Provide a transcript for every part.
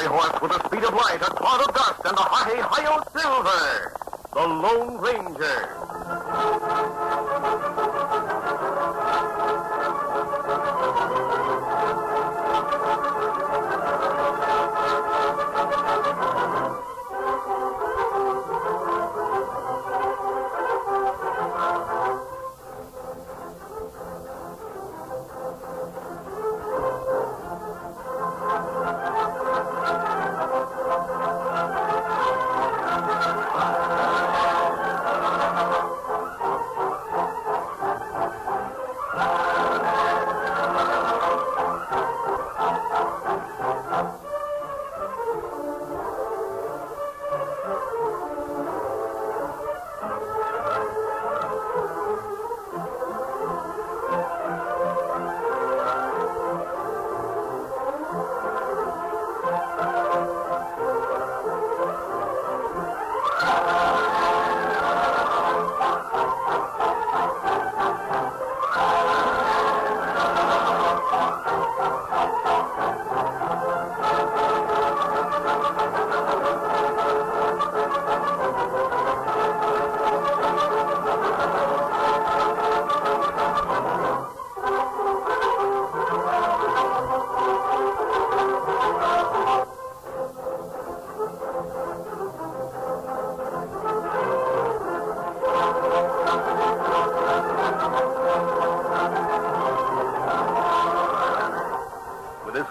fiery horse with the speed of light, a cloud of dust, and a hearty hi-yo silver, the Lone Ranger.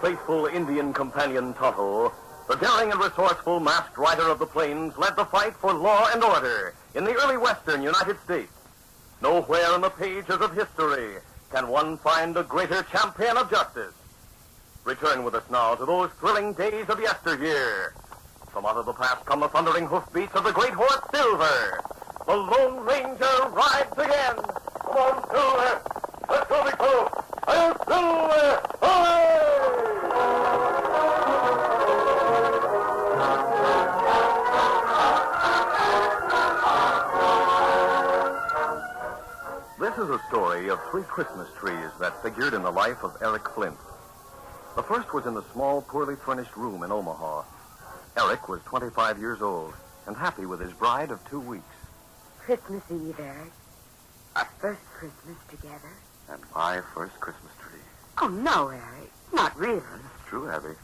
Faithful Indian companion Tonto, the daring and resourceful masked rider of the plains, led the fight for law and order in the early western United States. Nowhere in the pages of history can one find a greater champion of justice. Return with us now to those thrilling days of yesteryear. From out of the past come the thundering hoofbeats of the great horse Silver. The Lone Ranger rides again. Come on, Silver. Let's go, big fellow. I'll Silver. Away! This is a story of 3 Christmas trees that figured in the life of Eric Flint. The first was in the small, poorly furnished room in Omaha. Eric was 25 years old and happy with his bride of 2 weeks. Christmas Eve, Eric. Our first Christmas together. And my first Christmas tree. Oh, no, Eric. Not really. It's true, Abby.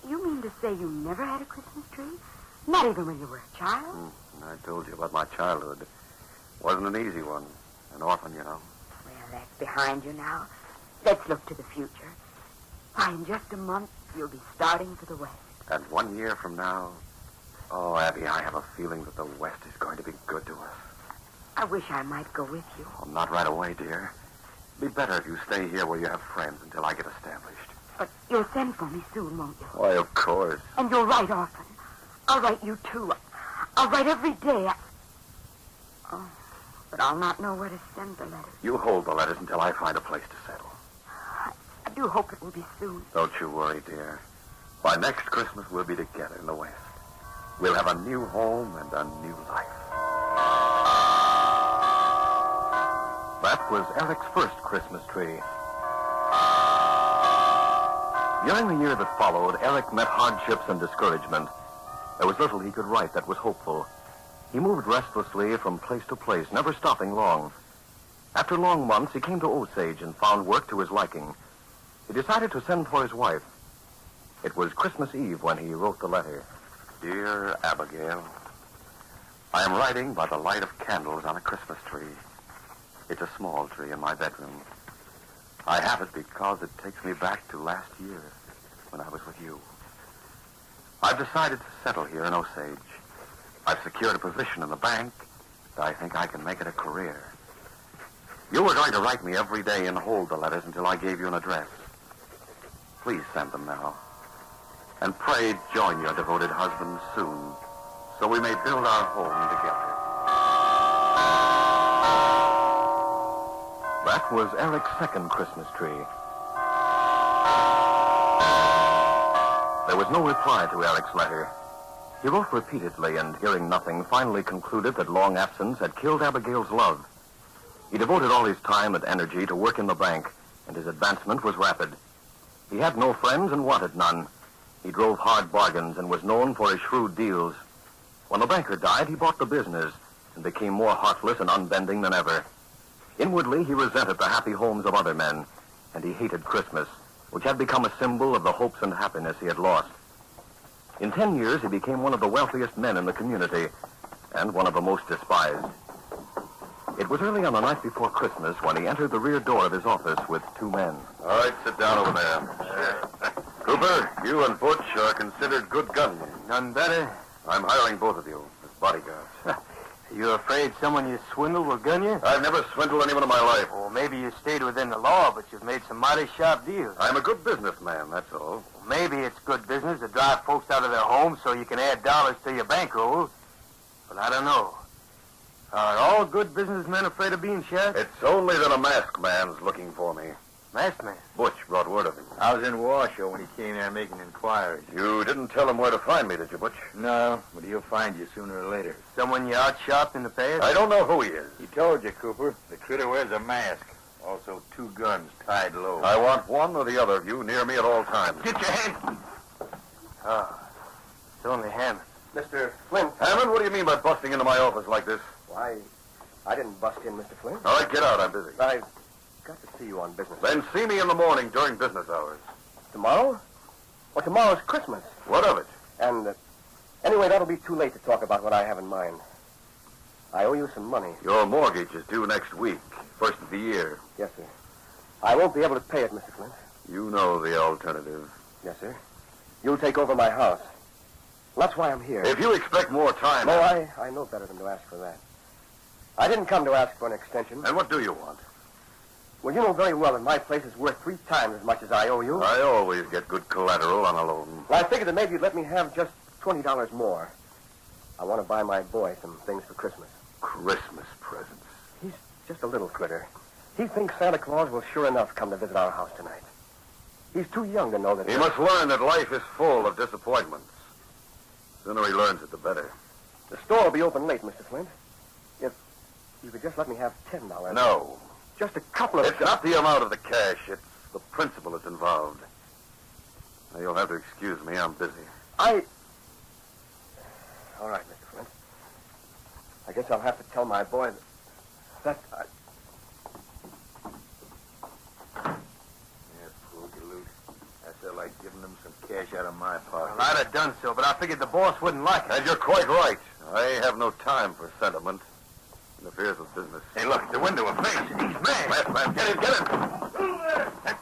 You mean to say you never had a Christmas tree? Not even when you were a child? I told you about my childhood. Wasn't an easy one. An orphan, you know. Well, that's behind you now. Let's look to the future. Why, in just a month, you'll be starting for the West. And 1 year from now... Oh, Abby, I have a feeling that the West is going to be good to us. I wish I might go with you. Oh, not right away, dear. It'd be better if you stay here where you have friends until I get established. But you'll send for me soon, won't you? Why, of course. And you'll write often. I'll write you, too. I'll write every day. Oh, but I'll not know where to send the letters. You hold the letters until I find a place to settle. I do hope it will be soon. Don't you worry, dear. By next Christmas, we'll be together in the West. We'll have a new home and a new life. That was Eric's first Christmas tree. During the year that followed, Eric met hardships and discouragement. There was little he could write that was hopeful. He moved restlessly from place to place, never stopping long. After long months, he came to Osage and found work to his liking. He decided to send for his wife. It was Christmas Eve when he wrote the letter. Dear Abigail, I am writing by the light of candles on a Christmas tree. It's a small tree in my bedroom. I have it because it takes me back to last year when I was with you. I've decided to settle here in Osage. I've secured a position in the bank, and I think I can make it a career. You were going to write me every day and hold the letters until I gave you an address. Please send them now. And pray join your devoted husband soon, so we may build our home together. That was Eric's second Christmas tree. There was no reply to Eric's letter. He wrote repeatedly and, hearing nothing, finally concluded that long absence had killed Abigail's love. He devoted all his time and energy to work in the bank, and his advancement was rapid. He had no friends and wanted none. He drove hard bargains and was known for his shrewd deals. When the banker died, he bought the business and became more heartless and unbending than ever. Inwardly, he resented the happy homes of other men, and he hated Christmas, which had become a symbol of the hopes and happiness he had lost. In 10 years, he became one of the wealthiest men in the community and one of the most despised. It was early on the night before Christmas when he entered the rear door of his office with 2 men. All right, sit down over there. Sure. Cooper, you and Butch are considered good gunmen. None better. I'm hiring both of you as bodyguards. You afraid someone you swindled will gun you? I've never swindled anyone in my life. Well, maybe you stayed within the law, but you've made some mighty sharp deals. I'm a good businessman, that's all. Well, maybe it's good business to drive folks out of their homes so you can add dollars to your bankroll. But I don't know. Are all good businessmen afraid of being shot? It's only that a masked man's looking for me. Masked man? Butch brought word of him. I was in Washoe when he came there making inquiries. You didn't tell him where to find me, did you, Butch? No, but he'll find you sooner or later. Someone you outshopped in the past? I don't know who he is. He told you, Cooper. The critter wears a mask. Also 2 guns tied low. I want one or the other of you near me at all times. Get your hands. It's only Hammond. Mr. Flint. Hammond, what do you mean by busting into my office like this? Why, I didn't bust in, Mr. Flint. All right, get out. I'm busy. I've got to see you on business. Then see me in the morning during business hours. Tomorrow? Well, tomorrow's Christmas. What of it? And, anyway, that'll be too late to talk about what I have in mind. I owe you some money. Your mortgage is due next week, first of the year. Yes, sir. I won't be able to pay it, Mr. Flint. You know the alternative. Yes, sir. You'll take over my house. That's why I'm here. If you expect more time... No, I know better than to ask for that. I didn't come to ask for an extension. And what do you want? Well, you know very well that my place is worth 3 times as much as I owe you. I always get good collateral on a loan. Well, I figured that maybe you'd let me have just $20 more. I want to buy my boy some things for Christmas. Christmas presents. He's just a little critter. He thinks Santa Claus will sure enough come to visit our house tonight. He's too young to know that... He must learn that life is full of disappointments. The sooner he learns it, the better. The store will be open late, Mr. Flint. If you could just let me have $10. No. Just a couple of... It's not the amount of the cash. It's the principle that's involved. Now, you'll have to excuse me. I'm busy. All right, Mr. Flint. I guess I'll have to tell my boy that... Yeah, poor galoot. I felt like giving him some cash out of my pocket. Well, I'd have done so, but I figured the boss wouldn't like it. And you're quite right. I have no time for sentiment. Interferes with business. Hey, look, the window of face. He's mad. Masked man, get him, get him.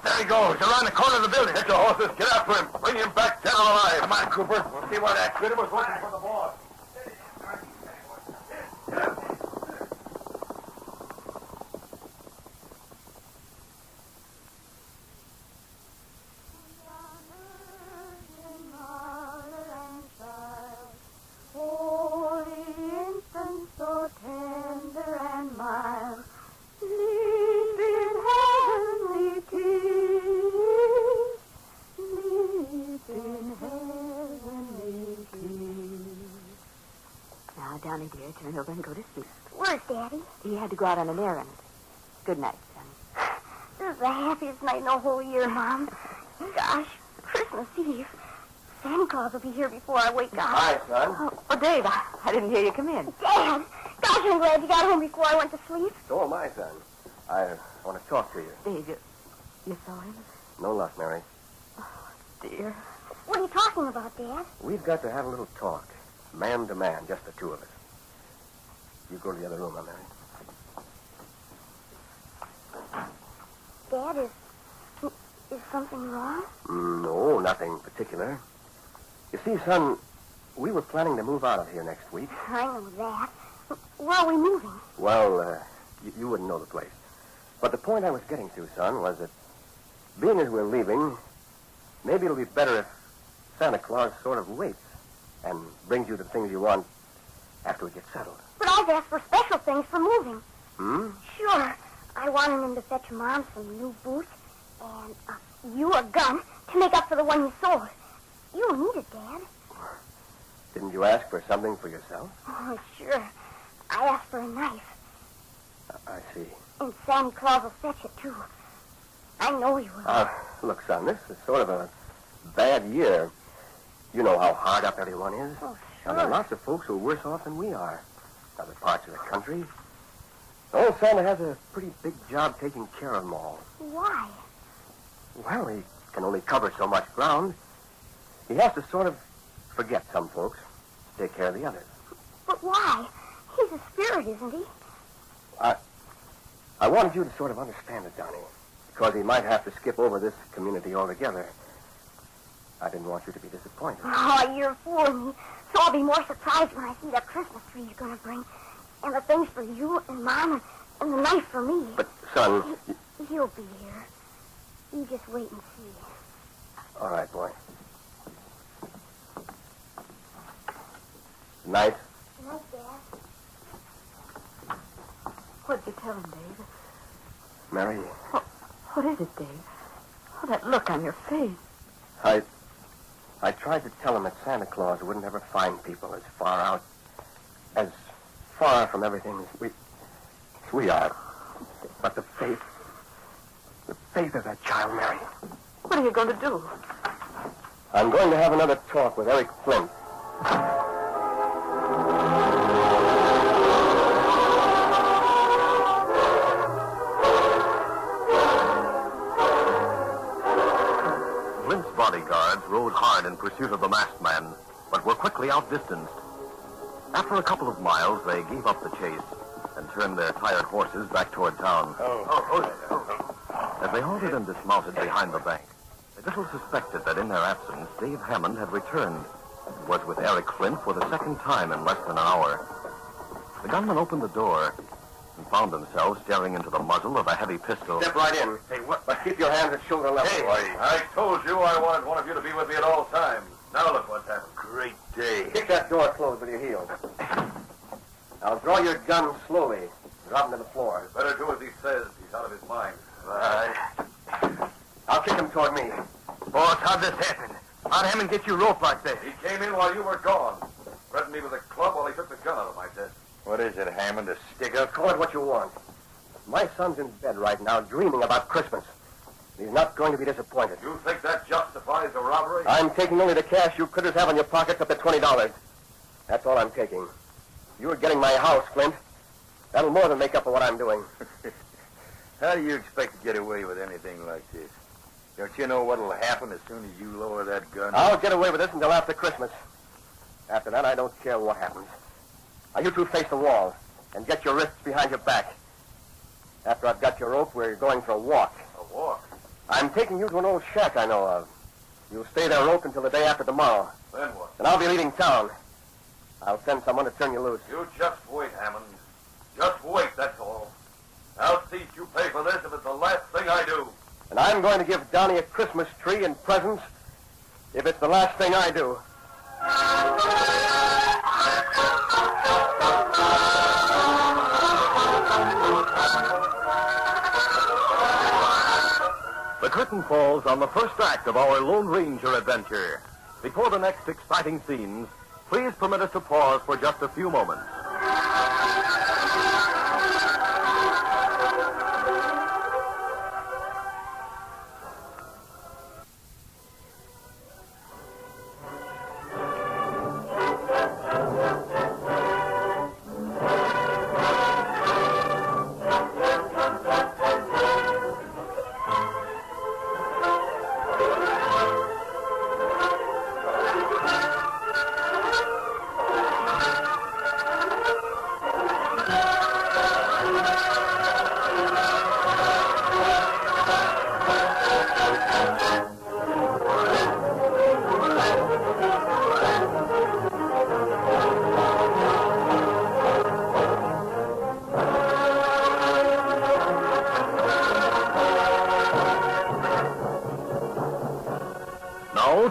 There he goes, around the corner of the building. Get your horses. Get after him. Bring him back dead or alive. Come on, Cooper. We'll see why that critter was looking for the boss. Donnie, dear, turn over and go to sleep. Where's Daddy? He had to go out on an errand. Good night, son. This is the happiest night in the whole year, Mom. Gosh, Christmas Eve. Santa Claus will be here before I wake up. Hi, son. Oh, Dave, I didn't hear you come in. Dad! Gosh, I'm glad you got home before I went to sleep. So am I, son. I want to talk to you. Dave, you saw him? No luck, Mary. Dear. What are you talking about, Dad? We've got to have a little talk. Man to man, just the 2 of us. You go to the other room, Mary. Dad, is something wrong? No, nothing particular. You see, son, we were planning to move out of here next week. I know that. Where are we moving? Well, you wouldn't know the place. But the point I was getting to, son, was that being as we're leaving, maybe it'll be better if Santa Claus sort of waits and brings you the things you want after we get settled. But I've asked for special things for moving. Hmm? Sure. I wanted him to fetch Mom some new boots and you a gun to make up for the one you sold. You don't need it, Dad. Didn't you ask for something for yourself? Oh, sure. I asked for a knife. I see. And Santa Claus will fetch it, too. I know he will. Look, son, this is sort of a bad year. You know how hard up everyone is. Oh, Now, there are sure. lots of folks who are worse off than we are. Other parts of the country. Old Santa has a pretty big job taking care of them all. Why? Well, he can only cover so much ground. He has to sort of forget some folks, take care of the others. But why? He's a spirit, isn't he? I wanted you to sort of understand it, Donnie, because he might have to skip over this community altogether. I didn't want you to be disappointed. Oh, you're fooling me. So I'll be more surprised when I see the Christmas tree you're going to bring. And the things for you and Mom and the knife for me. But, son... He'll be here. You just wait and see. All right, boy. Good night. Good night, Dad. What'd you tell him, Dave? Mary, What is it, Dave? Oh, that look on your face. I tried to tell him that Santa Claus wouldn't ever find people as far from everything as we are. But the faith of that child, Mary. What are you going to do? I'm going to have another talk with Eric Flint. Flint's bodyguards rode hard in pursuit of the masked man, but were quickly outdistanced. After a couple of miles, they gave up the chase and turned their tired horses back toward town. As they halted and dismounted behind the bank, they little suspected that in their absence, Dave Hammond had returned and was with Eric Flint for the second time in less than an hour. The gunman opened the door and found themselves staring into the muzzle of a heavy pistol. Step right in. Hey, what? But keep your hands at shoulder level. Hey, I told you I wanted one of you to be with me at all times. Now look what's happened. Great day. Kick that door closed with your heels. Now draw your gun slowly. Drop him to the floor. Better do as he says. He's out of his mind. I'll kick him toward me. Boss, how'd this happen? How'd Hammond get you roped like that? He came in while you were gone. Threatened me with a club while he took the gun out of my desk. What is it, Hammond? A stick-up? Call it what you want. My son's in bed right now dreaming about Christmas. He's not going to be disappointed. You think that justifies the robbery? I'm taking only the cash you critters have in your pockets up to $20. That's all I'm taking. You're getting my house, Flint. That'll more than make up for what I'm doing. How do you expect to get away with anything like this? Don't you know what'll happen as soon as you lower that gun? I'll get away with this until after Christmas. After that, I don't care what happens. Now, you two face the wall and get your wrists behind your back. After I've got your rope, we're going for a walk. A walk? I'm taking you to an old shack I know of. You'll stay there roped until the day after tomorrow. Then what? And I'll be leaving town. I'll send someone to turn you loose. You just wait, Hammond. Just wait, that's all. I'll see you pay for this if it's the last thing I do. And I'm going to give Donnie a Christmas tree and presents if it's the last thing I do. The curtain falls on the first act of our Lone Ranger adventure. Before the next exciting scenes, please permit us to pause for just a few moments.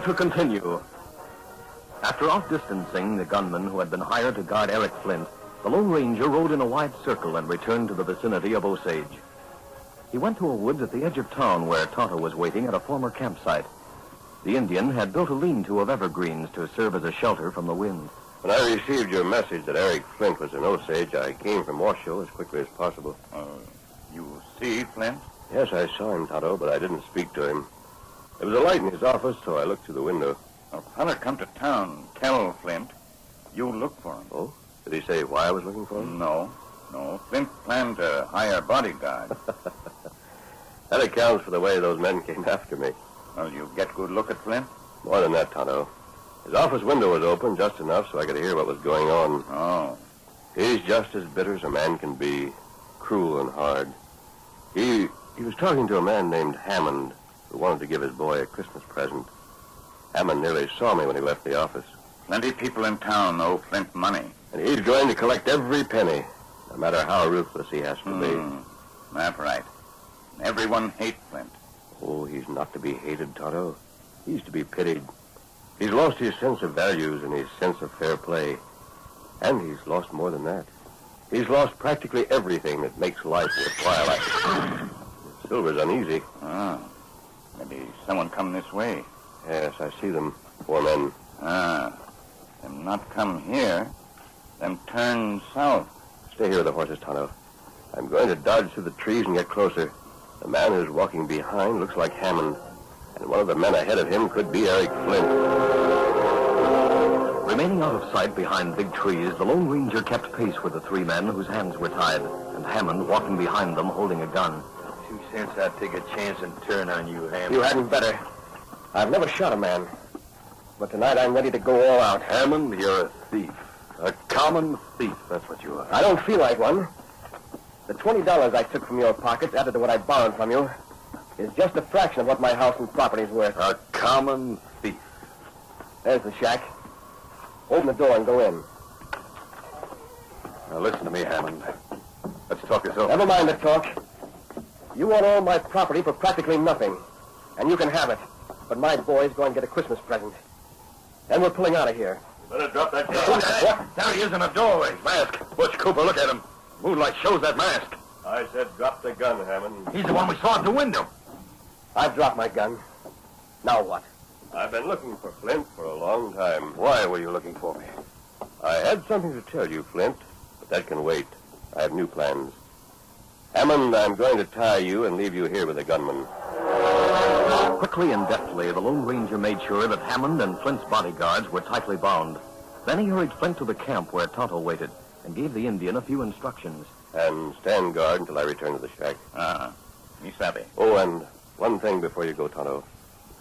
To continue. After outdistancing the gunman who had been hired to guard Eric Flint, the Lone Ranger rode in a wide circle and returned to the vicinity of Osage. He went to a woods at the edge of town where Tonto was waiting at a former campsite. The Indian had built a lean-to of evergreens to serve as a shelter from the wind. When I received your message that Eric Flint was in Osage, I came from Washoe as quickly as possible. You see Flint? Yes, I saw him, Tonto, but I didn't speak to him. There was a light in his office, so I looked through the window. A fella come to town, tell Flint. You look for him. Oh? Did he say why I was looking for him? No. Flint planned to hire bodyguard. That accounts for the way those men came after me. Well, you get good look at Flint? More than that, Tonto. His office window was open just enough so I could hear what was going on. Oh. He's just as bitter as a man can be. Cruel and hard. He was talking to a man named Hammond who wanted to give his boy a Christmas present. Hammond nearly saw me when he left the office. Plenty people in town owe Flint money. And he's going to collect every penny, no matter how ruthless he has to be. That's right. Everyone hates Flint. Oh, he's not to be hated, Tonto. He's to be pitied. He's lost his sense of values and his sense of fair play. And he's lost more than that. He's lost practically everything that makes life worthwhile. Silver's uneasy. Oh. Maybe someone come this way. Yes, I see them. 4 men. Them not come here. Them turn south. Stay here with the horses, Tonto. I'm going to dodge through the trees and get closer. The man who's walking behind looks like Hammond. And one of the men ahead of him could be Eric Flint. Remaining out of sight behind big trees, the Lone Ranger kept pace with the 3 men whose hands were tied, and Hammond walking behind them holding a gun. 2 cents I'd take a chance and turn on you, Hammond. You hadn't better. I've never shot a man. But tonight I'm ready to go all out. Hammond, you're a thief. A common thief, that's what you are. I don't feel like one. The $20 I took from your pockets, added to what I borrowed from you, is just a fraction of what my house and property's worth. A common thief. There's the shack. Open the door and go in. Now listen to me, Hammond. Let's talk this over. Never mind the talk. You want all my property for practically nothing. And you can have it. But my boy's going to get a Christmas present. Then we're pulling out of here. You better drop that gun. What? There he is in the doorway. Mask. Butch Cooper, look at him. Moonlight shows that mask. I said drop the gun, Hammond. He's the one we saw at the window. I've dropped my gun. Now what? I've been looking for Flint for a long time. Why were you looking for me? I had something to tell you, Flint, but that can wait. I have new plans. Hammond, I'm going to tie you and leave you here with the gunman. Quickly and deftly, the Lone Ranger made sure that Hammond and Flint's bodyguards were tightly bound. Then he hurried Flint to the camp where Tonto waited and gave the Indian a few instructions. And stand guard until I return to the shack. Me savvy. Oh, and one thing before you go, Tonto.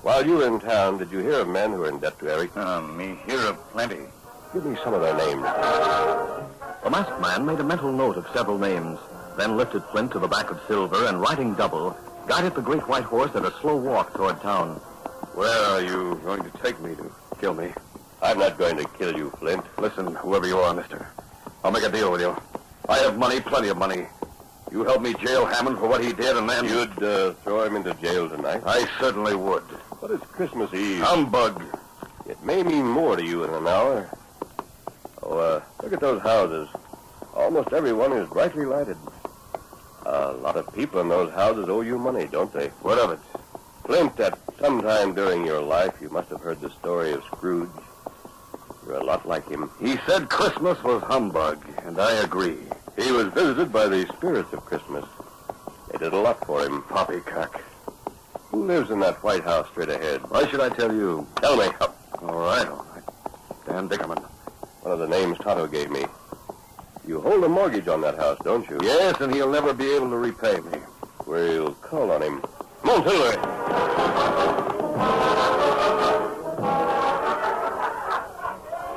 While you were in town, did you hear of men who are in debt to Eric? Me hear of plenty. Give me some of their names. The masked man made a mental note of several names, then lifted Flint to the back of Silver and, riding double, guided the great white horse at a slow walk toward town. Where are you going to take me to kill me? I'm not going to kill you, Flint. Listen, whoever you are, mister. I'll make a deal with you. I have money, plenty of money. You help me jail Hammond for what he did, and then... You'd throw him into jail tonight? I certainly would. But it's Christmas Eve. Humbug. It may mean more to you in an hour. Oh, look at those houses. Almost every one is brightly lighted. A lot of people in those houses owe you money, don't they? What of it? Flint, at some time during your life, you must have heard the story of Scrooge. You're a lot like him. He said Christmas was humbug, and I agree. He was visited by the spirits of Christmas. They did a lot for him. Poppycock. Who lives in that White House straight ahead? Why should I tell you? Tell me. All right. Dan Dickerman. One of the names Tonto gave me. You hold a mortgage on that house, don't you? Yes, and he'll never be able to repay me. We'll call on him. Come on, Silver.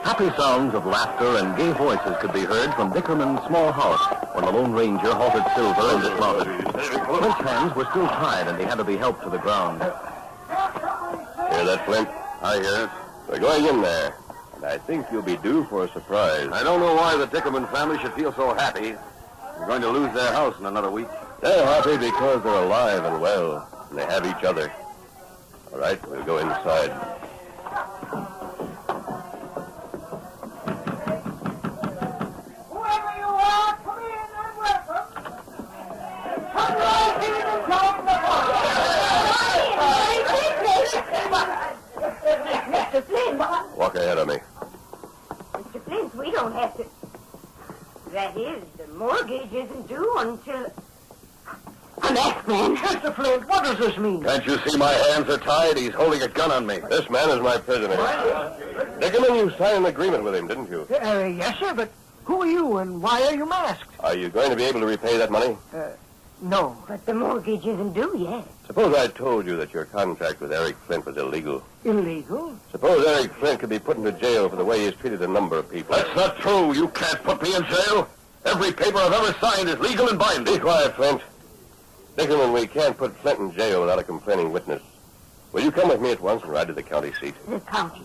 Happy sounds of laughter and gay voices could be heard from Dickerman's small house when the Lone Ranger halted Silver and dismounted. Flint's hands were still tied, and he had to be helped to the ground. Hear that, Flint? I hear it. We're going in there, and I think you'll be due for a surprise. I don't know why the Dickerman family should feel so happy. They're going to lose their house in another week. They're happy because they're alive and well, and they have each other. All right, we'll go inside. Whoever you are, come in and welcome. Come right in and join the Mr. Flint. Walk ahead of me. Mr. Flint, we don't have to... That is, the mortgage isn't due until... a masked man. Mr. Flint, what does this mean? Can't you see my hands are tied? He's holding a gun on me. This man is my prisoner. Dickerman, you signed an agreement with him, didn't you? Yes, sir, but who are you and why are you masked? Are you going to be able to repay that money? No. But the mortgage isn't due yet. Suppose I told you that your contract with Eric Flint was illegal. Illegal? Suppose Eric Flint could be put into jail for the way he's treated a number of people. That's not true. You can't put me in jail. Every paper I've ever signed is legal and binding. Be quiet, Flint. Dickerman, we can't put Flint in jail without a complaining witness. Will you come with me at once and ride to the county seat? The county.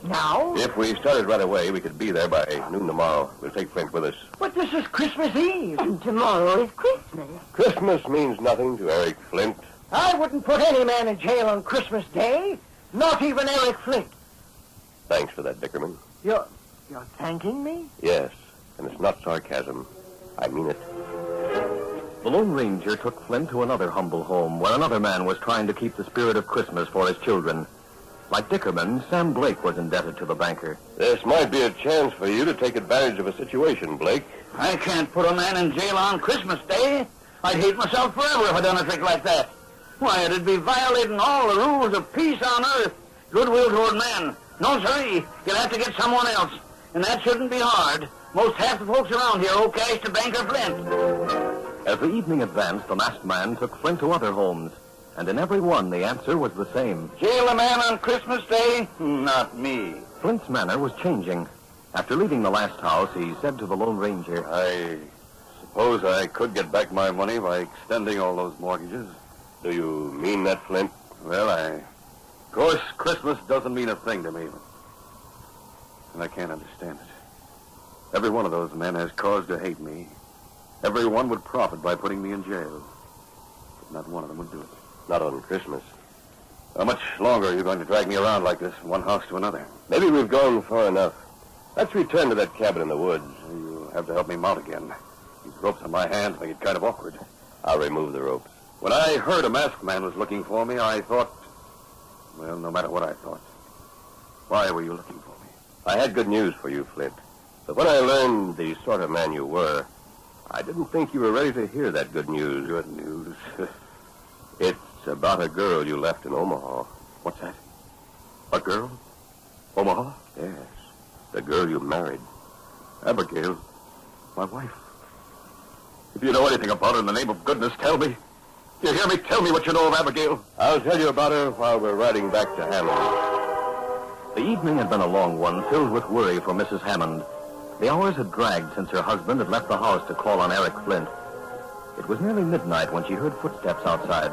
Now? If we started right away, we could be there by noon tomorrow. We'll take Flint with us. But this is Christmas Eve. And tomorrow is Christmas. Christmas means nothing to Eric Flint. I wouldn't put any man in jail on Christmas Day. Not even Eric Flint. Thanks for that, Dickerman. You're thanking me? Yes, and it's not sarcasm. I mean it. The Lone Ranger took Flint to another humble home where another man was trying to keep the spirit of Christmas for his children. Like Dickerman, Sam Blake was indebted to the banker. This might be a chance for you to take advantage of a situation, Blake. I can't put a man in jail on Christmas Day. I'd hate myself forever if I done a trick like that. Why, it'd be violating all the rules of peace on earth. Goodwill toward man. No, sirree. You'll have to get someone else. And that shouldn't be hard. Most half the folks around here owe cash to Banker Flint. As the evening advanced, the masked man took Flint to other homes. And in every one, the answer was the same. Jail a man on Christmas Day? Not me. Flint's manner was changing. After leaving the last house, he said to the Lone Ranger, I suppose I could get back my money by extending all those mortgages. Do you mean that, Flint? Well, of course, Christmas doesn't mean a thing to me. And I can't understand it. Every one of those men has cause to hate me. Every one would profit by putting me in jail. But not one of them would do it. Not on Christmas. How much longer are you going to drag me around like this from one house to another? Maybe we've gone far enough. Let's return to that cabin in the woods. You'll have to help me mount again. These ropes on my hands make it kind of awkward. I'll remove the ropes. When I heard a masked man was looking for me, I thought... Well, no matter what I thought. Why were you looking for me? I had good news for you, Flint. But when I learned the sort of man you were, I didn't think you were ready to hear that good news. Good news? It's about a girl you left in Omaha. What's that? A girl? Omaha? Yes. The girl you married. Abigail. My wife. If you know anything about her, in the name of goodness, tell me. You hear me? Tell me what you know of Abigail. I'll tell you about her while we're riding back to Hammond. The evening had been a long one, filled with worry for Mrs. Hammond. The hours had dragged since her husband had left the house to call on Eric Flint. It was nearly midnight when she heard footsteps outside.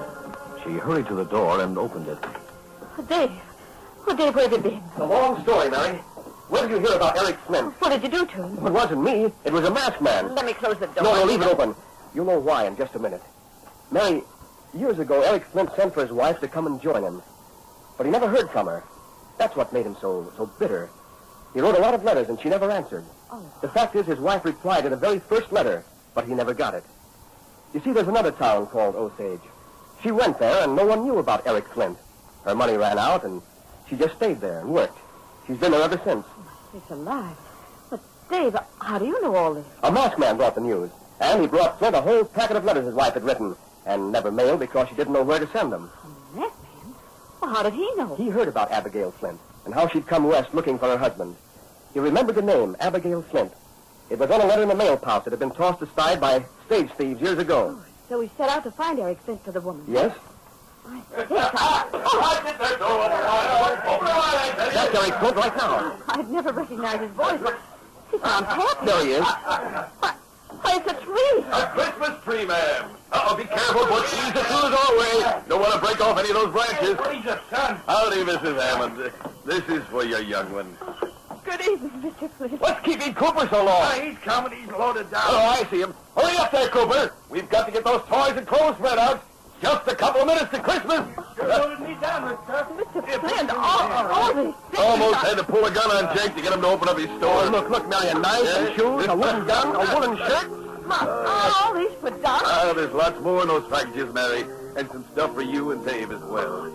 She hurried to the door and opened it. Dave. Oh, Dave, where have you been? It's a long story, Mary. When did you hear about Eric Flint? What did you do to him? It wasn't me. It was a masked man. Let me close the door. No, leave it open. You'll know why in just a minute. Mary, years ago, Eric Flint sent for his wife to come and join him. But he never heard from her. That's what made him so bitter. He wrote a lot of letters, and she never answered. Oh. The fact is, his wife replied to the very first letter, but he never got it. You see, there's another town called Osage. She went there, and no one knew about Eric Flint. Her money ran out, and she just stayed there and worked. She's been there ever since. It's a lie. But, Dave, how do you know all this? A masked man brought the news, and he brought Flint a whole packet of letters his wife had written, and never mailed because she didn't know where to send them. A masked man? Well, how did he know? He heard about Abigail Flint and how she'd come west looking for her husband. He remembered the name, Abigail Flint. It was on a letter in the mail pouch that had been tossed aside by stage thieves years ago. Oh, so he set out to find Eric Flint for the woman. Yes? That's Eric Flint right now. I'd never recognized his voice. He sounds happy. There he is. Why, it's a tree. A Christmas tree, ma'am. Be careful, but ease it through the doorway. Don't want to break off any of those branches. Howdy, Mrs. Hammond. This is for your young one. Good evening, Mr. Flint. What's keeping Cooper so long? He's coming. He's loaded down. Oh, I see him. Hurry up there, Cooper. We've got to get those toys and clothes spread out. Just a couple of minutes to Christmas. You loaded me down, mister. Mr. Flint, all these things. Almost had to pull a gun on Jake to get him to open up his store. Oh, look, Mary, a knife and shoes, a wooden gun, a woolen shirt. All these for Doc. There's lots more in those packages, Mary, and some stuff for you and Dave as well.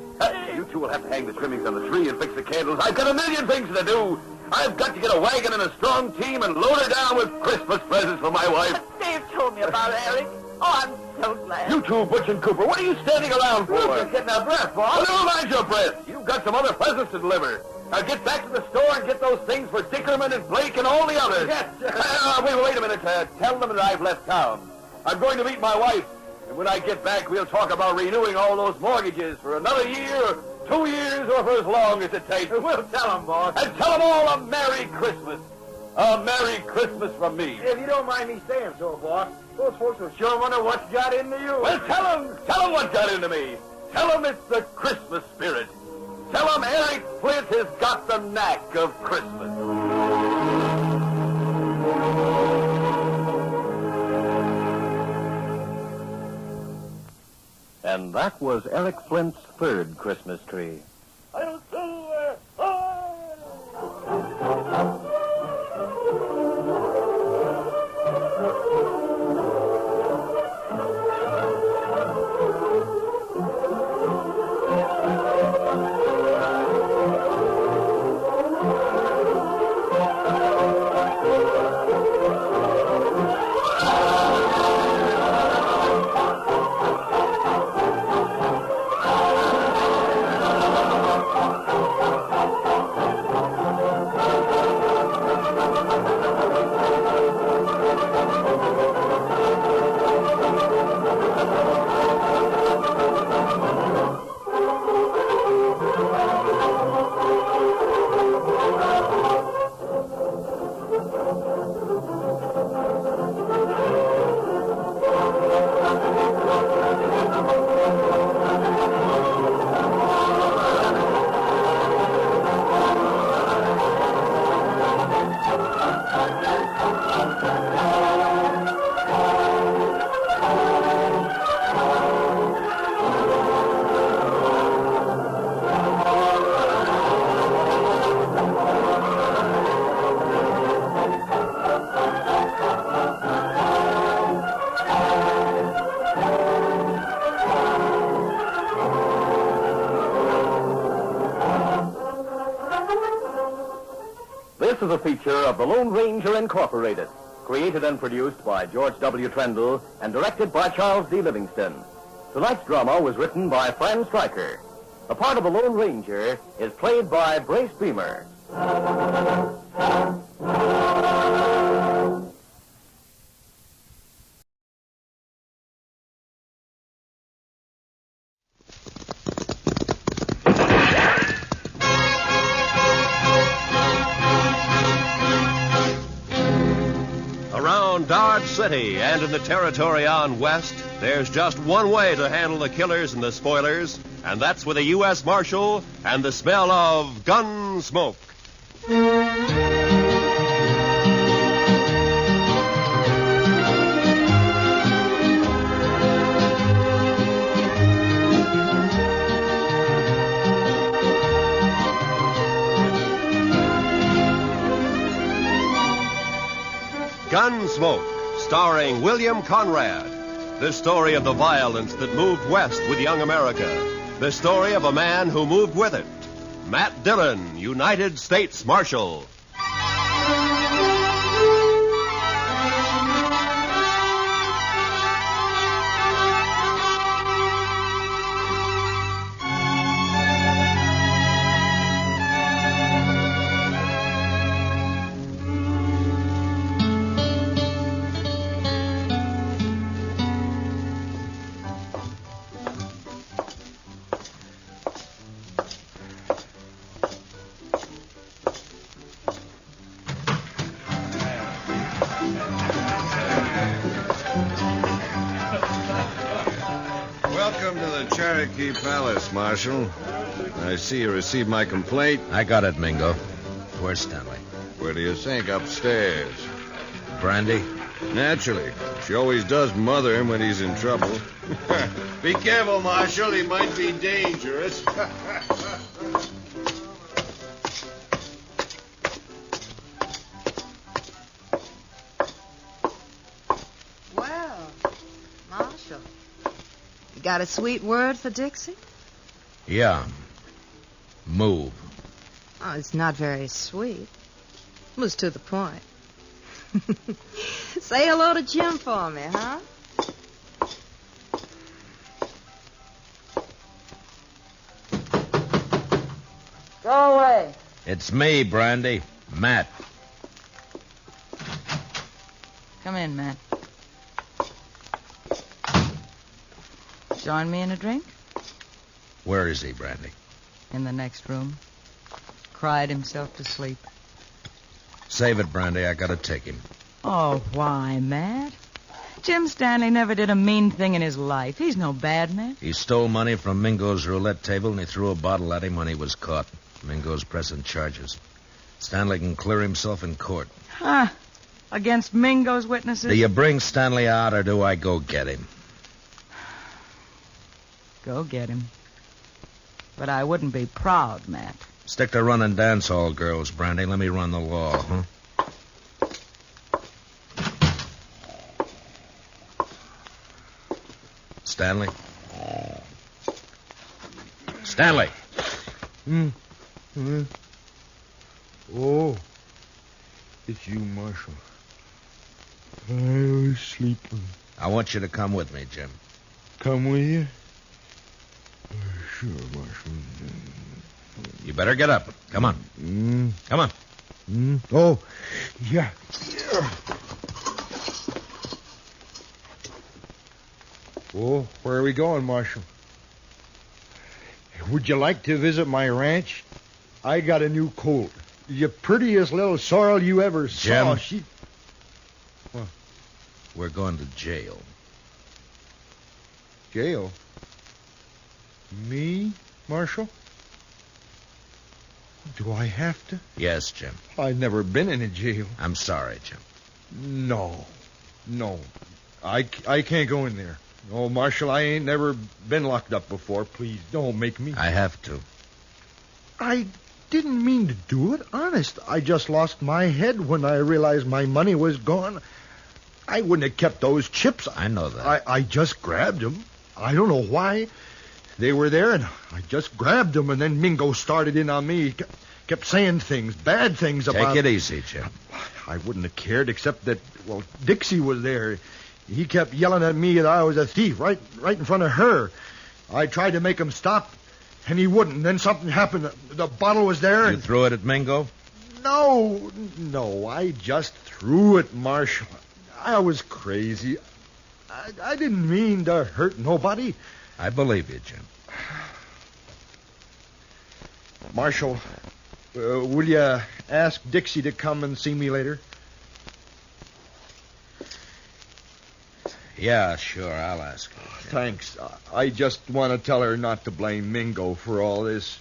You two will have to hang the trimmings on the tree and fix the candles. I've got a million things to do. I've got to get a wagon and a strong team and load her down with Christmas presents for my wife. Dave told me about Eric. Oh, I'm so glad. You two, Butch and Cooper, what are you standing around for? We're just getting our breath, boss. Well, never mind your breath. You've got some other presents to deliver. Now get back to the store and get those things for Dickerman and Blake and all the others. Yes, sir. Wait a minute. Tell them that I've left town. I'm going to meet my wife. And when I get back, we'll talk about renewing all those mortgages for another year, or 2 years, or for as long as it takes. We'll tell them, boss. And tell them all a Merry Christmas. A Merry Christmas from me. If you don't mind me saying so, boss, those folks will sure wonder what's got into you. Well, tell them what got into me. Tell them it's the Christmas spirit. Tell them Eric Flint has got the knack of Christmas. And that was Eric Flint's third Christmas tree. This is a feature of the Lone Ranger Incorporated, created and produced by George W. Trendle and directed by Charles D. Livingston. Tonight's drama was written by Fran Stryker. The part of the Lone Ranger is played by Brace Beamer. Dodge City and in the territory on west, there's just one way to handle the killers and the spoilers, and that's with a U.S. Marshal and the smell of Gunsmoke. Gunsmoke, starring William Conrad. The story of the violence that moved west with young America. The story of a man who moved with it. Matt Dillon, United States Marshal. Welcome to the Cherokee Palace, Marshal. I see you received my complaint. I got it, Mingo. Where's Stanley? Where do you think? Upstairs. Brandy? Naturally. She always does mother him when he's in trouble. Be careful, Marshal. He might be dangerous. Well, Marshal, you got a sweet word for Dixie? Yeah. Move. Oh, it's not very sweet. It was to the point. Say hello to Jim for me, huh? away. It's me, Brandy. Matt. Come in, Matt. Join me in a drink? Where is he, Brandy? In the next room. Cried himself to sleep. Save it, Brandy. I gotta take him. Oh, why, Matt? Jim Stanley never did a mean thing in his life. He's no bad man. He stole money from Mingo's roulette table, and he threw a bottle at him when he was caught. Mingo's pressing charges. Stanley can clear himself in court. Huh. Against Mingo's witnesses? Do you bring Stanley out, or do I go get him? Go get him. But I wouldn't be proud, Matt. Stick to running dance hall girls, Brandy. Let me run the law, huh? Stanley? Stanley! Oh, it's you, Marshal. I was sleeping. I want you to come with me, Jim. Come with you? Sure, Marshal. You better get up. Come on. Come on. Oh, yeah. Oh, where are we going, Marshal? Would you like to visit my ranch? I got a new colt. The prettiest little sorrel you ever saw. Jim. What? We're going to jail. Jail? Me, Marshal? Do I have to? Yes, Jim. I've never been in a jail. I'm sorry, Jim. No. I can't go in there. No, Marshal, I ain't never been locked up before. Please, don't make me. I have to. I didn't mean to do it. Honest. I just lost my head when I realized my money was gone. I wouldn't have kept those chips. I know that. I just grabbed them. I don't know why. They were there, and I just grabbed them, and then Mingo started in on me. He kept saying things, bad things about... Take it easy, Jim. I wouldn't have cared, except that, well, Dixie was there. He kept yelling at me that I was a thief right in front of her. I tried to make him stop, and he wouldn't. Then something happened. The bottle was there. You threw it at Mingo? No, I just threw it, Marshal. I was crazy. I didn't mean to hurt nobody. I believe you, Jim. Marshal, will you ask Dixie to come and see me later? Yeah, sure, I'll ask her. Thanks. I just want to tell her not to blame Mingo for all this.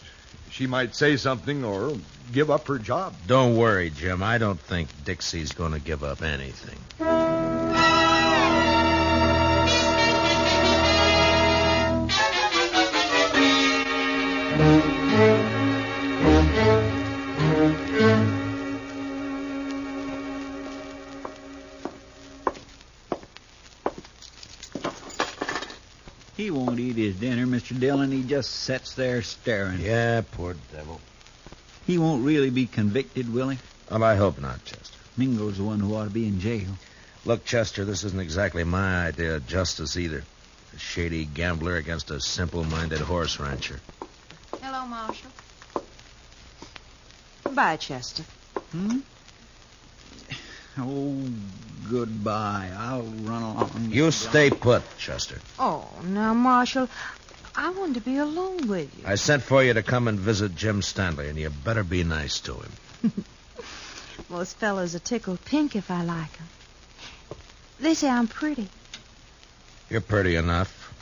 She might say something or give up her job. Don't worry, Jim. I don't think Dixie's going to give up anything. He won't eat his dinner, Mr. Dillon. He just sits there staring. Yeah, poor devil. He won't really be convicted, will he? Well, I hope not, Chester. Mingo's the one who ought to be in jail. Look, Chester, this isn't exactly my idea of justice either. A shady gambler against a simple-minded horse rancher. Hello, Marshal. Goodbye, Chester. Oh, goodbye. I'll run along. You stay put, Chester. Oh, now, Marshal, I want to be alone with you. I sent for you to come and visit Jim Stanley, and you better be nice to him. Most fellas are tickled pink if I like them. They say I'm pretty. You're pretty enough.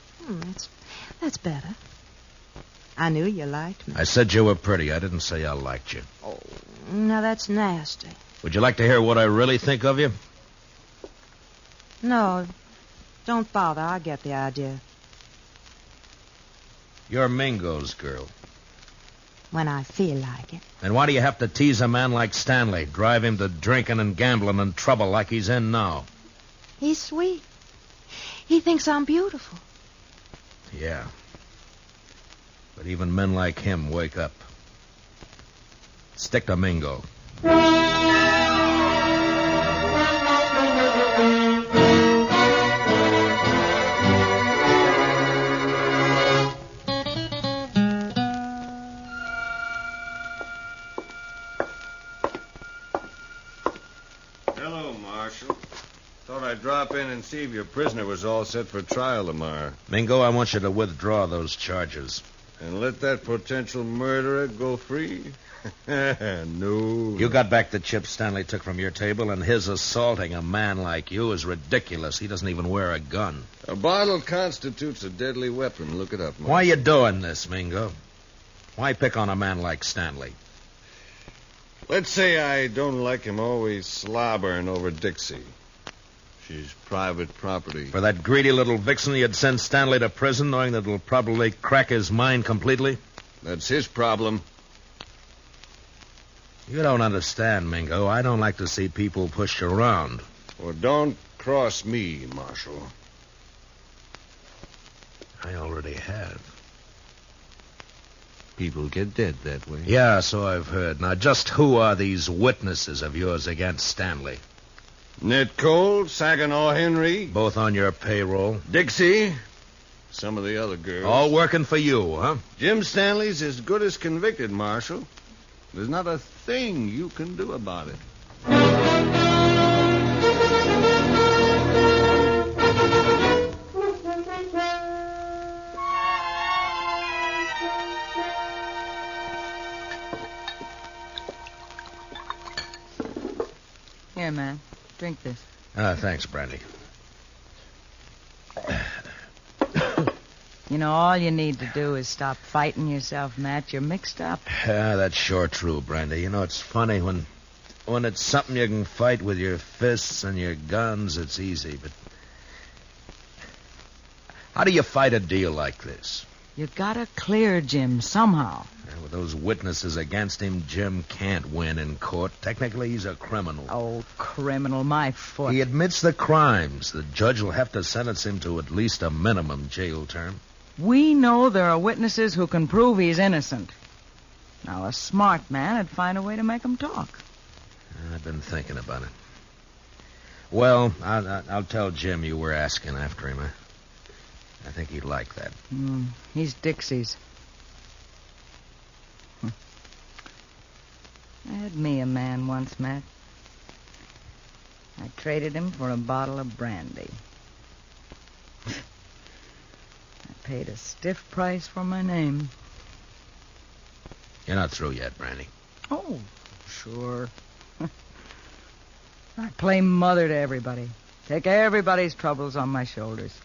That's better. I knew you liked me. I said you were pretty. I didn't say I liked you. Oh, now that's nasty. Would you like to hear what I really think of you? No, don't bother. I get the idea. You're Mingo's girl. When I feel like it. Then why do you have to tease a man like Stanley, drive him to drinking and gambling and trouble like he's in now? He's sweet. He thinks I'm beautiful. Yeah. But even men like him wake up. Stick to Mingo. Marshal. Thought I'd drop in and see if your prisoner was all set for trial tomorrow. Mingo, I want you to withdraw those charges. And let that potential murderer go free? No. You got back the chips Stanley took from your table, and his assaulting a man like you is ridiculous. He doesn't even wear a gun. A bottle constitutes a deadly weapon. Look it up, Marshal. Why are you doing this, Mingo? Why pick on a man like Stanley? Let's say I don't like him always slobbering over Dixie. She's private property. For that greedy little vixen, you'd send Stanley to prison knowing that it'll probably crack his mind completely? That's his problem. You don't understand, Mingo. I don't like to see people pushed around. Well, don't cross me, Marshal. I already have. People get dead that way. Yeah, so I've heard. Now, just who are these witnesses of yours against Stanley? Ned Cole, Saginaw Henry. Both on your payroll? Dixie. Some of the other girls. All working for you, huh? Jim Stanley's as good as convicted, Marshal. There's not a thing you can do about it. Here, man. Drink this. Thanks, Brandy. You know, all you need to do is stop fighting yourself, Matt. You're mixed up. Yeah, that's sure true, Brandy. You know, it's funny when it's something you can fight with your fists and your guns, it's easy. But how do you fight a deal like this? You gotta clear Jim somehow. Yeah, with those witnesses against him, Jim can't win in court. Technically, he's a criminal. Oh, criminal, my foot. He admits the crimes. The judge will have to sentence him to at least a minimum jail term. We know there are witnesses who can prove he's innocent. Now, a smart man would find a way to make him talk. I've been thinking about it. Well, I'll tell Jim you were asking after him. I think he'd like that. He's Dixie's. I had me a man once, Matt. I traded him for a bottle of brandy. I paid a stiff price for my name. You're not through yet, Brandy. Oh, sure. I play mother to everybody. Take everybody's troubles on my shoulders.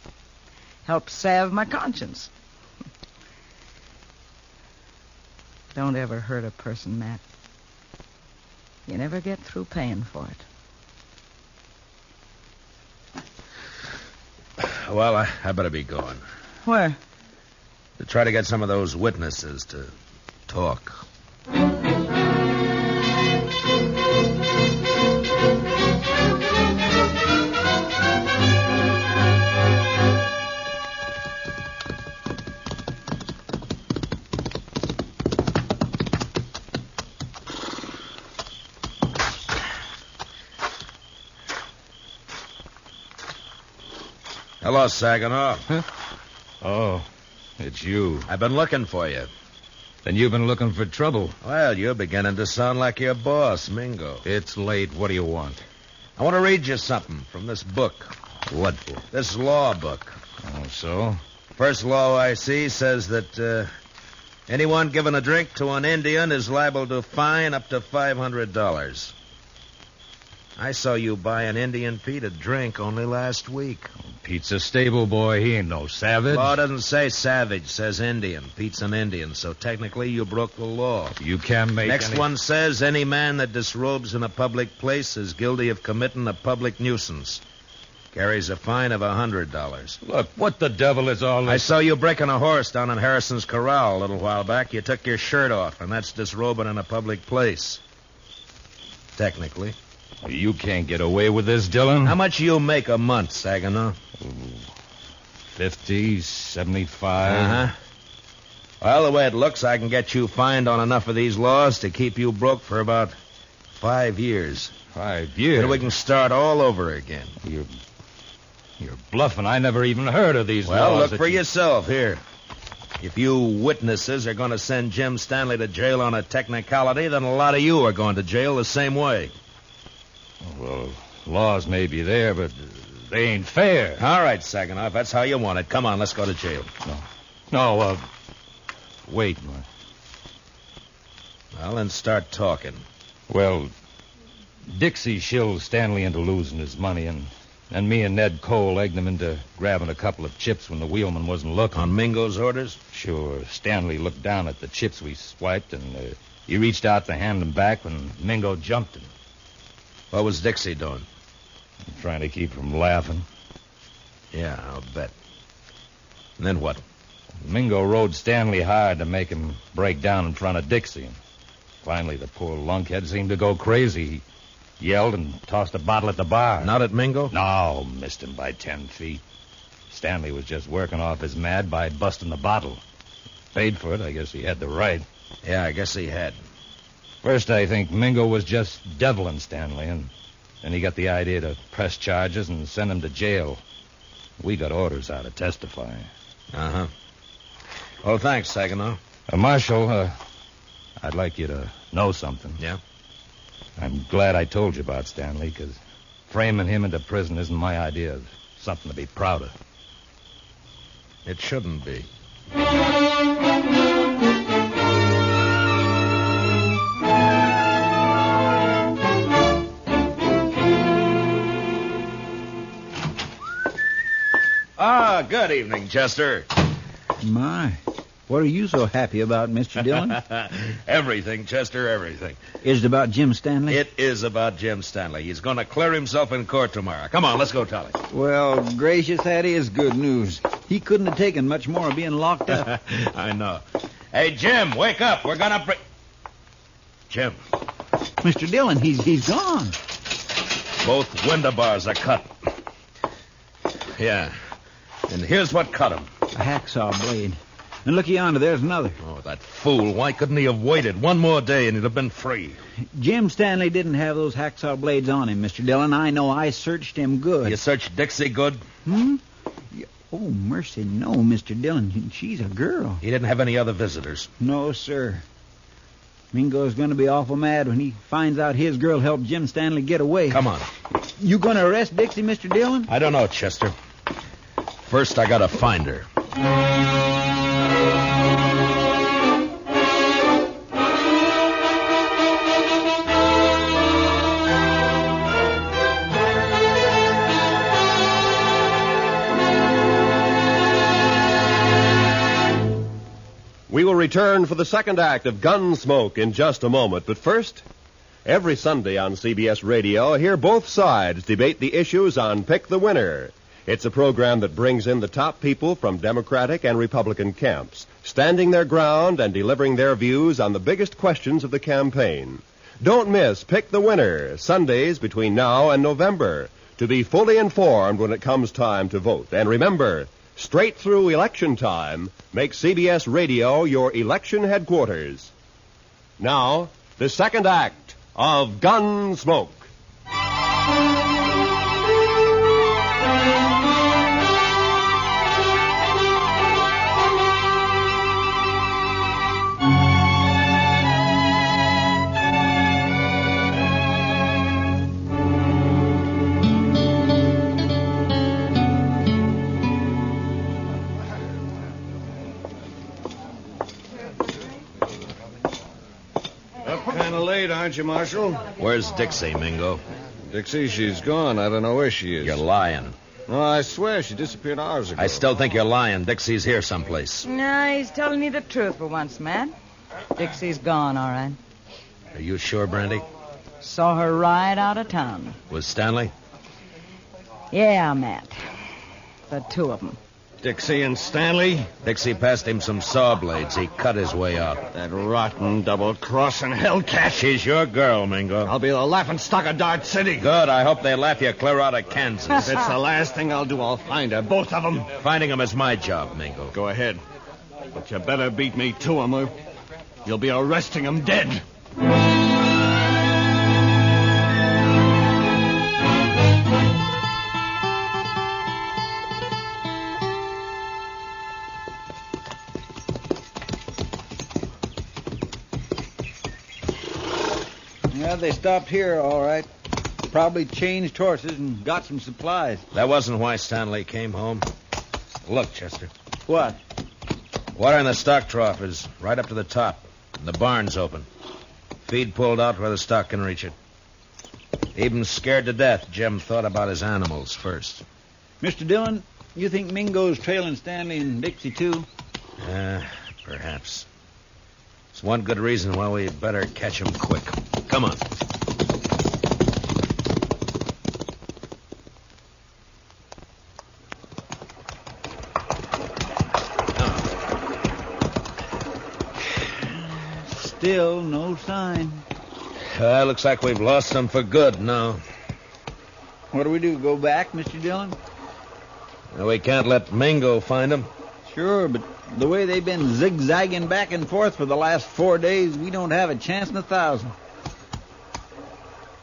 Help salve my conscience. Don't ever hurt a person, Matt. You never get through paying for it. Well, I better be going. Where? To try to get some of those witnesses to talk. Hello, Saginaw. Huh? Oh, it's you. I've been looking for you. Then you've been looking for trouble. Well, you're beginning to sound like your boss, Mingo. It's late. What do you want? I want to read you something from this book. What book? This law book. Oh, so? First law I see says that anyone giving a drink to an Indian is liable to fine up to $500. I saw you buy an Indian Pete a drink only last week. Pete's a stable boy. He ain't no savage. Law doesn't say savage, says Indian. Pete's an Indian, so technically you broke the law. You can't make Next one says any man that disrobes in a public place is guilty of committing a public nuisance. Carries a fine of $100. Look, what the devil is all this? I saw you breaking a horse down in Harrison's Corral a little while back. You took your shirt off, and that's disrobing in a public place. Technically. You can't get away with this, Dillon. How much you make a month, Saginaw? 50, 75. Uh-huh. Well, the way it looks, I can get you fined on enough of these laws to keep you broke for about 5 years. 5 years? Then we can start all over again. You're bluffing. I never even heard of these laws. Well, look for yourself here. If you witnesses are going to send Jim Stanley to jail on a technicality, then a lot of you are going to jail the same way. Well, Laws may be there, but they ain't fair. All right, Saginaw, if that's how you want it. Come on, let's go to jail. No, wait. Well, then start talking. Well, Dixie shilled Stanley into losing his money, and me and Ned Cole egged him into grabbing a couple of chips when the wheelman wasn't looking. On Mingo's orders? Sure. Stanley looked down at the chips we swiped, and he reached out to hand them back when Mingo jumped him. What was Dixie doing? Trying to keep from laughing. Yeah, I'll bet. And then what? Mingo rode Stanley hard to make him break down in front of Dixie. And finally, the poor lunkhead seemed to go crazy. He yelled and tossed a bottle at the bar. Not at Mingo? No, missed him by 10 feet. Stanley was just working off his mad by busting the bottle. Paid for it. I guess he had the right. Yeah, I guess he had. First, I think Mingo was just deviling Stanley, and then he got the idea to press charges and send him to jail. We got orders out to testify. Uh-huh. Well, thanks, Saginaw. Marshal, I'd like you to know something. Yeah? I'm glad I told you about Stanley, because framing him into prison isn't my idea of something to be proud of. It shouldn't be. Ah, good evening, Chester. My, what are you so happy about, Mr. Dillon? Everything, Chester, everything. Is it about Jim Stanley? It is about Jim Stanley. He's going to clear himself in court tomorrow. Come on, let's go tell him. Well, gracious, that is good news. He couldn't have taken much more of being locked up. I know. Hey, Jim, wake up. We're going to Jim. Mr. Dillon, he's gone. Both window bars are cut. Yeah. And here's what cut him. A hacksaw blade. And look yonder, there's another. Oh, that fool. Why couldn't he have waited one more day and he'd have been free? Jim Stanley didn't have those hacksaw blades on him, Mr. Dillon. I know. I searched him good. You searched Dixie good? Hmm? Oh, mercy, no, Mr. Dillon. She's a girl. He didn't have any other visitors? No, sir. Mingo's going to be awful mad when he finds out his girl helped Jim Stanley get away. Come on. You going to arrest Dixie, Mr. Dillon? I don't know, Chester. First, I got to find her. We will return for the second act of Gunsmoke in just a moment. But first, every Sunday on CBS Radio, hear both sides debate the issues on Pick the Winner. It's a program that brings in the top people from Democratic and Republican camps, standing their ground and delivering their views on the biggest questions of the campaign. Don't miss Pick the Winner, Sundays between now and November, to be fully informed when it comes time to vote. And remember, straight through election time, make CBS Radio your election headquarters. Now, the second act of Gunsmoke. Kind of late, aren't you, Marshal? Where's Dixie, Mingo? Dixie, she's gone. I don't know where she is. You're lying. No, I swear she disappeared hours ago. I still think you're lying. Dixie's here someplace. Nah, he's telling me the truth for once, Matt. Dixie's gone, all right. Are you sure, Brandy? Saw her ride out of town. Was Stanley? Yeah, Matt. The two of them. Dixie and Stanley? Dixie passed him some saw blades. He cut his way out. That rotten double-crossing hellcat. She's your girl, Mingo. I'll be the laughingstock of Dart City. Good. I hope they laugh you clear out of Kansas. If it's the last thing I'll do, I'll find her. Both of them. Finding them is my job, Mingo. Go ahead. But you better beat me to them, or you'll be arresting them dead. Yeah, they stopped here, all right. Probably changed horses and got some supplies. That wasn't why Stanley came home. Look, Chester. What? Water in the stock trough is right up to the top. And the barn's open. Feed pulled out where the stock can reach it. Even scared to death, Jim thought about his animals first. Mr. Dillon, you think Mingo's trailing Stanley and Dixie, too? Perhaps. It's one good reason why we'd better catch him quick. Come on. Still no sign. Looks like we've lost them for good now. What do we do, go back, Mr. Dillon? We can't let Mingo find them. Sure, but the way they've been zigzagging back and forth for the last 4 days, we don't have a chance in 1,000.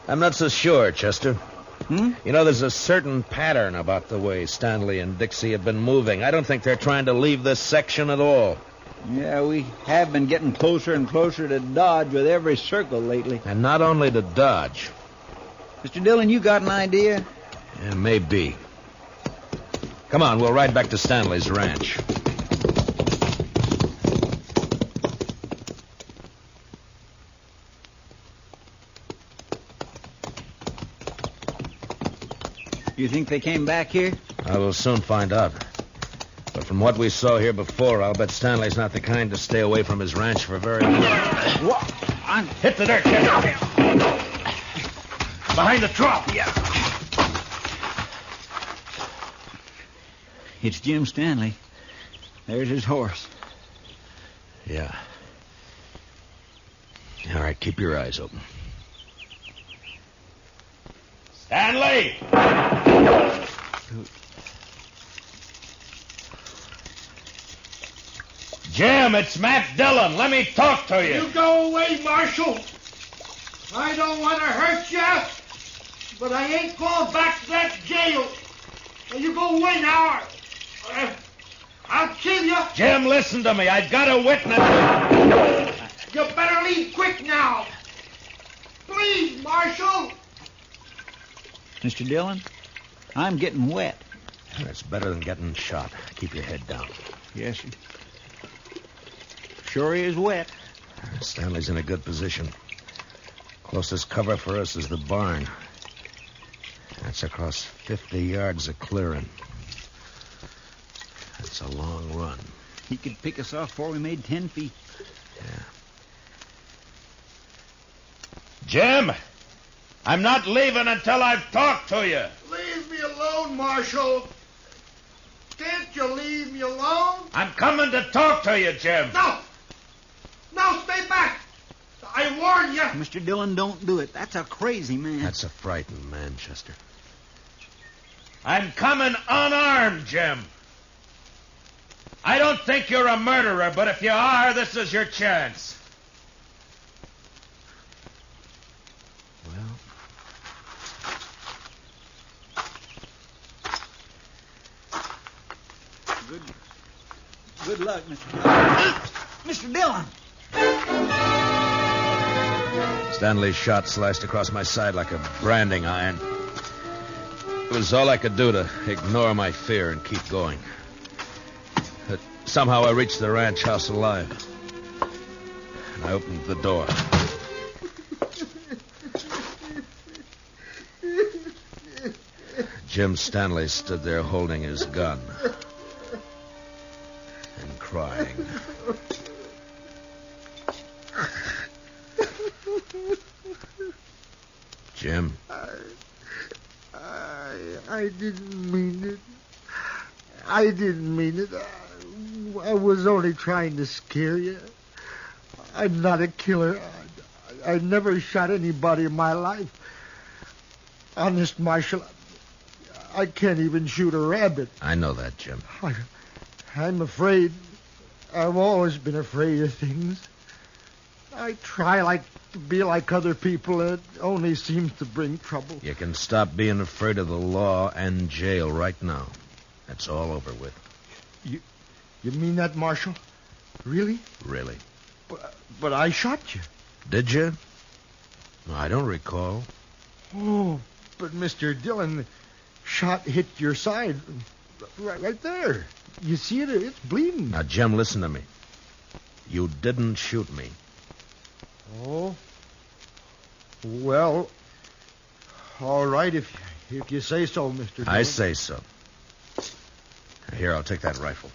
I'm not so sure, Chester. Hmm? You know, there's a certain pattern about the way Stanley and Dixie have been moving. I don't think they're trying to leave this section at all. Yeah, we have been getting closer and closer to Dodge with every circle lately. And not only to Dodge. Mr. Dillon, you got an idea? Yeah, maybe. Come on, we'll ride back to Stanley's ranch. You think they came back here? I will soon find out. But from what we saw here before, I'll bet Stanley's not the kind to stay away from his ranch for very long. What? Hit the dirt, Chester. Behind the trough. Yeah. It's Jim Stanley. There's his horse. Yeah. All right, keep your eyes open. Stanley! Jim, it's Matt Dillon. Let me talk to you. You go away, Marshal. I don't want to hurt you, but I ain't going back to that jail. Now, you go away now. I'll kill you. Jim, listen to me. I've got a witness. You better leave quick now. Please, Marshal. Mr. Dillon, I'm getting wet. That's better than getting shot. Keep your head down. Yes, sir. Sure is wet. Stanley's in a good position. Closest cover for us is the barn. That's across 50 yards of clearing. That's a long run. He could pick us off before we made 10 feet. Yeah. Jim, I'm not leaving until I've talked to you. Leave me alone, Marshal. Can't you leave me alone? I'm coming to talk to you, Jim. No! No, stay back! I warn you! Mr. Dillon, don't do it. That's a crazy man. That's a frightened man, Chester. I'm coming unarmed, Jim. I don't think you're a murderer, but if you are, this is your chance. Good luck, Mr. Dillon. Mr. Dillon! Stanley's shot slashed across my side like a branding iron. It was all I could do to ignore my fear and keep going. But somehow I reached the ranch house alive. And I opened the door. Jim Stanley stood there holding his gun. And crying. Jim? I didn't mean it. I didn't mean it. I was only trying to scare you. I'm not a killer. I never shot anybody in my life. Honest, Marshal, I can't even shoot a rabbit. I know that, Jim. I'm afraid. I've always been afraid of things. I try to be like other people, and it only seems to bring trouble. You can stop being afraid of the law and jail right now. That's all over with. You mean that, Marshal? Really? Really. But I shot you. Did you? I don't recall. Oh, But Mr. Dillon, shot hit your side. Right there. You see it? It's bleeding. Now, Jim, listen to me. You didn't shoot me. Oh? Well, all right, if you say so, Mr. Dillon. I say so. Here, I'll take that rifle.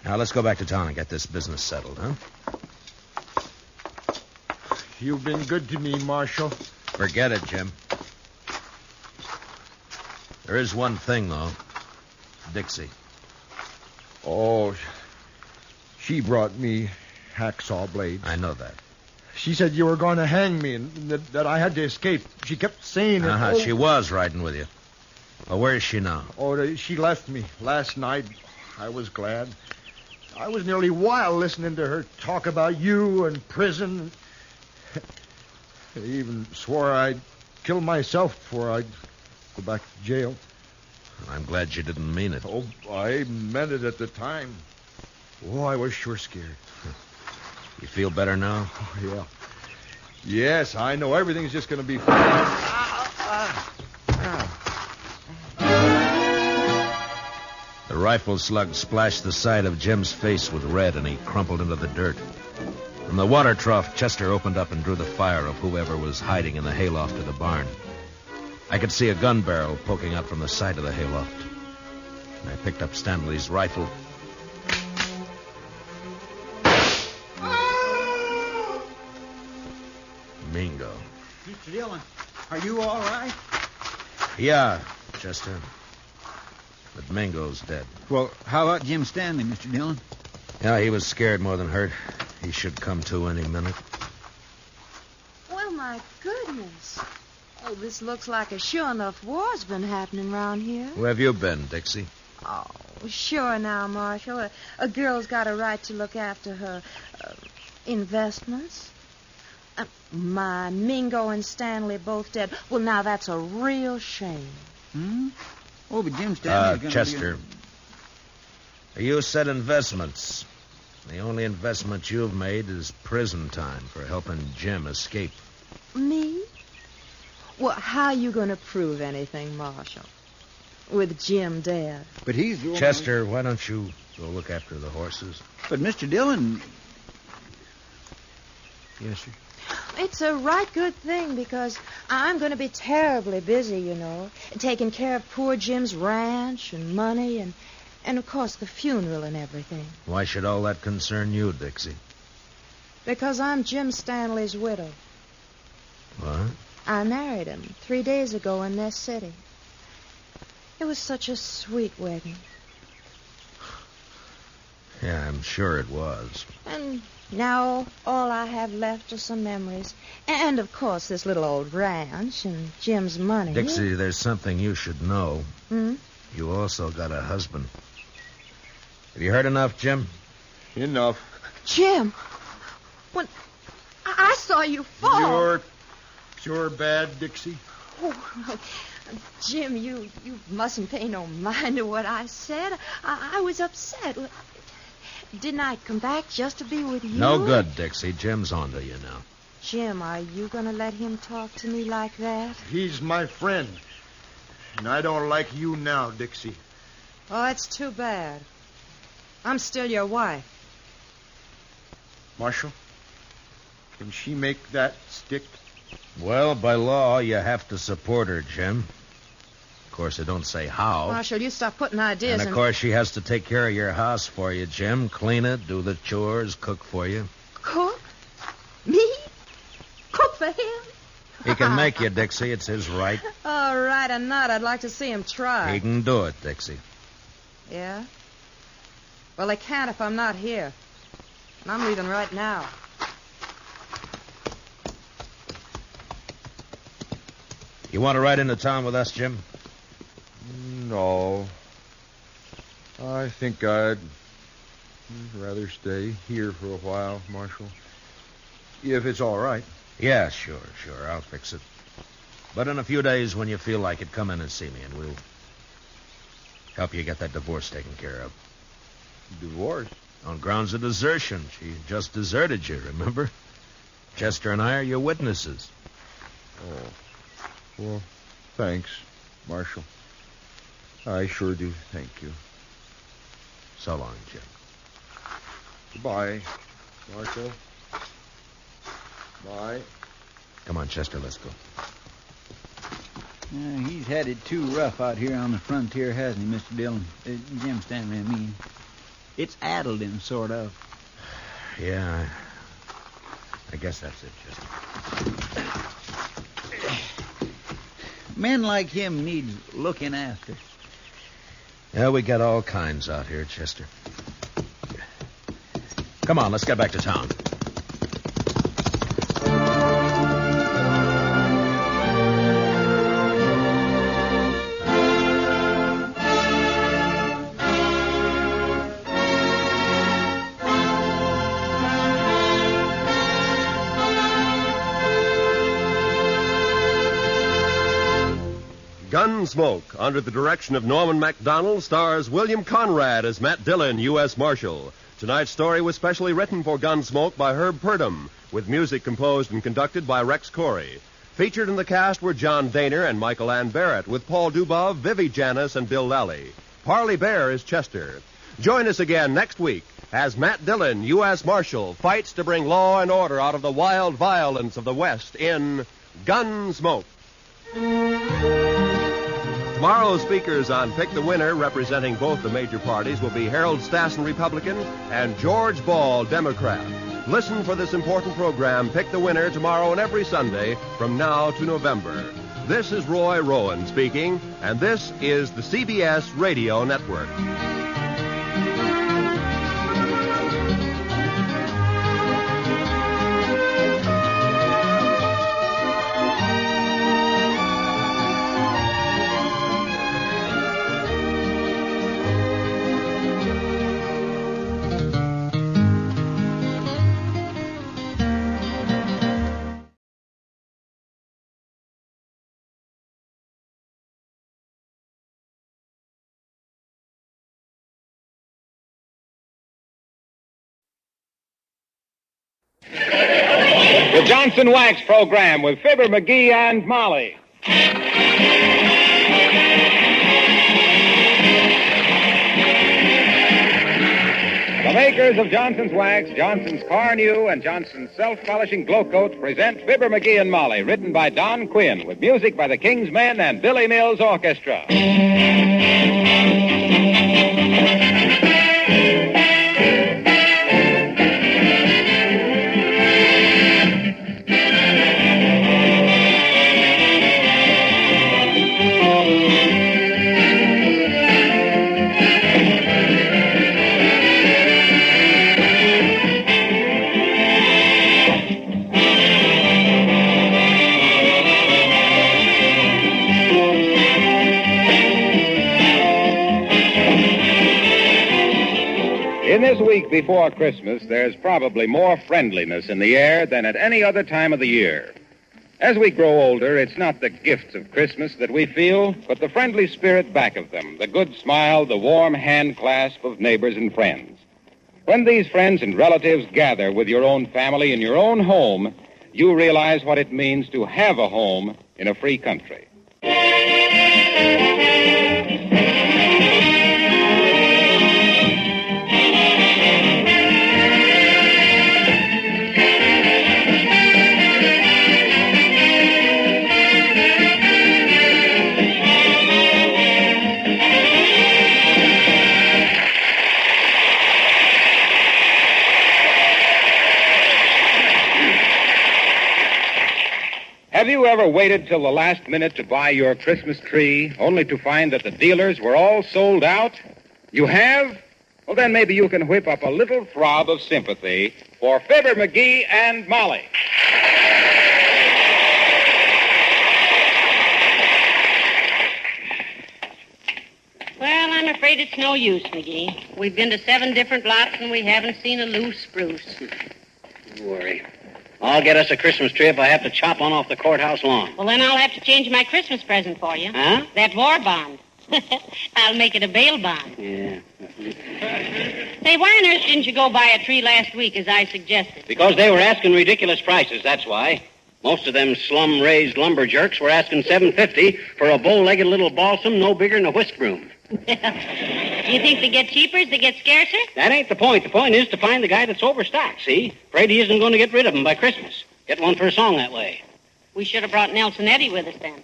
Now, let's go back to town and get this business settled, huh? You've been good to me, Marshal. Forget it, Jim. There is one thing, though. Dixie. Oh, she brought me hacksaw blades. I know that. She said you were going to hang me and that I had to escape. She kept saying it. She was riding with you. Well, where is she now? Oh, she left me last night. I was glad. I was nearly wild listening to her talk about you and prison. I even swore I'd kill myself before I'd go back to jail. I'm glad you didn't mean it. Oh, I meant it at the time. Oh, I was sure scared. You feel better now? Oh, yeah. Yes, I know everything's just going to be fine. The rifle slug splashed the side of Jim's face with red, and he crumpled into the dirt. From the water trough, Chester opened up and drew the fire of whoever was hiding in the hayloft of the barn. I could see a gun barrel poking out from the side of the hayloft. And I picked up Stanley's rifle. Mingo. Mr. Dillon, are you all right? Yeah, Chester. But Mingo's dead. Well, how about Jim Stanley, Mr. Dillon? Yeah, he was scared more than hurt. He should come to any minute. Well, my goodness. Oh, this looks like a sure enough war's been happening around here. Where have you been, Dixie? Oh, sure now, Marshal. A girl's got a right to look after her investments. My Mingo and Stanley both dead. Well, now that's a real shame. Hmm? Oh, but Jim Stanley's Chester. You said investments. The only investment you've made is prison time for helping Jim escape. Me? Well, how are you going to prove anything, Marshal? With Jim dead. But he's... Chester, why don't you go look after the horses? But Mr. Dillon... Yes, sir. It's a right good thing because I'm going to be terribly busy, you know, taking care of poor Jim's ranch and money and of course, the funeral and everything. Why should all that concern you, Dixie? Because I'm Jim Stanley's widow. What? I married him 3 days ago in this city. It was such a sweet wedding. Yeah, I'm sure it was. And now all I have left are some memories. And, of course, this little old ranch and Jim's money. Dixie, there's something you should know. Hmm? You also got a husband. Have you heard enough, Jim? Enough. Jim! When I saw you fall... You're pure bad, Dixie. Oh, Jim, you mustn't pay no mind to what I said. I was upset. Didn't I come back just to be with you? No good, Dixie. Jim's on to you now. Jim, are you going to let him talk to me like that? He's my friend. And I don't like you now, Dixie. Oh, that's too bad. I'm still your wife. Marshal, can she make that stick? Well, by law, you have to support her, Jim. Of course, they don't say how. Marshal, you stop putting ideas And, of course, she has to take care of your house for you, Jim. Clean it, do the chores, cook for you. Cook? Me? Cook for him? He can make you, Dixie. It's his right. All right or not, I'd like to see him try. He can do it, Dixie. Yeah? Well, they can't if I'm not here. And I'm leaving right now. You want to ride into town with us, Jim? No. I think I'd rather stay here for a while, Marshal. If it's all right. Yeah, sure. I'll fix it. But in a few days, when you feel like it, come in and see me, and we'll help you get that divorce taken care of. Divorce? On grounds of desertion. She just deserted you, remember? Chester and I are your witnesses. Oh. Well, thanks, Marshal. I sure do thank you. So long, Jim. Goodbye, Marshal. Bye. Come on, Chester, let's go. He's had it too rough out here on the frontier, hasn't he, Mr. Dillon? Jim Stanley, I mean. It's addled him, sort of. Yeah, I guess that's it, Chester. Men like him need looking after. Yeah, we got all kinds out here, Chester. Come on, let's get back to town. Gunsmoke, under the direction of Norman MacDonald, stars William Conrad as Matt Dillon, U.S. Marshal. Tonight's story was specially written for Gunsmoke by Herb Purdom, with music composed and conducted by Rex Corey. Featured in the cast were John Daner and Michael Ann Barrett, with Paul Dubov, Vivi Janis, and Bill Lally. Parley Bear is Chester. Join us again next week as Matt Dillon, U.S. Marshal, fights to bring law and order out of the wild violence of the West in Gunsmoke. Tomorrow's speakers on Pick the Winner, representing both the major parties, will be Harold Stassen, Republican, and George Ball, Democrat. Listen for this important program, Pick the Winner, tomorrow and every Sunday from now to November. This is Roy Rowan speaking, and this is the CBS Radio Network. The Johnson Wax Program with Fibber, McGee, and Molly. The makers of Johnson's Wax, Johnson's Car New, and Johnson's Self-Polishing Glow Coat present Fibber, McGee, and Molly, written by Don Quinn, with music by the King's Men and Billy Mills Orchestra. In this week before Christmas, there's probably more friendliness in the air than at any other time of the year. As we grow older, it's not the gifts of Christmas that we feel, but the friendly spirit back of them, the good smile, the warm hand clasp of neighbors and friends. When these friends and relatives gather with your own family in your own home, you realize what it means to have a home in a free country. Have you ever waited till the last minute to buy your Christmas tree, only to find that the dealers were all sold out? You have? Well, then maybe you can whip up a little throb of sympathy for Fibber, McGee, and Molly. Well, I'm afraid it's no use, McGee. We've been to 7 different lots, and we haven't seen a loose spruce. Don't worry. I'll get us a Christmas tree if I have to chop one off the courthouse lawn. Well, then I'll have to change my Christmas present for you. Huh? That war bond. I'll make it a bail bond. Yeah. Say, why on earth didn't you go buy a tree last week, as I suggested? Because they were asking ridiculous prices, that's why. Most of them slum-raised lumberjerks were asking $7.50 for a bow-legged little balsam no bigger than a whisk broom. You think they get cheaper as they get scarcer? That ain't the point. The point is to find the guy that's overstocked, see? Afraid he isn't going to get rid of them by Christmas. Get one for a song that way. We should have brought Nelson Eddy with us then.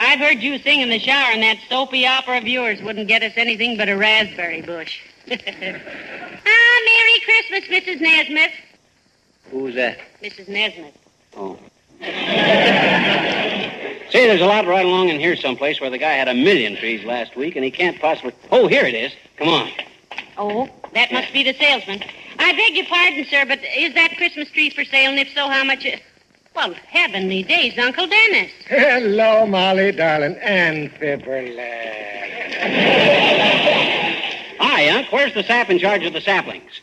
I've heard you sing in the shower, and that soapy opera of yours wouldn't get us anything but a raspberry bush. Merry Christmas, Mrs. Nesmith. Who's that? Mrs. Nesmith. Oh. Say, there's a lot right along in here someplace where the guy had 1,000,000 trees last week, and he can't possibly... Oh, here it is. Come on. Oh, that must be the salesman. I beg your pardon, sir, but is that Christmas tree for sale, and if so, how much... Well, heavenly days, Uncle Dennis. Hello, Molly, darling, and Fibber, lad. Hi, Unc. Where's the sap in charge of the saplings?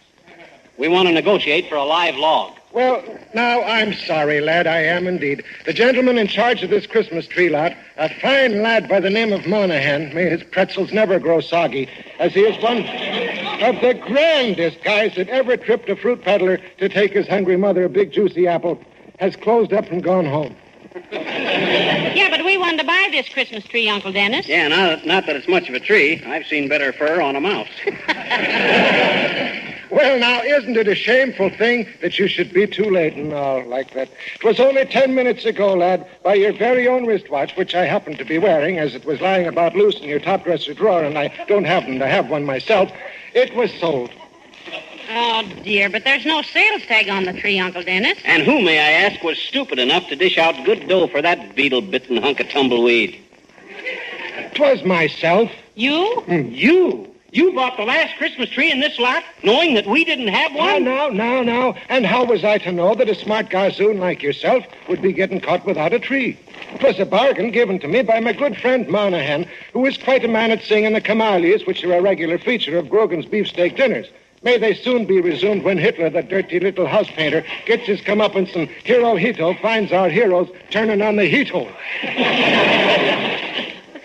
We want to negotiate for a live log. Well, now, I'm sorry, lad, I am indeed. The gentleman in charge of this Christmas tree lot, a fine lad by the name of Monahan, may his pretzels never grow soggy, as he is one of the grandest guys that ever tripped a fruit peddler to take his hungry mother a big juicy apple, has closed up and gone home. Yeah, but we wanted to buy this Christmas tree, Uncle Dennis. Yeah, not that it's much of a tree. I've seen better fur on a mouse. Well, now, isn't it a shameful thing that you should be too late and all like that? It was only 10 minutes ago, lad, by your very own wristwatch, which I happened to be wearing as it was lying about loose in your top dresser drawer, and I don't happen to have one myself. It was sold. Oh, dear, but there's no sales tag on the tree, Uncle Dennis. And who, may I ask, was stupid enough to dish out good dough for that beetle-bitten hunk of tumbleweed? 'Twas myself. You? You? You bought the last Christmas tree in this lot, knowing that we didn't have one? Now. And how was I to know that a smart gossoon like yourself would be getting caught without a tree? It was a bargain given to me by my good friend Monahan, who is quite a man at singing the camalias, which are a regular feature of Grogan's beefsteak dinners. May they soon be resumed when Hitler, the dirty little house painter, gets his comeuppance and Hirohito finds our heroes turning on the heat hole.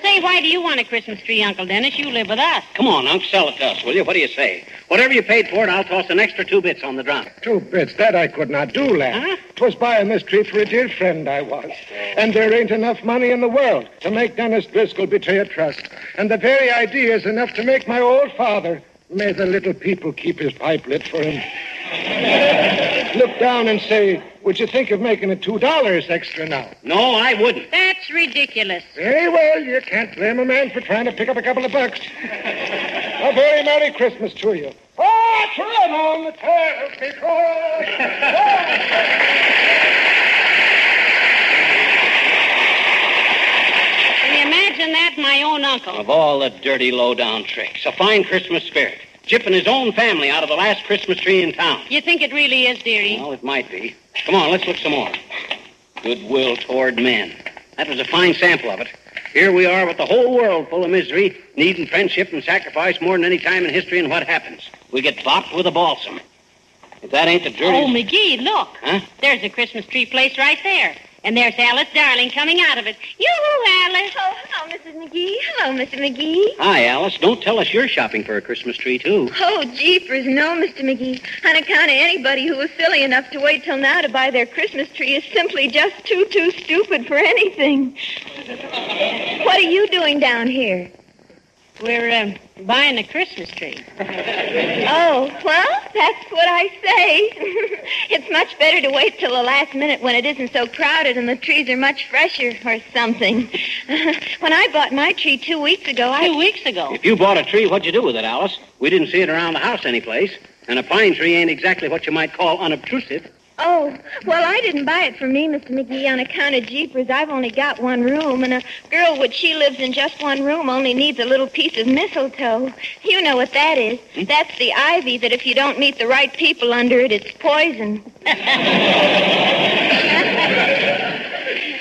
Say, why do you want a Christmas tree, Uncle Dennis? You live with us. Come on, Unc, sell it to us, will you? What do you say? Whatever you paid for it, I'll toss an extra 2 bits on the drop. 2 bits? That I could not do, lad. Huh? 'Twas buying this tree for a dear friend I was. And there ain't enough money in the world to make Dennis Driscoll betray a trust. And the very idea is enough to make my old father, may the little people keep his pipe lit for him, look down and say, would you think of making it $2 extra now? No, I wouldn't. That's ridiculous. Very well, you can't blame a man for trying to pick up a couple of bucks. A very Merry Christmas to you. Oh, turn on the tail, people! Can you imagine that, my own uncle? Of all the dirty, low-down tricks, a fine Christmas spirit. Chipping his own family out of the last Christmas tree in town. You think it really is, dearie? Well, it might be. Come on, let's look some more. Goodwill toward men. That was a fine sample of it. Here we are with the whole world full of misery, needing friendship and sacrifice more than any time in history, and what happens? We get bopped with a balsam. If that ain't the dirtiest... Oh, McGee, look. Huh? There's a Christmas tree place right there. And there's Alice Darling coming out of it. Yoo-hoo, Alice. Oh, hello, Mrs. McGee. Hello, Mr. McGee. Hi, Alice. Don't tell us you're shopping for a Christmas tree, too. Oh, jeepers, no, Mr. McGee. On account of anybody who was silly enough to wait till now to buy their Christmas tree is simply just too stupid for anything. What are you doing down here? We're buying a Christmas tree. Oh, well, that's what I say. It's much better to wait till the last minute when it isn't so crowded and the trees are much fresher or something. When I bought my tree 2 weeks ago, 2 weeks ago? If you bought a tree, what'd you do with it, Alice? We didn't see it around the house anyplace. And a pine tree ain't exactly what you might call unobtrusive. Oh, well, I didn't buy it for me, Mr. McGee, on account of jeepers. I've only got one room, and a girl which she lives in just one room only needs a little piece of mistletoe. You know what that is. That's the ivy that if you don't meet the right people under it, it's poison.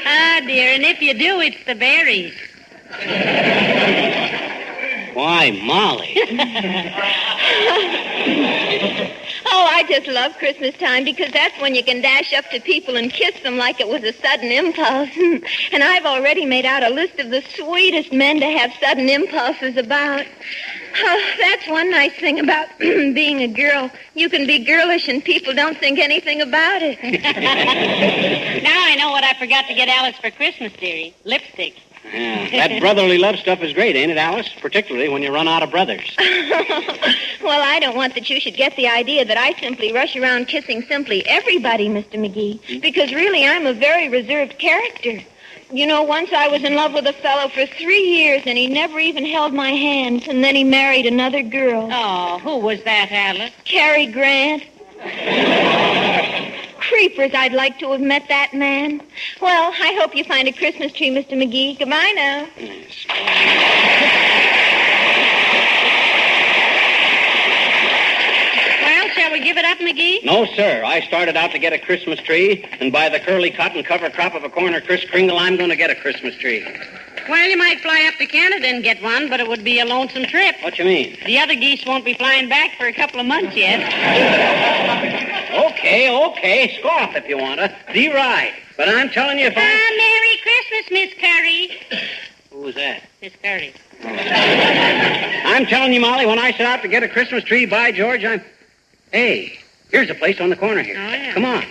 Ah, dear, and if you do, it's the berries. Why, Molly. Oh, I just love Christmas time because that's when you can dash up to people and kiss them like it was a sudden impulse. And I've already made out a list of the sweetest men to have sudden impulses about. Oh, that's one nice thing about being a girl. You can be girlish and people don't think anything about it. Now I know what I forgot to get Alice for Christmas, dearie. Lipstick. Yeah, that brotherly love stuff is great, ain't it, Alice? Particularly when you run out of brothers. Well, I don't want that you should get the idea that I simply rush around kissing simply everybody, Mr. McGee, because really I'm a very reserved character. You know, once I was in love with a fellow for 3 years, and he never even held my hands, and then he married another girl. Oh, who was that, Alice? Cary Grant. Creepers, I'd like to have met that man. Well, I hope you find a Christmas tree, Mr. McGee. Goodbye now. Well, shall we give it up, McGee? No, sir. I started out to get a Christmas tree, and by the curly cotton cover crop of a corner Kris Kringle, I'm going to get a Christmas tree. Well, you might fly up to Canada and get one, but it would be a lonesome trip. What you mean? The other geese won't be flying back for a couple of months yet. Okay. Scoff if you want to. Be right. But I'm telling you, if I... Merry Christmas, Miss Curry. Who was that? Miss Curry. I'm telling you, Molly, when I set out to get a Christmas tree, by George, I'm... Hey, here's a place on the corner here. Oh, yeah. Come on.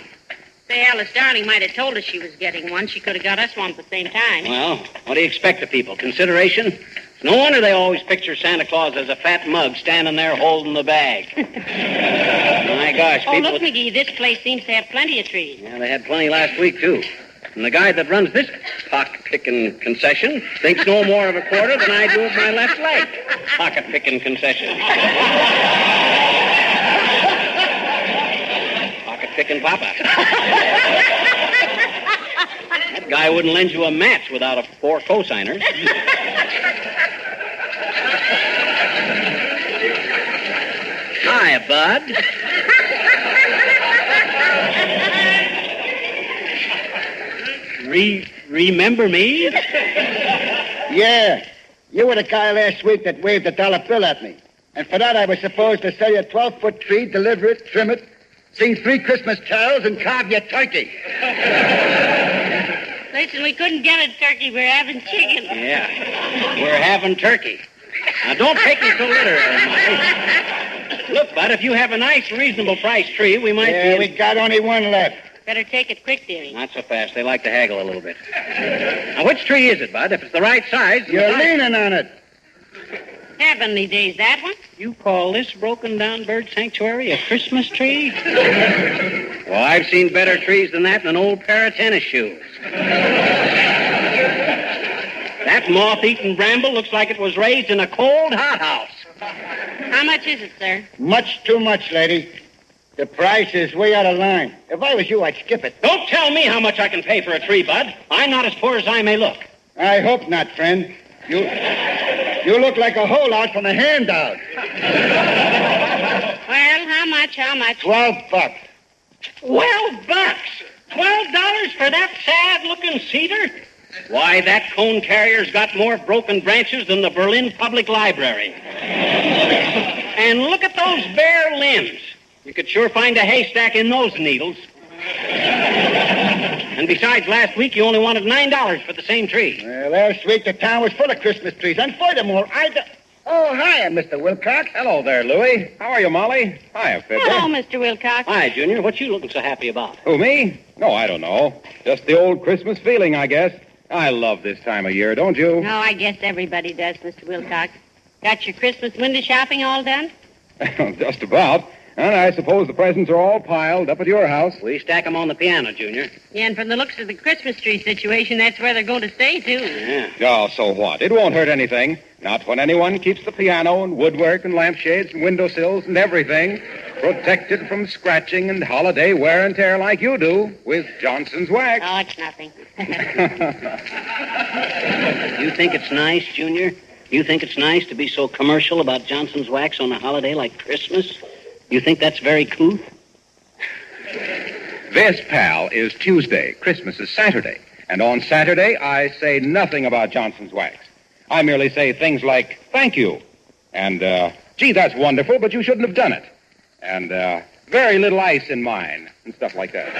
Say, Alice Darling might have told us she was getting one. She could have got us one at the same time. Well, what do you expect of people? Consideration? It's no wonder they always picture Santa Claus as a fat mug standing there holding the bag. My gosh, Oh, people... look, McGee, this place seems to have plenty of trees. Yeah, they had plenty last week, too. And the guy that runs this pocket-picking concession thinks no more of a quarter than I do of my left leg. Pocket-picking concession. Pocket-picking papa. That guy wouldn't lend you a match without 4 cosigners. Hi, bud. Remember me? Yeah. You were the guy last week that waved a $1 bill at me. And for that, I was supposed to sell you a 12-foot tree, deliver it, trim it, sing 3 Christmas carols, and carve you a turkey. Listen, we couldn't get a turkey. We're having chicken. Yeah. We're having turkey. Now, don't take me so literally, Molly. Look, bud, if you have a nice, reasonable price tree, we might Yeah, we got only one left. Better take it quick, dearie. Not so fast. They like to haggle a little bit. Now, which tree is it, bud? If it's the right size... You're leaning on it. Heavenly days, that one? You call this broken-down bird sanctuary a Christmas tree? Well, I've seen better trees than that in an old pair of tennis shoes. That moth-eaten bramble looks like it was raised in a cold hothouse. How much is it, sir? Much too much, lady. The price is way out of line. If I was you, I'd skip it. Don't tell me how much I can pay for a tree, bud. I'm not as poor as I may look. I hope not, friend. You look like a holdout from a handout. Well, how much? $12. $12? $12 for that sad-looking cedar? Why, that cone carrier's got more broken branches than the Berlin Public Library. And look at those bare limbs. You could sure find a haystack in those needles. And besides, last week you only wanted $9 for the same tree. Well, last week the town was full of Christmas trees. And furthermore, Oh, hiya, Mr. Wilcox. Hello there, Louie. How are you, Molly? Hiya, Fibber. Hello, Mr. Wilcox. Hi, Junior. What you looking so happy about? Who, me? No, I don't know. Just the old Christmas feeling, I guess. I love this time of year, don't you? No, I guess everybody does, Mr. Wilcox. Got your Christmas window shopping all done? Just about. And I suppose the presents are all piled up at your house. We stack them on the piano, Junior. Yeah, and from the looks of the Christmas tree situation, that's where they're going to stay, too. Yeah. Oh, so what? It won't hurt anything. Not when anyone keeps the piano and woodwork and lampshades and windowsills and everything protected from scratching and holiday wear and tear like you do with Johnson's wax. Oh, it's nothing. You think it's nice, Junior? You think it's nice to be so commercial about Johnson's wax on a holiday like Christmas? You think that's very couth? This, pal, is Tuesday. Christmas is Saturday. And on Saturday, I say nothing about Johnson's wax. I merely say things like, thank you. And, gee, that's wonderful, but you shouldn't have done it. And, Very little ice in mine, and stuff like that.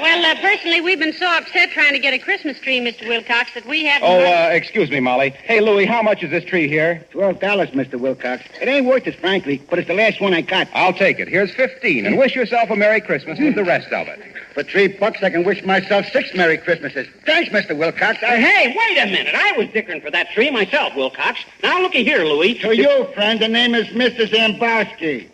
Well, personally, we've been so upset trying to get a Christmas tree, Mr. Wilcox, that we haven't... Excuse me, Molly. Hey, Louie, how much is this tree here? $12, Mr. Wilcox. It ain't worth it, frankly, but it's the last one I got. I'll take it. Here's 15, and wish yourself a Merry Christmas with the rest of it. For $3, I can wish myself 6 Merry Christmases. Thanks, Mr. Wilcox. Hey, wait a minute. I was dickering for that tree myself, Wilcox. Now, looky here, Louie. To you, friend, the name is Mr. Zambowski.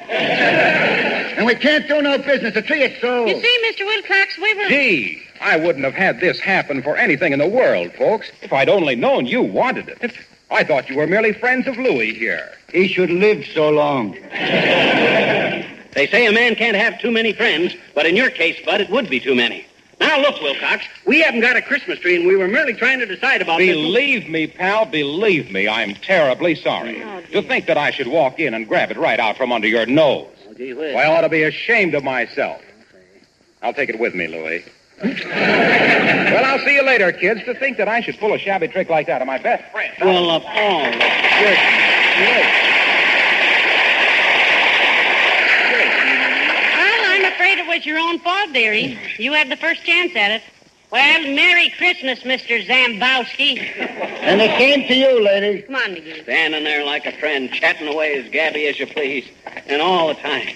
And we can't do no business. The tree is sold. You see, Mr. Wilcox, we were... Gee, I wouldn't have had this happen for anything in the world, folks, if I'd only known you wanted it. I thought you were merely friends of Louie here. He should live so long. They say a man can't have too many friends, but in your case, Bud, it would be too many. Now, look, Wilcox, we haven't got a Christmas tree, and we were merely trying to decide about this. Believe me, pal, believe me, I'm terribly sorry. To think that I should walk in and grab it right out from under your nose. Well, I ought to be ashamed of myself. I'll take it with me, Louie. Well, I'll see you later, kids. To think that I should pull a shabby trick like that on my best friend. Well, Paul, I'm afraid it was your own fault, dearie. You had the first chance at it. Well, Merry Christmas, Mr. Zambowski. And the same to you, lady. Come on, McGee. Standing there like a friend, chatting away as gabby as you please, and all the time.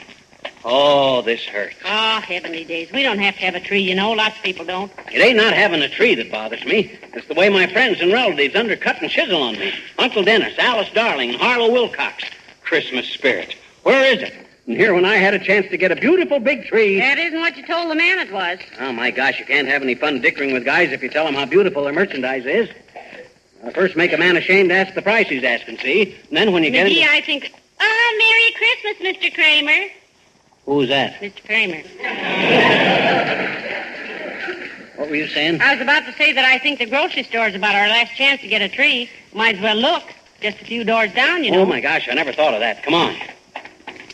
Oh, this hurts. Oh, heavenly days. We don't have to have a tree, you know. Lots of people don't. It ain't not having a tree that bothers me. It's the way my friends and relatives undercut and chisel on me. Uncle Dennis, Alice Darling, and Harlow Wilcox. Christmas spirit. Where is it? And here when I had a chance to get a beautiful big tree. That isn't what you told the man it was. Oh, my gosh, you can't have any fun dickering with guys if you tell them how beautiful their merchandise is. First make a man ashamed to ask the price he's asking, see? And then when you get McGee, into... I think... Merry Christmas, Mr. Kramer. Who's that? Mr. Kramer. What were you saying? I was about to say that I think the grocery store's about our last chance to get a tree. Might as well look. Just a few doors down, you know. Oh, my gosh, I never thought of that. Come on.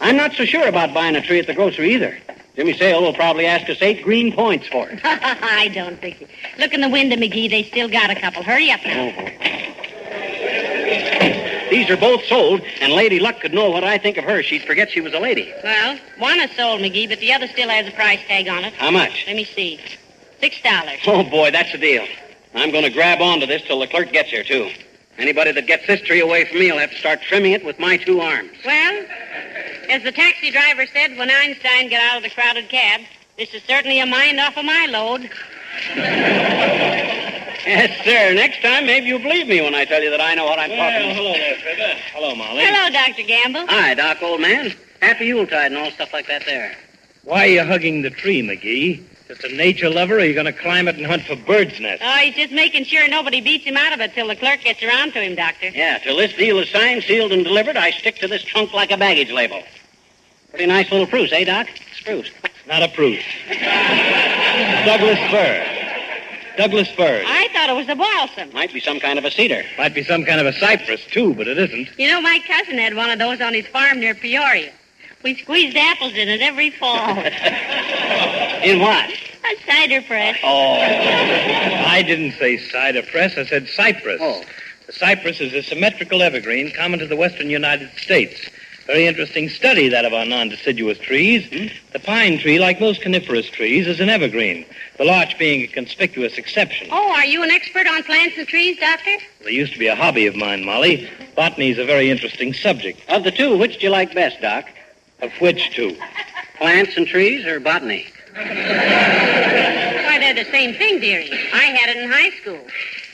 I'm not so sure about buying a tree at the grocery either. Jimmy Sale will probably ask us 8 green points for it. I don't think it. Look in the window, McGee. They still got a couple. Hurry up now. These are both sold, and Lady Luck could know what I think of her. She'd forget she was a lady. Well, one is sold, McGee, but the other still has a price tag on it. How much? Let me see. $6. Oh, boy, that's a deal. I'm going to grab onto this till the clerk gets here, too. Anybody that gets this tree away from me will have to start trimming it with my 2 arms. Well, as the taxi driver said when Einstein got out of the crowded cab, this is certainly a mind off of my load. Yes, sir. Next time, maybe you'll believe me when I tell you that I know what I'm talking about. Hello there, Fibber. Hello, Molly. Hello, Dr. Gamble. Hi, Doc, old man. Happy Yuletide and all stuff like that there. Why are you hugging the tree, McGee? Just a nature lover, or are you going to climb it and hunt for birds' nests? Oh, he's just making sure nobody beats him out of it till the clerk gets around to him, Doctor. Yeah, till this deal is signed, sealed, and delivered, I stick to this trunk like a baggage label. Pretty nice little spruce, eh, Doc? Spruce. Not a spruce. Douglas fir. Douglas firs. I thought it was a balsam. Might be some kind of a cedar. Might be some kind of a cypress, too, but it isn't. You know, my cousin had one of those on his farm near Peoria. We squeezed apples in it every fall. In what? A cider press. Oh. I didn't say cider press. I said cypress. Oh. The cypress is a symmetrical evergreen common to the western United States. Very interesting study, that of our non-deciduous trees. The pine tree, like most coniferous trees, is an evergreen, the larch being a conspicuous exception. Oh, are you an expert on plants and trees, Doctor? They used to be a hobby of mine, Molly. Botany is a very interesting subject. Of the two, which do you like best, Doc? Of which two? Plants and trees or botany? Why, they're the same thing, dearie. I had it in high school.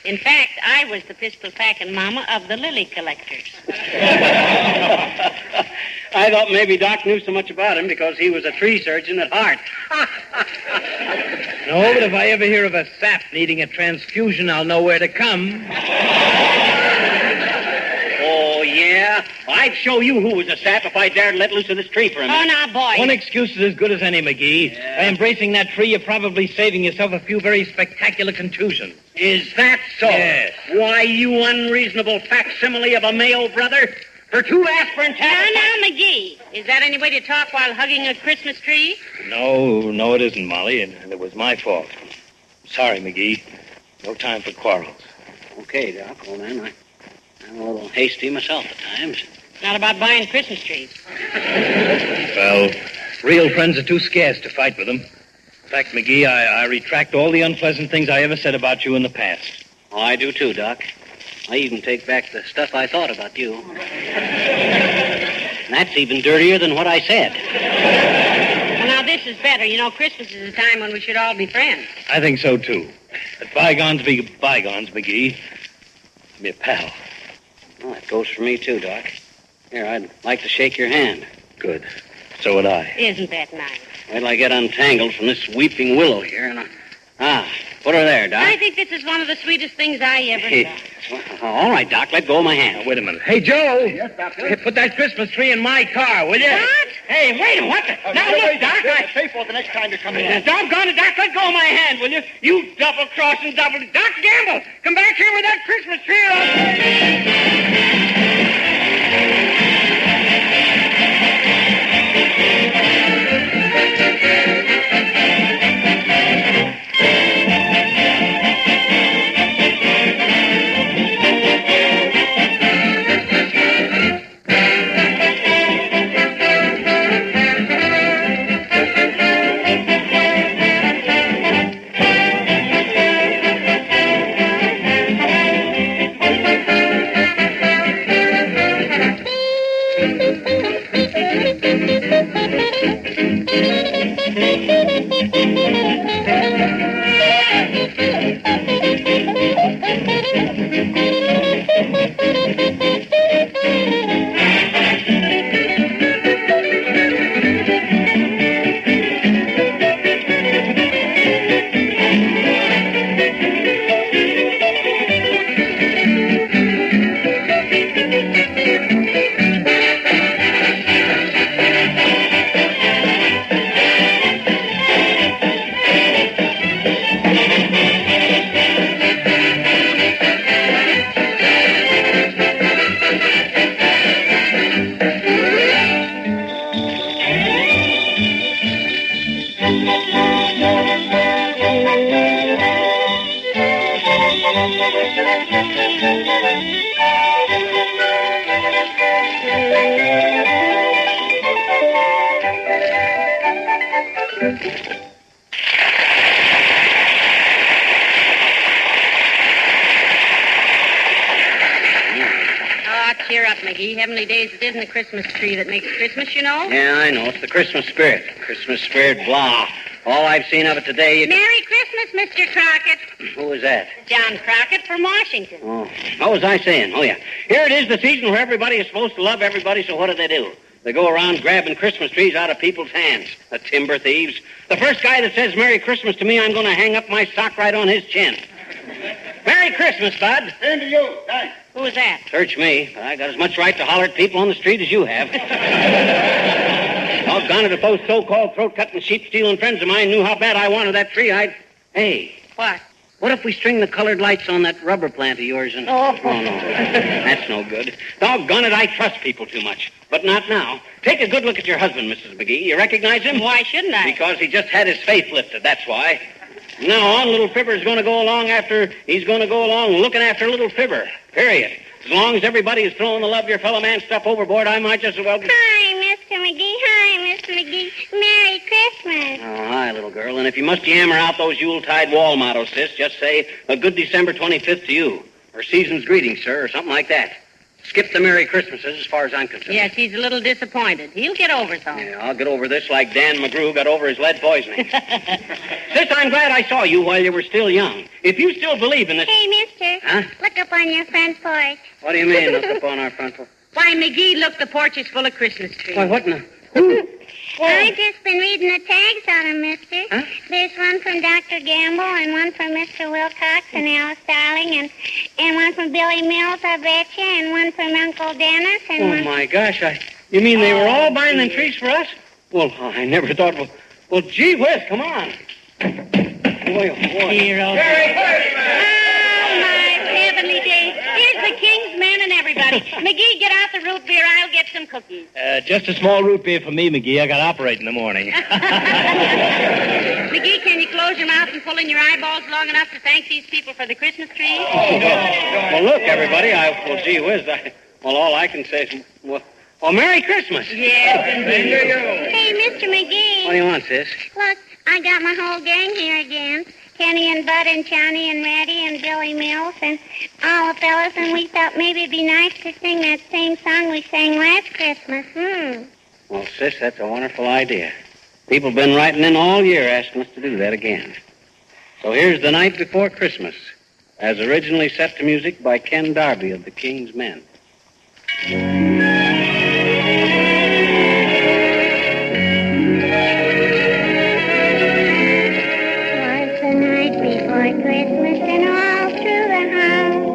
In fact, I was the pistol-packing mama of the lily collectors. I thought maybe Doc knew so much about him because he was a tree surgeon at heart. No, but if I ever hear of a sap needing a transfusion, I'll know where to come. Oh, yeah? I'd show you who was a sap if I dared let loose of this tree for a minute. Oh, now, boy. One excuse is as good as any, McGee. Yeah. By embracing that tree, you're probably saving yourself a few very spectacular contusions. Is that so? Yes. Why, you unreasonable facsimile of a male brother. For 2 aspirin tablets... Now, McGee. Is that any way to talk while hugging a Christmas tree? No, it isn't, Molly, and it was my fault. Sorry, McGee. No time for quarrels. Okay, Doc, old man. I'm a little hasty myself at times. Not about buying Christmas trees. Well, real friends are too scarce to fight with them. In fact, McGee, I retract all the unpleasant things I ever said about you in the past. Oh, I do too, Doc. I even take back the stuff I thought about you. And that's even dirtier than what I said. Well, now, this is better. You know, Christmas is a time when we should all be friends. I think so, too. Let bygones be bygones, McGee. Be a pal. Well, that goes for me too, Doc. Here, I'd like to shake your hand. Good. So would I. Isn't that nice? Wait till I get untangled from this weeping willow here, and put her there, Doc. I think this is one of the sweetest things I ever saw. All right, Doc, let go of my hand. Wait a minute. Hey, Joe. Yes, Doctor? Put that Christmas tree in my car, will you? What? Hey, wait a minute. What the? Now, look, Doc. Pay for it the next time you come in. Doggone it, Doc, let go of my hand, will you? You double-crossing double... Doc Gamble, come back here with that Christmas tree. Cheer up, McGee. Heavenly days, it isn't the Christmas tree that makes Christmas, you know. Yeah, I know. It's the Christmas spirit. Christmas spirit, blah. All I've seen of it today... Merry Christmas, Mr. Crockett. Who is that? John Crockett from Washington. Oh, what was I saying? Oh, yeah. Here it is, the season where everybody is supposed to love everybody, so what do? They go around grabbing Christmas trees out of people's hands. The timber thieves. The first guy that says Merry Christmas to me, I'm going to hang up my sock right on his chin. Merry Christmas, bud. Same to you. Thanks. Who was that? Search me, but I got as much right to holler at people on the street as you have. Doggone it, if those so-called throat-cutting, sheep-stealing friends of mine knew how bad I wanted that tree, I'd... Hey. What? What if we string the colored lights on that rubber plant of yours and... Oh, no. That's no good. Doggone it, I trust people too much. But not now. Take a good look at your husband, Mrs. McGee. You recognize him? Why shouldn't I? Because he just had his faith lifted, that's why. Now on, little Fibber's going to go along looking after little Fibber. Period. As long as everybody is throwing the love your fellow man stuff overboard, I might just as well... Hi, Mr. McGee. Hi, Mr. McGee. Merry Christmas. Oh, hi, little girl. And if you must yammer out those Yuletide wall mottos, sis, just say, a good December 25th to you. Or season's greetings, sir, or something like that. Skip the Merry Christmases as far as I'm concerned. Yes, he's a little disappointed. He'll get over some. Yeah, I'll get over this like Dan McGrew got over his lead poisoning. Sis, I'm glad I saw you while you were still young. If you still believe in this... Hey, mister. Huh? Look up on your front porch. What do you mean, look up on our front porch? Why, McGee, look, the porch is full of Christmas trees. Why, what in the... I've just been reading the tags on them, mister. Huh? There's one from Dr. Gamble and one from Mr. Wilcox and Alice Starling and one from Billy Mills, I bet you, and one from Uncle Dennis and Oh, one... my gosh, you mean they were all buying them trees for us? Well, I never thought... Well, gee whiz, come on. Boy, Hero. Oh, my heavenly days. Here's the King's men and everybody. McGee, get out the root beer. I'll get some cookies. Just a small root beer for me, McGee. I got to operate in the morning. McGee, can you close your mouth and pull in your eyeballs long enough to thank these people for the Christmas trees? Well, look, everybody, well, gee whiz, all I can say is Well, Merry Christmas. Yes, indeed. Hey, Mr. McGee. What do you want, sis? Look, I got my whole gang here again. Kenny and Bud and Johnny and Ratty and Billy Mills and all the fellas, and we thought maybe it'd be nice to sing that same song we sang last Christmas. Well, sis, that's a wonderful idea. People have been writing in all year asking us to do that again. So here's The Night Before Christmas, as originally set to music by Ken Darby of the King's Men. Christmas and all through the house,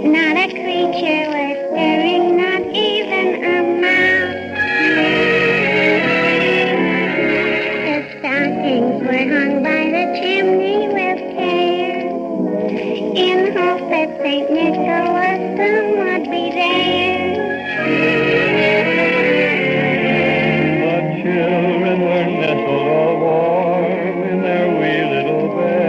not a creature was stirring, not even a mouse. The stockings were hung by the chimney with care, in hope that St. Nicholas soon would be there. The children were nestled all warm in their wee little bed,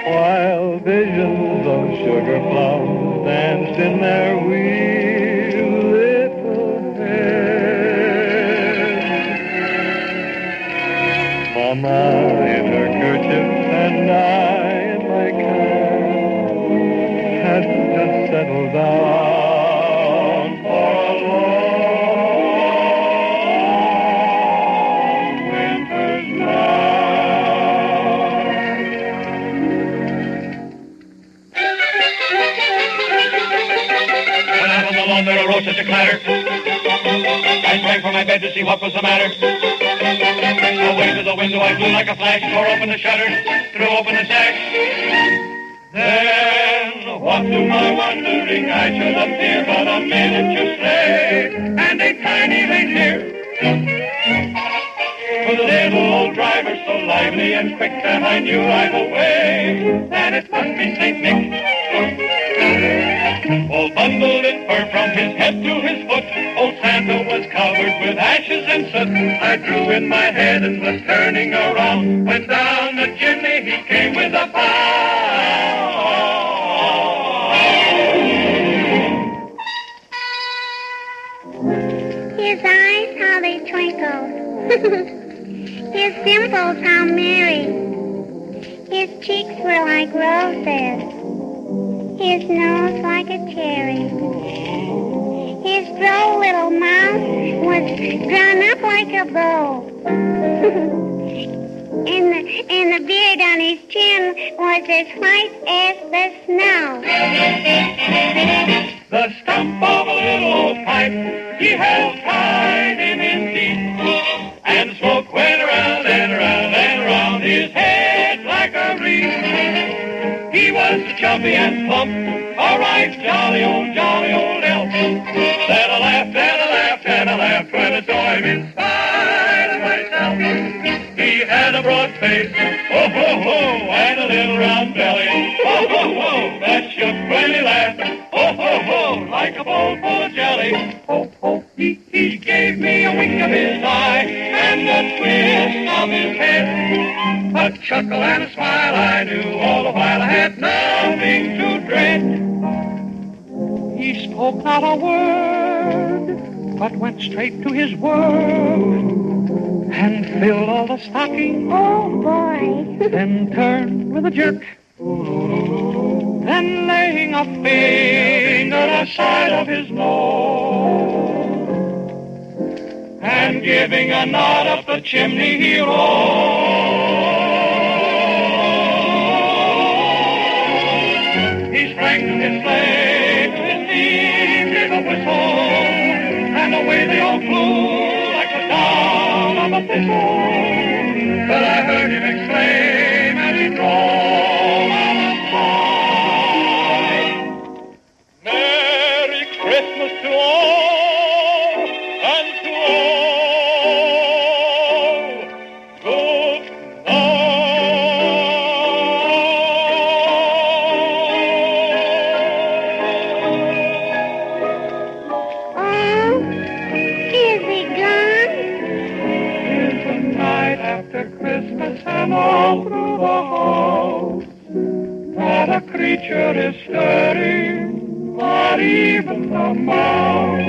while visions of sugar plums danced in their wee little heads. Mama in her kerchief and I in my cap had just settled down for a long winter's When out on the lawn there arose such a clatter, I sprang from my bed to see what was the matter. Away to the window I flew like a flash, tore open the shutters, threw open the sash. Then, what to my wondering I should appear but a miniature sleigh and a tiny reindeer. With a little old driver so lively and quick that I knew right away that it must be St. Nick. All bundled in fur from his head to his foot, old Santa was covered with ashes and soot. I drew in my head and was turning around when down the chimney he came with a His eyes, how they twinkled. His dimples, how merry. His cheeks were like roses. His nose like a cherry. His droll little mouth was drawn up like a bow. and the beard on his chin was as white as the snow. The stump of a little old pipe he held tight in his teeth, and smoke went around and around and around his head like a wreath. He was chubby and plump, a right jolly old elf, that I laughed and I laughed and I laughed when I saw him in spite of myself. He had a broad face, oh ho ho, and a little round belly, oh ho ho, that shook when he laughed, oh ho ho, like a bowl full of jelly. Oh ho, he gave me a wink of his eye and a twist of his head, a chuckle and a smile I knew all the while I had nothing to dread. He spoke not a word, but went straight to his work and filled all the stockings. Oh, boy. Then turned with a jerk. Then laying a finger aside of his nose and giving a nod up the chimney he rode. He sprang to his sleigh, to his team gave a whistle, and away they all flew like the down of a thistle. But I heard him exclaim as he drove out of sight, Merry Christmas to all, and to all, good and all through the house, not a creature is stirring, not not even the mound.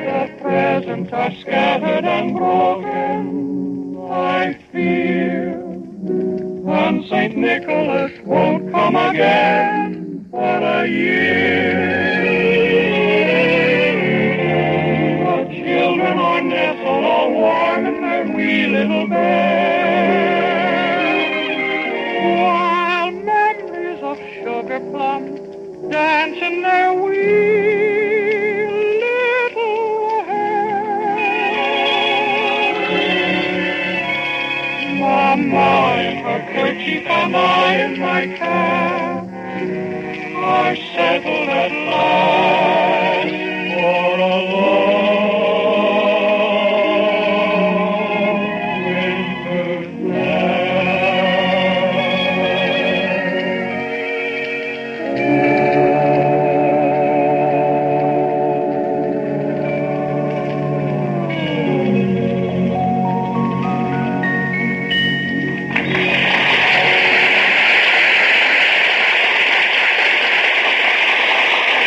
The presents are scattered and broken, I fear, and St. Nicholas won't come again for a year. The children are nestled all warm in their wee little beds, while memories of sugar plums dance in their wee little heads. Mama in her kerchief and I in my cap are settled at last for a long winter's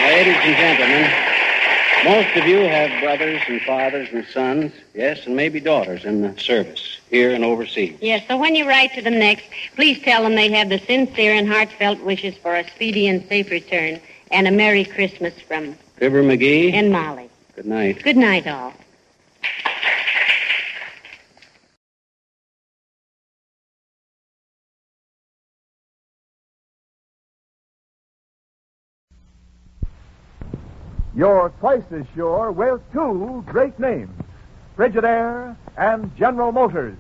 Ladies and gentlemen, most of you have brothers and fathers and sons, yes, and maybe daughters in the service, here and overseas. Yes, so when you write to them next, please tell them they have the sincere and heartfelt wishes for a speedy and safe return and a Merry Christmas from Fibber, McGee. and Molly. Good night. Good night, all. You're twice as sure with two great names, Frigidaire and General Motors.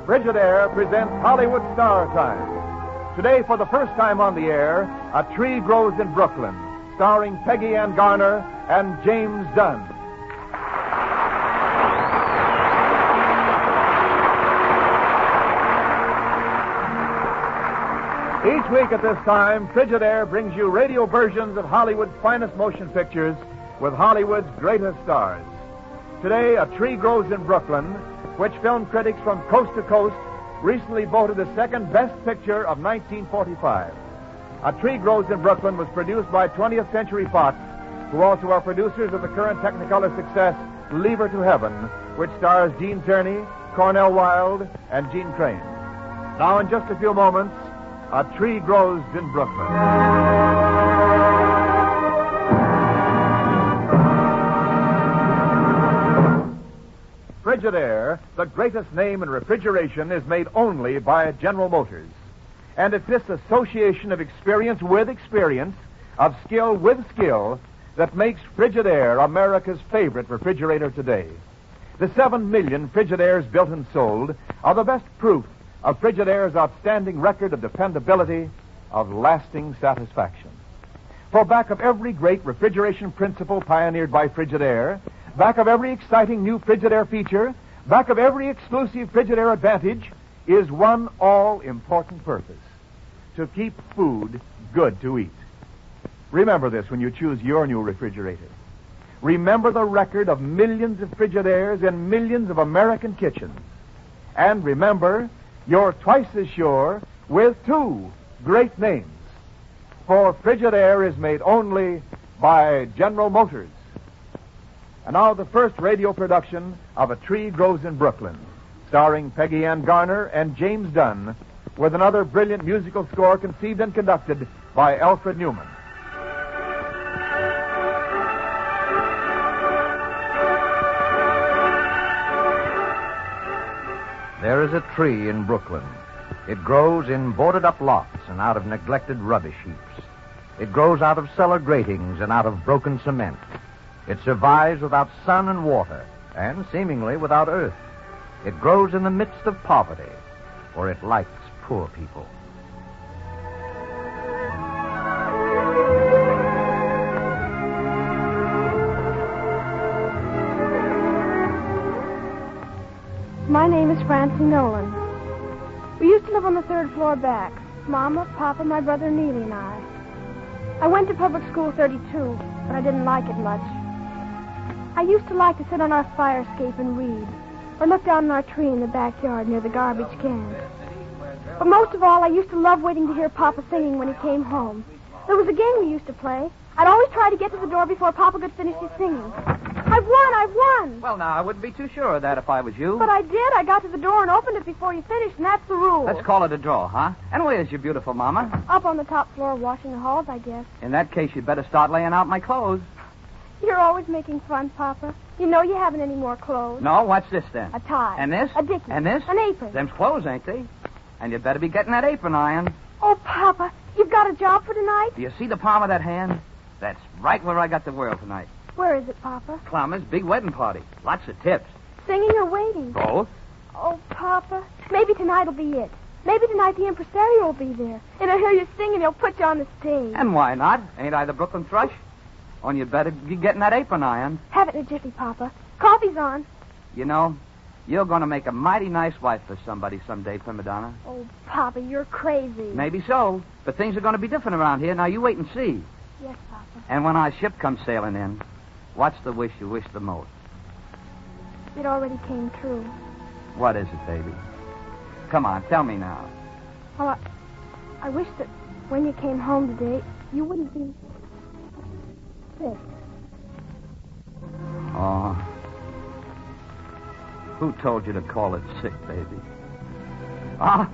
Frigidaire presents Hollywood Star Time. Today, for the first time on the air, A Tree Grows in Brooklyn, starring Peggy Ann Garner and James Dunn. Each week at this time, Frigidaire brings you radio versions of Hollywood's finest motion pictures with Hollywood's greatest stars. Today, A Tree Grows in Brooklyn, which film critics from coast to coast recently voted the second best picture of 1945. A Tree Grows in Brooklyn was produced by 20th Century Fox, who also are producers of the current Technicolor success Leave Her to Heaven, which stars Gene Tierney, Cornell Wilde, and Gene Crane. Now, in just a few moments, A Tree Grows in Brooklyn. Frigidaire, the greatest name in refrigeration, is made only by General Motors. And it's this association of experience with experience, of skill with skill, that makes Frigidaire America's favorite refrigerator today. The 7 million Frigidaires built and sold are the best proof of Frigidaire's outstanding record of dependability, of lasting satisfaction. For back of every great refrigeration principle pioneered by Frigidaire, back of every exciting new Frigidaire feature, back of every exclusive Frigidaire advantage, is one all-important purpose: to keep food good to eat. Remember this when you choose your new refrigerator. Remember the record of millions of Frigidaires in millions of American kitchens. And remember, you're twice as sure with two great names. For Frigidaire is made only by General Motors. And now the first radio production of A Tree Grows in Brooklyn, starring Peggy Ann Garner and James Dunn, with another brilliant musical score conceived and conducted by Alfred Newman. There is a tree in Brooklyn. It grows in boarded-up lots and out of neglected rubbish heaps. It grows out of cellar gratings and out of broken cement. It survives without sun and water, and seemingly without earth. It grows in the midst of poverty, for it likes poor people. My name is Francie Nolan. We used to live on the third floor back. Mama, Papa, my brother Neely, and I. I went to public school 32, but I didn't like it much. I used to like to sit on our fire escape and read, or look down on our tree in the backyard near the garbage cans. But most of all, I used to love waiting to hear Papa singing when he came home. There was a game we used to play. I'd always try to get to the door before Papa could finish his singing. I've won! Well, now, I wouldn't be too sure of that if I was you. But I did. I got to the door and opened it before you finished, and that's the rule. Let's call it a draw, huh? And where's your beautiful mama? Up on the top floor washing the halls, I guess. In that case, you'd better start laying out my clothes. You're always making fun, Papa. You know you haven't any more clothes. No, what's this then? A tie. And this? A dickie. And this? An apron. Them's clothes, ain't they? And you'd better be getting that apron ironed. Oh, Papa, you've got a job for tonight? Do you see the palm of that hand? That's right where I got the world tonight. Where is it, Papa? Plumber's big wedding party. Lots of tips. Singing or waiting? Both. Oh, Papa, maybe tonight'll be it. Maybe tonight the impresario will be there. And he'll hear you sing and he'll put you on the stage. And why not? Ain't I the Brooklyn Thrush? Only you'd better be getting that apron ironed. Have it in a jiffy, Papa. Coffee's on. You know, you're going to make a mighty nice wife for somebody someday, Prima Donna. Oh, Papa, you're crazy. Maybe so, but things are going to be different around here. Now, you wait and see. Yes, Papa. And when our ship comes sailing in, what's the wish you wish the most? It already came true. What is it, baby? Come on, tell me now. Well, I wish that when you came home today, you wouldn't be sick. Oh. Who told you to call it sick, baby? Ah,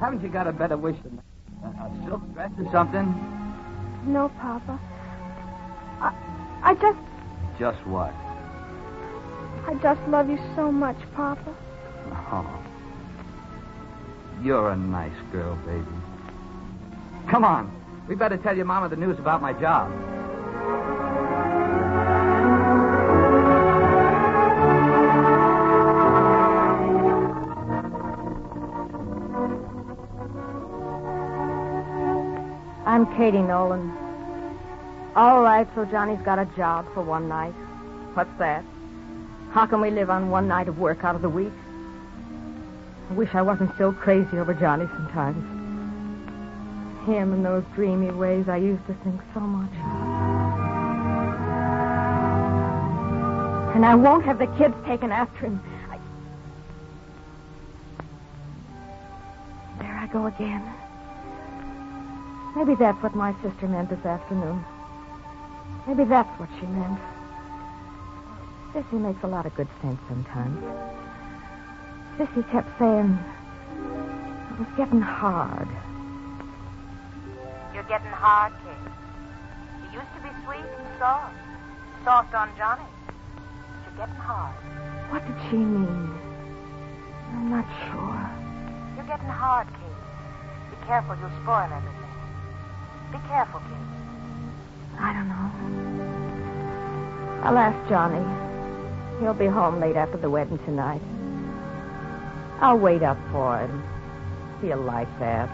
haven't you got a better wish than a silk dress or something? No, Papa. I just... Just what? I just love you so much, Papa. Oh. You're a nice girl, baby. Come on. We better tell your mama the news about my job. I'm Katie Nolan. All right, so Johnny's got a job for one night. What's that? How can we live on one night of work out of the week? I wish I wasn't so crazy over Johnny sometimes. Him and those dreamy ways I used to think so much of. And I won't have the kids taken after him. There I go again. Maybe that's what my sister meant this afternoon. Maybe that's what she meant. Sissy makes a lot of good sense sometimes. Sissy kept saying it was getting hard. You're getting hard, Kate. You used to be sweet and soft. Soft on Johnny. But you're getting hard. What did she mean? I'm not sure. You're getting hard, Kate. Be careful, you'll spoil everything. Be careful, Kate. I don't know. I'll ask Johnny. He'll be home late after the wedding tonight. I'll wait up for him. He'll like that.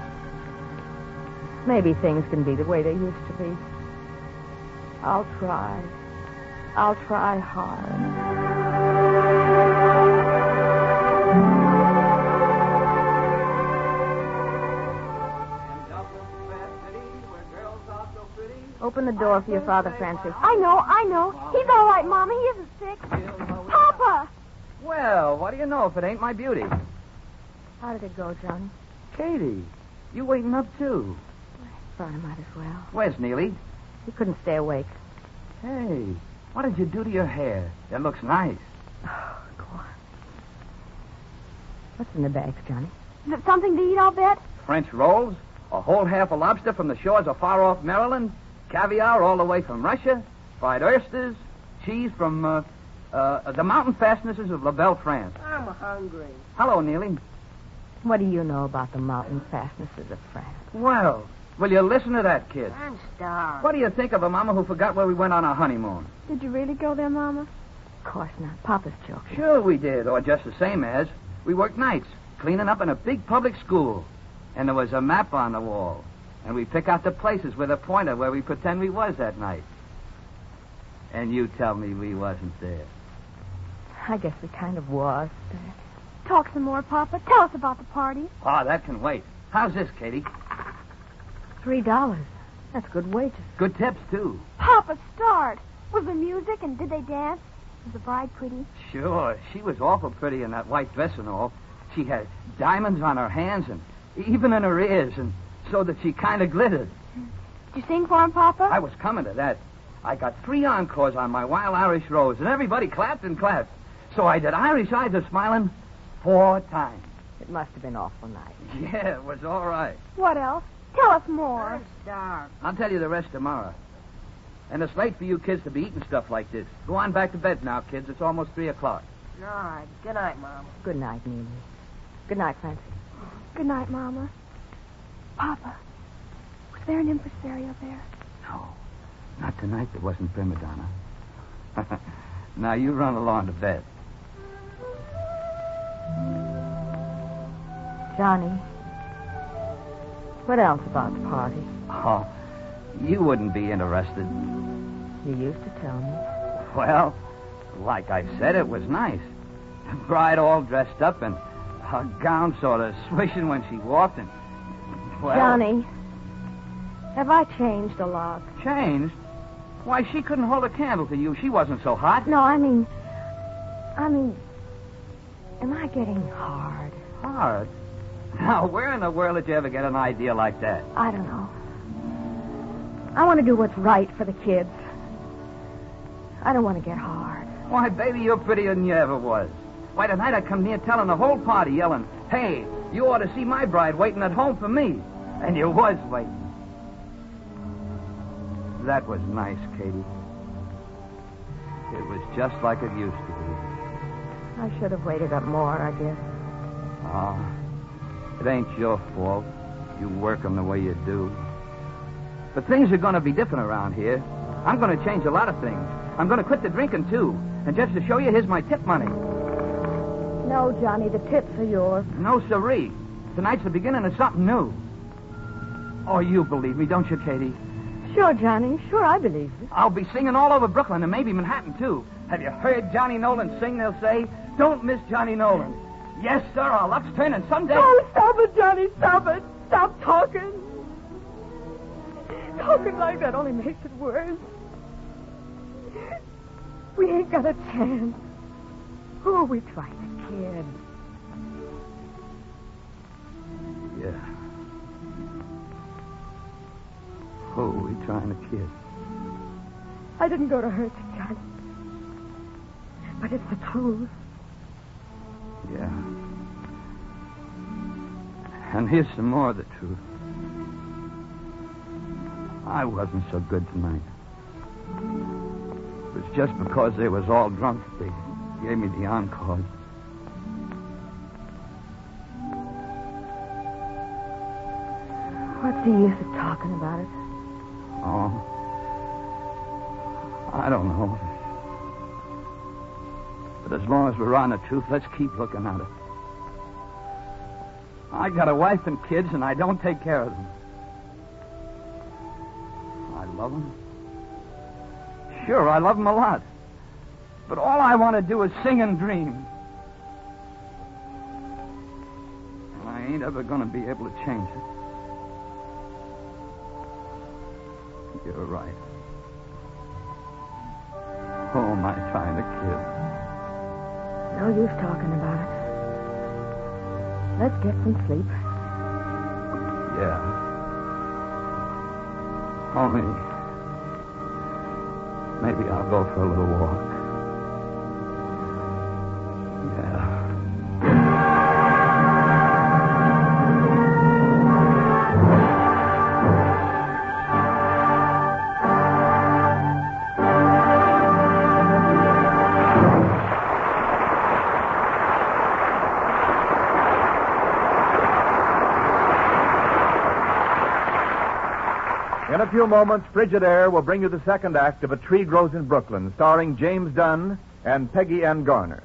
Maybe things can be the way they used to be. I'll try. I'll try hard. Open the door for your father, Francis. I know. He's all right, Mama. He isn't sick. Papa! Well, what do you know if it ain't my beauty? How did it go, Johnny? Katie, you waiting up, too. Thought I might as well. Where's Neely? He couldn't stay awake. Hey, what did you do to your hair? It looks nice. Oh, go on. What's in the bags, Johnny? Is it something to eat, I'll bet? French rolls, a whole half a lobster from the shores of far-off Maryland, caviar all the way from Russia, fried oysters, cheese from the mountain fastnesses of La Belle, France. I'm hungry. Hello, Neely. What do you know about the mountain fastnesses of France? Well, will you listen to that kid? I'm starved. What do you think of a mama who forgot where we went on our honeymoon? Did you really go there, Mama? Of course not. Papa's joking. Sure we did, or just the same as. We worked nights, cleaning up in a big public school. And there was a map on the wall. And we pick out the places with a pointer where we pretend we was that night. And you tell me we wasn't there. I guess we kind of was. Talk some more, Papa. Tell us about the party. Oh, that can wait. How's this, Katie? $3. That's good wages. Good tips, too. Papa, start. Was there music and did they dance? Was the bride pretty? Sure. She was awful pretty in that white dress and all. She had diamonds on her hands and even in her ears, and so that she kind of glittered. Did you sing for him, Papa? I was coming to that. I got 3 encores on my Wild Irish Rose, and everybody clapped and clapped. So I did Irish Eyes Are Smiling 4 times. It must have been awful nice. Yeah, it was all right. What else? Tell us more. I'll tell you the rest tomorrow. And it's late for you kids to be eating stuff like this. Go on back to bed now, kids. It's almost 3 o'clock. All right. Good night, Mom. Good night, Mimi. Good night, Francie. Good night, Mama. Papa, was there an impresario there? No. Not tonight. There wasn't prima donna. Now you run along to bed. Johnny, what else about the party? Oh, you wouldn't be interested. You used to tell me. Well, like I said, it was nice. The bride all dressed up and her gown sort of swishing when she walked and... Well, Johnny, have I changed a lot? Changed? Why, she couldn't hold a candle to you. She wasn't so hot. No, I mean, am I getting hard? Hard? Now, where in the world did you ever get an idea like that? I don't know. I want to do what's right for the kids. I don't want to get hard. Why, baby, you're prettier than you ever was. Why, tonight I come near telling the whole party, yelling, hey, you ought to see my bride waiting at home for me. And you was waiting. That was nice, Katie. It was just like it used to be. I should have waited up more, I guess. Oh, it ain't your fault. You work 'em the way you do. But things are going to be different around here. I'm going to change a lot of things. I'm going to quit the drinking, too. And just to show you, here's my tip money. No, Johnny, the tips are yours. No, siree. Tonight's the beginning of something new. Oh, you believe me, don't you, Katie? Sure, Johnny. Sure, I believe you. I'll be singing all over Brooklyn and maybe Manhattan, too. Have you heard Johnny Nolan sing, they'll say? Don't miss Johnny Nolan. Yes, sir, our luck's turning someday. Oh, stop it, Johnny. Stop it. Stop talking. Talking like that only makes it worse. We ain't got a chance. Who are we trying to kid? Yeah. Who are we trying to kid? I didn't go to hurt you, Johnny. But it's the truth. Yeah. And here's some more of the truth. I wasn't so good tonight. It was just because they was all drunk that they gave me the encores. What's the use of talking about it? Oh, I don't know. But as long as we're on the truth, let's keep looking at it. I got a wife and kids, and I don't take care of them. I love them. Sure, I love them a lot. But all I want to do is sing and dream. And I ain't ever going to be able to change it. You're right. Who am I trying to kill? No use talking about it. Let's get some sleep. Yeah. Only maybe I'll go for a little walk. Yeah. In a few moments, Frigid Air will bring you the second act of A Tree Grows in Brooklyn, starring James Dunn and Peggy Ann Garner.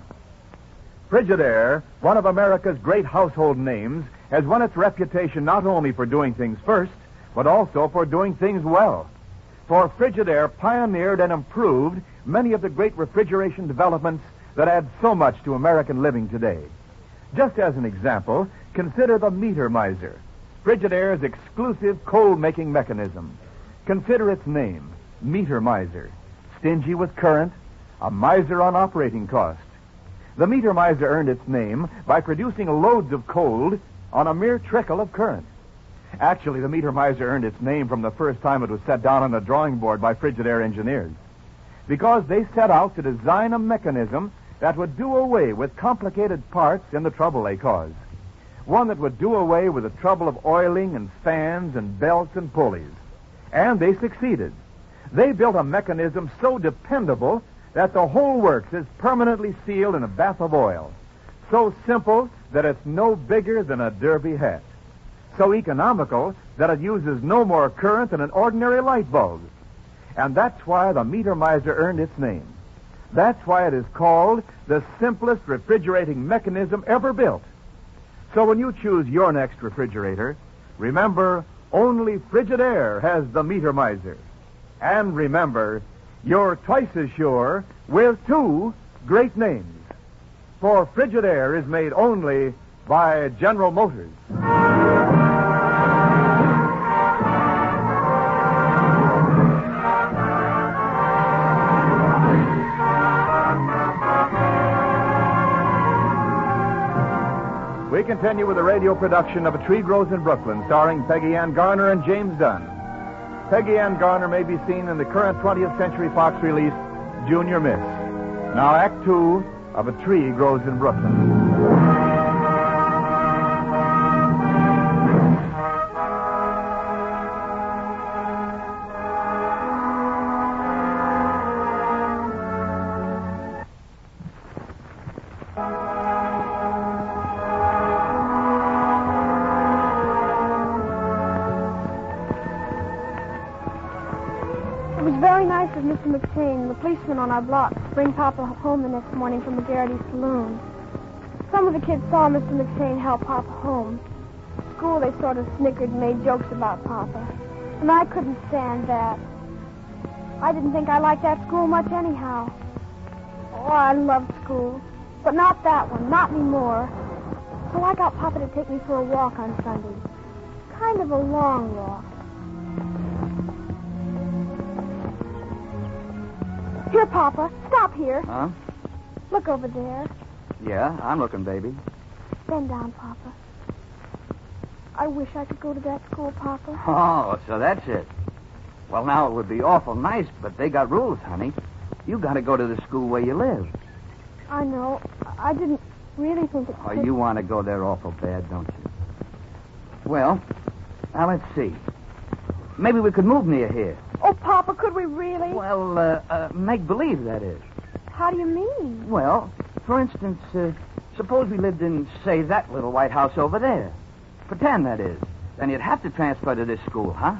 Frigid Air, one of America's great household names, has won its reputation not only for doing things first, but also for doing things well. For Frigid Air pioneered and improved many of the great refrigeration developments that add so much to American living today. Just as an example, consider the Meter Miser, Frigid Air's exclusive cold-making mechanism. Consider its name, meter miser. Stingy with current, a miser on operating cost. The meter miser earned its name by producing loads of cold on a mere trickle of current. Actually, the meter miser earned its name from the first time it was set down on a drawing board by Frigidaire engineers, because they set out to design a mechanism that would do away with complicated parts in the trouble they caused. One that would do away with the trouble of oiling and fans and belts and pulleys. And they succeeded. They built a mechanism so dependable that the whole works is permanently sealed in a bath of oil. So simple that it's no bigger than a derby hat. So economical that it uses no more current than an ordinary light bulb. And that's why the meter miser earned its name. That's why it is called the simplest refrigerating mechanism ever built. So when you choose your next refrigerator, remember, only Frigidaire has the meter miser. And remember, you're twice as sure with two great names. For Frigidaire is made only by General Motors. We continue with a radio production of A Tree Grows in Brooklyn, starring Peggy Ann Garner and James Dunn. Peggy Ann Garner may be seen in the current 20th Century Fox release, Junior Miss. Now, Act 2 of A Tree Grows in Brooklyn. Mr. McShane, the policeman on our block, to bring Papa home the next morning from the Garrity saloon. Some of the kids saw Mr. McShane help Papa home. At school, they sort of snickered and made jokes about Papa. And I couldn't stand that. I didn't think I liked that school much anyhow. Oh, I loved school. But not that one, not anymore. So I got Papa to take me for a walk on Sunday. Kind of a long walk. Here, Papa. Stop here. Huh? Look over there. Yeah, I'm looking, baby. Bend down, Papa. I wish I could go to that school, Papa. Oh, so that's it. Well, now, it would be awful nice, but they got rules, honey. You got to go to the school where you live. I know. I didn't really think it Oh, you want to go there awful bad, don't you? Well, now let's see. Maybe we could move near here. Oh, Papa, could we really? Well, make believe, that is. How do you mean? Well, for instance, suppose we lived in, say, that little white house over there. Pretend, that is. Then you'd have to transfer to this school, huh?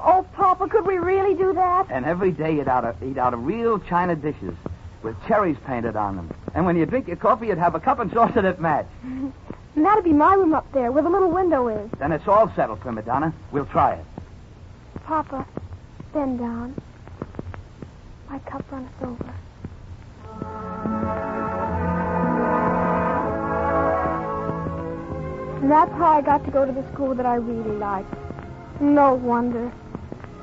Oh, Papa, could we really do that? And every day you'd eat out of real china dishes with cherries painted on them. And when you drink your coffee, you'd have a cup and saucer that match. And that'd be my room up there, where the little window is. Then it's all settled, Prima Donna. We'll try it. Papa, bend down. My cup runs over. And that's how I got to go to the school that I really liked. No wonder.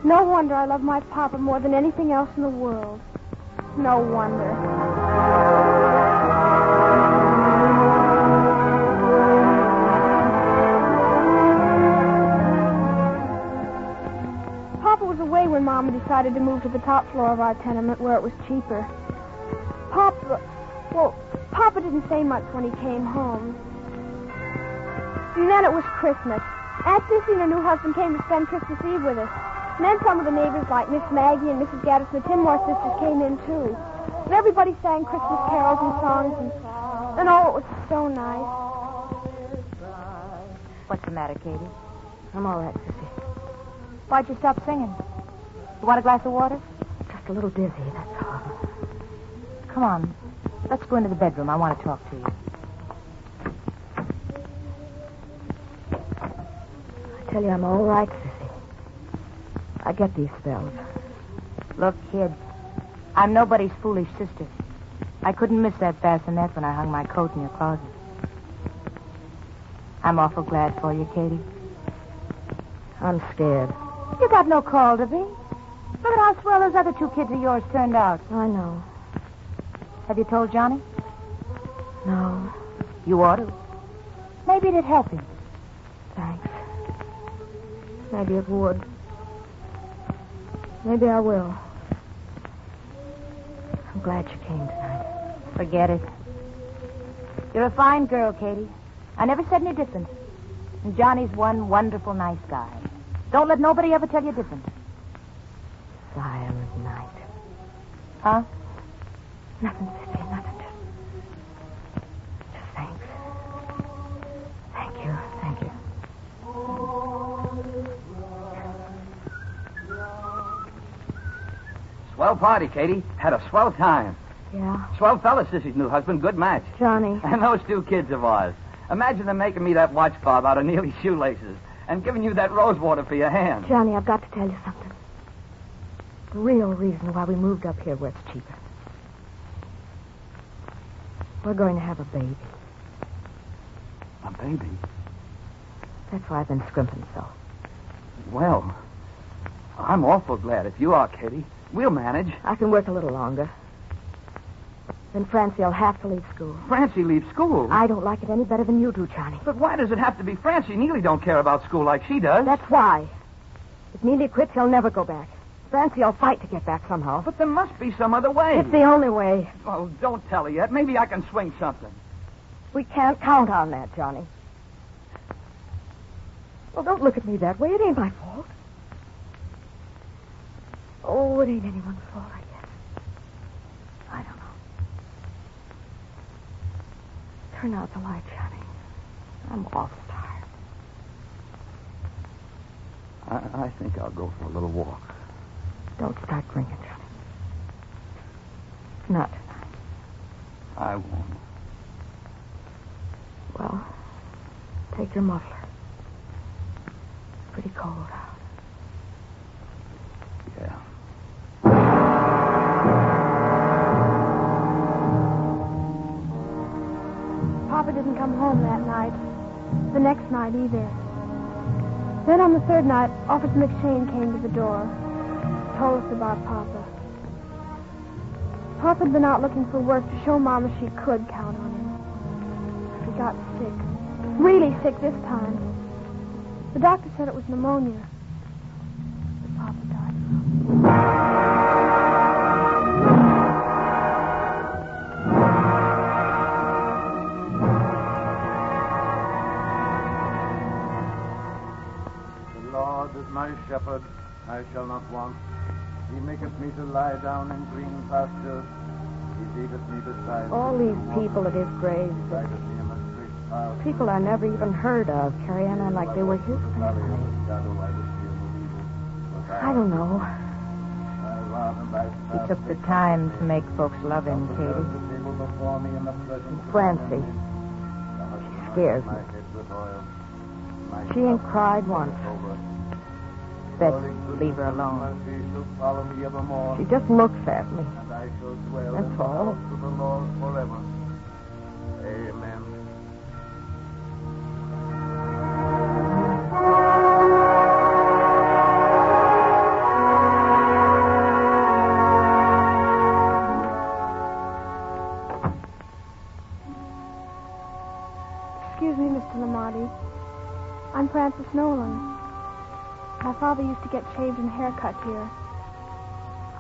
No wonder I love my Papa more than anything else in the world. No wonder. Papa was away when Mama decided to move to the top floor of our tenement where it was cheaper. Papa didn't say much when he came home. And then it was Christmas. Aunt Sissy and her new husband came to spend Christmas Eve with us. And then some of the neighbors, like Miss Maggie and Mrs. Gaddis and the Tinmore sisters, came in, too. And everybody sang Christmas carols and songs, and oh, it was so nice. What's the matter, Katie? I'm all right, Sissy. Why'd you stop singing? You want a glass of water? Just a little dizzy, that's all. Come on. Let's go into the bedroom. I want to talk to you. I tell you, I'm all right, Sissy. I get these spells. Look, kid, I'm nobody's foolish sister. I couldn't miss that bassinet when I hung my coat in your closet. I'm awful glad for you, Katie. I'm scared. You got no call to be. Look at how swell those other 2 kids of yours turned out. I know. Have you told Johnny? No. You ought to. Maybe it'd help him. Thanks. Maybe it would. Maybe I will. I'm glad you came tonight. Forget it. You're a fine girl, Katie. I never said any different. And Johnny's one wonderful nice guy. Don't let nobody ever tell you different. Silent night. Huh? Nothing, Sissy, nothing. Just thanks. Thank you. Thank you. Swell party, Katie. Had a swell time. Yeah? Swell fella, Sissy's new husband. Good match. Johnny. And those 2 kids of ours. Imagine them making me that watch fob out of Neely's shoelaces and giving you that rose water for your hand. Johnny, I've got to tell you something. The real reason why we moved up here where it's cheaper. We're going to have a baby. A baby? That's why I've been scrimping so. Well, I'm awful glad if you are, Katie. We'll manage. I can work a little longer. Then Francie will have to leave school. Francie leaves school? I don't like it any better than you do, Johnny. But why does it have to be Francie? Neely don't care about school like she does. That's why. If Neely quits, he'll never go back. Francie will fight to get back somehow. But there must be some other way. It's the only way. Oh, don't tell her yet. Maybe I can swing something. We can't count on that, Johnny. Well, don't look at me that way. It ain't my fault. Oh, it ain't anyone's fault, I guess. I don't know. Turn out the light, Johnny. I'm awful tired. I think I'll go for a little walk. Don't start drinking, Johnny. Not tonight. I won't. Well, take your muffler. It's pretty cold out. Yeah. Papa didn't come home that night. The next night either. Then on the 3rd night, Officer McShane came to the door. Told us about Papa. Papa had been out looking for work to show Mama she could count on him. He got sick. Really sick this time. The doctor said it was pneumonia. But Papa died. My shepherd, I shall not want. He maketh me to lie down in green pastures. He leadeth me beside. All these people at his grave, people I never even heard of, carry on like they were his family. I don't know. He took the time to make folks love him, Katie. And Francie, she scares me. She ain't cried once. Best leave her alone. She just looks at me. That's all. Amen. Excuse me, Mr. Lamarty. I'm Frances Nolan. My father used to get shaved and haircut here.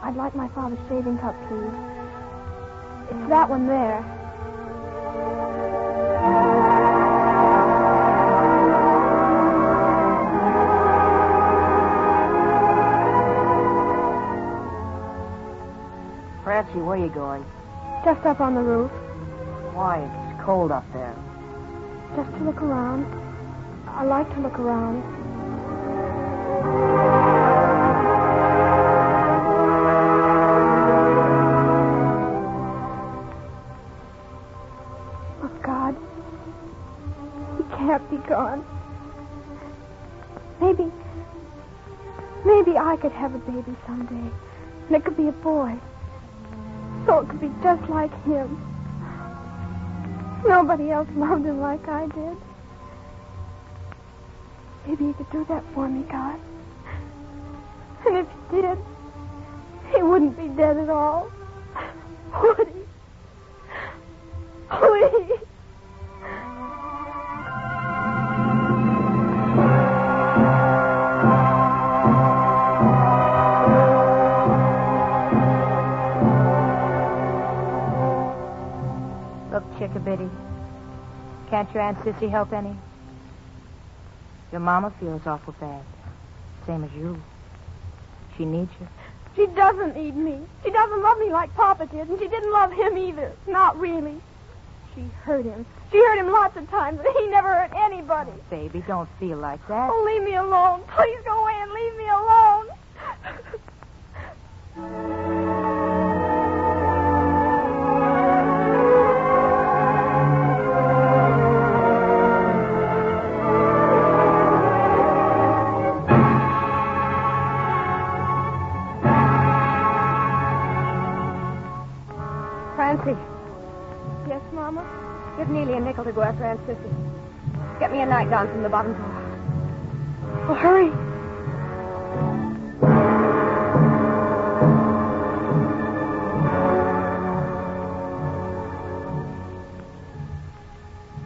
I'd like my father's shaving cup, please. It's that one there. Francie, where you going? Just up on the roof. Why? It's cold up there. Just to look around. I like to look around. Oh, God. He can't be gone. Maybe I could have a baby someday. And it could be a boy. So it could be just like him. Nobody else loved him like I did. Maybe you could do that for me, God. And if you did, he wouldn't be dead at all. Would he? Please. Look, Chickabiddy, can't your Aunt Sissy help any? Your mama feels awful bad. Same as you. She needs you. She doesn't need me. She doesn't love me like Papa did, and she didn't love him either. Not really. She hurt him. She hurt him lots of times, but he never hurt anybody. Baby, don't feel like that. Oh, leave me alone. Please go away and leave me alone. Yes, Mama? Give Neely a nickel to go after Aunt Sissy. Get me a nightgown from the bottom drawer. Oh, hurry.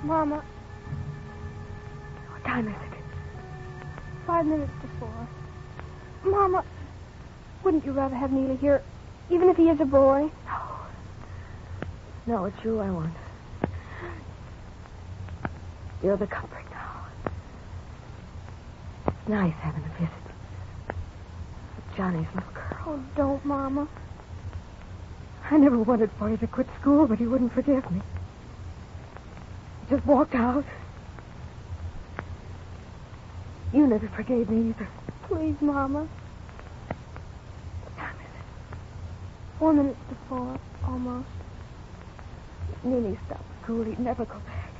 Mama. What time is it? 5 minutes before. Mama, wouldn't you rather have Neely here, even if he is a boy? No, it's you I want. You're the comfort now. It's nice having a visit. Johnny's little girl. Oh, don't, Mama. I never wanted for you to quit school, but he wouldn't forgive me. He just walked out. You never forgave me either. Please, Mama. What time is it? 4 minutes before, almost. If Neely stopped school, he'd never go back.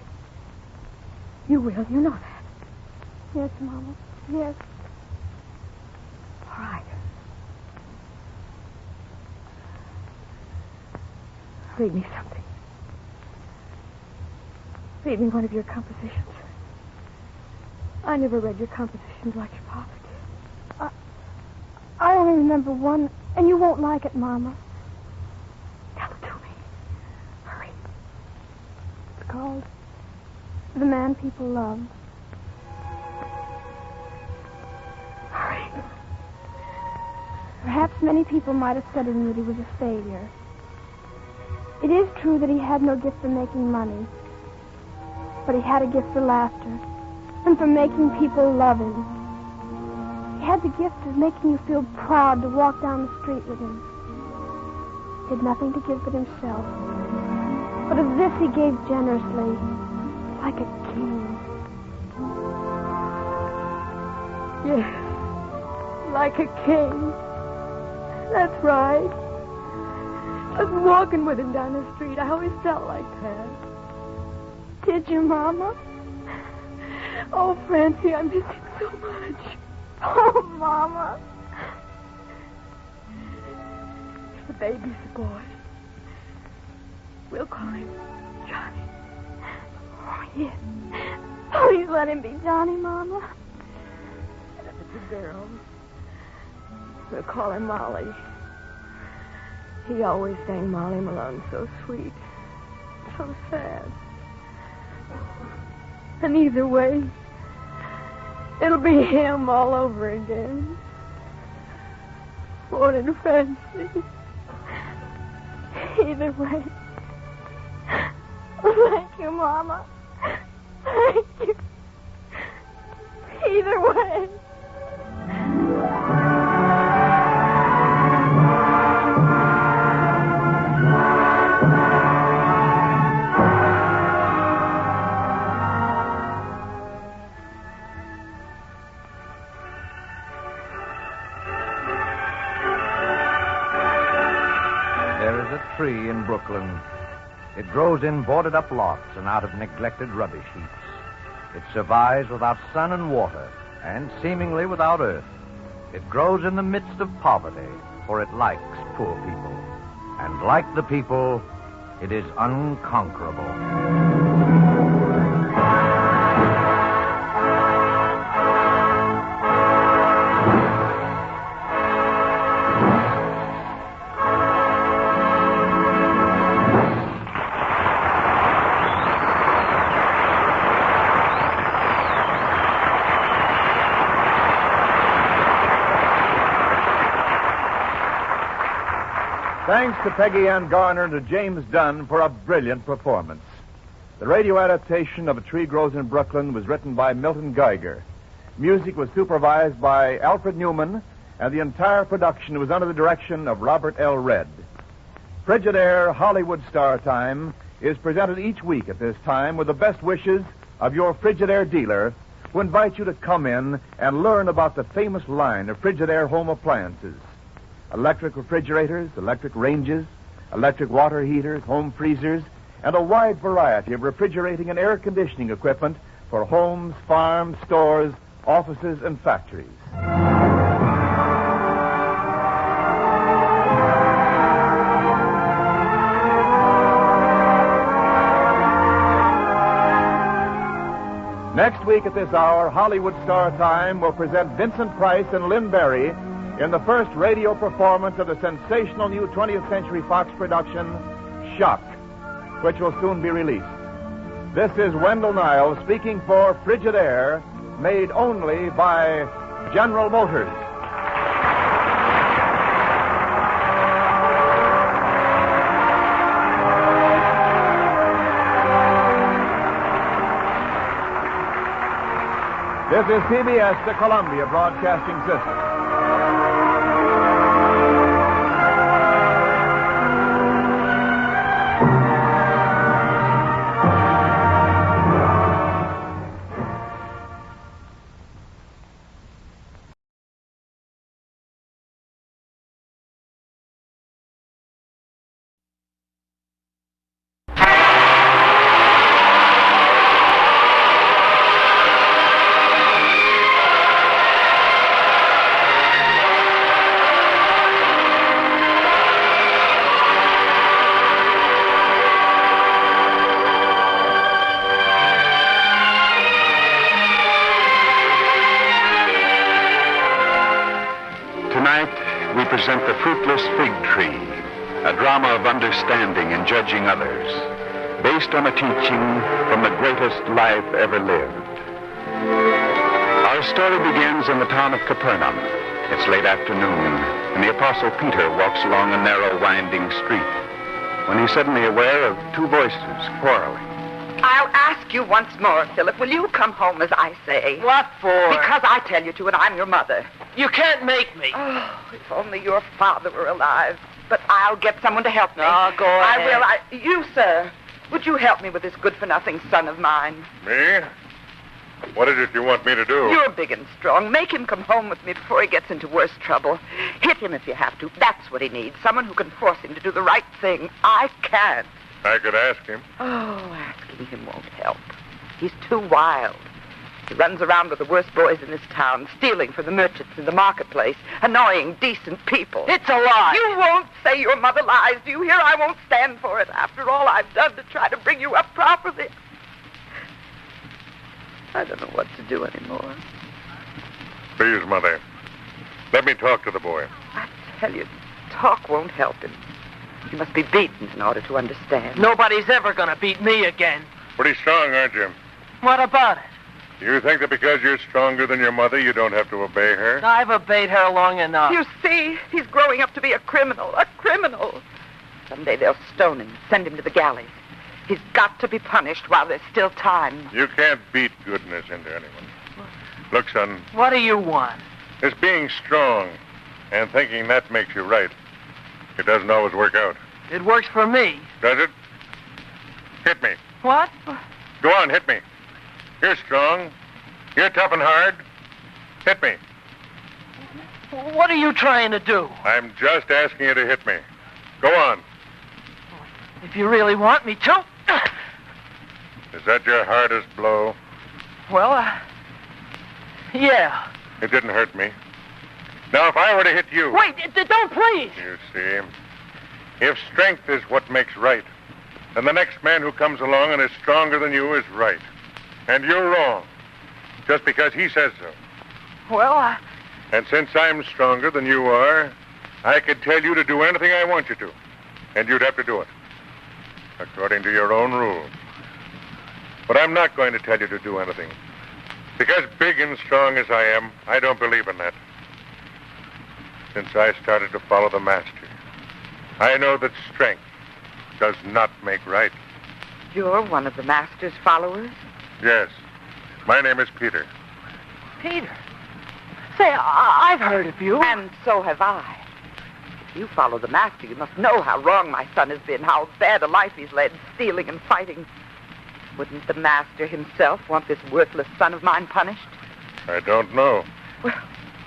You will, you know that. Yes, Mama. Yes. All right. Read me something. Read me one of your compositions. I never read your compositions like your papa did. I only remember one, and you won't like it, Mama. Tell it to me. Hurry. It's called The Man People Love. Hurry. Perhaps many people might have said of him that he was a failure. It is true that he had no gift for making money, but he had a gift for laughter and for making people love him. He had the gift of making you feel proud to walk down the street with him. He had nothing to give but himself, but of this he gave generously, like a king. Yes, like a king. That's right. Just walking with him down the street, I always felt like that. Did you, Mama? Oh, Francie, I miss him so much. Oh, Mama. The baby's a boy. We'll call him Johnny. Oh, yes. Please let him be Johnny, Mama. And if it's a girl, we'll call her Molly. He always sang Molly Malone so sweet, so sad. And either way, it'll be him all over again. Won't it, Francie? Either way. Thank you, Mama. Thank you. Either way. Tree in Brooklyn. It grows in boarded-up lots and out of neglected rubbish heaps. It survives without sun and water, and seemingly without earth. It grows in the midst of poverty, for it likes poor people. And like the people, it is unconquerable. Thanks to Peggy Ann Garner and to James Dunn for a brilliant performance. The radio adaptation of A Tree Grows in Brooklyn was written by Milton Geiger. Music was supervised by Alfred Newman, and the entire production was under the direction of Robert L. Redd. Frigidaire Hollywood Star Time is presented each week at this time with the best wishes of your Frigidaire dealer, who invites you to come in and learn about the famous line of Frigidaire home appliances. Electric refrigerators, electric ranges, electric water heaters, home freezers, and a wide variety of refrigerating and air conditioning equipment for homes, farms, stores, offices, and factories. Next week at this hour, Hollywood Star Time will present Vincent Price and Lynn Barry in the first radio performance of the sensational new 20th Century Fox production, Shock, which will soon be released. This is Wendell Niles speaking for Frigidaire, made only by General Motors. This is CBS, the Columbia Broadcasting System. Present The Fruitless Fig Tree, a drama of understanding and judging others, based on a teaching from the greatest life ever lived. Our story begins in the town of Capernaum. It's late afternoon, and the Apostle Peter walks along a narrow, winding street, when he's suddenly aware of two voices quarreling. I'll ask you once more, Philip, will you come home as I say? What for? Because I tell you to, and I'm your mother. You can't make me. Oh, if only your father were alive. But I'll get someone to help me. Oh, go ahead. I will. You, sir, would you help me with this good-for-nothing son of mine? Me? What is it you want me to do? You're big and strong. Make him come home with me before he gets into worse trouble. Hit him if you have to. That's what he needs. Someone who can force him to do the right thing. I can't. I could ask him. Oh, asking him won't help. He's too wild. He runs around with the worst boys in this town, stealing from the merchants in the marketplace, annoying decent people. It's a lie. You won't say your mother lies, do you hear? I won't stand for it after all I've done to try to bring you up properly. I don't know what to do anymore. Please, Mother, let me talk to the boy. I tell you, talk won't help him. You must be beaten in order to understand. Nobody's ever going to beat me again. Pretty strong, aren't you? What about it? You think that because you're stronger than your mother, you don't have to obey her? I've obeyed her long enough. You see, he's growing up to be a criminal. A criminal. Someday they'll stone him, send him to the galleys. He's got to be punished while there's still time. You can't beat goodness into anyone. Look, son. What do you want? It's being strong and thinking that makes you right. It doesn't always work out. It works for me. Does it? Hit me. What? Go on, hit me. You're strong. You're tough and hard. Hit me. What are you trying to do? I'm just asking you to hit me. Go on. If you really want me to. Is that your hardest blow? Well, yeah. It didn't hurt me. Now, if I were to hit you... Wait, don't, please. You see, if strength is what makes right, then the next man who comes along and is stronger than you is right. And you're wrong, just because he says so. Well, And since I'm stronger than you are, I could tell you to do anything I want you to, and you'd have to do it, according to your own rules. But I'm not going to tell you to do anything, because big and strong as I am, I don't believe in that. Since I started to follow the master, I know that strength does not make right. You're one of the master's followers? Yes. My name is Peter. Peter? Say, I've heard of you. And so have I. If you follow the master, you must know how wrong my son has been, how bad a life he's led, stealing and fighting. Wouldn't the master himself want this worthless son of mine punished? I don't know. Well,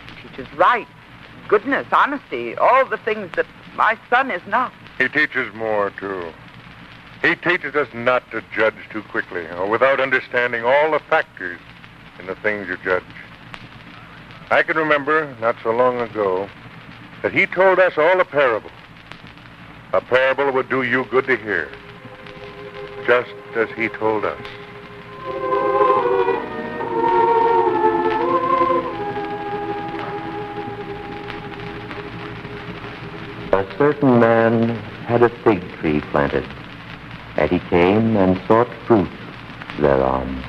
he teaches right, goodness, honesty, all the things that my son is not. He teaches more, too. He teaches us not to judge too quickly or without understanding all the factors in the things you judge. I can remember, not so long ago, that he told us all a parable. A parable would do you good to hear, just as he told us. A certain man had a fig tree planted, and he came and sought fruit thereon.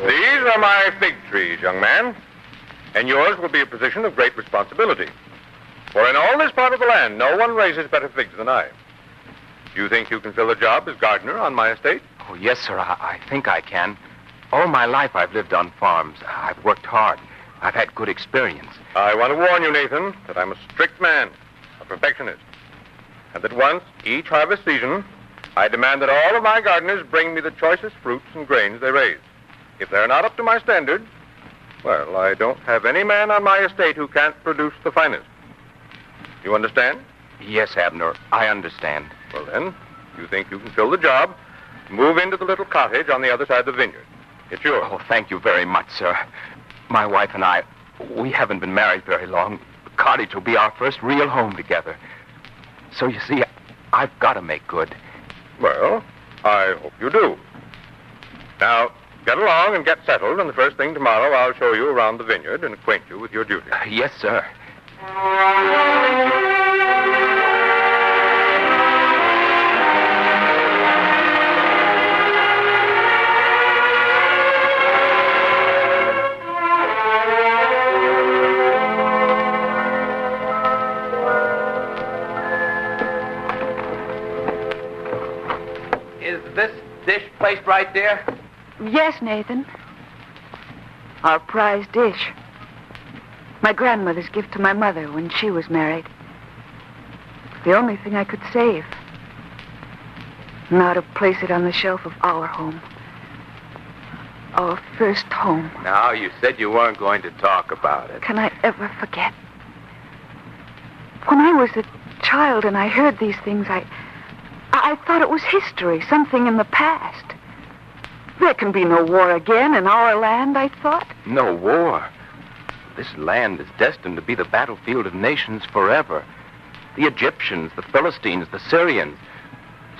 These are my fig trees, young man, and yours will be a position of great responsibility. For in all this part of the land, no one raises better figs than I. Do you think you can fill the job as gardener on my estate? Oh, yes, sir. I think I can. All my life I've lived on farms. I've worked hard. I've had good experience. I want to warn you, Nathan, that I'm a strict man, a perfectionist, and that once, each harvest season, I demand that all of my gardeners bring me the choicest fruits and grains they raise. If they're not up to my standard, well, I don't have any man on my estate who can't produce the finest. You understand? Yes, Abner, I understand. Well, then, you think you can fill the job, move into the little cottage on the other side of the vineyard. It's yours. Oh, thank you very much, sir. My wife and I, we haven't been married very long. The cottage will be our first real home together. So, you see, I've got to make good. Well, I hope you do. Now, get along and get settled, and the first thing tomorrow I'll show you around the vineyard and acquaint you with your duties. Yes, sir. Is this dish placed right there? Yes, Nathan. Our prized dish. My grandmother's gift to my mother when she was married. The only thing I could save. Now to place it on the shelf of our home. Our first home. Now, you said you weren't going to talk about it. Can I ever forget? When I was a child and I heard these things, I thought it was history, something in the past. There can be no war again in our land, I thought. No war. This land is destined to be the battlefield of nations forever. The Egyptians, the Philistines, the Syrians.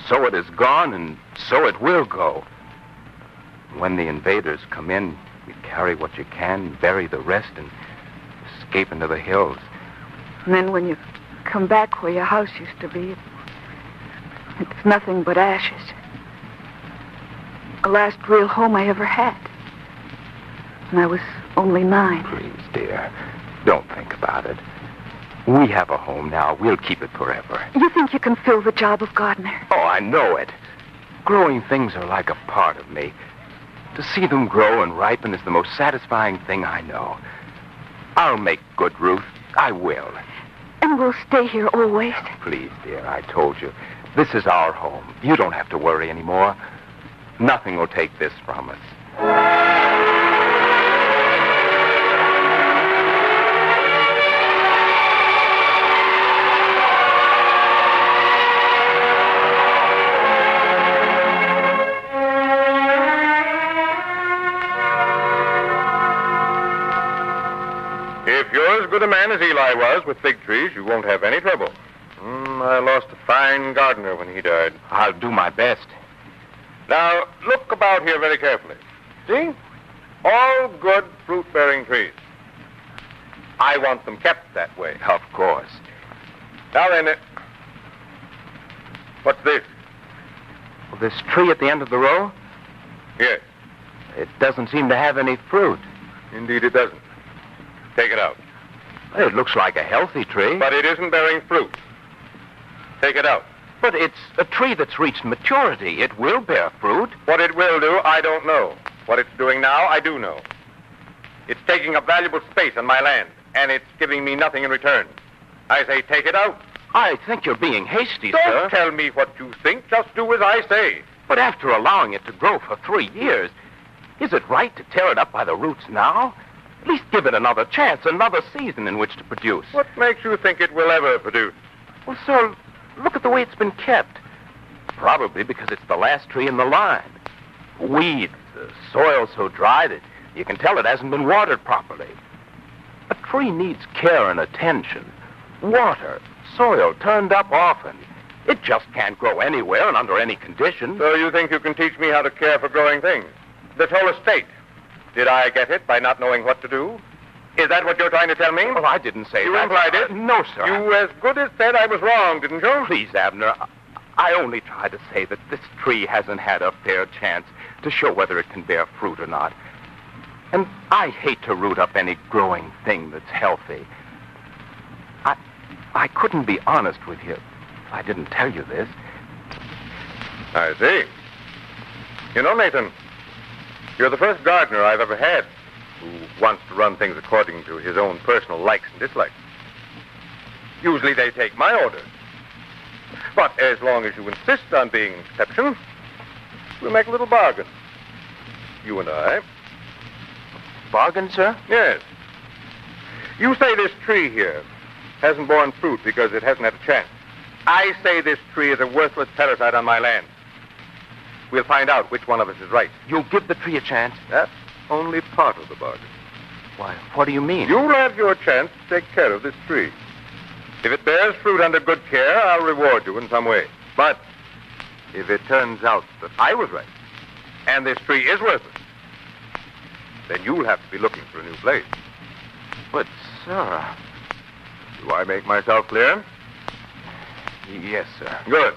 So it has gone, and so it will go. When the invaders come in, you carry what you can, bury the rest, and escape into the hills. And then when you come back where your house used to be, it's nothing but ashes. The last real home I ever had. And I was only 9. Please, dear, don't think about it. We have a home now. We'll keep it forever. You think you can fill the job of gardener? Oh, I know it. Growing things are like a part of me. To see them grow and ripen is the most satisfying thing I know. I'll make good, Ruth. I will. And we'll stay here always? Please, dear, I told you. This is our home. You don't have to worry anymore. Nothing will take this from us. If you're as good a man as Eli was with fig trees, you won't have any trouble. I lost a fine gardener when he died. I'll do my best. Now, look about here very carefully. See? All good fruit-bearing trees. I want them kept that way. Of course. Now then, what's this? Well, this tree at the end of the row? Yes. It doesn't seem to have any fruit. Indeed it doesn't. Take it out. It looks like a healthy tree. But it isn't bearing fruit. Take it out. But it's a tree that's reached maturity. It will bear fruit. What it will do, I don't know. What it's doing now, I do know. It's taking up valuable space on my land, and it's giving me nothing in return. I say take it out. I think you're being hasty, Don't sir. tell me what you think. Just do as I say. But after allowing it to grow for 3 years, is it right to tear it up by the roots now? At least give it another chance, another season in which to produce. What makes you think it will ever produce? Well, sir, look at the way it's been kept. Probably because it's the last tree in the line. Weeds, the soil so dry that you can tell it hasn't been watered properly. A tree needs care and attention. Water, soil turned up often. It just can't grow anywhere and under any conditions. So you think you can teach me how to care for growing things? This whole estate. Did I get it by not knowing what to do? Is that what you're trying to tell me? Well, I didn't say you that. You implied it? No, sir. You as good as said I was wrong, didn't you? Please, Abner, I only tried to say that this tree hasn't had a fair chance to show whether it can bear fruit or not. And I hate to root up any growing thing that's healthy. I couldn't be honest with you if I didn't tell you this. I see. You know, Nathan, you're the first gardener I've ever had who wants to run things according to his own personal likes and dislikes. Usually they take my orders. But as long as you insist on being an exception, we'll make a little bargain. You and I. Bargain, sir? Yes. You say this tree here hasn't borne fruit because it hasn't had a chance. I say this tree is a worthless parasite on my land. We'll find out which one of us is right. You'll give the tree a chance? That's only part of the bargain. Why, what do you mean? You'll have your chance to take care of this tree. If it bears fruit under good care, I'll reward you in some way. But if it turns out that I was right, and this tree is worthless, then you'll have to be looking for a new place. But, sir... Do I make myself clear? Yes, sir. Good.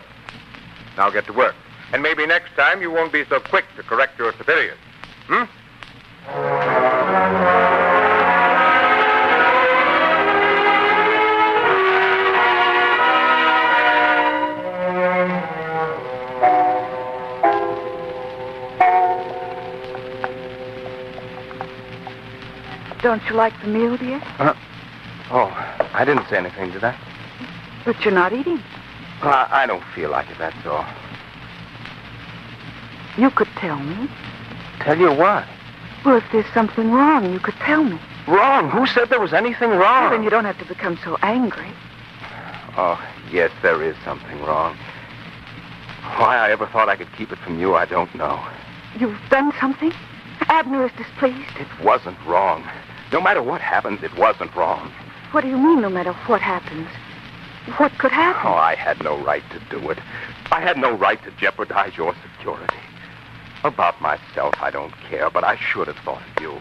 Now get to work. And maybe next time you won't be so quick to correct your superiors. Don't you like the meal, dear? Oh, I didn't say anything, did I? But you're not eating. I don't feel like it, that's all. You could tell me. Tell you what? Well, if there's something wrong, you could tell me. Wrong? Who said there was anything wrong? Well, then you don't have to become so angry. Oh, yes, there is something wrong. Why I ever thought I could keep it from you, I don't know. You've done something? Abner is displeased. It wasn't wrong. No matter what happens, it wasn't wrong. What do you mean, no matter what happens? What could happen? Oh, I had no right to do it. I had no right to jeopardize your security. About myself, I don't care, but I should have thought of you.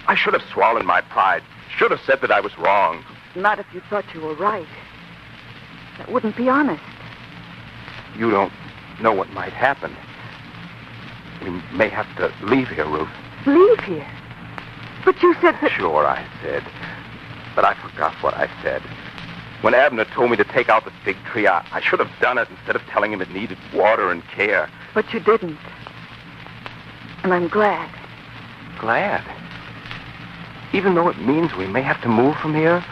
I should have swallowed my pride. Should have said that I was wrong. Not if you thought you were right. That wouldn't be honest. You don't know what might happen. We may have to leave here, Ruth. Leave here? But you said that... Sure, I said. But I forgot what I said. When Abner told me to take out the fig tree, I should have done it instead of telling him it needed water and care. But you didn't. And I'm glad. Glad? Even though it means we may have to move from here?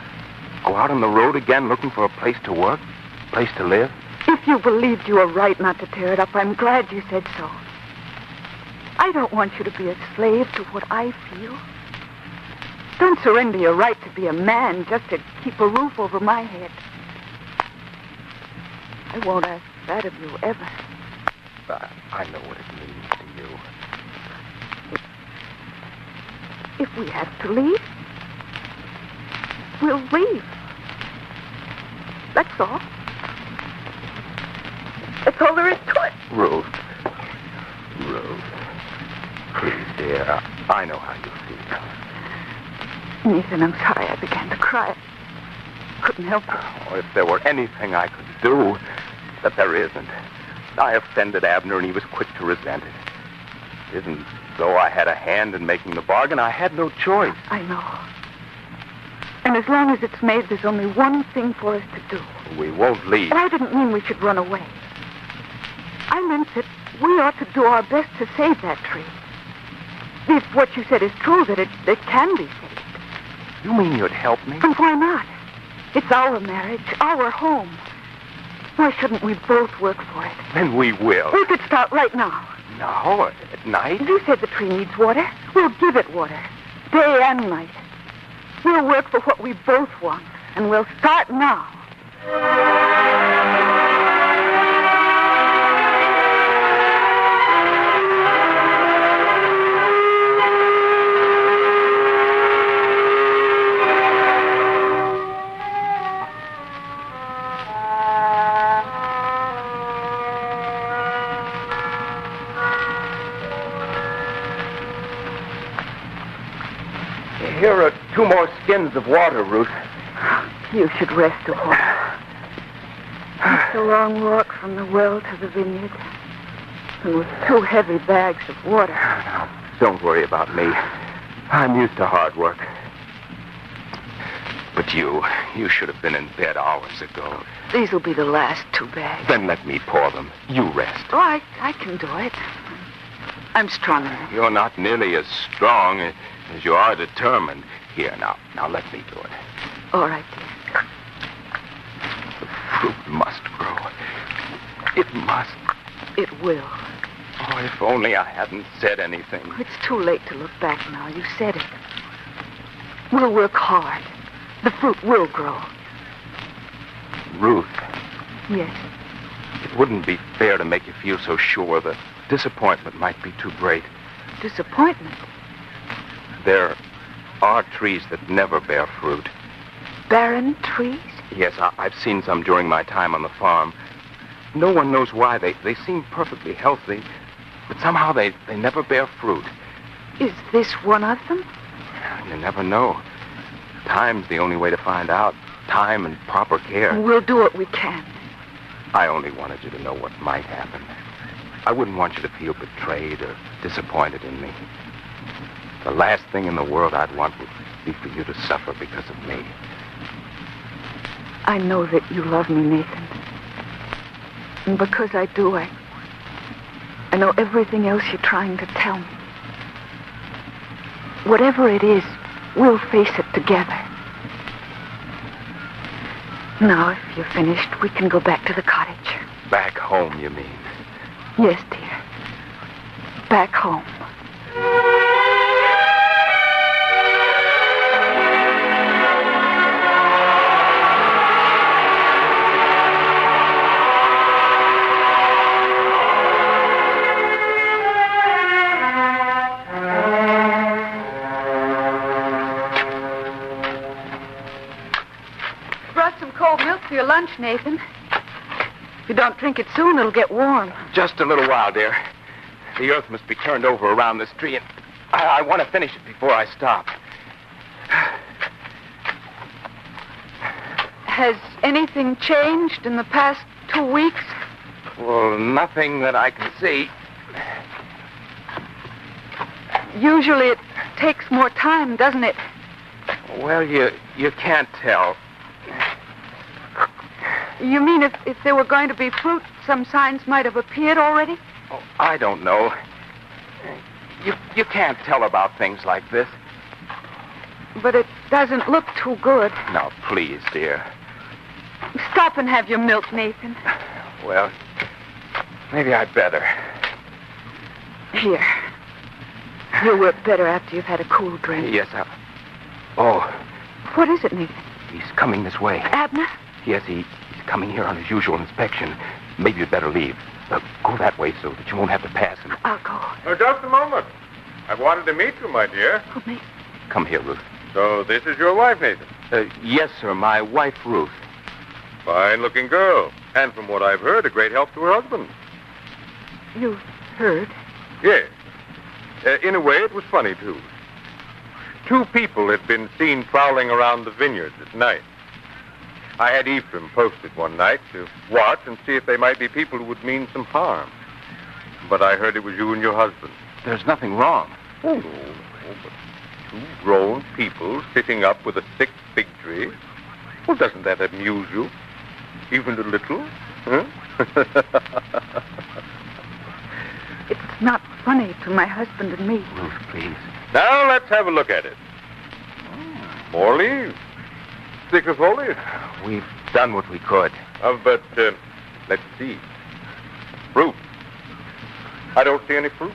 Go out on the road again looking for a place to work? A place to live? If you believed you were right not to tear it up, I'm glad you said so. I don't want you to be a slave to what I feel. Don't surrender your right to be a man just to keep a roof over my head. I won't ask that of you ever. I know what it means to you. If we have to leave, we'll leave. That's all. That's all there is to it. Ruth. Please, dear, I know how you feel. Nathan, I'm sorry I began to cry. Couldn't help it. Oh, if there were anything I could do, but there isn't. I offended Abner, and he was quick to resent it. It isn't though I had a hand in making the bargain. I had no choice. I know. And as long as it's made, there's only one thing for us to do. We won't leave. But I didn't mean we should run away. I meant that we ought to do our best to save that tree. If what you said is true, that it can be saved. You mean you'd help me? And why not? It's our marriage, our home. Why shouldn't we both work for it? Then we will. We could start right now. No, at night? You said the tree needs water. We'll give it water, day and night. We'll work for what we both want, and we'll start now. Here are 2 more skins of water, Ruth. You should rest a while. It's a long walk from the well to the vineyard. And with 2 heavy bags of water. Now, don't worry about me. I'm used to hard work. But you should have been in bed hours ago. These will be the last 2 bags. Then let me pour them. You rest. Oh, I can do it. I'm strong enough. You're not nearly as strong as you are determined. Here, now let me do it. All right, dear. The fruit must grow. It must. It will. Oh, if only I hadn't said anything. It's too late to look back now. You said it. We'll work hard. The fruit will grow. Ruth. Yes. It wouldn't be fair to make you feel so sure that disappointment might be too great. Disappointment? There are trees that never bear fruit. Barren trees? Yes, I've seen some during my time on the farm. No one knows why. They seem perfectly healthy, but somehow they never bear fruit. Is this one of them? You never know. Time's the only way to find out. Time and proper care. We'll do what we can. I only wanted you to know what might happen. I wouldn't want you to feel betrayed or disappointed in me. The last thing in the world I'd want would be for you to suffer because of me. I know that you love me, Nathan. And because I do, I know everything else you're trying to tell me. Whatever it is, we'll face it together. Now, if you're finished, we can go back to the cottage. Back home, you mean? Yes, dear. Back home. For your lunch, Nathan. If you don't drink it soon, it'll get warm. Just a little while, dear. The earth must be turned over around this tree, and I want to finish it before I stop. Has anything changed in the past 2 weeks? Well, nothing that I can see. Usually it takes more time, doesn't it? Well, you can't tell. You mean if there were going to be fruit, some signs might have appeared already? Oh, I don't know. You can't tell about things like this. But it doesn't look too good. Now, please, dear. Stop and have your milk, Nathan. Well, maybe I'd better. Here. You'll work better after you've had a cool drink. Yes, Oh. What is it, Nathan? He's coming this way. Abner? Yes, he's coming here on his usual inspection. Maybe you'd better leave. Go that way so that you won't have to pass him. I'll go. Just a moment. I've wanted to meet you, my dear. Oh, me? Come here, Ruth. So this is your wife, Nathan? Yes, sir. My wife, Ruth. Fine-looking girl. And from what I've heard, a great help to her husband. You've heard? Yes. In a way, it was funny, too. 2 people had been seen prowling around the vineyards at night. I had Ephraim posted one night to watch and see if they might be people who would mean some harm. But I heard it was you and your husband. There's nothing wrong. Oh, no, but 2 grown people sitting up with a sick fig tree. Well, doesn't that amuse you? Even a little? Huh? It's not funny to my husband and me. Ruth, please. Now, let's have a look at it. More leaves. Thicker foliage. We've done what we could. But let's see. Fruit. I don't see any fruit.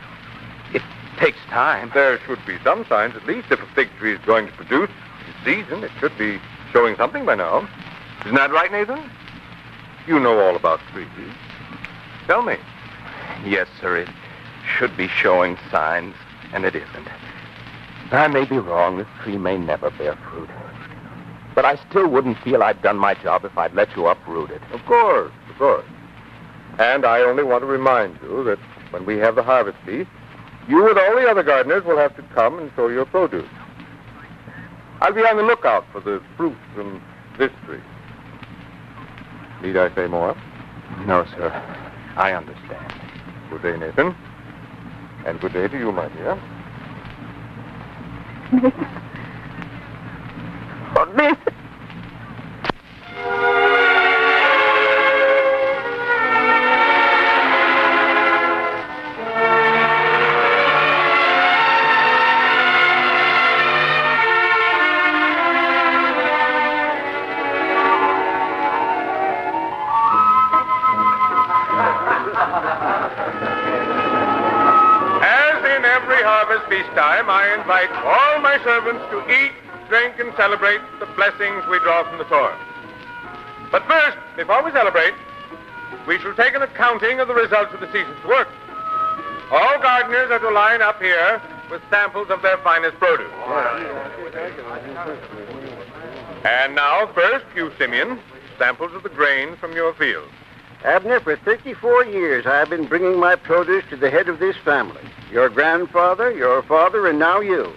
It takes time. There should be some signs, at least, if a fig tree is going to produce in season. It should be showing something by now. Isn't that right, Nathan? You know all about trees. Tell me. Yes, sir. It should be showing signs, and it isn't. I may be wrong. This tree may never bear fruit. But I still wouldn't feel I'd done my job if I'd let you uproot it. Of course, of course. And I only want to remind you that when we have the harvest feast, you and all the other gardeners will have to come and show your produce. I'll be on the lookout for the fruit from this tree. Need I say more? No, sir. I understand. Good day, Nathan. And good day to you, my dear. Nathan. Oh, Nathan. Feast time, I invite all my servants to eat, drink, and celebrate the blessings we draw from the soil. But first, before we celebrate, we shall take an accounting of the results of the season's work. All gardeners are to line up here with samples of their finest produce. And now, first, you, Simeon, samples of the grain from your field. Abner, for 34 years, I've been bringing my produce to the head of this family. Your grandfather, your father, and now you.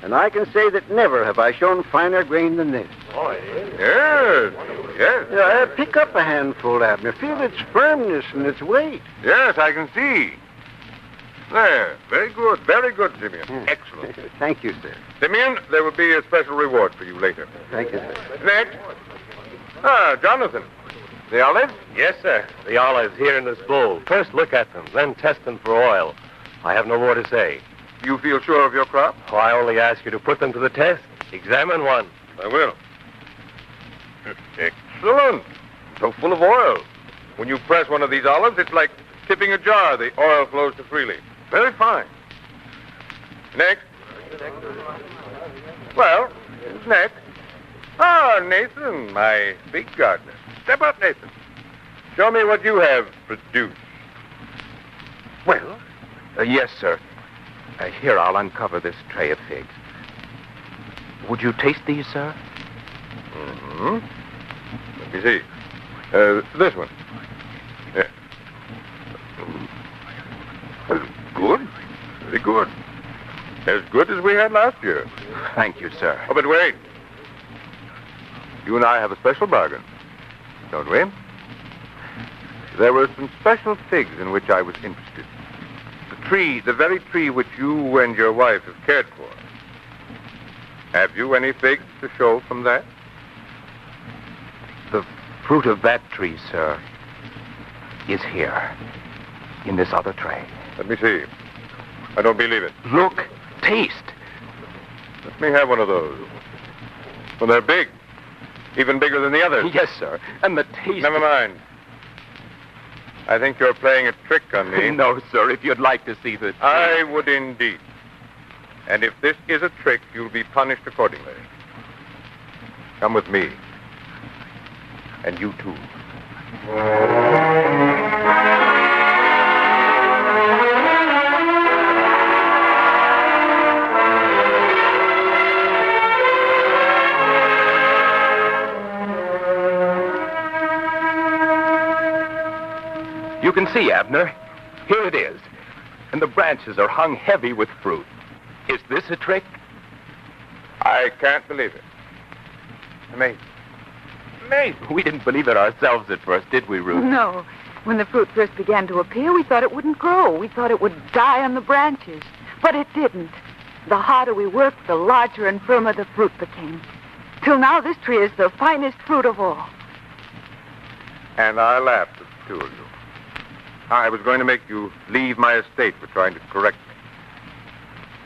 And I can say that never have I shown finer grain than this. Oh, yes, yes. Yeah, pick up a handful, Abner. Feel its firmness and its weight. Yes, I can see. There, very good, Simeon. Excellent. Thank you, sir. Simeon, there will be a special reward for you later. Thank you, sir. Next. Jonathan. The olives? Yes, sir. The olives here in this bowl. First look at them, then test them for oil. I have no more to say. You feel sure of your crop? Oh, I only ask you to put them to the test. Examine one. I will. Excellent. So full of oil. When you press one of these olives, it's like tipping a jar. The oil flows so freely. Very fine. Next. Well, who's next? Nathan, my big gardener. Step up, Nathan. Show me what you have produced. Well, yes, sir. Here, I'll uncover this tray of figs. Would you taste these, sir? Mm-hmm. Let me see. This one. Yeah. Good. Very good. As good as we had last year. Thank you, sir. Oh, but wait. You and I have a special bargain, don't we? There were some special figs in which I was interested. The very tree which you and your wife have cared for. Have you any figs to show from that? The fruit of that tree, sir, is here, in this other tray. Let me see. I don't believe it. Look, taste. Let me have one of those. Well, they're big. Even bigger than the others. Yes, sir. And the taste... Never mind. I think you're playing a trick on me. No, sir, if you'd like to see the... I would indeed. And if this is a trick, you'll be punished accordingly. Come with me. And you too. You can see, Abner. Here it is. And the branches are hung heavy with fruit. Is this a trick? I can't believe it. Amazing. Amazing. We didn't believe it ourselves at first, did we, Ruth? No. When the fruit first began to appear, we thought it wouldn't grow. We thought it would die on the branches. But it didn't. The harder we worked, the larger and firmer the fruit became. Till now, this tree is the finest fruit of all. And I laughed at the two of you. I was going to make you leave my estate for trying to correct me.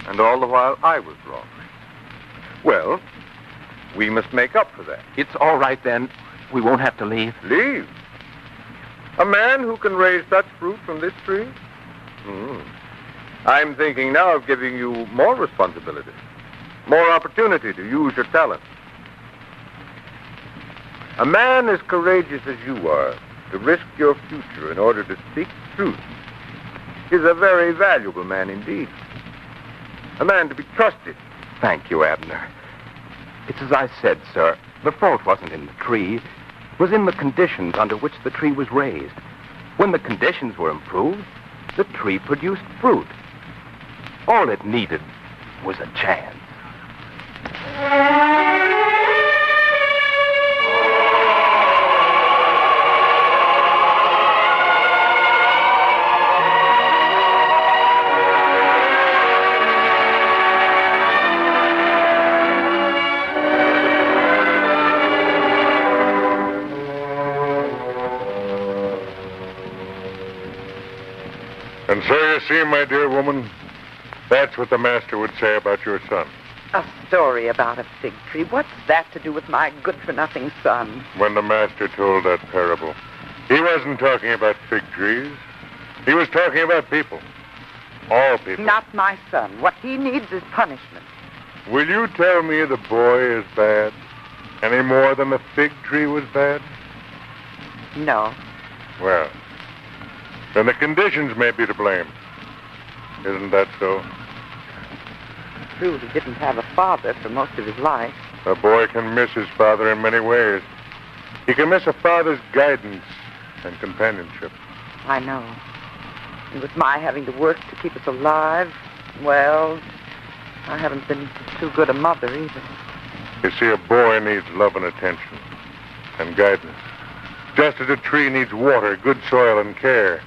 And all the while, I was wrong. Well, we must make up for that. It's all right, then. We won't have to leave. Leave? A man who can raise such fruit from this tree? I'm thinking now of giving you more responsibility, more opportunity to use your talent. A man as courageous as you are to risk your future in order to seek truth is a very valuable man indeed. A man to be trusted. Thank you, Abner. It's as I said, sir. The fault wasn't in the tree. It was in the conditions under which the tree was raised. When the conditions were improved, the tree produced fruit. All it needed was a chance. And so you see, my dear woman, that's what the master would say about your son. A story about a fig tree. What's that to do with my good-for-nothing son? When the master told that parable, he wasn't talking about fig trees. He was talking about people. All people. Not my son. What he needs is punishment. Will you tell me the boy is bad any more than the fig tree was bad? No. Well, then the conditions may be to blame. Isn't that so? True, he didn't have a father for most of his life. A boy can miss his father in many ways. He can miss a father's guidance and companionship. I know. And with my having to work to keep us alive, well, I haven't been too good a mother either. You see, a boy needs love and attention and guidance, just as a tree needs water, good soil, and care.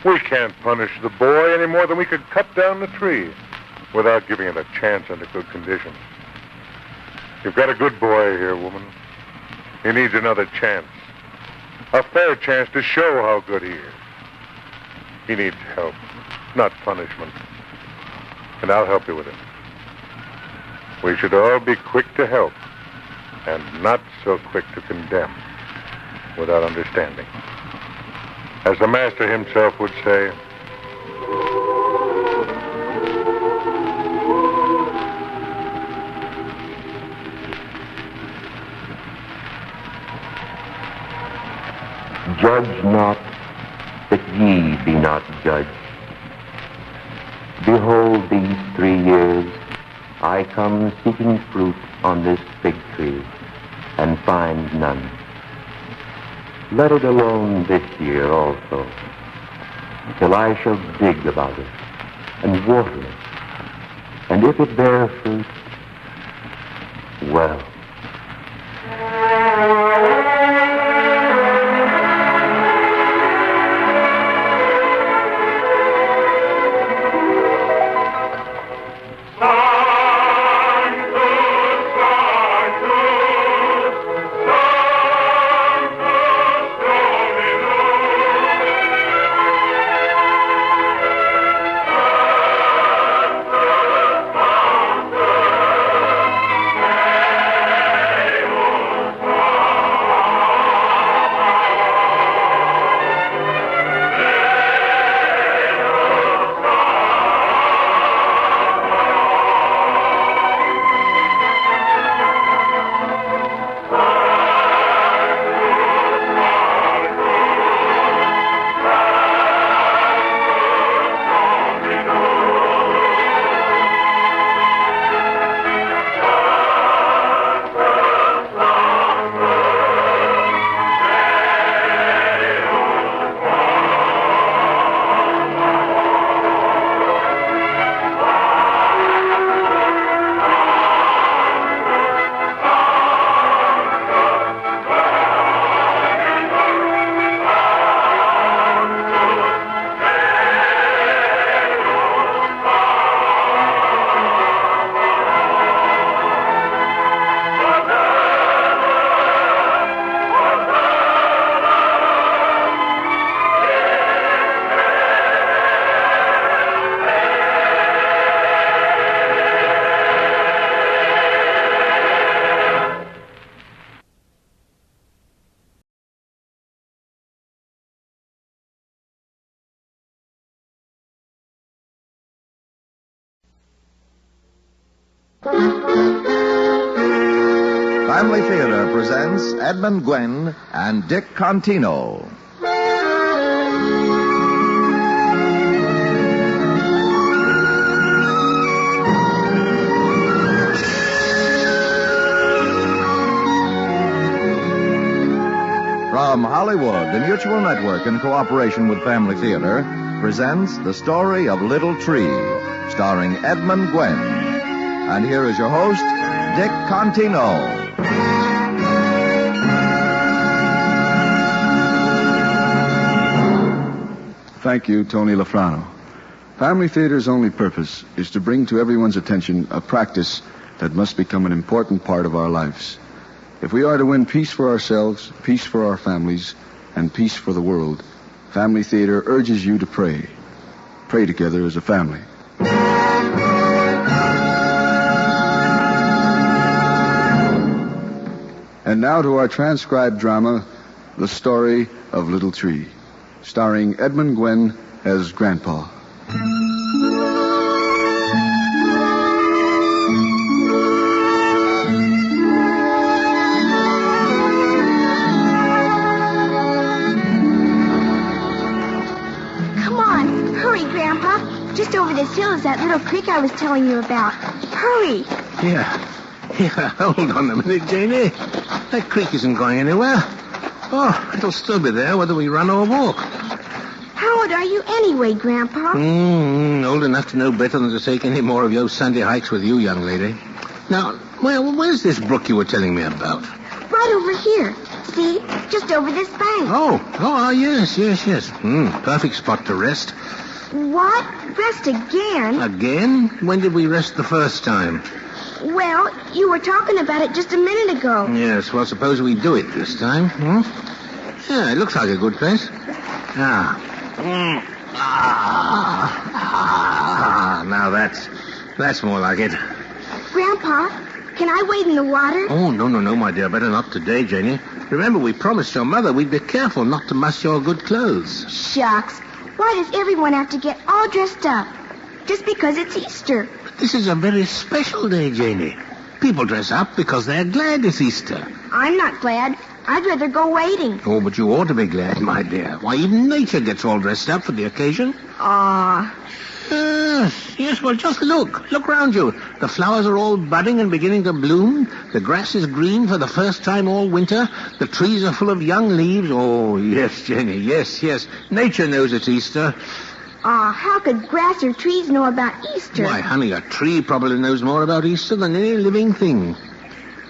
We can't punish the boy any more than we could cut down the tree without giving it a chance under good conditions. You've got a good boy here, woman. He needs another chance, a fair chance to show how good he is. He needs help, not punishment. And I'll help you with it. We should all be quick to help and not so quick to condemn without understanding. As the master himself would say, judge not, that ye be not judged. Behold, these 3 years I come seeking fruit on this fig tree, and find none. Let it alone this year also, till I shall dig about it and water it. And if it bear fruit, well. Family Theater presents Edmund Gwenn and Dick Contino. From Hollywood, the Mutual Network, in cooperation with Family Theater, presents The Story of Little Tree, starring Edmund Gwenn. And here is your host, Dick Contino. Thank you, Tony Lafrano. Family Theater's only purpose is to bring to everyone's attention a practice that must become an important part of our lives. If we are to win peace for ourselves, peace for our families, and peace for the world, Family Theater urges you to pray. Pray together as a family. And now to our transcribed drama, The Story of Little Tree, starring Edmund Gwenn as Grandpa. Just over this hill is that little creek I was telling you about. Hurry. Yeah, hold on a minute, Janie. That creek isn't going anywhere. Oh, it'll still be there whether we run or walk. How old are you anyway, Grandpa? Old enough to know better than to take any more of your Sunday hikes with you, young lady. Now, where's this brook you were telling me about? Right over here. See? Just over this bank. Oh, yes. Perfect spot to rest. What? Rest again? Again? When did we rest the first time? Well, you were talking about it just a minute ago. Yes, well, suppose we do it this time. Yeah, it looks like a good place. Now that's more like it. Grandpa, can I wade in the water? Oh, no, my dear. Better not today, Jenny. Remember, we promised your mother we'd be careful not to muss your good clothes. Shucks. Why does everyone have to get all dressed up? Just because it's Easter. But this is a very special day, Janie. People dress up because they're glad it's Easter. I'm not glad. I'd rather go wading. Oh, but you ought to be glad, my dear. Why, even nature gets all dressed up for the occasion. Yes, well, just look. Look round you. The flowers are all budding and beginning to bloom. The grass is green for the first time all winter. The trees are full of young leaves. Oh, yes, Jenny, yes. Nature knows it's Easter. How could grass or trees know about Easter? Why, honey, a tree probably knows more about Easter than any living thing.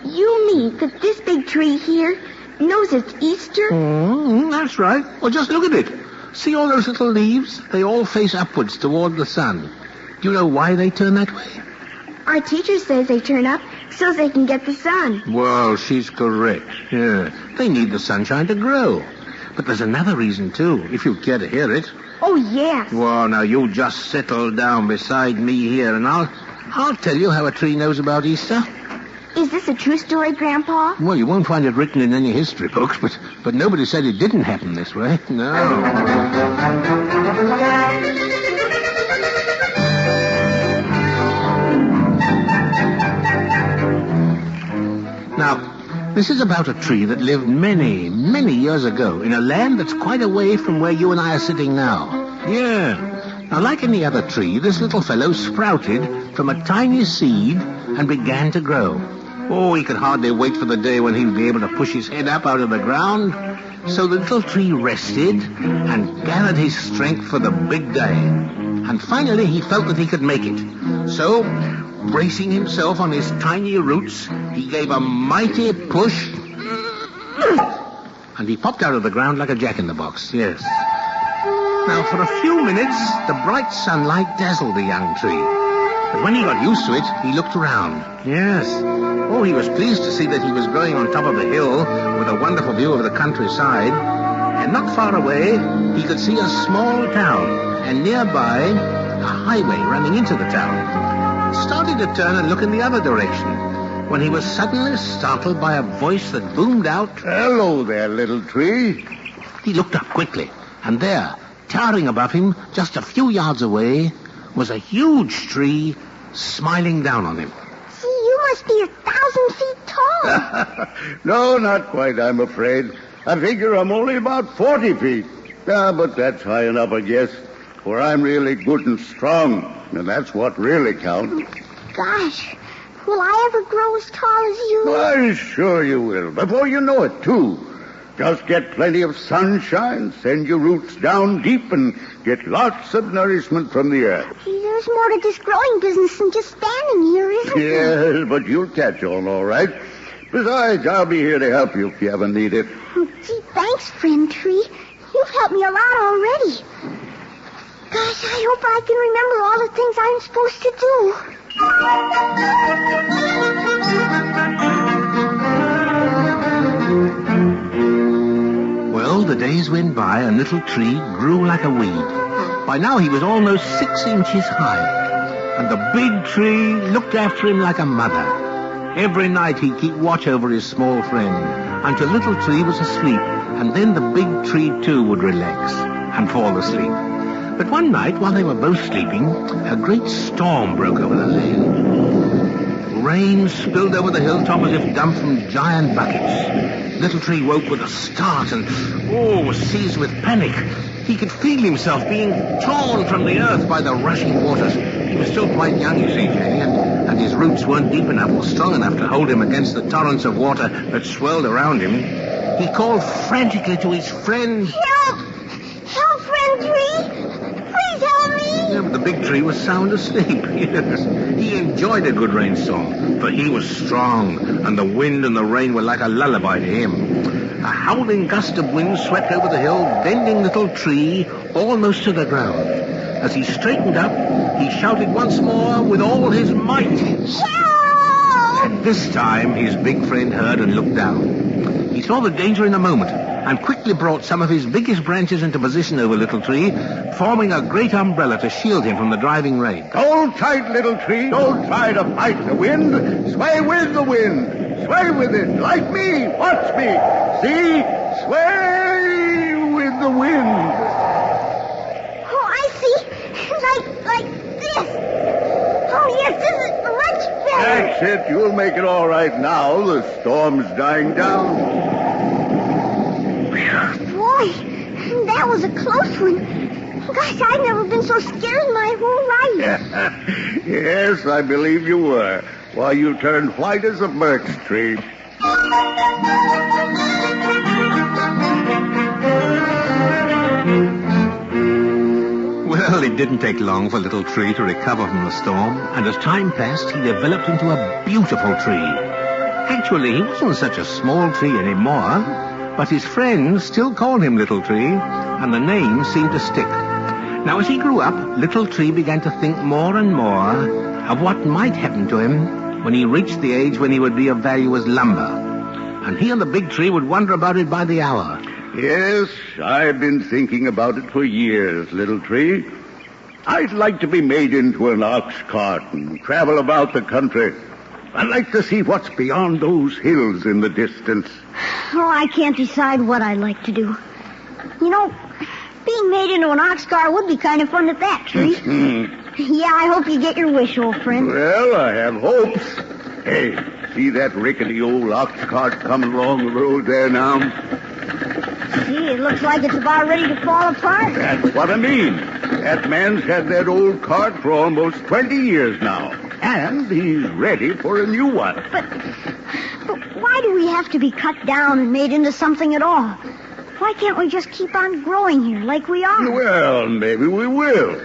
You mean that this big tree here knows it's Easter? That's right. Well, just look at it. See all those little leaves? They all face upwards toward the sun. Do you know why they turn that way? Our teacher says they turn up so they can get the sun. Well, she's correct. Yeah, they need the sunshine to grow. But there's another reason, too, if you care to hear it. Oh, yes. Well, now, you just settle down beside me here, and I'll tell you how a tree knows about Easter. Is this a true story, Grandpa? Well, you won't find it written in any history books, but nobody said it didn't happen this way. No. Now, this is about a tree that lived many, many years ago in a land that's quite away from where you and I are sitting now. Yeah. Now, like any other tree, this little fellow sprouted from a tiny seed and began to grow. Oh, he could hardly wait for the day when he'd be able to push his head up out of the ground. So the little tree rested and gathered his strength for the big day. And finally, he felt that he could make it. So, bracing himself on his tiny roots, he gave a mighty push. And he popped out of the ground like a jack-in-the-box, yes. Now, for a few minutes, the bright sunlight dazzled the young tree. But when he got used to it, he looked around. Yes. Oh, he was pleased to see that he was growing on top of a hill with a wonderful view of the countryside. And not far away, he could see a small town, and nearby, a highway running into the town. He started to turn and look in the other direction, when he was suddenly startled by a voice that boomed out, "Hello there, little tree." He looked up quickly, and there, towering above him, just a few yards away, was a huge tree smiling down on him. See, must be 1,000 feet tall. No, not quite, I'm afraid. I figure I'm only about 40 feet. But that's high enough, I guess, for I'm really good and strong, and that's what really counts. Gosh, will I ever grow as tall as you? Why, sure you will, before you know it, too. Just get plenty of sunshine, send your roots down deep, and get lots of nourishment from the earth. Gee, there's more to this growing business than just standing here, isn't there? Yes, but you'll catch on all right. Besides, I'll be here to help you if you ever need it. Gee, thanks, friend tree. You've helped me a lot already. Gosh, I hope I can remember all the things I'm supposed to do. Well, the days went by and Little Tree grew like a weed. By now he was almost 6 inches high. And the big tree looked after him like a mother. Every night he'd keep watch over his small friend until Little Tree was asleep. And then the big tree, too, would relax and fall asleep. But one night, while they were both sleeping, a great storm broke over the land. Rain spilled over the hilltop as if dumped from giant buckets. Little Tree woke with a start and, was seized with panic. He could feel himself being torn from the earth by the rushing waters. He was still quite young, you see, Jenny, and his roots weren't deep enough or strong enough to hold him against the torrents of water that swirled around him. He called frantically to his friend. Help! Help, friend tree! Please help me! Yeah, but the big tree was sound asleep. Yes. He enjoyed a good rainstorm, for he was strong, and the wind and the rain were like a lullaby to him. A howling gust of wind swept over the hill, bending Little Tree almost to the ground. As he straightened up, he shouted once more with all his might. Help! And this time, his big friend heard and looked down. He saw the danger in a moment and quickly brought some of his biggest branches into position over Little Tree, forming a great umbrella to shield him from the driving rain. Hold tight, Little Tree. Don't try to fight the wind. Sway with the wind. Sway with it, like me. Watch me. See? Sway with the wind. Oh, I see. Like this. Oh, yes, this is much better. That's it. You'll make it all right now. The storm's dying down. Boy, that was a close one. Gosh, I've never been so scared in my whole life. Yes, I believe you were. While you turned white as a birch tree. Well, it didn't take long for Little Tree to recover from the storm, and as time passed, he developed into a beautiful tree. Actually, he wasn't such a small tree anymore, but his friends still called him Little Tree, and the name seemed to stick. Now, as he grew up, Little Tree began to think more and more of what might happen to him when he reached the age when he would be of value as lumber. And he and the big tree would wonder about it by the hour. Yes, I've been thinking about it for years, Little Tree. I'd like to be made into an ox cart and travel about the country. I'd like to see what's beyond those hills in the distance. Oh, I can't decide what I'd like to do. You know, being made into an ox cart would be kind of fun at that, Tree. Yeah, I hope you get your wish, old friend. Well, I have hopes. Hey, see that rickety old ox cart coming along the road there now? Gee, it looks like it's about ready to fall apart. That's what I mean. That man's had that old cart for almost 20 years now. And he's ready for a new one. But why do we have to be cut down and made into something at all? Why can't we just keep on growing here like we are? Well, maybe we will.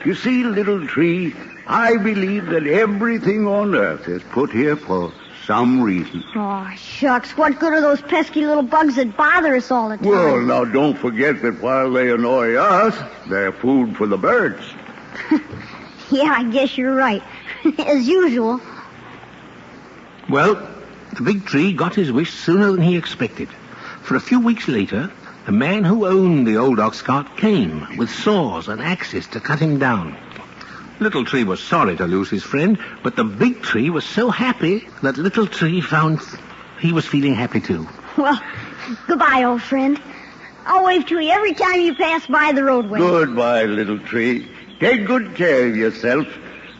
You see, Little Tree, I believe that everything on earth is put here for some reason. Oh, shucks. What good are those pesky little bugs that bother us all the time? Well, now, don't forget that while they annoy us, they're food for the birds. Yeah, I guess you're right. As usual. Well, the big tree got his wish sooner than he expected. For a few weeks later, the man who owned the old ox cart came with saws and axes to cut him down. Little Tree was sorry to lose his friend, but the big tree was so happy that Little Tree found he was feeling happy too. Well, goodbye, old friend. I'll wave to you every time you pass by the roadway. Goodbye, Little Tree. Take good care of yourself.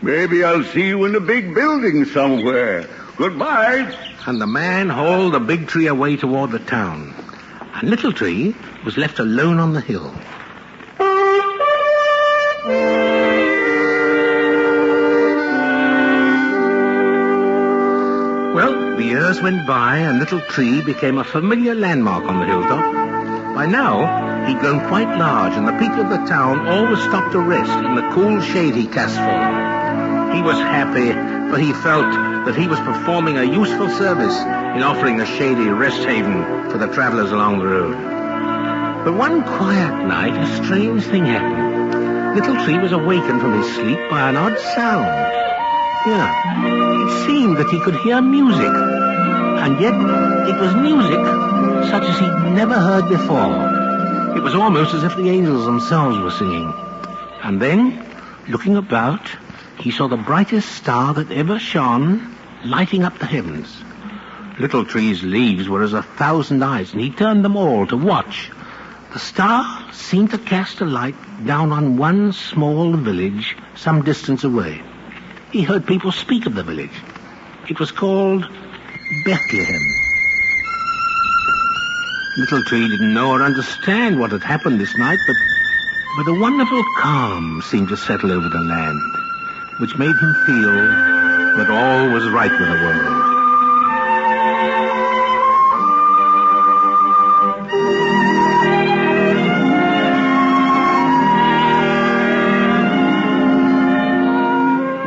Maybe I'll see you in a big building somewhere, Goodbye. And the man hauled the big tree away toward the town. And Little Tree was left alone on the hill. Well, the years went by, and Little Tree became a familiar landmark on the hilltop. By now, he'd grown quite large, and the people of the town always stopped to rest in the cool shade he cast for them. He was happy, for he felt that he was performing a useful service in offering a shady rest haven for the travelers along the road. But one quiet night, a strange thing happened. Little Tree was awakened from his sleep by an odd sound. Yeah, it seemed that he could hear music, and yet it was music such as he'd never heard before. It was almost as if the angels themselves were singing. And then, looking about, he saw the brightest star that ever shone lighting up the heavens. Little Tree's leaves were as 1,000 eyes, and he turned them all to watch. The star seemed to cast a light down on one small village some distance away. He heard people speak of the village. It was called Bethlehem. Little Tree didn't know or understand what had happened this night, but a wonderful calm seemed to settle over the land, which made him feel that all was right with the world.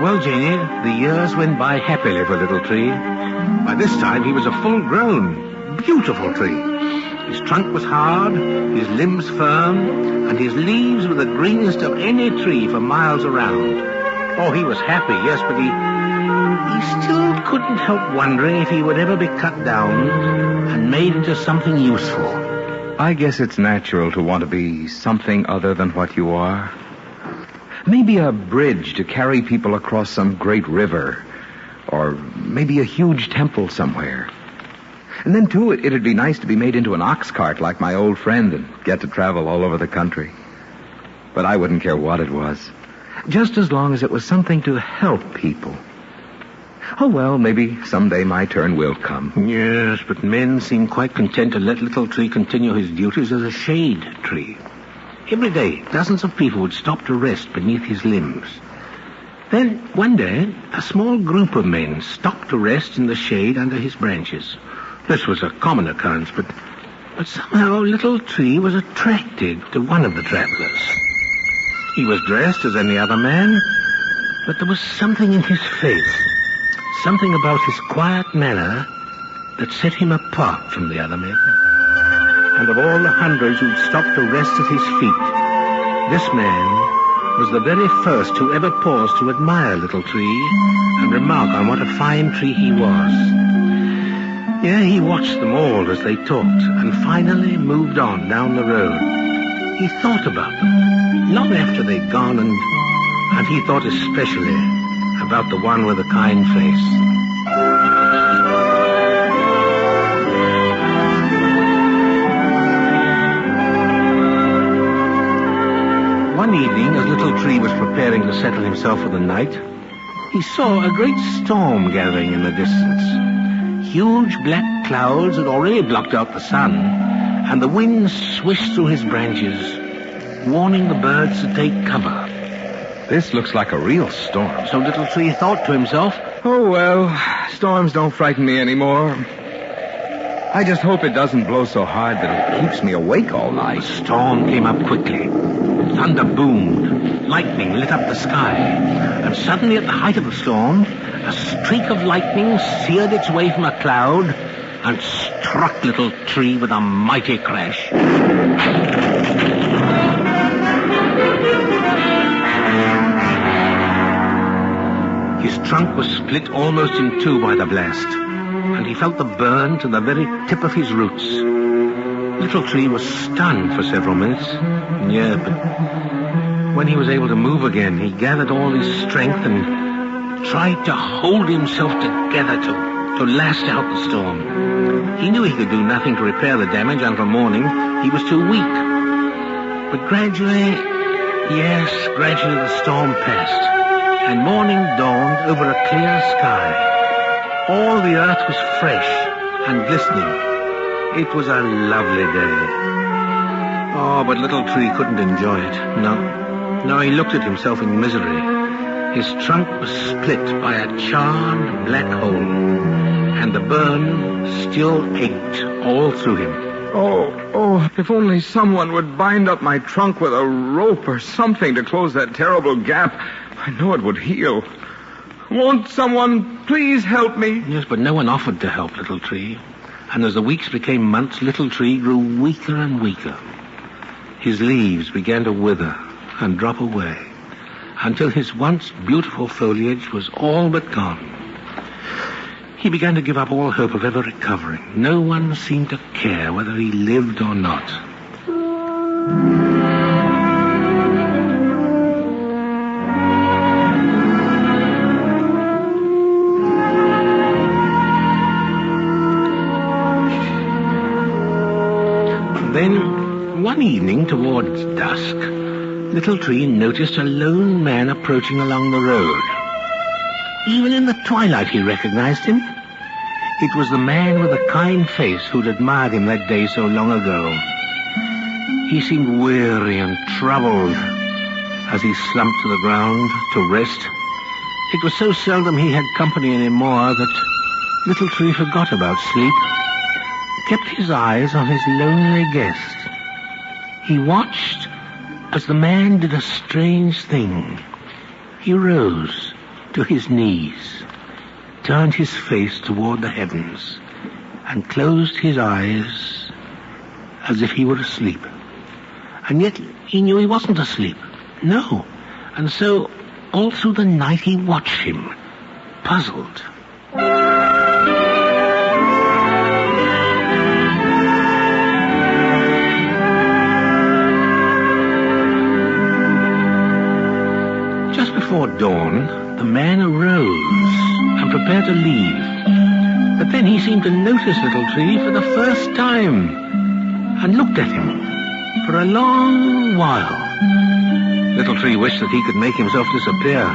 Well, Janie, the years went by happily for Little Tree. By this time, he was a full-grown, beautiful tree. His trunk was hard, his limbs firm, and his leaves were the greenest of any tree for miles around. Oh, he was happy, yes, but he still couldn't help wondering if he would ever be cut down and made into something useful. I guess it's natural to want to be something other than what you are. Maybe a bridge to carry people across some great river, or maybe a huge temple somewhere. And then, too, it'd be nice to be made into an ox cart like my old friend and get to travel all over the country. But I wouldn't care what it was, just as long as it was something to help people. Oh, well, maybe someday my turn will come. Yes, but men seem quite content to let Little Tree continue his duties as a shade tree. Every day, dozens of people would stop to rest beneath his limbs. Then, one day, a small group of men stopped to rest in the shade under his branches. This was a common occurrence, but somehow Little Tree was attracted to one of the travelers. He was dressed as any other man, but there was something in his face, something about his quiet manner that set him apart from the other men. And of all the hundreds who'd stopped to rest at his feet, this man was the very first who ever paused to admire Little Tree and remark on what a fine tree he was. Yeah, he watched them all as they talked and finally moved on down the road. He thought about them long after they'd gone, and he thought especially about the one with the kind face. One evening, as Little Tree was preparing to settle himself for the night, he saw a great storm gathering in the distance. Huge black clouds had already blocked out the sun, and the wind swished through his branches, warning the birds to take cover. This looks like a real storm. So Little Tree thought to himself, oh, well, storms don't frighten me anymore. I just hope it doesn't blow so hard that it keeps me awake all night. The storm came up quickly. Thunder boomed. Lightning lit up the sky. And suddenly, at the height of the storm, a streak of lightning seared its way from a cloud and struck Little Tree with a mighty crash. His trunk was split almost in two by the blast, and he felt the burn to the very tip of his roots. Little Tree was stunned for several minutes. Yeah, but when he was able to move again, he gathered all his strength and tried to hold himself together to last out the storm. He knew he could do nothing to repair the damage until morning. He was too weak. But gradually the storm passed, and morning dawned over a clear sky. All the earth was fresh and glistening. It was a lovely day. Oh, but Little Tree couldn't enjoy it. No, he looked at himself in misery. His trunk was split by a charred black hole, and the burn still ached all through him. Oh, if only someone would bind up my trunk with a rope or something to close that terrible gap. I know it would heal. Won't someone please help me? Yes, but no one offered to help Little Tree. And as the weeks became months, Little Tree grew weaker and weaker. His leaves began to wither and drop away, until his once beautiful foliage was all but gone. He began to give up all hope of ever recovering. No one seemed to care whether he lived or not. Then, one evening towards dusk, Little Tree noticed a lone man approaching along the road. Even in the twilight he recognized him. It was the man with the kind face who'd admired him that day so long ago. He seemed weary and troubled as he slumped to the ground to rest. It was so seldom he had company anymore that Little Tree forgot about sleep, kept his eyes on his lonely guest. He watched as the man did a strange thing. He rose to his knees, turned his face toward the heavens, and closed his eyes as if he were asleep. And yet he knew he wasn't asleep. No. And so all through the night he watched him, puzzled. Just before dawn, the man arose and prepared to leave. But then he seemed to notice Little Tree for the first time and looked at him for a long while. Little Tree wished that he could make himself disappear,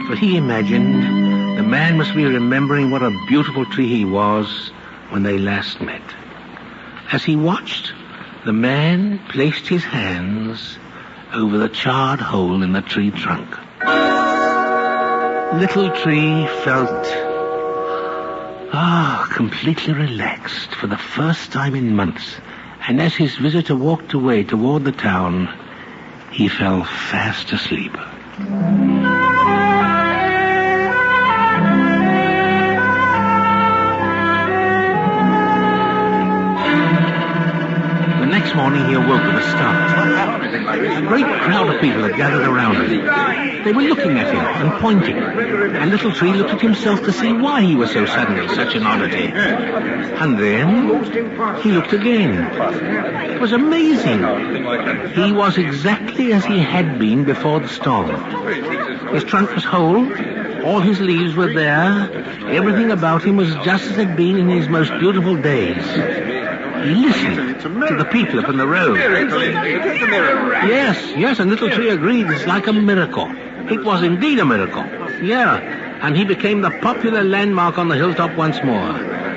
for he imagined the man must be remembering what a beautiful tree he was when they last met. As he watched, the man placed his hands over the charred hole in the tree trunk. Little Tree felt, completely relaxed for the first time in months. And as his visitor walked away toward the town, he fell fast asleep. The next morning he awoke with a start. A great crowd of people had gathered around him. They were looking at him and pointing. And Little Tree looked at himself to see why he was so suddenly such an oddity. And then he looked again. It was amazing. He was exactly as he had been before the storm. His trunk was whole. All his leaves were there. Everything about him was just as it had been in his most beautiful days. He listened to the people up on the road. Yes, and Little Tree agreed. It's like a miracle. It was indeed a miracle. Yeah, and he became the popular landmark on the hilltop once more,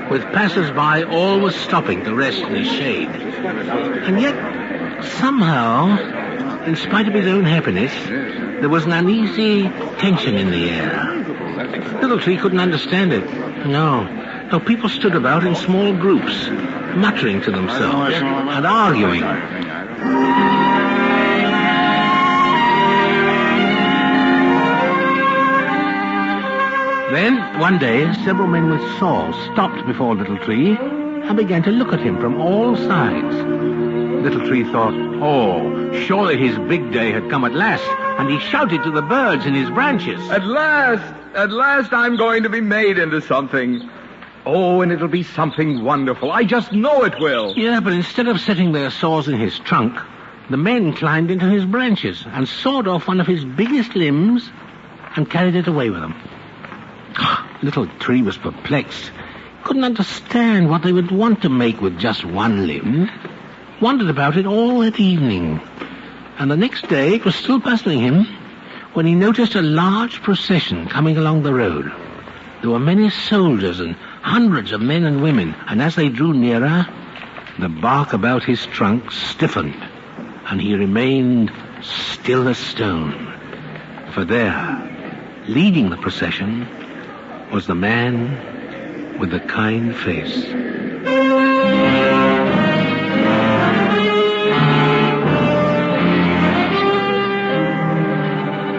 with passers-by always stopping to rest in his shade. And yet, somehow, in spite of his own happiness, there was an uneasy tension in the air. Little Tree couldn't understand it. No, people stood about in small groups, muttering to themselves and arguing. Then, one day, several men with saws stopped before Little Tree and began to look at him from all sides. Little Tree thought, surely his big day had come at last, and he shouted to the birds in his branches. At last I'm going to be made into something. Oh, and it'll be something wonderful. I just know it will. Yeah, but instead of setting their saws in his trunk, the men climbed into his branches and sawed off one of his biggest limbs and carried it away with them. Little Tree was perplexed. Couldn't understand what they would want to make with just one limb. Wondered about it all that evening. And the next day it was still puzzling him when he noticed a large procession coming along the road. There were many soldiers and hundreds of men and women, and as they drew nearer, the bark about his trunk stiffened, and he remained still as stone. For there, leading the procession, was the man with the kind face.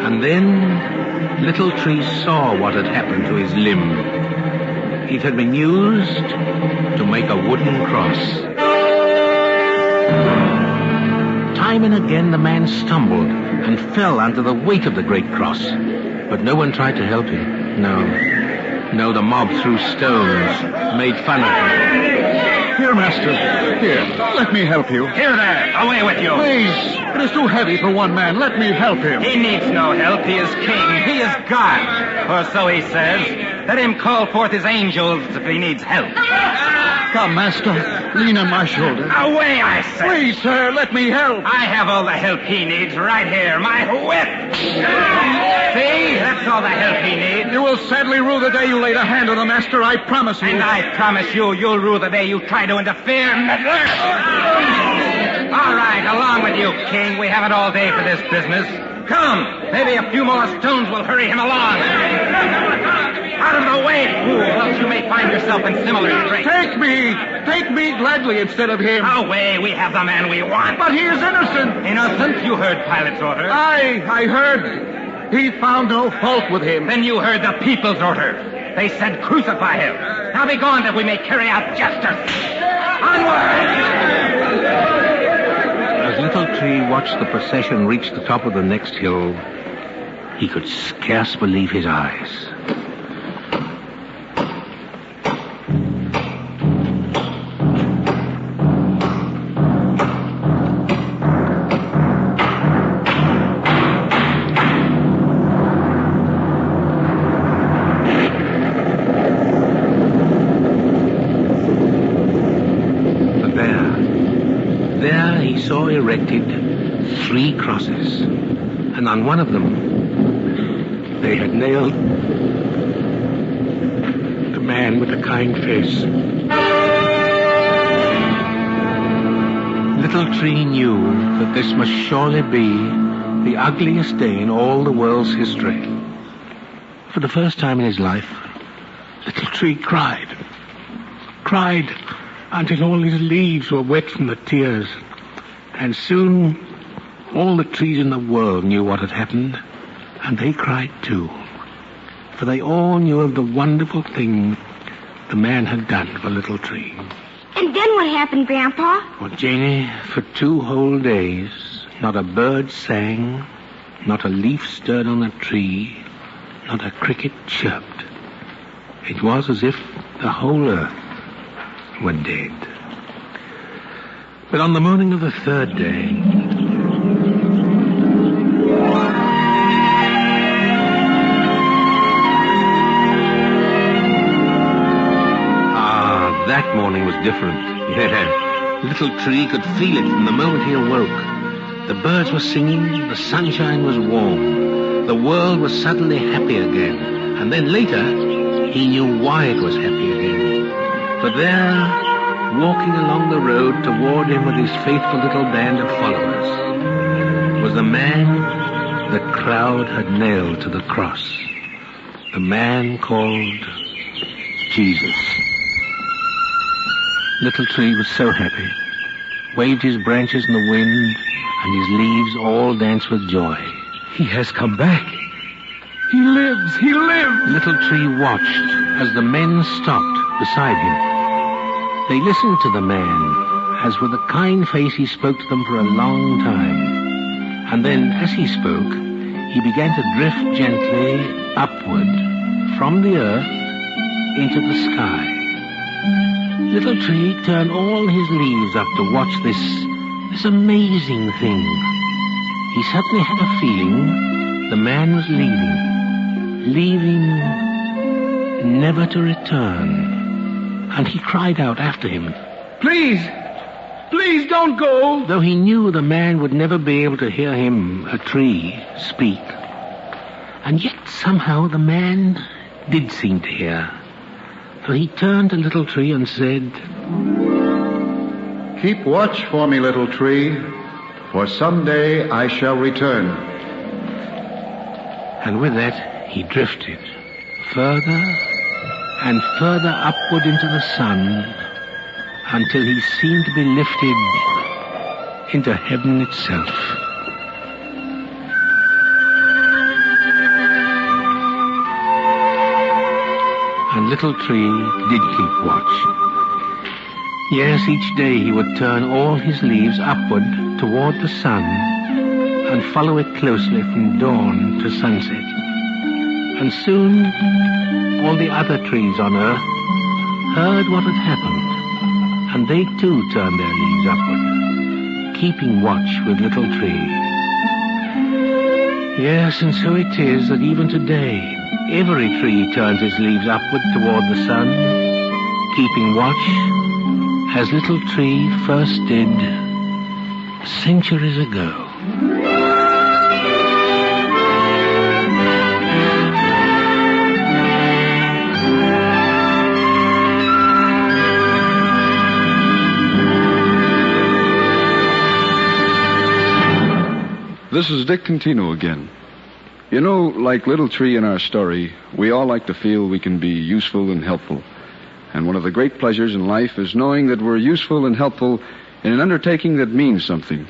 And then Little Tree saw what had happened to his limb. It had been used to make a wooden cross. Time and again the man stumbled and fell under the weight of the great cross. But no one tried to help him. No, the mob threw stones, made fun of him. Here, master. Here, let me help you. Here there, away with you. Please, it is too heavy for one man. Let me help him. He needs no help. He is king. He is God. Or so he says. Let him call forth his angels if he needs help. Come, master. Lean on my shoulder. Away, I say. Please, sir, let me help. I have all the help he needs right here. My whip. See? That's all the help he needs. You will sadly rue the day you laid a hand on the master, I promise you. And I promise you'll rue the day you try to interfere. All right, along with you, King. We haven't all day for this business. Come, maybe a few more stones will hurry him along. Out of the way, fool, else you may find yourself in similar straits. Take me gladly instead of him. Away, we have the man we want. But he is innocent. Innocent? You heard Pilate's order. I heard. He found no fault with him. Then you heard the people's order. They said crucify him. Now be gone that we may carry out justice. Onward! As Little Tree watched the procession reach the top of the next hill, he could scarce believe his eyes. Saw erected 3 crosses, and on one of them they had nailed the man with the kind face. Little Tree knew that this must surely be the ugliest day in all the world's history. For the first time in his life, Little Tree cried until all his leaves were wet from the tears. And soon, all the trees in the world knew what had happened, and they cried too. For they all knew of the wonderful thing the man had done for Little Tree. And then what happened, Grandpa? Well, Janie, for 2 whole days, not a bird sang, not a leaf stirred on the tree, not a cricket chirped. It was as if the whole earth were dead. But on the morning of the 3rd day, that morning was different. Yeah. Little Tree could feel it from the moment he awoke. The birds were singing, the sunshine was warm, the world was suddenly happy again. And then later, he knew why it was happy again. For there, walking along the road toward him with his faithful little band of followers, was the man the crowd had nailed to the cross. The man called Jesus. Little Tree was so happy, waved his branches in the wind, and his leaves all danced with joy. He has come back. He lives. Little Tree watched as the men stopped beside him. They listened to the man, as with a kind face he spoke to them for a long time. And then, as he spoke, he began to drift gently upward from the earth into the sky. Little Tree turned all his leaves up to watch this amazing thing. He suddenly had a feeling the man was leaving never to return. And he cried out after him, Please don't go. Though he knew the man would never be able to hear him, a tree, speak. And yet somehow the man did seem to hear. For he turned to Little Tree and said, "Keep watch for me, Little Tree, for someday I shall return." And with that, he drifted further and further upward into the sun until he seemed to be lifted into heaven itself. And Little Tree did keep watch. Yes, each day he would turn all his leaves upward toward the sun and follow it closely from dawn to sunset. And soon, all the other trees on earth heard what had happened, and they too turned their leaves upward, keeping watch with Little Tree. Yes, and so it is that even today, every tree turns its leaves upward toward the sun, keeping watch, as Little Tree first did centuries ago. This is Dick Contino again. You know, like Little Tree in our story, we all like to feel we can be useful and helpful. And one of the great pleasures in life is knowing that we're useful and helpful in an undertaking that means something.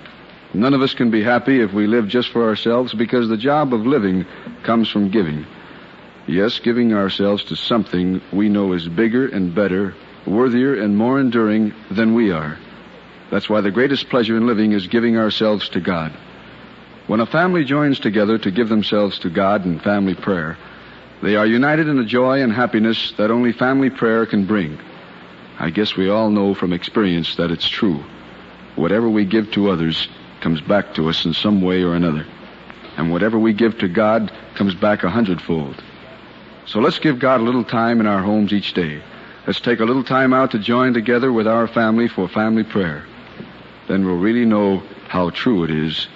None of us can be happy if we live just for ourselves, because the job of living comes from giving. Yes, giving ourselves to something we know is bigger and better, worthier and more enduring than we are. That's why the greatest pleasure in living is giving ourselves to God. When a family joins together to give themselves to God in family prayer, they are united in a joy and happiness that only family prayer can bring. I guess we all know from experience that it's true. Whatever we give to others comes back to us in some way or another. And whatever we give to God comes back 100-fold. So let's give God a little time in our homes each day. Let's take a little time out to join together with our family for family prayer. Then we'll really know how true it is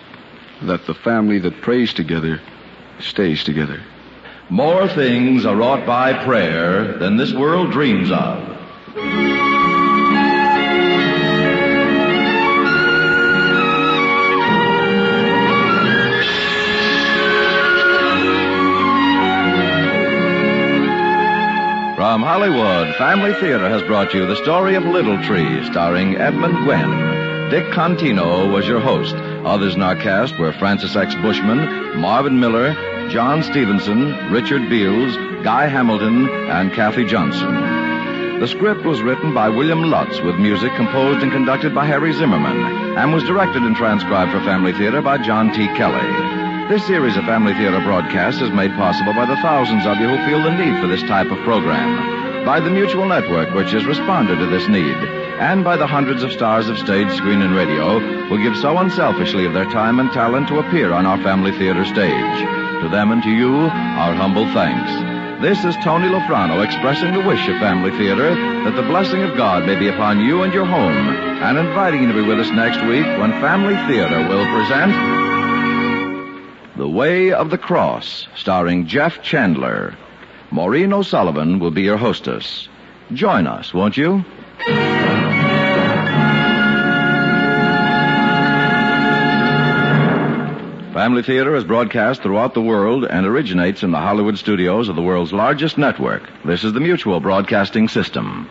that the family that prays together stays together. More things are wrought by prayer than this world dreams of. From Hollywood, Family Theater has brought you the story of Little Tree, starring Edmund Gwenn. Dick Contino was your host. Others in our cast were Francis X. Bushman, Marvin Miller, John Stevenson, Richard Beals, Guy Hamilton, and Kathy Johnson. The script was written by William Lutz, with music composed and conducted by Harry Zimmerman, and was directed and transcribed for Family Theater by John T. Kelly. This series of Family Theater broadcasts is made possible by the thousands of you who feel the need for this type of program, by the Mutual Network, which has responded to this need, and by the hundreds of stars of stage, screen, and radio who give so unselfishly of their time and talent to appear on our Family Theater stage. To them and to you, our humble thanks. This is Tony Lofrano expressing the wish of Family Theater that the blessing of God may be upon you and your home, and inviting you to be with us next week when Family Theater will present The Way of the Cross, starring Jeff Chandler. Maureen O'Sullivan will be your hostess. Join us, won't you? Family Theater is broadcast throughout the world and originates in the Hollywood studios of the world's largest network. This is the Mutual Broadcasting System.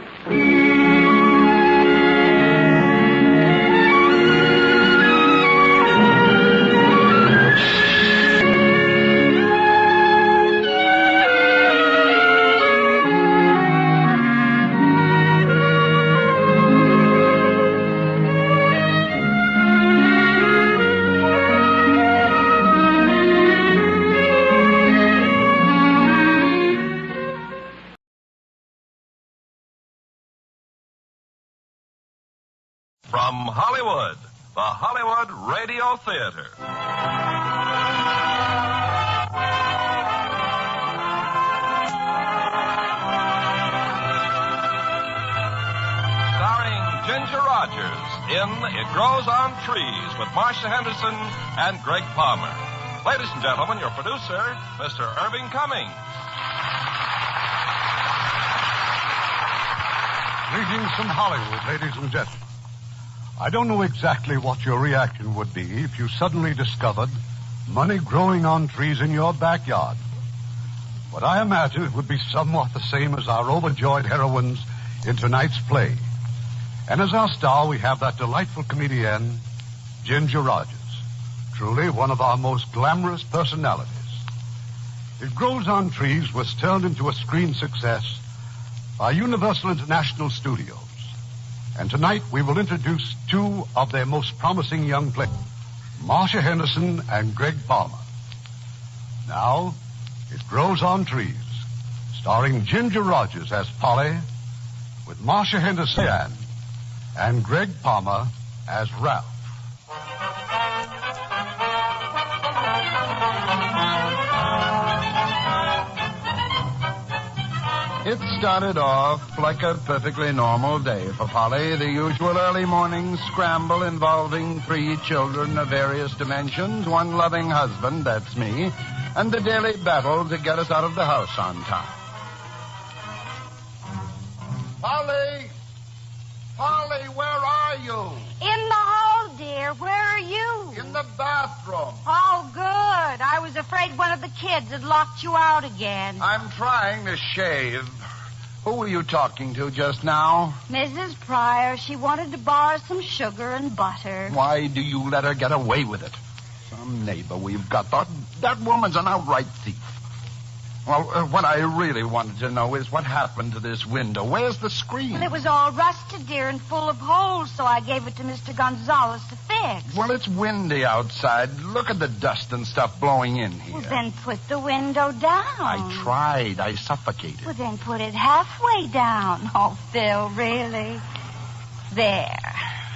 From Hollywood, the Hollywood Radio Theater. Starring Ginger Rogers in It Grows on Trees with Marcia Henderson and Greg Palmer. Ladies and gentlemen, your producer, Mr. Irving Cummings. Greetings from Hollywood, ladies and gentlemen. I don't know exactly what your reaction would be if you suddenly discovered money growing on trees in your backyard. But I imagine it would be somewhat the same as our overjoyed heroines in tonight's play. And as our star, we have that delightful comedian, Ginger Rogers. Truly one of our most glamorous personalities. It Grows on Trees was turned into a screen success by Universal International Studios. And tonight we will introduce two of their most promising young players, Marcia Henderson and Greg Palmer. Now, It Grows on Trees, starring Ginger Rogers as Polly, with Marcia Henderson and Greg Palmer as Ralph. It started off like a perfectly normal day for Polly, the usual early morning scramble involving 3 children of various dimensions, 1 loving husband, that's me, and the daily battle to get us out of the house on time. Polly! Polly, where are you? In the hall, dear. Where are you? In the bathroom. Oh, good. I was afraid one of the kids had locked you out again. I'm trying to shave. Who were you talking to just now? Mrs. Pryor. She wanted to borrow some sugar and butter. Why do you let her get away with it? Some neighbor we've got thought that woman's an outright thief. Well, what I really wanted to know is what happened to this window. Where's the screen? Well, it was all rusted, dear, and full of holes, so I gave it to Mr. Gonzalez to fix. Well, it's windy outside. Look at the dust and stuff blowing in here. Well, then put the window down. I tried. I suffocated. Well, then put it halfway down. Oh, Phil, really? There.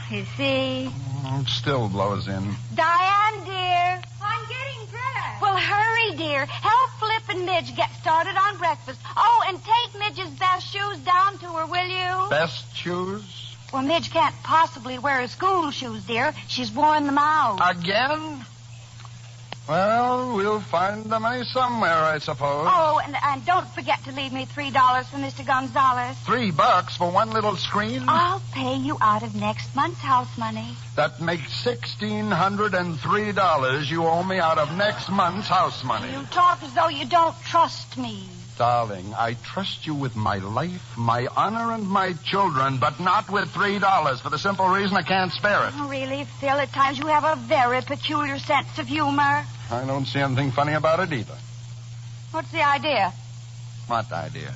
You see? It still blows in. Diane, dear. I'm getting dressed. Well, hurry, dear. Help Flip and Midge get started on breakfast. Oh, and take Midge's best shoes down to her, will you? Best shoes? Well, Midge can't possibly wear her school shoes, dear. She's worn them out. Again? Well, we'll find the money somewhere, I suppose. Oh, and don't forget to leave me $3 for Mr. Gonzalez. $3 for one little screen? I'll pay you out of next month's house money. That makes $1,603 you owe me out of next month's house money. You talk as though you don't trust me. Darling, I trust you with my life, my honor, and my children, but not with $3 for the simple reason I can't spare it. Oh, really, Phil? At times you have a very peculiar sense of humor. I don't see anything funny about it either. What's the idea? What idea?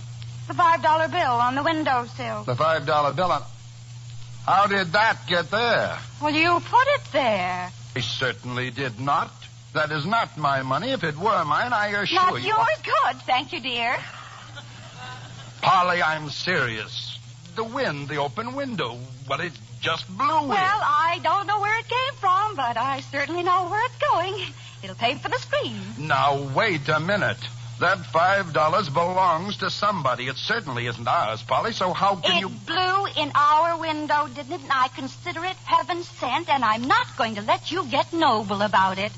The $5 bill on the windowsill. The $5 bill on... How did that get there? Well, you put it there. I certainly did not. That is not my money. If it were mine, I assure not you... Not yours? Good. Thank you, dear. Polly, I'm serious. The wind, the open window, well, it just blew in. Well, I don't know where it came from, but I certainly know where it's going. It'll pay for the screen. Now, wait a minute. That $5 belongs to somebody. It certainly isn't ours, Polly, so how can you... It blew in our window, didn't it? And I consider it heaven sent, and I'm not going to let you get noble about it.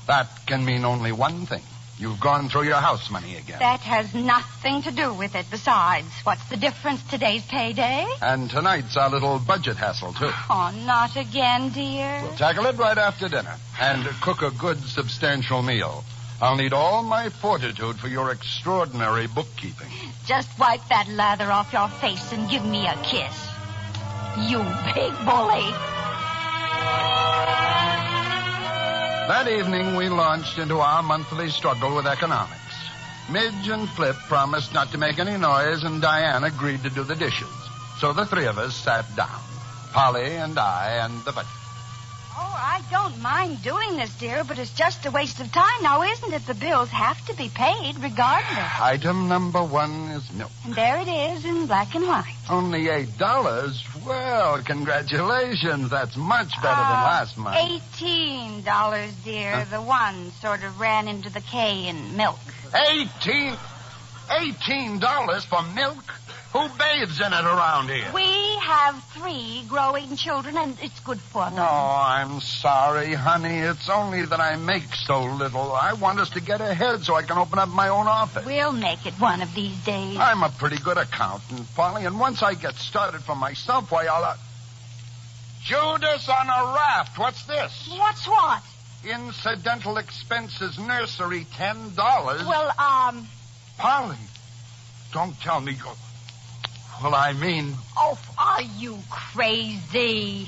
That can mean only one thing. You've gone through your house money again. That has nothing to do with it. Besides, what's the difference? Today's payday. And tonight's our little budget hassle, too. Oh, not again, dear. We'll tackle it right after dinner and cook a good, substantial meal. I'll need all my fortitude for your extraordinary bookkeeping. Just wipe that lather off your face and give me a kiss. You big bully. That evening, we launched into our monthly struggle with economics. Midge and Flip promised not to make any noise, and Diane agreed to do the dishes. So the 3 of us sat down, Polly and I and the budget. Oh, I don't mind doing this, dear, but it's just a waste of time now, isn't it? The bills have to be paid regardless. Item number 1 is milk. And there it is in black and white. Only $8? Well, congratulations. That's much better than last month. $18, dear. Huh? The 1 sort of ran into the K in milk. $18 for milk? Who bathes in it around here? We have 3 growing children, and it's good for them. Oh, I'm sorry, honey. It's only that I make so little. I want us to get ahead so I can open up my own office. We'll make it one of these days. I'm a pretty good accountant, Polly, and once I get started for myself, why, I'll... Judas on a raft. What's this? What's what? Incidental expenses, nursery, $10. Well, Polly, don't tell me... Well, I mean... Oh, are you crazy?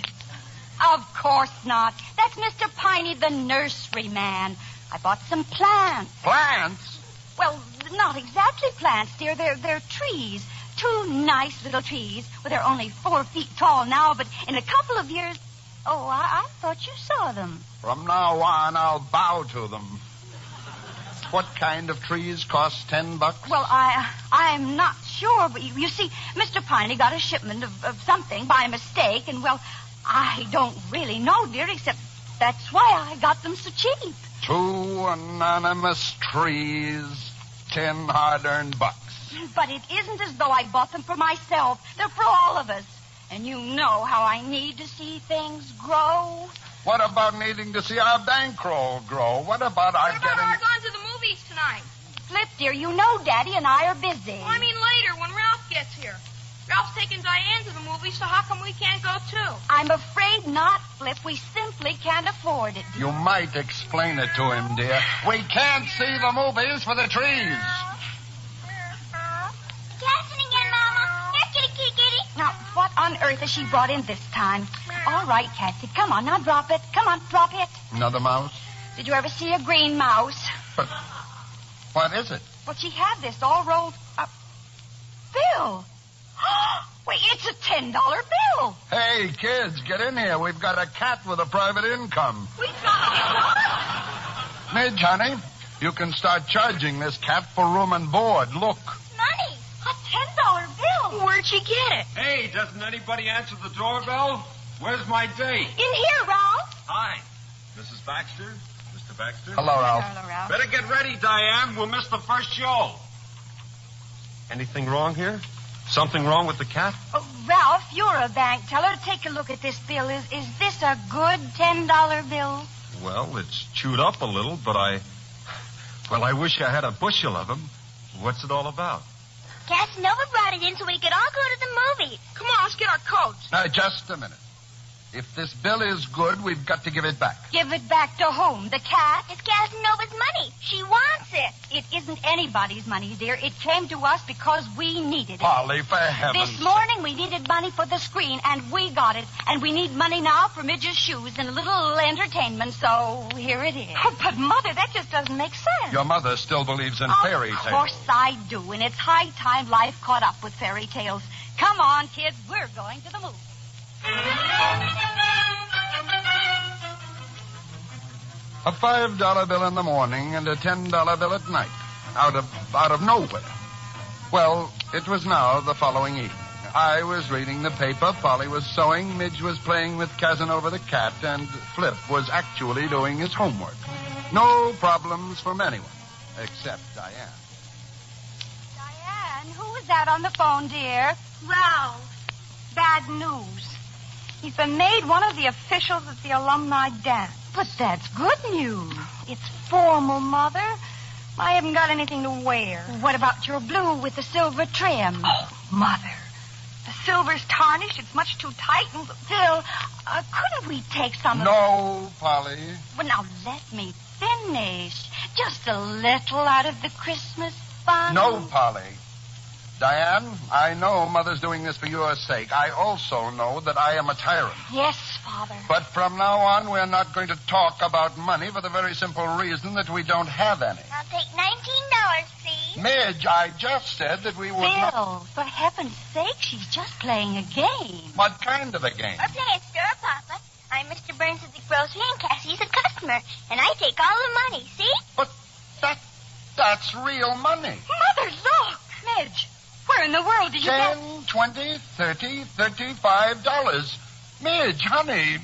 Of course not. That's Mr. Piney, the nursery man. I bought some plants. Plants? Well, not exactly plants, dear. They're trees. 2 nice little trees. Well, they're only 4 feet tall now, but in a couple of years... Oh, I thought you saw them. From now on, I'll bow to them. What kind of trees cost $10? Well, I'm not sure, but you see, Mr. Piney got a shipment of something by mistake, and, well, I don't really know, dear, except that's why I got them so cheap. 2 anonymous trees, 10 hard-earned bucks. But it isn't as though I bought them for myself. They're for all of us. And you know how I need to see things grow. What about needing to see our bankroll grow? What about our getting... We're going to the movies tonight. Flip, dear, you know Daddy and I are busy. Well, I mean later, when Ralph gets here. Ralph's taking Diane to the movies, so how come we can't go too? I'm afraid not, Flip. We simply can't afford it. You might explain it to him, dear. We can't see the movies for the trees. Jackson again, Mama. Here, kitty. Now, what on earth has she brought in this time? All right, Cassie, come on, now drop it. Come on, drop it. Another mouse? Did you ever see a green mouse? But what is it? Well, she had this all rolled up. Bill! Wait, it's a $10 bill. Hey, kids, get in here. We've got a cat with a private income. We've got a Midge, honey, you can start charging this cat for room and board. Look. money. A $10 bill. Where'd she get it? Hey, doesn't anybody answer the doorbell? Where's my date? In here, Ralph. Hi. Mrs. Baxter? Mr. Baxter? Hello, Ralph. Hello, Ralph. Better get ready, Diane. We'll miss the first show. Anything wrong here? Something wrong with the cat? Oh, Ralph, you're a bank teller. Take a look at this bill. Is this a good $10 bill? Well, it's chewed up a little, but I wish I had a bushel of them. What's it all about? Casanova brought it in so we could all go to the movies. Come on, let's get our coats. Now, just a minute. If this bill is good, we've got to give it back. Give it back to whom? The cat? It's Casanova's money. She wants it. It isn't anybody's money, dear. It came to us because we needed it. Polly, for heaven's This morning we needed money for the screen, and we got it. And we need money now for Midge's shoes and a little entertainment, so here it is. Oh, but, Mother, that just doesn't make sense. Your mother still believes in fairy tales. Of course I do, and it's high time life caught up with fairy tales. Come on, kids, we're going to the movies. A $5 bill in the morning and a $10 bill at night. Out of nowhere. Well, it was now the following evening. I was reading the paper, Polly was sewing, Midge was playing with Casanova the cat, and Flip was actually doing his homework. No problems from anyone, except Diane. Diane, who is that on the phone, dear? Ralph. Bad news. He's been made one of the officials at the alumni dance. But that's good news. It's formal, Mother. I haven't got anything to wear. What about your blue with the silver trim? Oh, Mother. The silver's tarnished. It's much too tight. And Phil, couldn't we take some of... No, Polly. Well, now, let me finish. Just a little out of the Christmas fun. No, Polly. Diane, I know Mother's doing this for your sake. I also know that I am a tyrant. Yes, Father. But from now on, we're not going to talk about money for the very simple reason that we don't have any. I'll take $19, please. Midge, I just said that we would not... Phil, for heaven's sake, she's just playing a game. What kind of a game? We're playing Stir, Papa. I'm Mr. Burns at the grocery, and Cassie's a customer. And I take all the money, see? But that's real money. Mother, look. Midge, where in the world did you get... $10, $20, $30, $35. Midge, honey,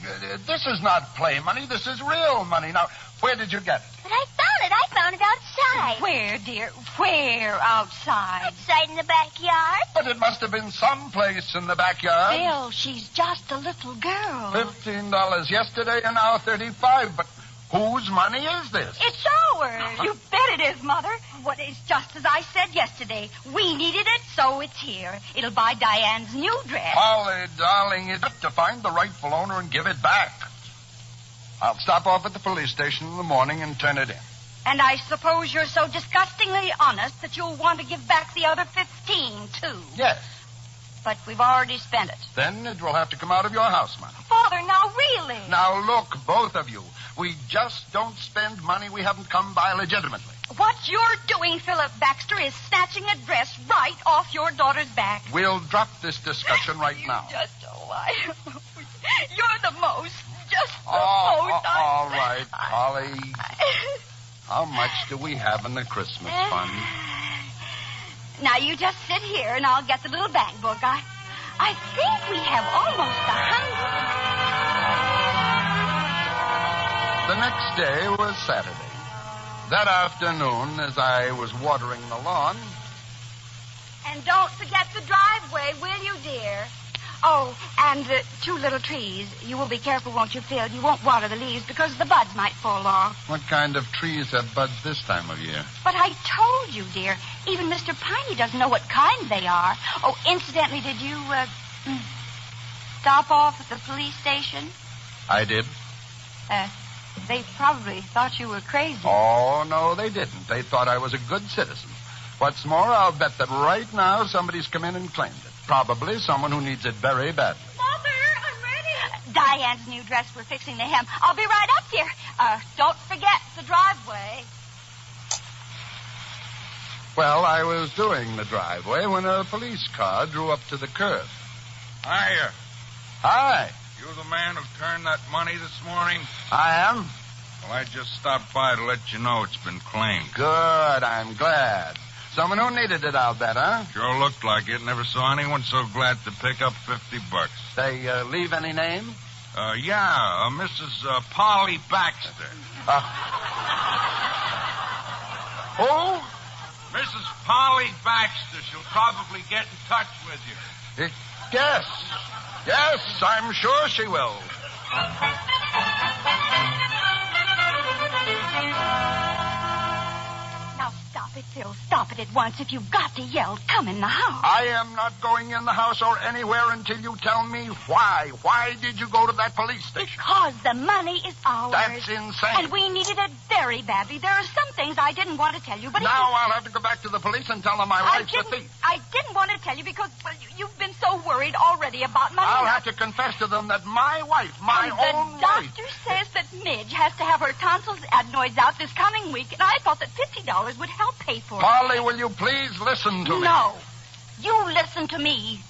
this is not play money. This is real money. Now, where did you get it? But I found it. I found it outside. outside. Where, dear? Where outside? Outside in the backyard. But it must have been someplace in the backyard. Bill, she's just a little girl. $15 yesterday and now $35. But whose money is this? It's ours. You bet it is, Mother. Well, it's just as I said yesterday. We needed it, so it's here. It'll buy Diane's new dress. Polly, darling, you've got to find the rightful owner and give it back. I'll stop off at the police station in the morning and turn it in. And I suppose you're so disgustingly honest that you'll want to give back the other 15, too. Yes. But we've already spent it. Then it will have to come out of your house money. Father, now really. Now look, both of you. We just don't spend money we haven't come by legitimately. What you're doing, Philip Baxter, is snatching a dress right off your daughter's back. We'll drop this discussion right now. Just don't lie. You're the most. Just the most. All right, Polly. How much do we have in the Christmas fund? Now, you just sit here, and I'll get the little bank book. I think we have almost 100. The next day was Saturday. That afternoon, as I was watering the lawn... And don't forget the driveway, will you, dear? Oh, and 2 little trees. You will be careful, won't you, Phil? You won't water the leaves because the buds might fall off. What kind of trees have buds this time of year? But I told you, dear. Even Mr. Piney doesn't know what kind they are. Oh, incidentally, did you, stop off at the police station? I did. They probably thought you were crazy. Oh, no, they didn't. They thought I was a good citizen. What's more, I'll bet that right now somebody's come in and claimed it. Probably someone who needs it very badly. Mother, I'm ready. Diane's new dress. We're fixing the hem. I'll be right up, dear. Don't forget the driveway. Well, I was doing the driveway when a police car drew up to the curb. Hiya. Hi. You the man who turned that money this morning? I am. Well, I just stopped by to let you know it's been claimed. Good, I'm glad. Someone who needed it, I'll bet, huh? Sure looked like it. Never saw anyone so glad to pick up $50. They leave any name? Mrs. Polly Baxter. Who? Mrs. Polly Baxter. She'll probably get in touch with you. Yes. Yes, I'm sure she will. Now stop it, Phil. Stop it at once. If you've got to yell, come in the house. I am not going in the house or anywhere until you tell me why. Why did you go to that police station? Because the money is ours. That's insane. And we needed it very badly. There are some things I didn't want to tell you, but... Now I'll have to go back to the police and tell them my wife's a thief. I didn't want to tell you because, well, you've been so worried already about money. I'll have to confess to them that my wife, my own wife... The doctor says that Midge has to have her tonsils adenoids out this coming week, and I thought that $50 would help pay for it. Polly, will you please listen to me? No. You listen to me.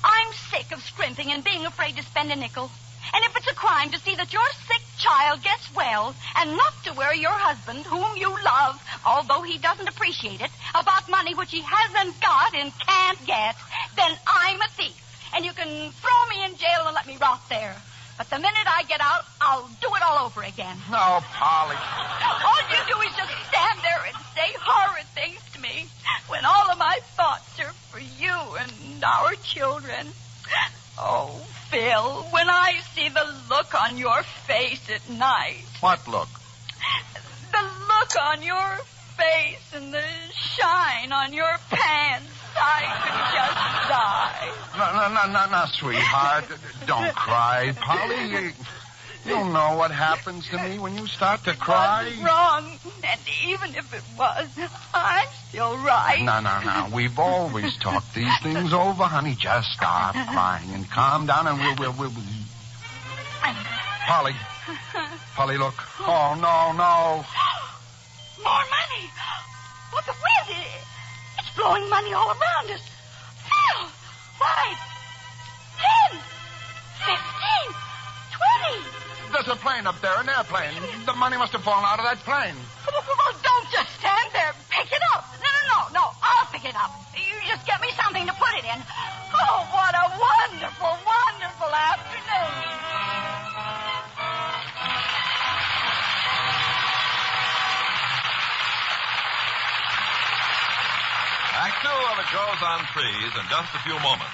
I'm sick of scrimping and being afraid to spend a nickel. And if it's a crime to see that your sick child gets well and not to worry your husband, whom you love, although he doesn't appreciate it, about money which he hasn't got and can't get, then I'm a thief. And you can throw me in jail and let me rot there. But the minute I get out, I'll do it all over again. No, Polly. All you do is just stand there and say horrid things to me when all of my thoughts are for you and our children. Oh, Phil, when I see the look on your face at night. What look? The look on your face and the shine on your pants. I could just die. No, sweetheart. Don't cry, Polly. You know what happens to me when you start to cry. It was wrong, and even if it was, I'm still right. No. We've always talked these things over, honey. Just stop crying and calm down, and we'll... Polly, look. Oh, no. More money. What the wind? It's blowing money all around us. Phil, 5, 10, 15, 20. There's a plane up there, an airplane. The money must have fallen out of that plane. Well, don't just stand there. Pick it up. No. I'll pick it up. You just get me something to put it in. Oh, what a wonderful, wonderful afternoon. Act 2 of It Grows on Trees in just a few moments.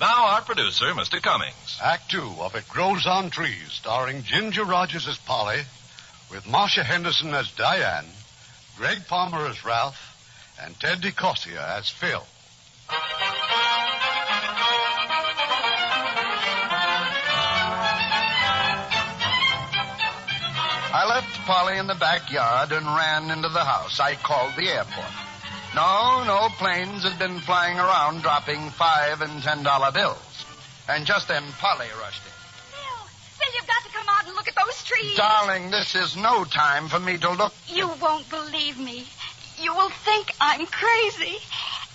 Now, our producer, Mr. Cummings. Act 2 of It Grows on Trees, starring Ginger Rogers as Polly, with Marcia Henderson as Diane, Greg Palmer as Ralph, and Ted DeCorsia as Phil. I left Polly in the backyard and ran into the house. I called the airport. No planes had been flying around dropping $5 and $10 bills. And just then Polly rushed in. Phil, you've got to come out and look at those trees. Darling, this is no time for me to look. You won't believe me. You will think I'm crazy.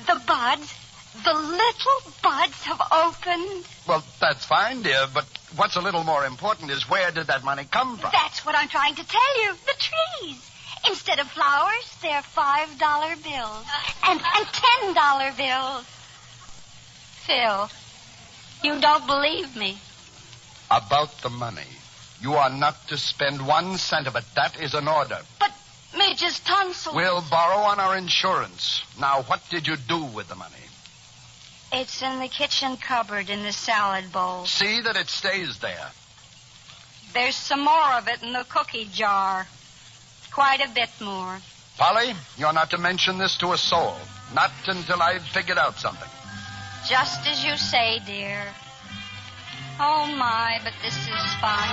The little buds have opened. Well, that's fine, dear, but what's a little more important is where did that money come from? That's what I'm trying to tell you. The trees. Instead of flowers, they're $5 bills and $10 bills. Phil, you don't believe me. About the money. You are not to spend 1 cent of it. That is an order. But Major's tonsils. We'll borrow on our insurance. Now, what did you do with the money? It's in the kitchen cupboard in the salad bowl. See that it stays there. There's some more of it in the cookie jar. Quite a bit more. Polly, you're not to mention this to a soul. Not until I've figured out something. Just as you say, dear. Oh, my, but this is fun.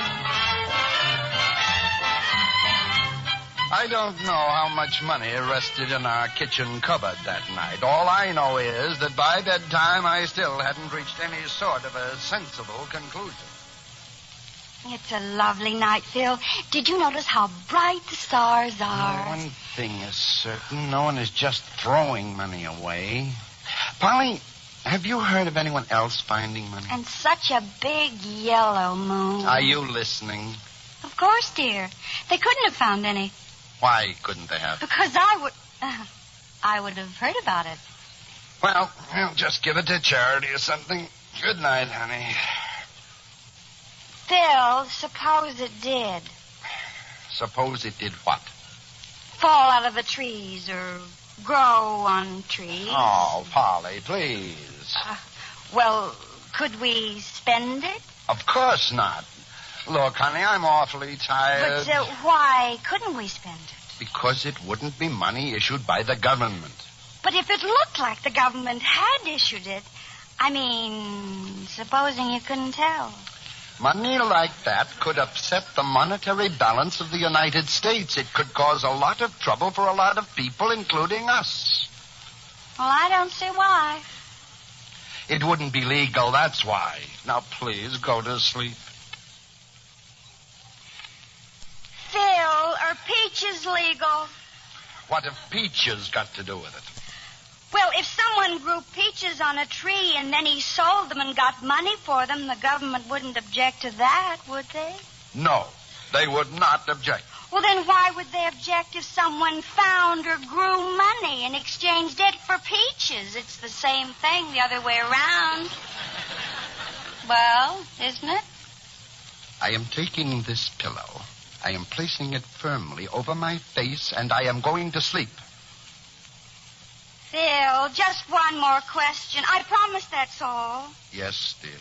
I don't know how much money rested in our kitchen cupboard that night. All I know is that by bedtime I still hadn't reached any sort of a sensible conclusion. It's a lovely night, Phil. Did you notice how bright the stars are? One thing is certain. No one is just throwing money away. Polly, have you heard of anyone else finding money? And such a big yellow moon. Are you listening? Of course, dear. They couldn't have found any. Why couldn't they have? Because I would have heard about it. Well, we'll just give it to charity or something. Good night, honey. Phil, suppose it did. Suppose it did what? Fall out of the trees or grow on trees. Oh, Polly, please. Well, could we spend it? Of course not. Look, honey, I'm awfully tired. But why couldn't we spend it? Because it wouldn't be money issued by the government. But if it looked like the government had issued it, I mean, supposing you couldn't tell. Money like that could upset the monetary balance of the United States. It could cause a lot of trouble for a lot of people, including us. Well, I don't see why. It wouldn't be legal, that's why. Now, please, go to sleep. Phil, are peaches legal? What have peaches got to do with it? Well, if someone grew peaches on a tree and then he sold them and got money for them, the government wouldn't object to that, would they? No, they would not object. Well, then why would they object if someone found or grew money and exchanged it for peaches? It's the same thing the other way around. Well, isn't it? I am taking this pillow. I am placing it firmly over my face, and I am going to sleep. Phil, just one more question. I promise that's all. Yes, dear.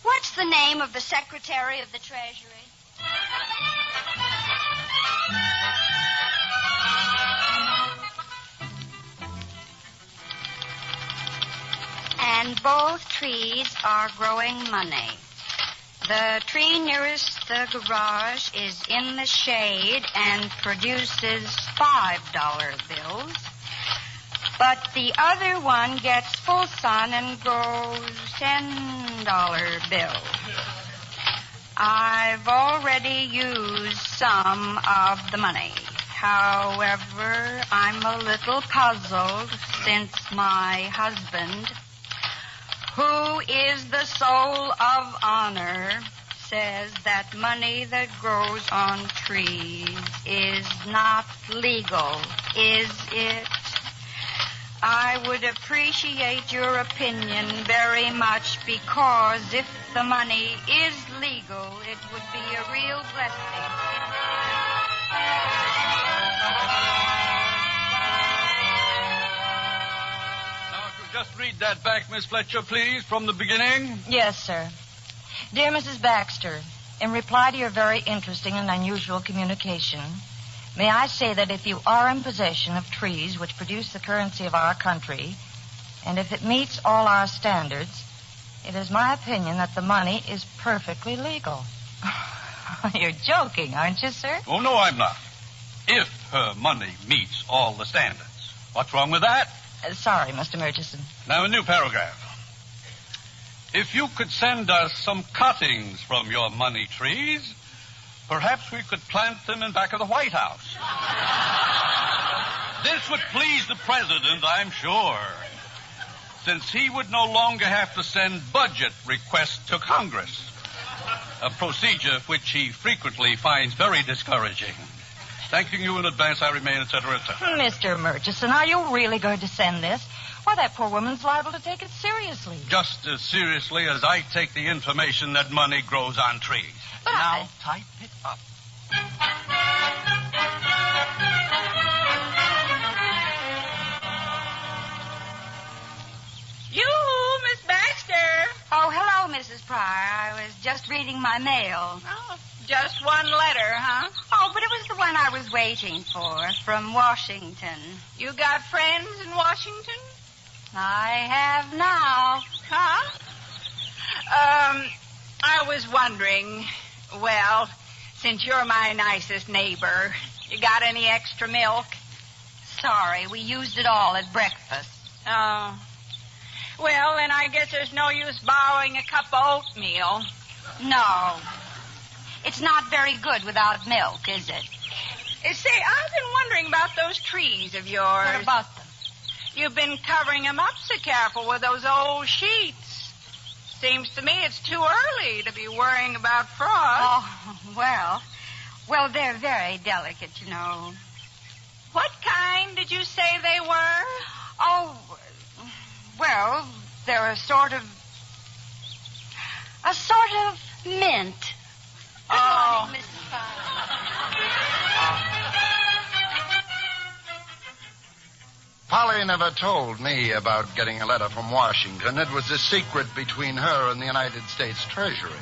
What's the name of the Secretary of the Treasury? And both trees are growing money. The tree nearest the garage is in the shade and produces $5 bills. But the other one gets full sun and grows $10 bills. I've already used some of the money. However, I'm a little puzzled since my husband, who is the soul of honor, says that money that grows on trees is not legal. Is it? I would appreciate your opinion very much because if the money is legal, it would be a real blessing. read that back, Miss Fletcher, please, from the beginning? Yes, sir. Dear Mrs. Baxter, in reply to your very interesting and unusual communication, may I say that if you are in possession of trees which produce the currency of our country, and if it meets all our standards, it is my opinion that the money is perfectly legal. You're joking, aren't you, sir? Oh, no, I'm not. If her money meets all the standards. What's wrong with that? Sorry, Mr. Murchison. Now, a new paragraph. If you could send us some cuttings from your money trees, perhaps we could plant them in back of the White House. This would please the president, I'm sure, since he would no longer have to send budget requests to Congress, a procedure which he frequently finds very discouraging. Thanking you in advance, I remain, etc., etc. Mr. Murchison, are you really going to send this? Why, that poor woman's liable to take it seriously. Just as seriously as I take the information that money grows on trees. But now, type it up. You, Miss Baxter. Oh, hello, Mrs. Pryor. I was just reading my mail. Oh, just one letter, huh? Oh, but it was the one I was waiting for, from Washington. You got friends in Washington? I have now. Huh? I was wondering, well, since you're my nicest neighbor, you got any extra milk? Sorry, we used it all at breakfast. Oh. Well, then I guess there's no use borrowing a cup of oatmeal. No. It's not very good without milk, is it? Say, I've been wondering about those trees of yours. What about them? You've been covering them up so careful with those old sheets. Seems to me it's too early to be worrying about frost. Oh, well, they're very delicate, you know. What kind did you say they were? Oh, well, they're a sort of mint. Oh. Good morning, Mrs. Fowler. Polly never told me about getting a letter from Washington. It was a secret between her and the United States Treasury.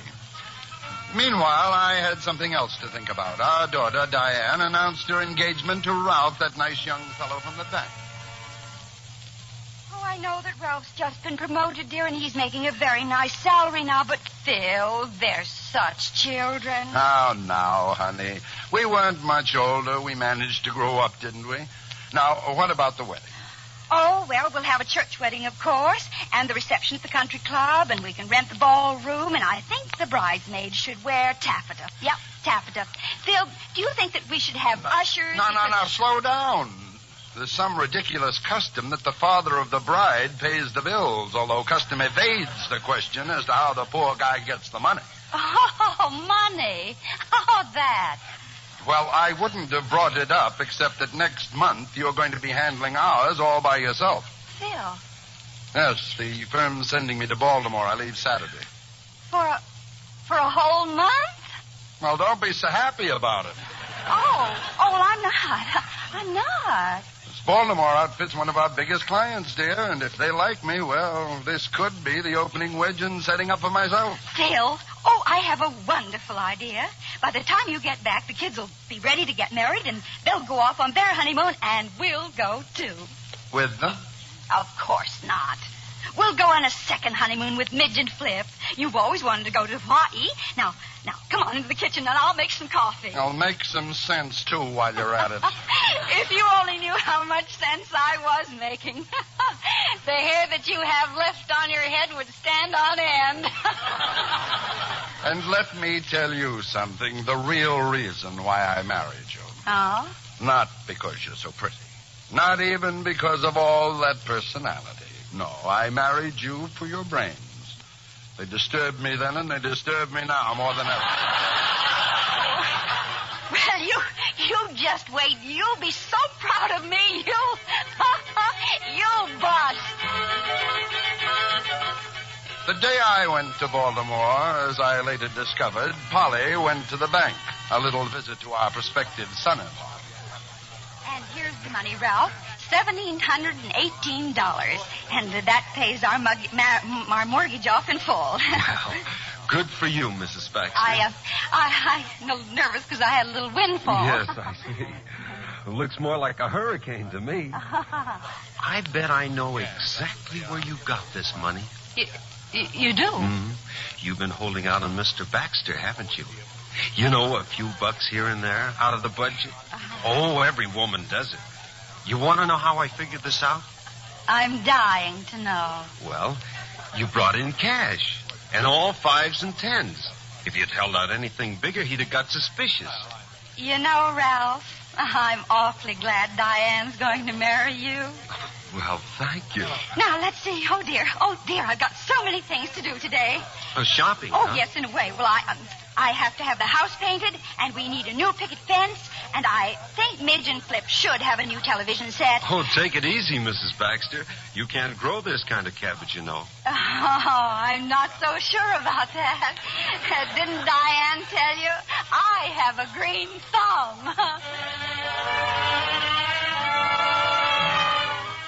Meanwhile, I had something else to think about. Our daughter, Diane, announced her engagement to Ralph, that nice young fellow from the bank. Oh, I know that Ralph's just been promoted, dear, and he's making a very nice salary now, but Phil, they're such children. Oh, now, honey. We weren't much older. We managed to grow up, didn't we? Now, what about the wedding? Oh, well, we'll have a church wedding, of course, and the reception at the country club, and we can rent the ballroom, and I think the bridesmaids should wear taffeta. Yep, taffeta. Phil, do you think that we should have ushers? No, slow down. There's some ridiculous custom that the father of the bride pays the bills, although custom evades the question as to how the poor guy gets the money. Oh, money. Oh, that. Well, I wouldn't have brought it up except that next month you're going to be handling ours all by yourself. Phil. Yes, the firm's sending me to Baltimore. I leave Saturday. For a whole month? Well, don't be so happy about it. Oh, well, I'm not. I'm not. This Baltimore outfit's one of our biggest clients, dear, and if they like me, well, this could be the opening wedge in setting up for myself. Phil, I have a wonderful idea. By the time you get back, the kids will be ready to get married, and they'll go off on their honeymoon, and we'll go, too. With them? Of course not. We'll go on a second honeymoon with Midge and Flip. You've always wanted to go to Hawaii. Now, come on into the kitchen, and I'll make some coffee. I'll make some sense, too, while you're at it. If you only knew how much sense I was making. The hair that you have left on your head would stand on end. And let me tell you something, the real reason why I married you. Oh? Not because you're so pretty. Not even because of all that personality. No, I married you for your brains. They disturbed me then, and they disturb me now more than ever. Well, you just wait. You'll be so proud of me. You'll bust. The day I went to Baltimore, as I later discovered, Polly went to the bank. A little visit to our prospective son-in-law. And here's the money, Ralph. $1,718. And that pays our mortgage off in full. Well, good for you, Mrs. Baxter. I'm a little nervous because I had a little windfall. Yes, I see. It looks more like a hurricane to me. I bet I know exactly where you got this money. You do? Mm-hmm. You've been holding out on Mr. Baxter, haven't you? You know, a few bucks here and there out of the budget. Oh, every woman does it. You want to know how I figured this out? I'm dying to know. Well, you brought in cash, and all 5s and 10s. If you'd held out anything bigger, he'd have got suspicious. You know, Ralph, I'm awfully glad Diane's going to marry you. Well, thank you. Now, let's see. Oh, dear, I've got so many things to do today. Shopping, Oh, huh? yes, in a way. Well, I have to have the house painted, and we need a new picket fence, and I think Midge and Flip should have a new television set. Oh, take it easy, Mrs. Baxter. You can't grow this kind of cabbage, you know. Oh, I'm not so sure about that. Didn't Diane tell you? I have a green thumb.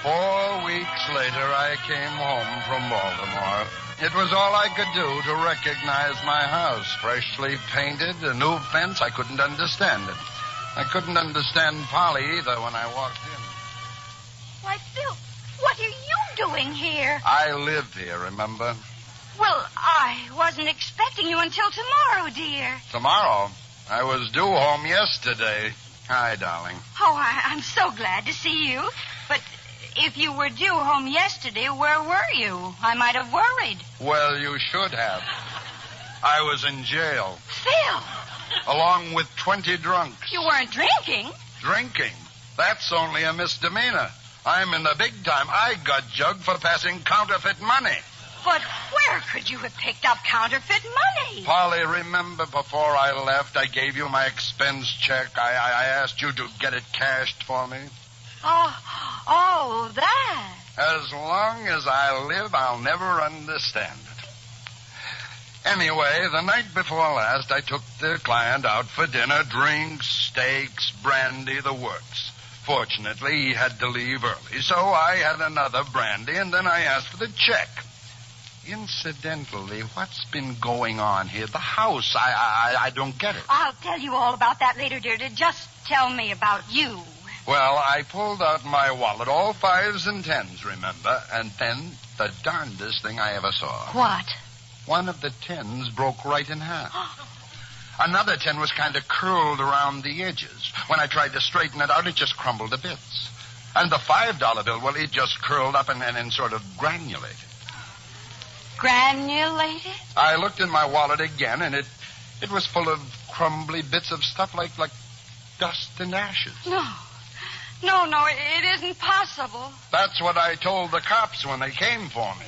4 weeks later, I came home from Baltimore. It was all I could do to recognize my house. Freshly painted, a new fence. I couldn't understand it. I couldn't understand Polly either when I walked in. Why, Phil, what are you doing here? I live here, remember? Well, I wasn't expecting you until tomorrow, dear. Tomorrow? I was due home yesterday. Hi, darling. Oh, I'm so glad to see you. But if you were due home yesterday, where were you? I might have worried. Well, you should have. I was in jail. Phil! Along with 20 drunks. You weren't drinking? Drinking? That's only a misdemeanor. I'm in the big time. I got jugged for passing counterfeit money. But where could you have picked up counterfeit money? Polly, remember before I left, I gave you my expense check. I asked you to get it cashed for me. Oh, that. As long as I live, I'll never understand it. Anyway, the night before last, I took the client out for dinner, drinks, steaks, brandy, the works. Fortunately, he had to leave early, so I had another brandy, and then I asked for the check. Incidentally, what's been going on here? The house, I don't get it. I'll tell you all about that later, dear. Just tell me about you. Well, I pulled out my wallet, all 5s and 10s, remember? And then the darndest thing I ever saw. What? One of the 10s broke right in half. Another 10 was kind of curled around the edges. When I tried to straighten it out, it just crumbled to bits. And the $5 bill, well, it just curled up and sort of granulated. Granulated? I looked in my wallet again, and it was full of crumbly bits of stuff like dust and ashes. No, it isn't possible. That's what I told the cops when they came for me.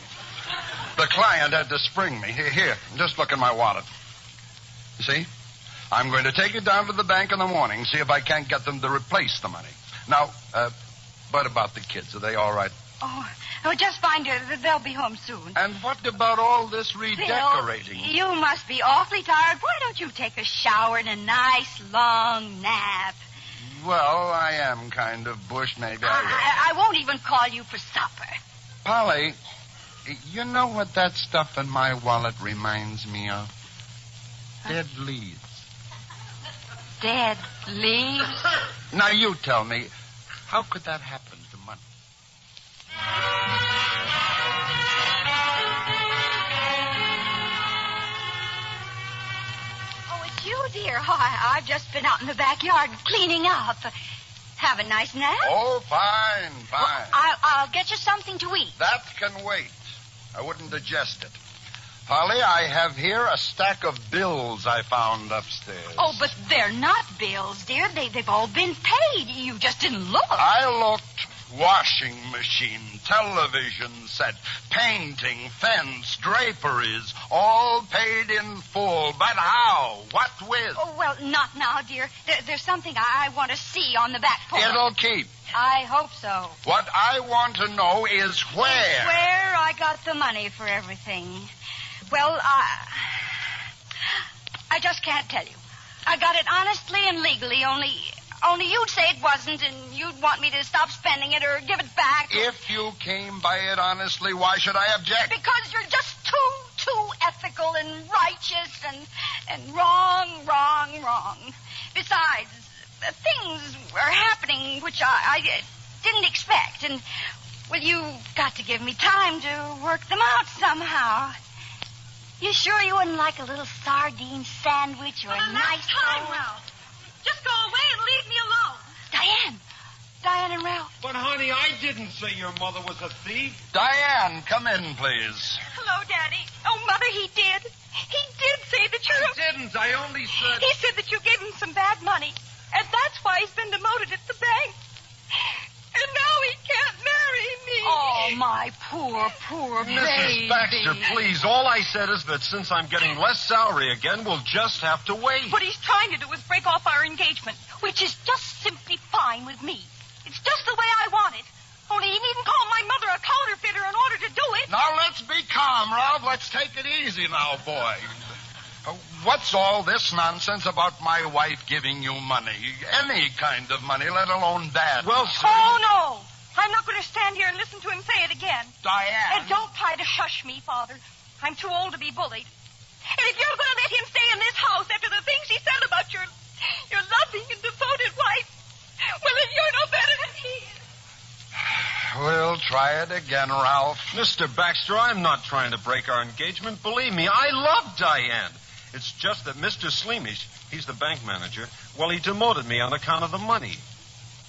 The client had to spring me. Here, just look in my wallet. You see? I'm going to take it down to the bank in the morning, see if I can't get them to replace the money. Now, what about the kids? Are they all right? Oh, just fine, dear. They'll be home soon. And what about all this redecorating? Phil, you must be awfully tired. Why don't you take a shower and a nice long nap? Well, I am kind of bushed. Maybe I will. I won't even call you for supper. Polly, you know what that stuff in my wallet reminds me of? Dead leaves. Dead leaves? Now, you tell me, how could that happen to money? You, dear. Oh, I've just been out in the backyard cleaning up. Have a nice nap? Oh, fine. Well, I'll get you something to eat. That can wait. I wouldn't digest it. Polly, I have here a stack of bills I found upstairs. Oh, but they're not bills, dear. They've all been paid. You just didn't look. I looked. Washing machine, television set, painting, fence, draperies, all paid in full. But how? What with? Oh, well, not now, dear. There's something I want to see on the back porch. It'll keep. I hope so. What I want to know is where. Where I got the money for everything. Well, I just can't tell you. I got it honestly and legally, only Only you'd say it wasn't, and you'd want me to stop spending it or give it back. If you came by it honestly, why should I object? Because you're just too ethical and righteous and wrong. Besides, things are happening which I didn't expect, and, well, you've got to give me time to work them out somehow. You sure you wouldn't like a little sardine sandwich or a nice time, Ralph. Just go away and leave me alone. Diane and Ralph. But, honey, I didn't say your mother was a thief. Diane, come in, please. Hello, Daddy. Oh, Mother, he did. He did say that you're... I didn't. I only said... He said that you gave him some bad money, and that's why he's been demoted at the bank. And now he can't marry me. Oh, my poor baby. Mrs. Baxter, please. All I said is that since I'm getting less salary again, we'll just have to wait. What he's trying to do is break off our engagement, Which is just simply fine with me. It's just the way I want it. Only he needn't call my mother a counterfeiter in order to do it. Now, let's be calm, Ralph. Let's take it easy now, boy. What's all this nonsense about my wife giving you money? Any kind of money, let alone bad. Well, sir... Oh, no. I'm not going to stand here and listen to him say it again. Diane. And don't try to hush me, Father. I'm too old to be bullied. And if you're going to let him stay in this house after the things he said about your loving and devoted wife, well, then you're no better than he is. We'll try it again, Ralph. Mr. Baxter, I'm not trying to break our engagement. Believe me, I love Diane. It's just that Mr. Sleemish, he's the bank manager, well, he demoted me on account of the money.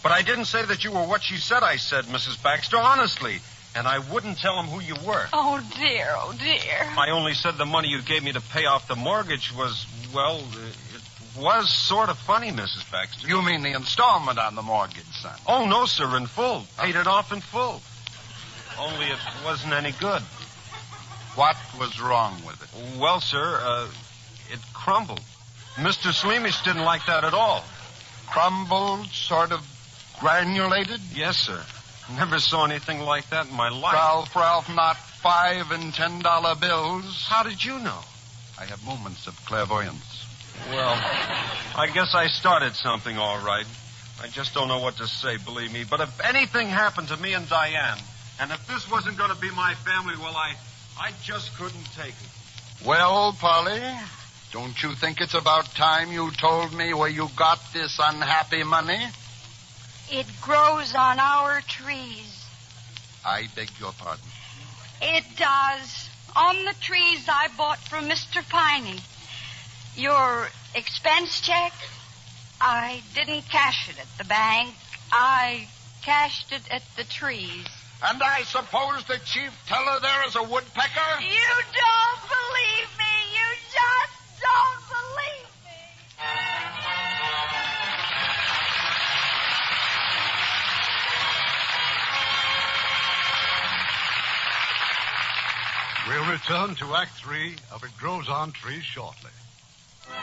But I didn't say that you were what she said I said, Mrs. Baxter, honestly. And I wouldn't tell him who you were. Oh, dear. I only said the money you gave me to pay off the mortgage was, well, it was sort of funny, Mrs. Baxter. You mean the installment on the mortgage, son? Oh, no, sir, in full. Paid it off in full. Only it wasn't any good. What was wrong with it? Well, sir, it crumbled. Mr. Sleemish didn't like that at all. Crumbled, sort of granulated? Yes, sir. Never saw anything like that in my life. Ralph, not $5 and $10 bills. How did you know? I have moments of clairvoyance. Well, I guess I started something all right. I just don't know what to say, believe me. But if anything happened to me and Diane, and if this wasn't going to be my family, well, I just couldn't take it. Well, Polly, don't you think it's about time you told me where you got this unhappy money? It grows on our trees. I beg your pardon. It does. On the trees I bought from Mr. Piney. Your expense check, I didn't cash it at the bank. I cashed it at the trees. And I suppose the chief teller there is a woodpecker? You don't believe me. You just don't believe me. We'll return to Act 3 of It Grows on Trees shortly. We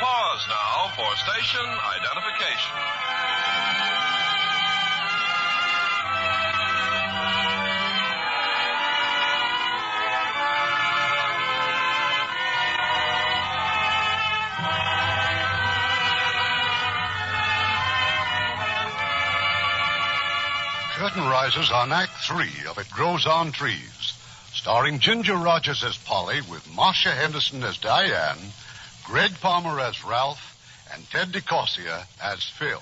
pause now for station identification. Curtain rises on Act 3 of It Grows on Trees, starring Ginger Rogers as Polly, with Marcia Henderson as Diane, Greg Palmer as Ralph, and Ted DeCorsia as Phil.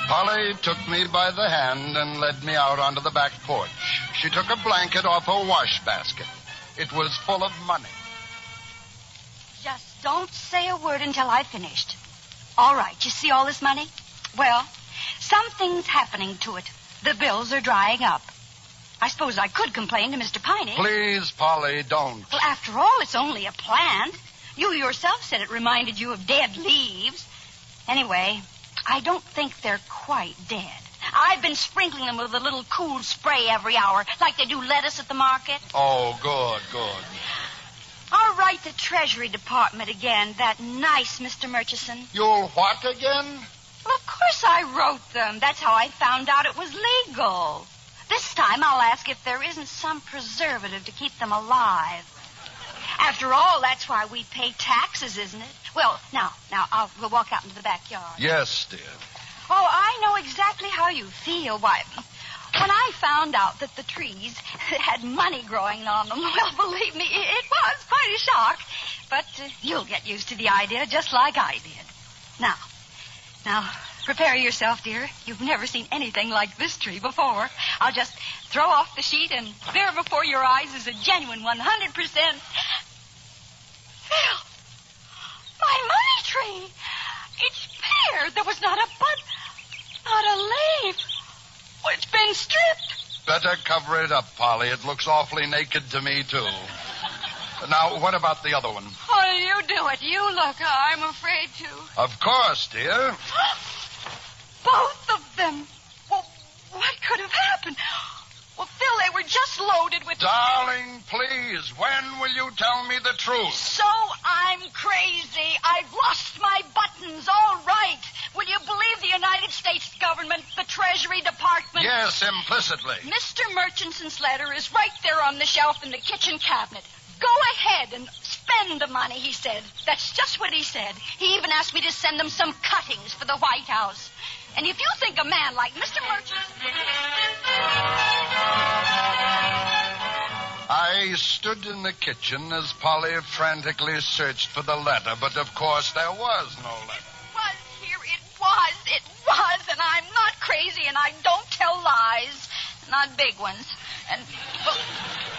Polly took me by the hand and led me out onto the back porch. She took a blanket off her wash basket. It was full of money. Just don't say a word until I've finished. All right, you see all this money? Well, something's happening to it. The bills are drying up. I suppose I could complain to Mr. Piney. Please, Polly, don't. Well, after all, it's only a plant. You yourself said it reminded you of dead leaves. Anyway, I don't think they're quite dead. I've been sprinkling them with a little cool spray every hour, like they do lettuce at the market. Oh, good. All gonna write the Treasury Department again, that nice Mr. Murchison. You'll what again? Well, of course I wrote them. That's how I found out it was legal. This time I'll ask if there isn't some preservative to keep them alive. After all, that's why we pay taxes, isn't it? Well, now, we'll walk out into the backyard. Yes, dear. Oh, I know exactly how you feel. Why, when I found out that the trees had money growing on them, well, believe me, it was quite a shock. But you'll get used to the idea just like I did. Now, prepare yourself, dear. You've never seen anything like this tree before. I'll just throw off the sheet, and there before your eyes is a genuine 100%. Phil, my money tree. It's bare. There was not a bud, not a leaf. Oh, it's been stripped. Better cover it up, Polly. It looks awfully naked to me, too. Now, what about the other one? Oh, you do it. You look. I'm afraid to. Of course, dear. Both of them. Well, what could have happened? Well, Phil, they were just loaded with... Darling, please, when will you tell me the truth? So I'm crazy. I've lost my buttons. All right. Will you believe the United States government, the Treasury Department? Yes, implicitly. Mr. Murchison's letter is right there on the shelf in the kitchen cabinet. Go ahead and spend the money, he said. That's just what he said. He even asked me to send them some cuttings for the White House. And if you think a man like Mr. Murchison... I stood in the kitchen as Polly frantically searched for the letter, but of course there was no letter. It was, and I'm not crazy, and I don't tell lies. Not big ones. And, well,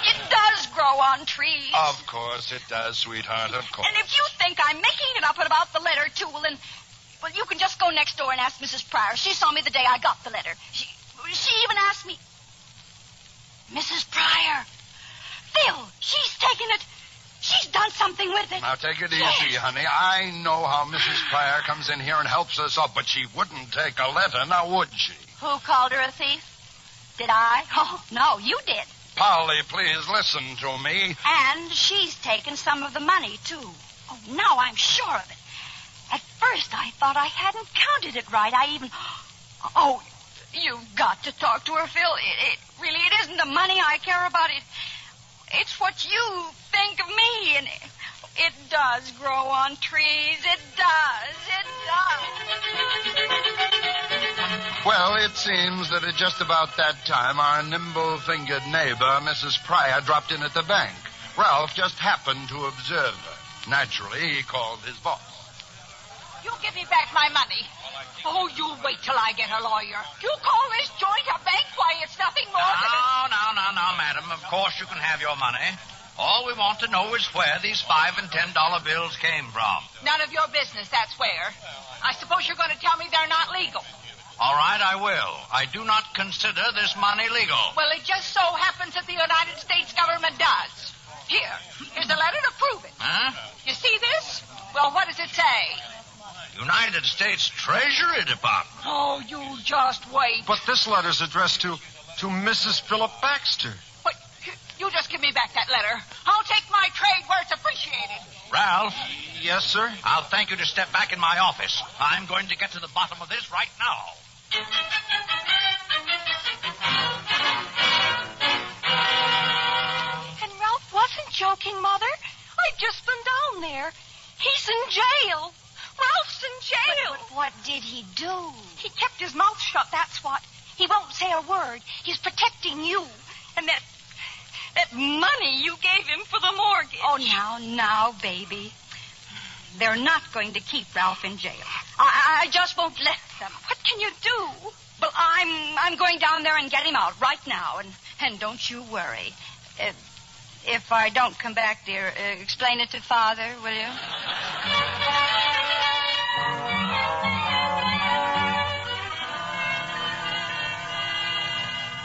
it does grow on trees. Of course it does, sweetheart, of course. And if you think I'm making it up about the letter, too, well, you can just go next door and ask Mrs. Pryor. She saw me the day I got the letter. She even asked me... Mrs. Pryor. Phil, she's taken it. She's done something with it. Now, take it easy, honey. I know how Mrs. Pryor comes in here and helps us up, but she wouldn't take a letter, now would she? Who called her a thief? Did I? Oh, no, you did. Polly, please listen to me. And she's taken some of the money, too. Oh, now I'm sure of it. At first, I thought I hadn't counted it right. Oh, you've got to talk to her, Phil. It isn't the money I care about. It's what you think of me, and it does grow on trees. It does. Well, it seems that at just about that time, our nimble-fingered neighbor, Mrs. Pryor, dropped in at the bank. Ralph just happened to observe her. Naturally, he called his boss. You give me back my money. Oh, you wait till I get a lawyer. You call this joint a bank? Why, it's nothing more than No, madam. Of course you can have your money. All we want to know is where these $5 and $10 bills came from. None of your business, that's where. I suppose you're going to tell me they're not legal. All right, I will. I do not consider this money legal. Well, it just so happens that the United States government does. Here's a letter to prove it. Huh? You see this? Well, what does it say? United States Treasury Department. Oh, you just wait. But this letter's addressed to Mrs. Philip Baxter. Wait, you just give me back that letter. I'll take my trade where it's appreciated. Ralph? Yes, sir? I'll thank you to step back in my office. I'm going to get to the bottom of this right now. And Ralph wasn't joking, Mother. I've just been down there. He's in jail. Ralph's in jail. But what did he do? He kept his mouth shut, that's what. He won't say a word. He's protecting you. And that money you gave him for the mortgage. Oh, now, baby. They're not going to keep Ralph in jail. I just won't let them. What can you do? Well, I'm going down there and get him out right now. And don't you worry. If I don't come back, dear, explain it to Father, will you?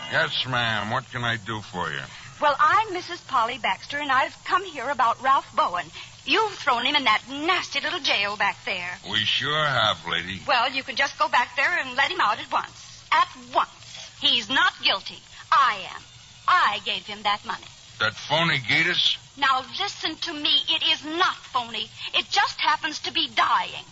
Yes, ma'am. What can I do for you? Well, I'm Mrs. Polly Baxter, and I've come here about Ralph Bowen. You've thrown him in that nasty little jail back there. We sure have, lady. Well, you can just go back there and let him out at once. At once. He's not guilty. I am. I gave him that money. That phony Gatus? Now, listen to me. It is not phony. It just happens to be dying.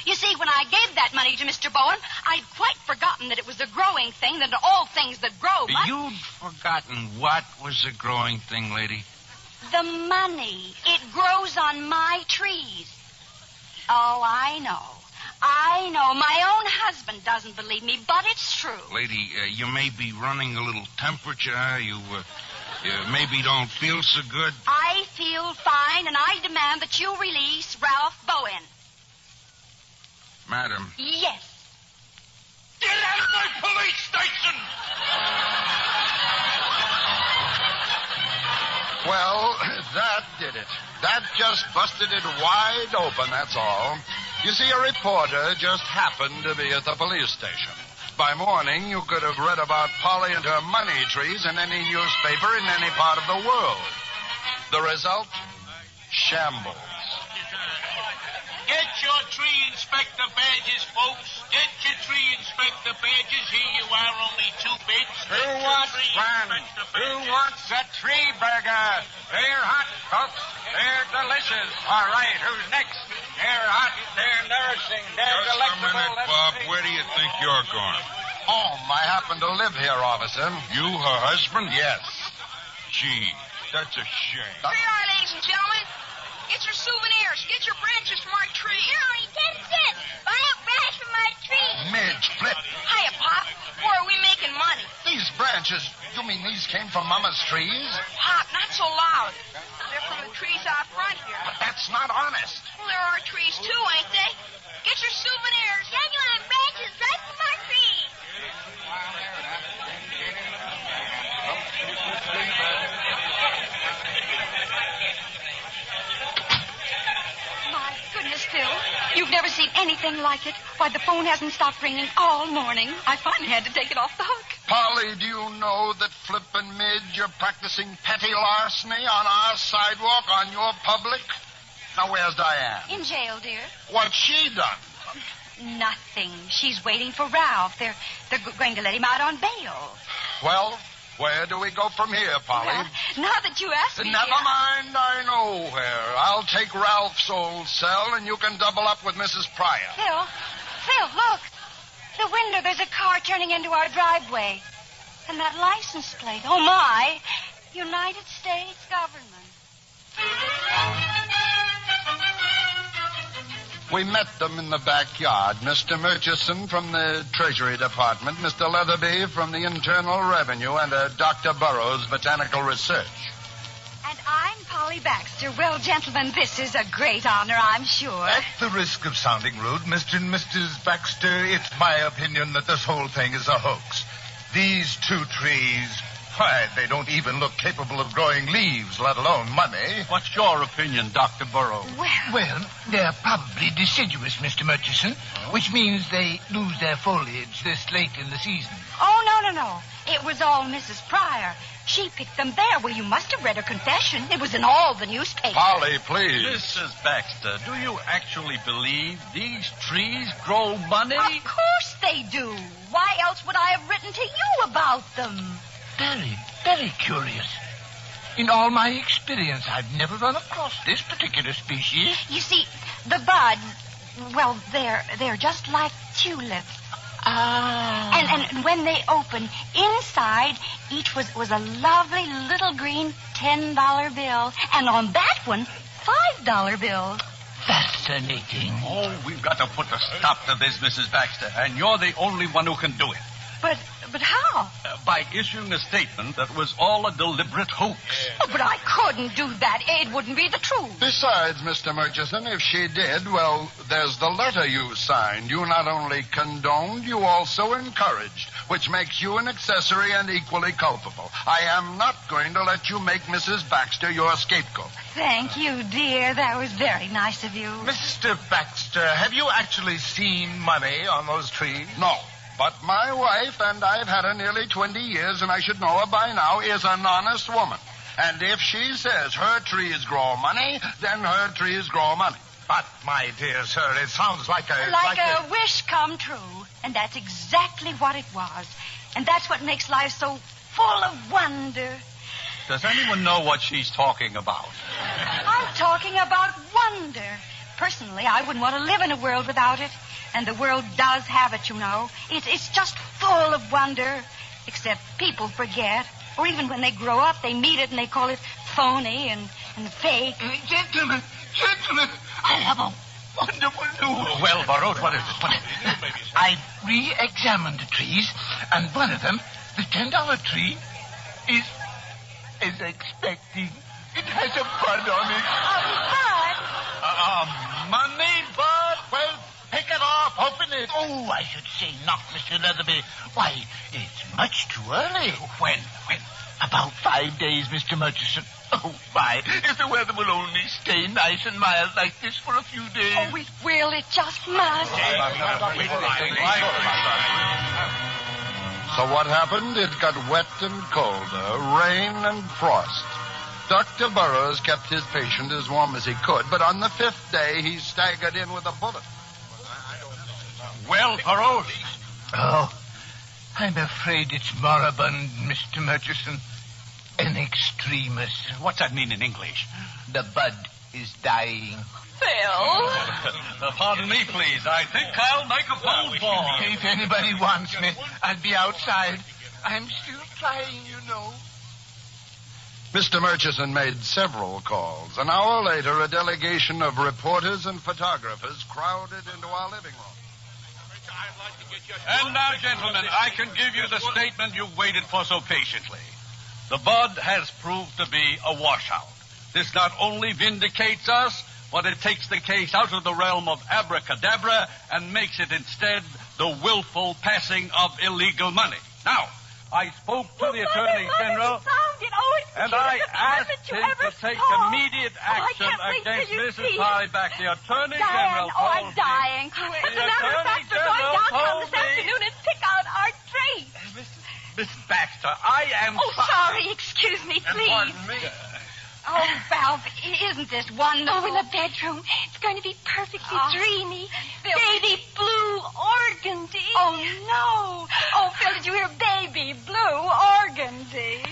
You see, when I gave that money to Mr. Bowen, I'd quite forgotten that it was a growing thing, that all things that grow must... You'd forgotten what was a growing thing, lady? The money. It grows on my trees. Oh, I know. I know. My own husband doesn't believe me, but it's true. Lady, you may be running a little temperature. You maybe don't feel so good. I feel fine, and I demand that you release Ralph Bowen. Madam. Yes. Get out of my police station! Well, that did it. That just busted it wide open, that's all. You see, a reporter just happened to be at the police station. By morning, you could have read about Polly and her money trees in any newspaper in any part of the world. The result? Shambles. Get your tree inspector badges, folks. Get your tree inspector badges. Here you are, only 2 bits. Who wants fun? Who wants a tree burger? They're hot, folks. They're delicious. All right, who's next? They're hot, they're nourishing, they're Just delectable. a minute, Bob. Where do you think you're going? Home. I happen to live here, officer. You, her husband? Yes. Gee, that's a shame. Here you are, ladies and gentlemen. Get your souvenirs. Get your branches from our tree. Here, only 10 cents. Buy a branch from our tree. Midge, flip. Hiya, Pop. Where are we making money? These branches, you mean these came from Mama's trees? Pop, not so loud. They're from the trees out front here. But that's not honest. Well, there are trees, too, ain't they? Get your souvenirs. Genuine branches right from our tree. My goodness, Phil. You've never seen anything like it. Why, the phone hasn't stopped ringing all morning. I finally had to take it off the hook. Polly, do you know that Flip and Midge are practicing petty larceny on our sidewalk, on your public? Now, where's Diane? In jail, dear. What's she done? Nothing. She's waiting for Ralph. They're going to let him out on bail. Well, where do we go from here, Polly? Well, now that you ask me... Never mind, I know where. I'll take Ralph's old cell, and you can double up with Mrs. Pryor. Phil, look. The window, there's a car turning into our driveway. And that license plate. Oh, my. United States government. We met them in the backyard. Mr. Murchison from the Treasury Department, Mr. Leatherby from the Internal Revenue, and Dr. Burroughs, Botanical Research. And I'm Polly Baxter. Well, gentlemen, this is a great honor, I'm sure. At the risk of sounding rude, Mr. and Mrs. Baxter, it's my opinion that this whole thing is a hoax. These 2 trees, why, they don't even look capable of growing leaves, let alone money. What's your opinion, Dr. Burroughs? Well, they're probably deciduous, Mr. Murchison, which means they lose their foliage this late in the season. Oh, no. It was all Mrs. Pryor. She picked them there. Well, you must have read her confession. It was in all the newspapers. Polly, please. Mrs. Baxter, do you actually believe these trees grow money? Of course they do. Why else would I have written to you about them? Very, very curious. In all my experience, I've never run across this particular species. You see, the buds, well, they're just like tulips. And when they open, inside, each was a lovely little green $10 bill. And on that one, $5 bill. Fascinating. Oh, we've got to put a stop to this, Mrs. Baxter, and you're the only one who can do it. But how? By issuing a statement that was all a deliberate hoax. Oh, but I couldn't do that. It wouldn't be the truth. Besides, Mr. Murchison, if she did, well, there's the letter you signed. You not only condoned, you also encouraged, which makes you an accessory and equally culpable. I am not going to let you make Mrs. Baxter your scapegoat. Thank you, dear. That was very nice of you. Mr. Baxter, have you actually seen money on those trees? No. But my wife, and I've had her nearly 20 years, and I should know her by now, is an honest woman. And if she says her trees grow money, then her trees grow money. But, my dear sir, it sounds like a... Like a wish come true. And that's exactly what it was. And that's what makes life so full of wonder. Does anyone know what she's talking about? I'm talking about wonder. Personally, I wouldn't want to live in a world without it. And the world does have it, you know. It's just full of wonder. Except people forget. Or even when they grow up, they meet it and they call it phony and fake. Gentlemen, I have a wonderful news. Well, Burroughs, what is it? I've re-examined the trees, and one of them, the $10 tree, is expecting. It has a bud on it. Money bud? Well, pick it off, open it. Oh, I should say not, Mr. Leatherby. Why, it's much too early. When? About 5 days, Mr. Murchison. Oh, my. If the weather will only stay nice and mild like this for a few days. Oh, it will. It just must. So what happened? It got wet and colder, rain and frost. Dr. Burroughs kept his patient as warm as he could, but on the 5th day, he staggered in with a bullet. Well, Burroughs. Oh, I'm afraid it's moribund, Mr. Murchison. In extremis. What's that mean in English? The bud is dying. Phil? Pardon me, please. I think I'll make a phone call. If anybody wants me, I'll be outside. I'm still trying, you know. Mr. Murchison made several calls. An hour later, a delegation of reporters and photographers crowded into our living room. And now, gentlemen, I can give you the statement you waited for so patiently. The bud has proved to be a washout. This not only vindicates us, but it takes the case out of the realm of abracadabra and makes it instead the willful passing of illegal money. Now, I spoke to the Attorney General, and I asked him to take immediate action against Mrs. Pollyback. The Attorney General told I'm dying. As a matter of fact, we're going downtown this afternoon and pick out our tree. Mrs. Baxter, I am... Oh, sorry. Excuse me, please. Pardon me. Oh, Ralph, isn't this wonderful? Oh, in the bedroom. It's going to be perfectly dreamy. Phil. Baby blue organdy. Oh, no. Oh, Phil, did you hear baby blue organdy?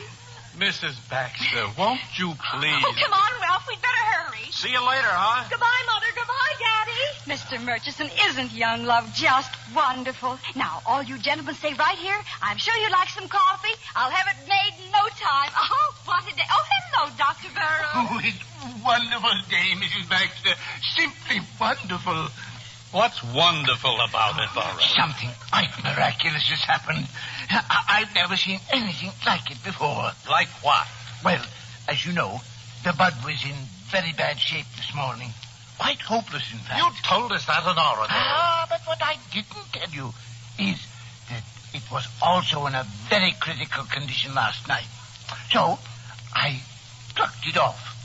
Mrs. Baxter, won't you please... Oh, come on, Ralph. We'd better hurry. See you later, huh? Goodbye, Mother. Goodbye, Daddy. Mr. Murchison, isn't young love just wonderful? Now, all you gentlemen stay right here. I'm sure you'd like some coffee. I'll have it made in no time. Oh, what a day. Oh, hello, Dr. Burroughs. Oh, it's a wonderful day, Mrs. Baxter. Simply wonderful. What's wonderful about it, Burroughs? Something quite miraculous has happened. I've never seen anything like it before. Like what? Well, as you know, the bud was in very bad shape this morning. Quite hopeless, in fact. You told us that an hour ago. But what I didn't tell you is that it was also in a very critical condition last night. So, I plucked it off.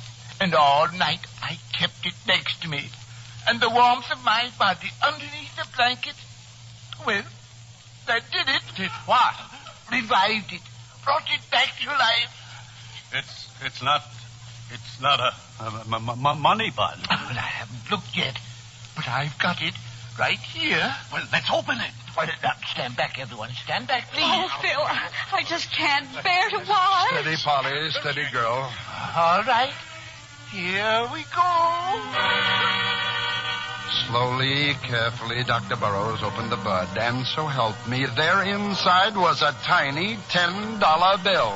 And all night, I kept it next to me. And the warmth of my body underneath the blanket, well, that did it. Did what? Revived it. Brought it back to life. It's not a money bud. Well, I haven't looked yet, but I've got it right here. Well, let's open it. Well, now, stand back, everyone. Stand back, please. Oh, Phil, I just can't bear to watch. Steady, Polly. Steady, girl. All right. Here we go. Slowly, carefully, Dr. Burroughs opened the bud, and so help me, there inside was a tiny $10 bill.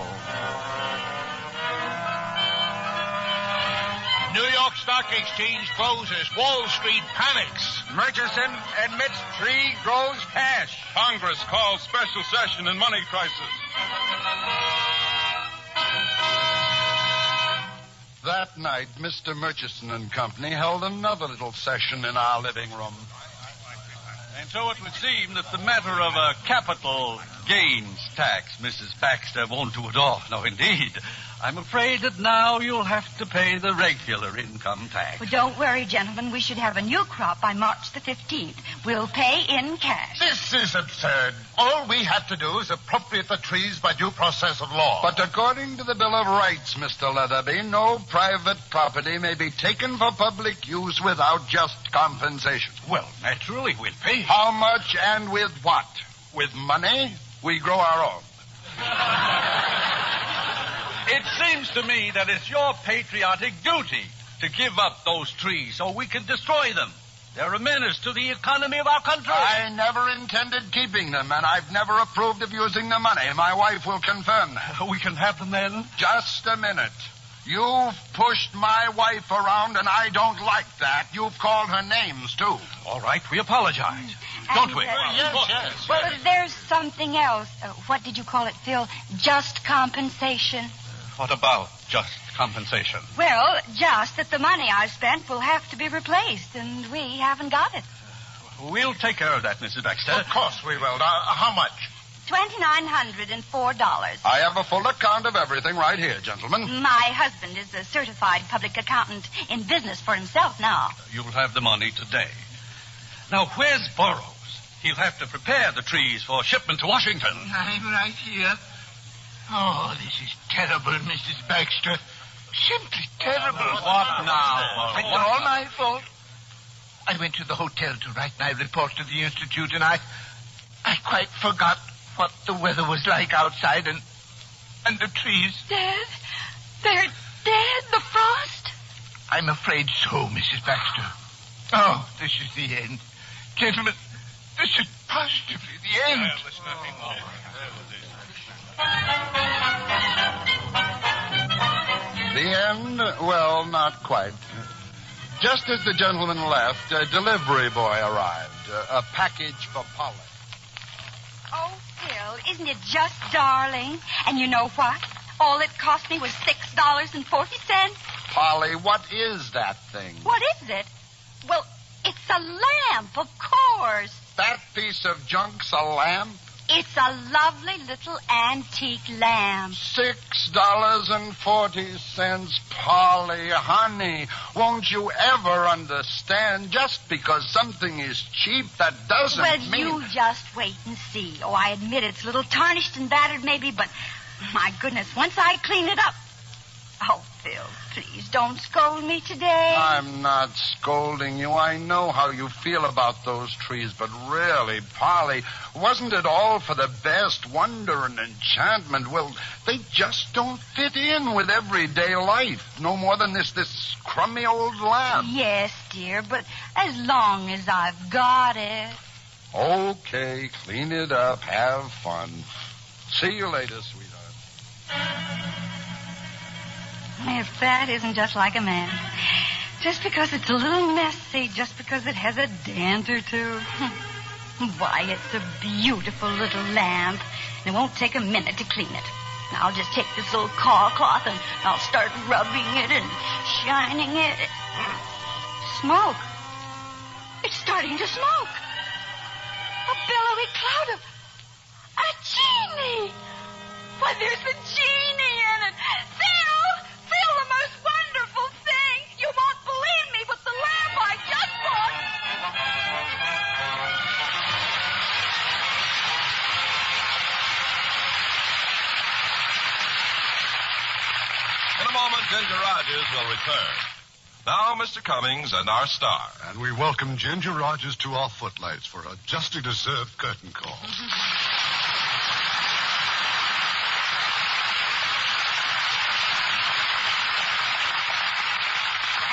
New York Stock Exchange closes. Wall Street panics. Murchison admits tree grows cash. Congress calls special session in money crisis. That night, Mr. Murchison and Company held another little session in our living room. And so it would seem that the matter of a capital gains tax, Mrs. Baxter, won't do at all. No, indeed. I'm afraid that now you'll have to pay the regular income tax. Well, don't worry, gentlemen. We should have a new crop by March the 15th. We'll pay in cash. This is absurd. All we have to do is appropriate the trees by due process of law. But according to the Bill of Rights, Mr. Leatherby, no private property may be taken for public use without just compensation. Well, naturally, we'll pay. How much and with what? With money? We grow our own. It seems to me that it's your patriotic duty to give up those trees so we can destroy them. They're a menace to the economy of our country. I never intended keeping them, and I've never approved of using the money. My wife will confirm. We can have them then? Just a minute. You've pushed my wife around, and I don't like that. You've called her names, too. All right, we apologize. Don't we? Yes. Well, there's something else. What did you call it, Phil? Just compensation. What about just compensation? Well, just that the money I spent will have to be replaced, and we haven't got it. We'll take care of that, Mrs. Baxter. Of course we will. How much? $2,904. I have a full account of everything right here, gentlemen. My husband is a certified public accountant in business for himself now. You'll have the money today. Now, where's Burroughs? He'll have to prepare the trees for shipment to Washington. I'm right here. Oh, this is terrible, Mrs. Baxter. Simply terrible. What now? It's all my fault. I went to the hotel to write my report to the Institute, and I quite forgot what the weather was like outside, and the trees. Dead? They're dead? The frost? I'm afraid so, Mrs. Baxter. Oh, this is the end. Gentlemen, this is positively the end. The end? Well, not quite. Just as the gentleman left, a delivery boy arrived. A package for Polly. Oh, Phil, isn't it just darling? And you know what? All it cost me was $6.40. Polly, what is that thing? What is it? Well, it's a lamp, of course. That piece of junk's a lamp? It's a lovely little antique lamp. $6.40, Polly, honey. Won't you ever understand? Just because something is cheap, that doesn't mean... Well, you just wait and see. Oh, I admit it's a little tarnished and battered maybe, but my goodness, once I clean it up... Oh, Phil, please don't scold me today. I'm not scolding you. I know how you feel about those trees, but really, Polly, wasn't it all for the best? Wonder and enchantment. Well, they just don't fit in with everyday life. No more than this crummy old lamp. Yes, dear, but as long as I've got it. Okay, clean it up. Have fun. See you later, sweetheart. If that isn't just like a man. Just because it's a little messy, just because it has a dent or two. Why, it's a beautiful little lamp. And it won't take a minute to clean it. Now, I'll just take this little caw cloth and I'll start rubbing it and shining it. Smoke. It's starting to smoke. A billowy cloud of... a genie! Why, there's a genie in it. Phil, the most wonderful thing. You won't believe me, but the lamp I just bought... In a moment, Ginger Rogers will return. Now, Mr. Cummings and our star. And we welcome Ginger Rogers to our footlights for a justly deserved curtain call.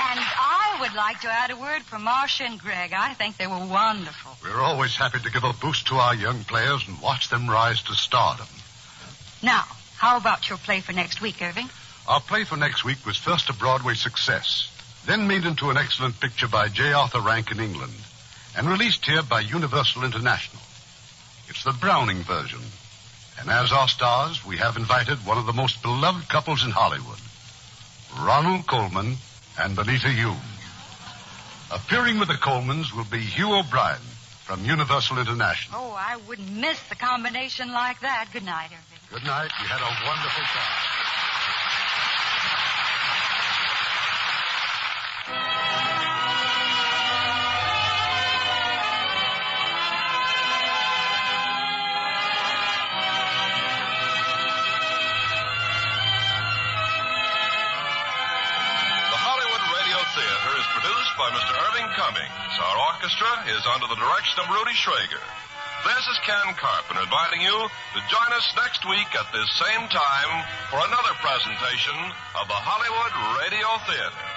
And I would like to add a word for Marcia and Greg. I think they were wonderful. We're always happy to give a boost to our young players and watch them rise to stardom. Now, how about your play for next week, Irving? Our play for next week was first a Broadway success, then made into an excellent picture by J. Arthur Rank in England, and released here by Universal International. It's the Browning version. And as our stars, we have invited one of the most beloved couples in Hollywood, Ronald Colman and Benita Hume. Appearing with the Colmans will be Hugh O'Brien from Universal International. Oh, I wouldn't miss the combination like that. Good night, Irving. Good night. We had a wonderful time. Theater is produced by Mr. Irving Cummings. Our orchestra is under the direction of Rudy Schrager. This is Ken Carpenter inviting you to join us next week at this same time for another presentation of the Hollywood Radio Theater.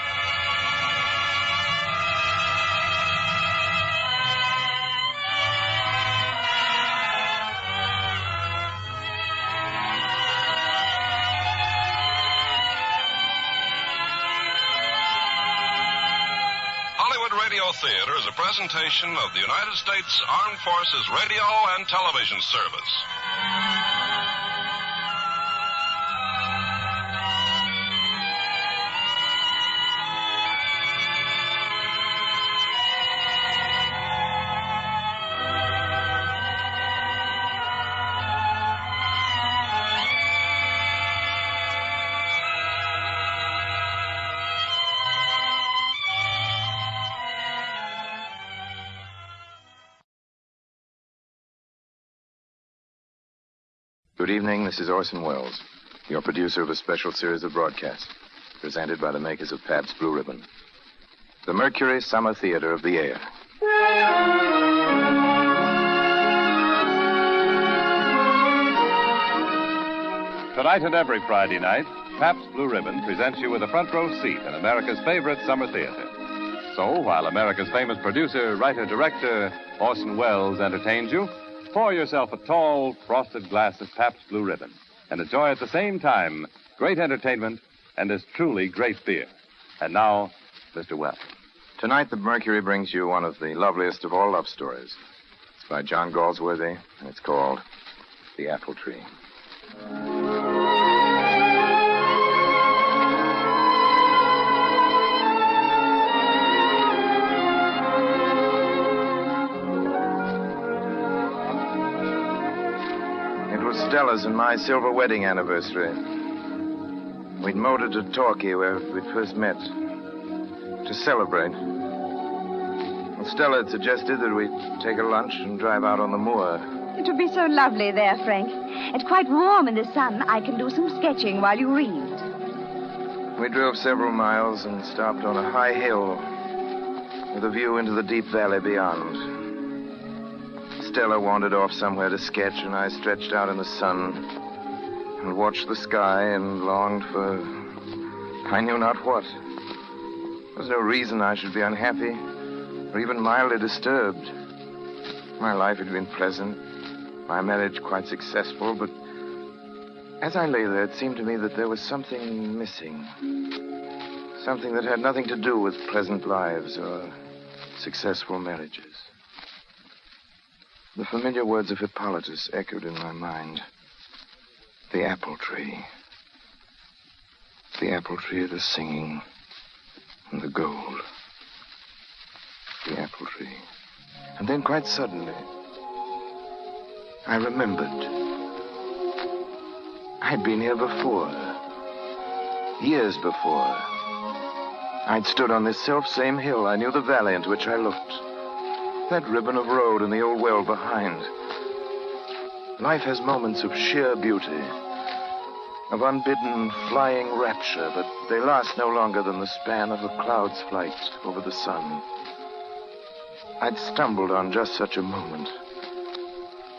Radio Theater is a presentation of the United States Armed Forces Radio and Television Service. Good evening, this is Orson Welles, your producer of a special series of broadcasts, presented by the makers of Pabst Blue Ribbon. The Mercury Summer Theater of the Air. Tonight and every Friday night, Pabst Blue Ribbon presents you with a front row seat in America's favorite summer theater. So, while America's famous producer, writer, director, Orson Welles entertains you, pour yourself a tall, frosted glass of Pabst Blue Ribbon and enjoy at the same time great entertainment and this truly great beer. And now, Mr. Welles. Tonight, the Mercury brings you one of the loveliest of all love stories. It's by John Galsworthy, and it's called The Apple Tree. Stella's and my silver wedding anniversary. We'd motored to Torquay, where we'd first met, to celebrate. Well, Stella had suggested that we take a lunch and drive out on the moor. It would be so lovely there, Frank. It's quite warm in the sun. I can do some sketching while you read. We drove several miles and stopped on a high hill with a view into the deep valley beyond. Stella wandered off somewhere to sketch, and I stretched out in the sun and watched the sky and longed for I knew not what. There was no reason I should be unhappy or even mildly disturbed. My life had been pleasant, my marriage quite successful, but as I lay there, it seemed to me that there was something missing. Something that had nothing to do with pleasant lives or successful marriages. The familiar words of Hippolytus echoed in my mind. The apple tree. The apple tree of the singing and the gold. The apple tree. And then quite suddenly, I remembered. I'd been here before. Years before. I'd stood on this self-same hill. I knew the valley into which I looked. That ribbon of road and the old well behind. Life has moments of sheer beauty, of unbidden flying rapture, but they last no longer than the span of a cloud's flight over the sun. I'd stumbled on just such a moment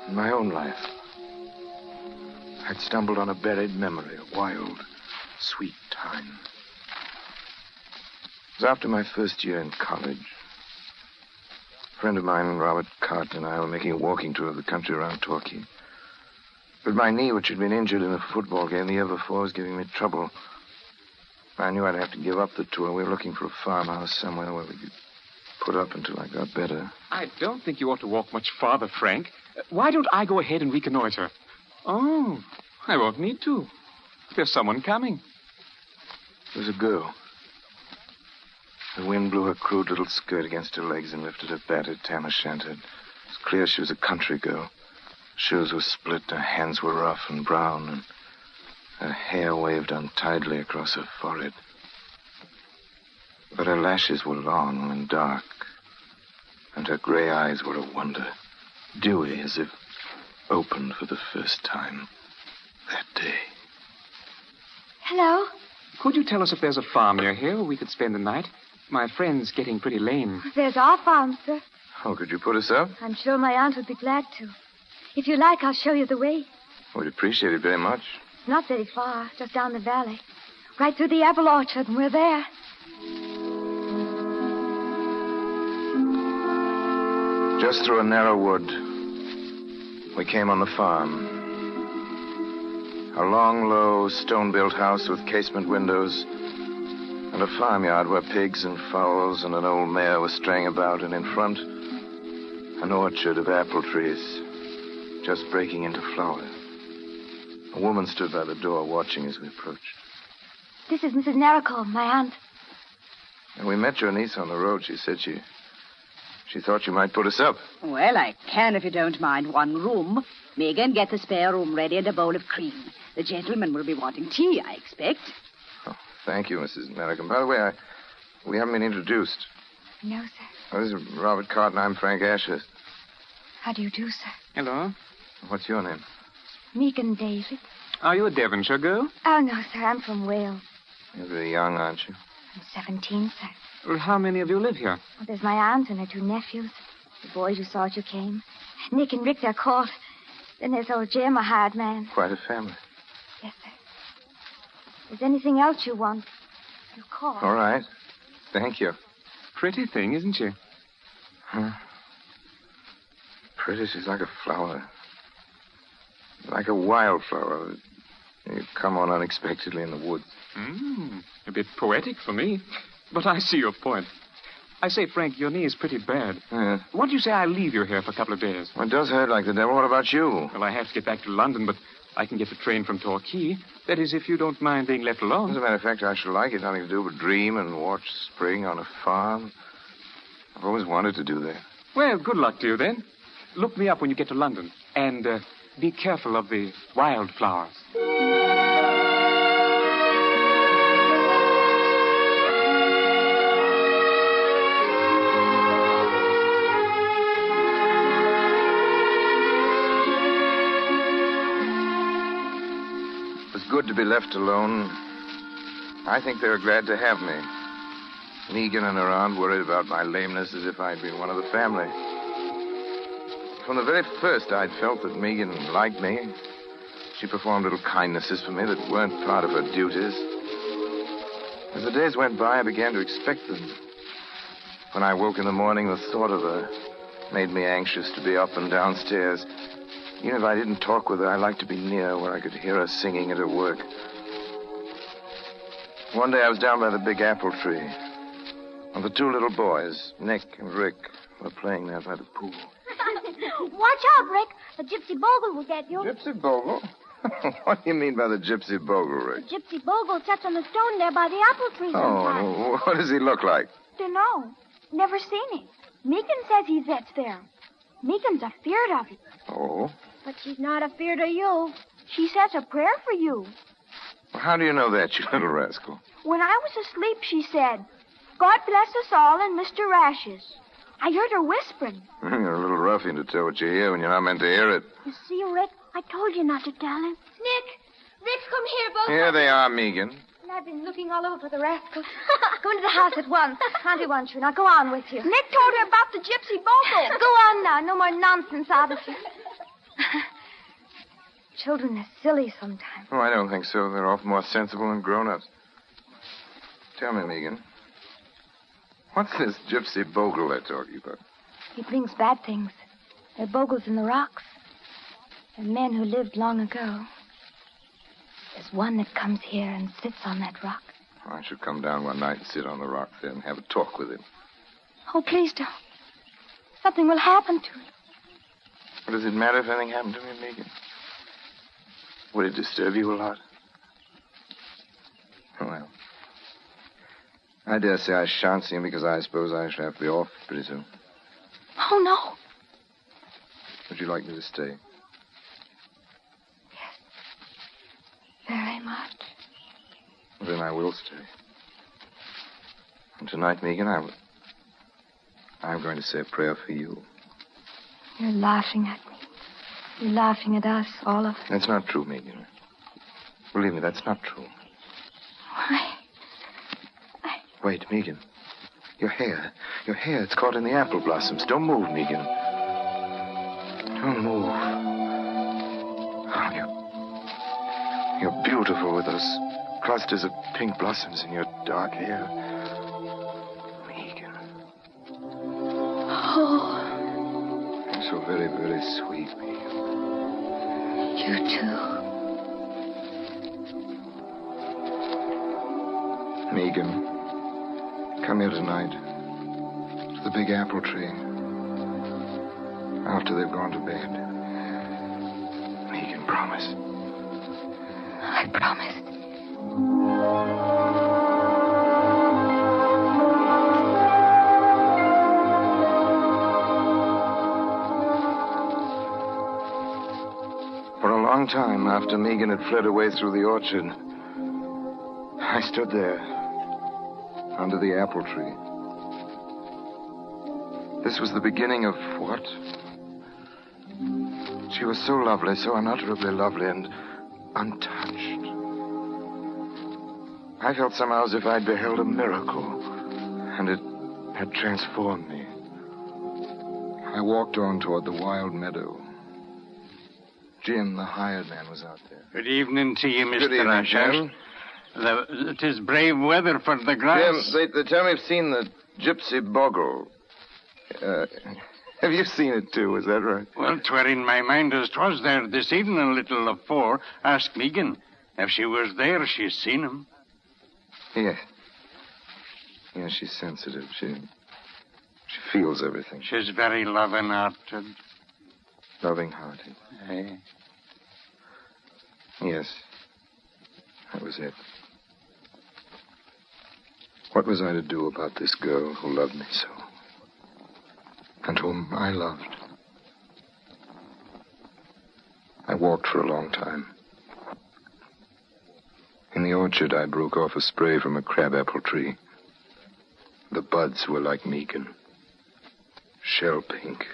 in my own life. I'd stumbled on a buried memory, a wild, sweet time. It was after my first year in college. A friend of mine, Robert Cart, and I were making a walking tour of the country around Torquay. But my knee, which had been injured in a football game the year before, was giving me trouble. I knew I'd have to give up the tour. We were looking for a farmhouse somewhere where we could put up until I got better. I don't think you ought to walk much farther, Frank. Why don't I go ahead and reconnoiter? Oh, I won't need to. There's someone coming. It was a girl. The wind blew her crude little skirt against her legs and lifted her battered tam o' shanter. It was clear she was a country girl. Her shoes were split, her hands were rough and brown, and her hair waved untidily across her forehead. But her lashes were long and dark, and her gray eyes were a wonder, dewy as if opened for the first time that day. Hello? Could you tell us if there's a farm near here where we could spend the night? My friend's getting pretty lame. There's our farm, sir. Oh, could you put us up? I'm sure my aunt would be glad to. If you like, I'll show you the way. We'd appreciate it very much. Not very far, just down the valley. Right through the apple orchard, and we're there. Just through a narrow wood, we came on the farm. A long, low, stone-built house with casement windows and a farmyard where pigs and fowls and an old mare were straying about, and in front, an orchard of apple trees just breaking into flower. A woman stood by the door watching as we approached. This is Mrs. Narracole, my aunt. And we met your niece on the road. She said she thought you might put us up. Well, I can if you don't mind one room. Megan, get the spare room ready and a bowl of cream. The gentleman will be wanting tea, I expect. Oh, thank you, Mrs. Merrick. By the way, we haven't been introduced. No, sir. Oh, this is Robert Carton. I'm Frank Ashurst. How do you do, sir? Hello. What's your name? Megan David. Are you a Devonshire girl? Oh, no, sir. I'm from Wales. You're very young, aren't you? I'm 17, sir. Well, how many of you live here? Well, there's my aunt and her 2 nephews. The boys who saw you came. Nick and Rick, they're called. Then there's old Jim, a hired man. Quite a family. Yes, sir. If there's anything else you want, you call. All right. Thank you. Pretty thing, isn't she? Huh? Pretty. She's like a flower. Like a wildflower. You come on unexpectedly in the woods. A bit poetic for me. But I see your point. I say, Frank, your knee is pretty bad. Yeah. What do you say I leave you here for a couple of days? Well, it does hurt like the devil. What about you? Well, I have to get back to London, but I can get the train from Torquay. That is, if you don't mind being left alone. As a matter of fact, I shall like it. Nothing to do but dream and watch spring on a farm. I've always wanted to do that. Well, good luck to you, then. Look me up when you get to London. And be careful of the wildflowers. Good to be left alone. I think they were glad to have me. Megan and her aunt worried about my lameness as if I'd been one of the family. From the very first, I'd felt that Megan liked me. She performed little kindnesses for me that weren't part of her duties. As the days went by, I began to expect them. When I woke in the morning, the thought of her made me anxious to be up and downstairs. Even if I didn't talk with her, I liked to be near where I could hear her singing at her work. One day I was down by the big apple tree. And the 2 little boys, Nick and Rick, were playing there by the pool. Watch out, Rick. The gypsy bogle will get you. Gypsy bogle? What do you mean by the gypsy bogle, Rick? The gypsy bogle sits on the stone there by the apple tree sometimes. Oh, what does he look like? Dunno. Never seen him. Megan says he sits there. Megan's afeard of him. Oh? But she's not afeard of you. She says a prayer for you. Well, how do you know that, you little rascal? When I was asleep, she said, God bless us all and Mr. Rashes. I heard her whispering. You're a little ruffian to tell what you hear when you're not meant to hear it. You see, Rick, I told you not to tell him. Nick, come here, both. Here they are, Megan. And I've been looking all over for the rascals. Go into the house at once. Auntie wants you. Now go on with you. Nick told her about the gypsy bogle. Go on now. No more nonsense out of you. Children are silly sometimes. Oh, I don't think so. They're often more sensible than grown-ups. Tell me, Megan, what's this gypsy bogle they're talking about? He brings bad things. They're bogles in the rocks. They're men who lived long ago. There's one that comes here and sits on that rock. I should come down one night and sit on the rock there and have a talk with him. Oh, please don't. Something will happen to him. What does it matter if anything happened to me, Megan? Would it disturb you a lot? Well, I dare say I shan't see him because I suppose I shall have to be off pretty soon. Oh, no. Would you like me to stay? Very much. Well, then I will stay. And tonight, Megan, I'm going to say a prayer for you. You're laughing at me. You're laughing at us, all of us. That's not true, Megan. Believe me, that's not true. Why? Wait, Megan. Your hair. Your hair, it's caught in the apple blossoms. Don't move, Megan. Don't move. Oh, you're beautiful with those clusters of pink blossoms in your dark hair. Megan. Oh. You're so very, very sweet, Megan. You too. Megan, come here tonight to the big apple tree after they've gone to bed. Megan, promise. I promise. For a long time after Megan had fled away through the orchard, I stood there under the apple tree. This was the beginning of what? She was so lovely, so unutterably lovely and untouched. I felt somehow as if I'd beheld a miracle, and it had transformed me. I walked on toward the wild meadow. Jim, the hired man, was out there. Good evening to you, Mr. Good evening, Asher. Jim. It is brave weather for the grass. Jim, they tell me you've seen the gypsy bogle. Have you seen it, too? Is that right? Well, 'twere in my mind as 'twas there this evening a little afore. Ask Megan. If she was there, she's seen him. Yeah. Yeah, she's sensitive. She feels everything. She's very loving-hearted. Loving-hearted. Aye. Yes. That was it. What was I to do about this girl who loved me so? And whom I loved? I walked for a long time. In the orchard, I broke off a spray from a crabapple tree. The buds were like Megan. Shell pink.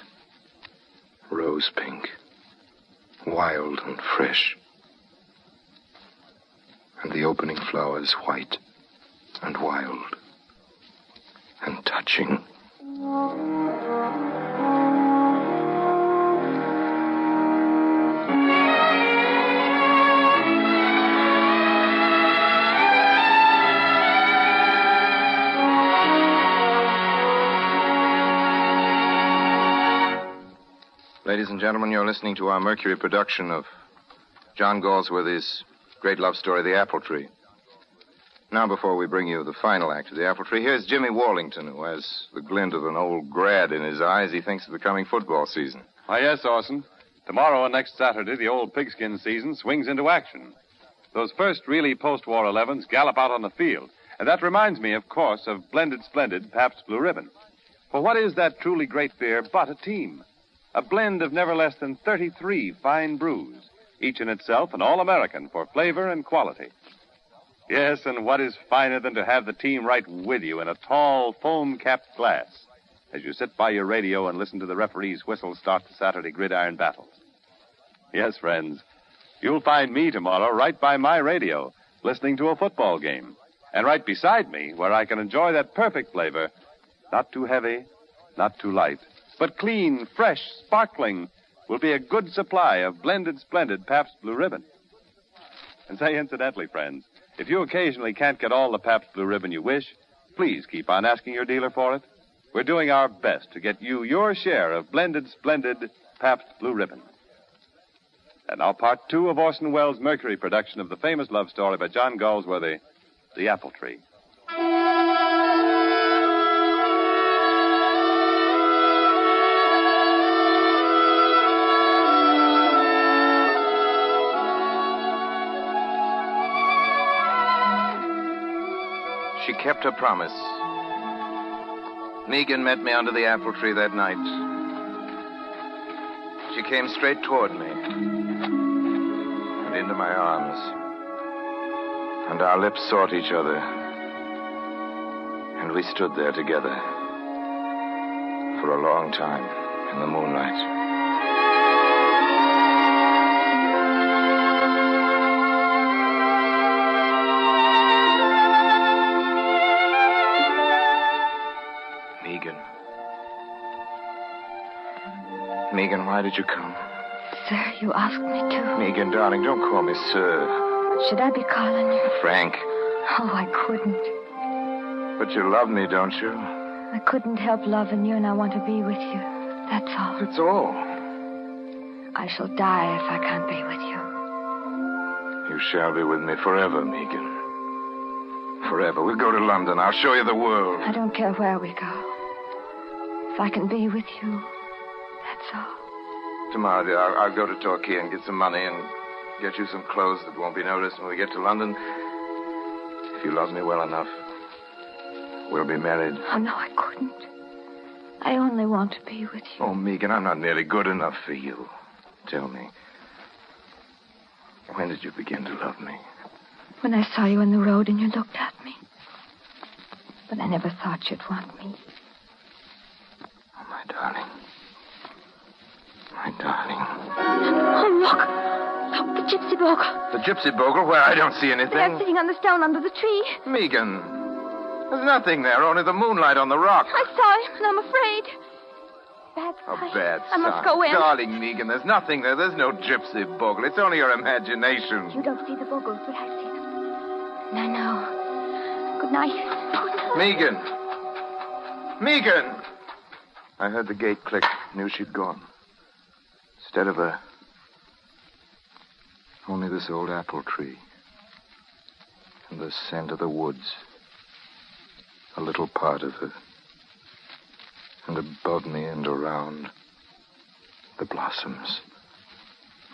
Rose pink. Wild and fresh. And the opening flowers white and wild and touching. Ladies and gentlemen, you're listening to our Mercury production of John Galsworthy's great love story, The Apple Tree. Now, before we bring you the final act of The Apple Tree, here's Jimmy Warlington, who has the glint of an old grad in his eye as he thinks of the coming football season. Why, yes, Orson. Tomorrow and next Saturday, the old pigskin season swings into action. Those first really post-war 11s gallop out on the field. And that reminds me, of course, of Blended Splendid Pabst Blue Ribbon. For what is that truly great beer but a team? A blend of never less than 33 fine brews, each in itself an all-American for flavor and quality. Yes, and what is finer than to have the team right with you in a tall, foam-capped glass as you sit by your radio and listen to the referee's whistle start the Saturday gridiron battles? Yes, friends, you'll find me tomorrow right by my radio, listening to a football game, and right beside me where I can enjoy that perfect flavor, not too heavy, not too light, but clean, fresh, sparkling, will be a good supply of Blended Splendid Pabst Blue Ribbon. And say, incidentally, friends, if you occasionally can't get all the Pabst Blue Ribbon you wish, please keep on asking your dealer for it. We're doing our best to get you your share of Blended Splendid Pabst Blue Ribbon. And now part 2 of Orson Welles' Mercury production of the famous love story by John Galsworthy, The Apple Tree. She kept her promise. Megan met me under the apple tree that night. She came straight toward me and into my arms. And our lips sought each other. And we stood there together for a long time in the moonlight. Megan, why did you come? Sir, you asked me to. Megan, darling, don't call me sir. Should I be calling you? Frank. Oh, I couldn't. But you love me, don't you? I couldn't help loving you, and I want to be with you. That's all. That's all. I shall die if I can't be with you. You shall be with me forever, Megan. Forever. We'll go to London. I'll show you the world. I don't care where we go. If I can be with you, that's all. Tomorrow, dear, I'll go to Torquay and get some money and get you some clothes that won't be noticed when we get to London. If you love me well enough, we'll be married. Oh, no, I couldn't. I only want to be with you. Oh, Megan, I'm not nearly good enough for you. Tell me, when did you begin to love me? When I saw you on the road and you looked at me. But I never thought you'd want me. Oh, my darling. My darling. Oh, look. Look, the gypsy bogle. The gypsy bogle? Where? I don't see anything. They're sitting on the stone under the tree. Megan, there's nothing there, only the moonlight on the rock. I saw him, and I'm afraid. Bad A sign. bad I must sign. go in. Darling Megan, there's nothing there. There's no gypsy bogle. It's only your imagination. You don't see the bogles, but I see them. I know. Good night. Good night. Megan! Megan! I heard the gate click. Knew she'd gone. Instead of her, only this old apple tree. And the scent of the woods. A little part of her. And above me and around, the blossoms.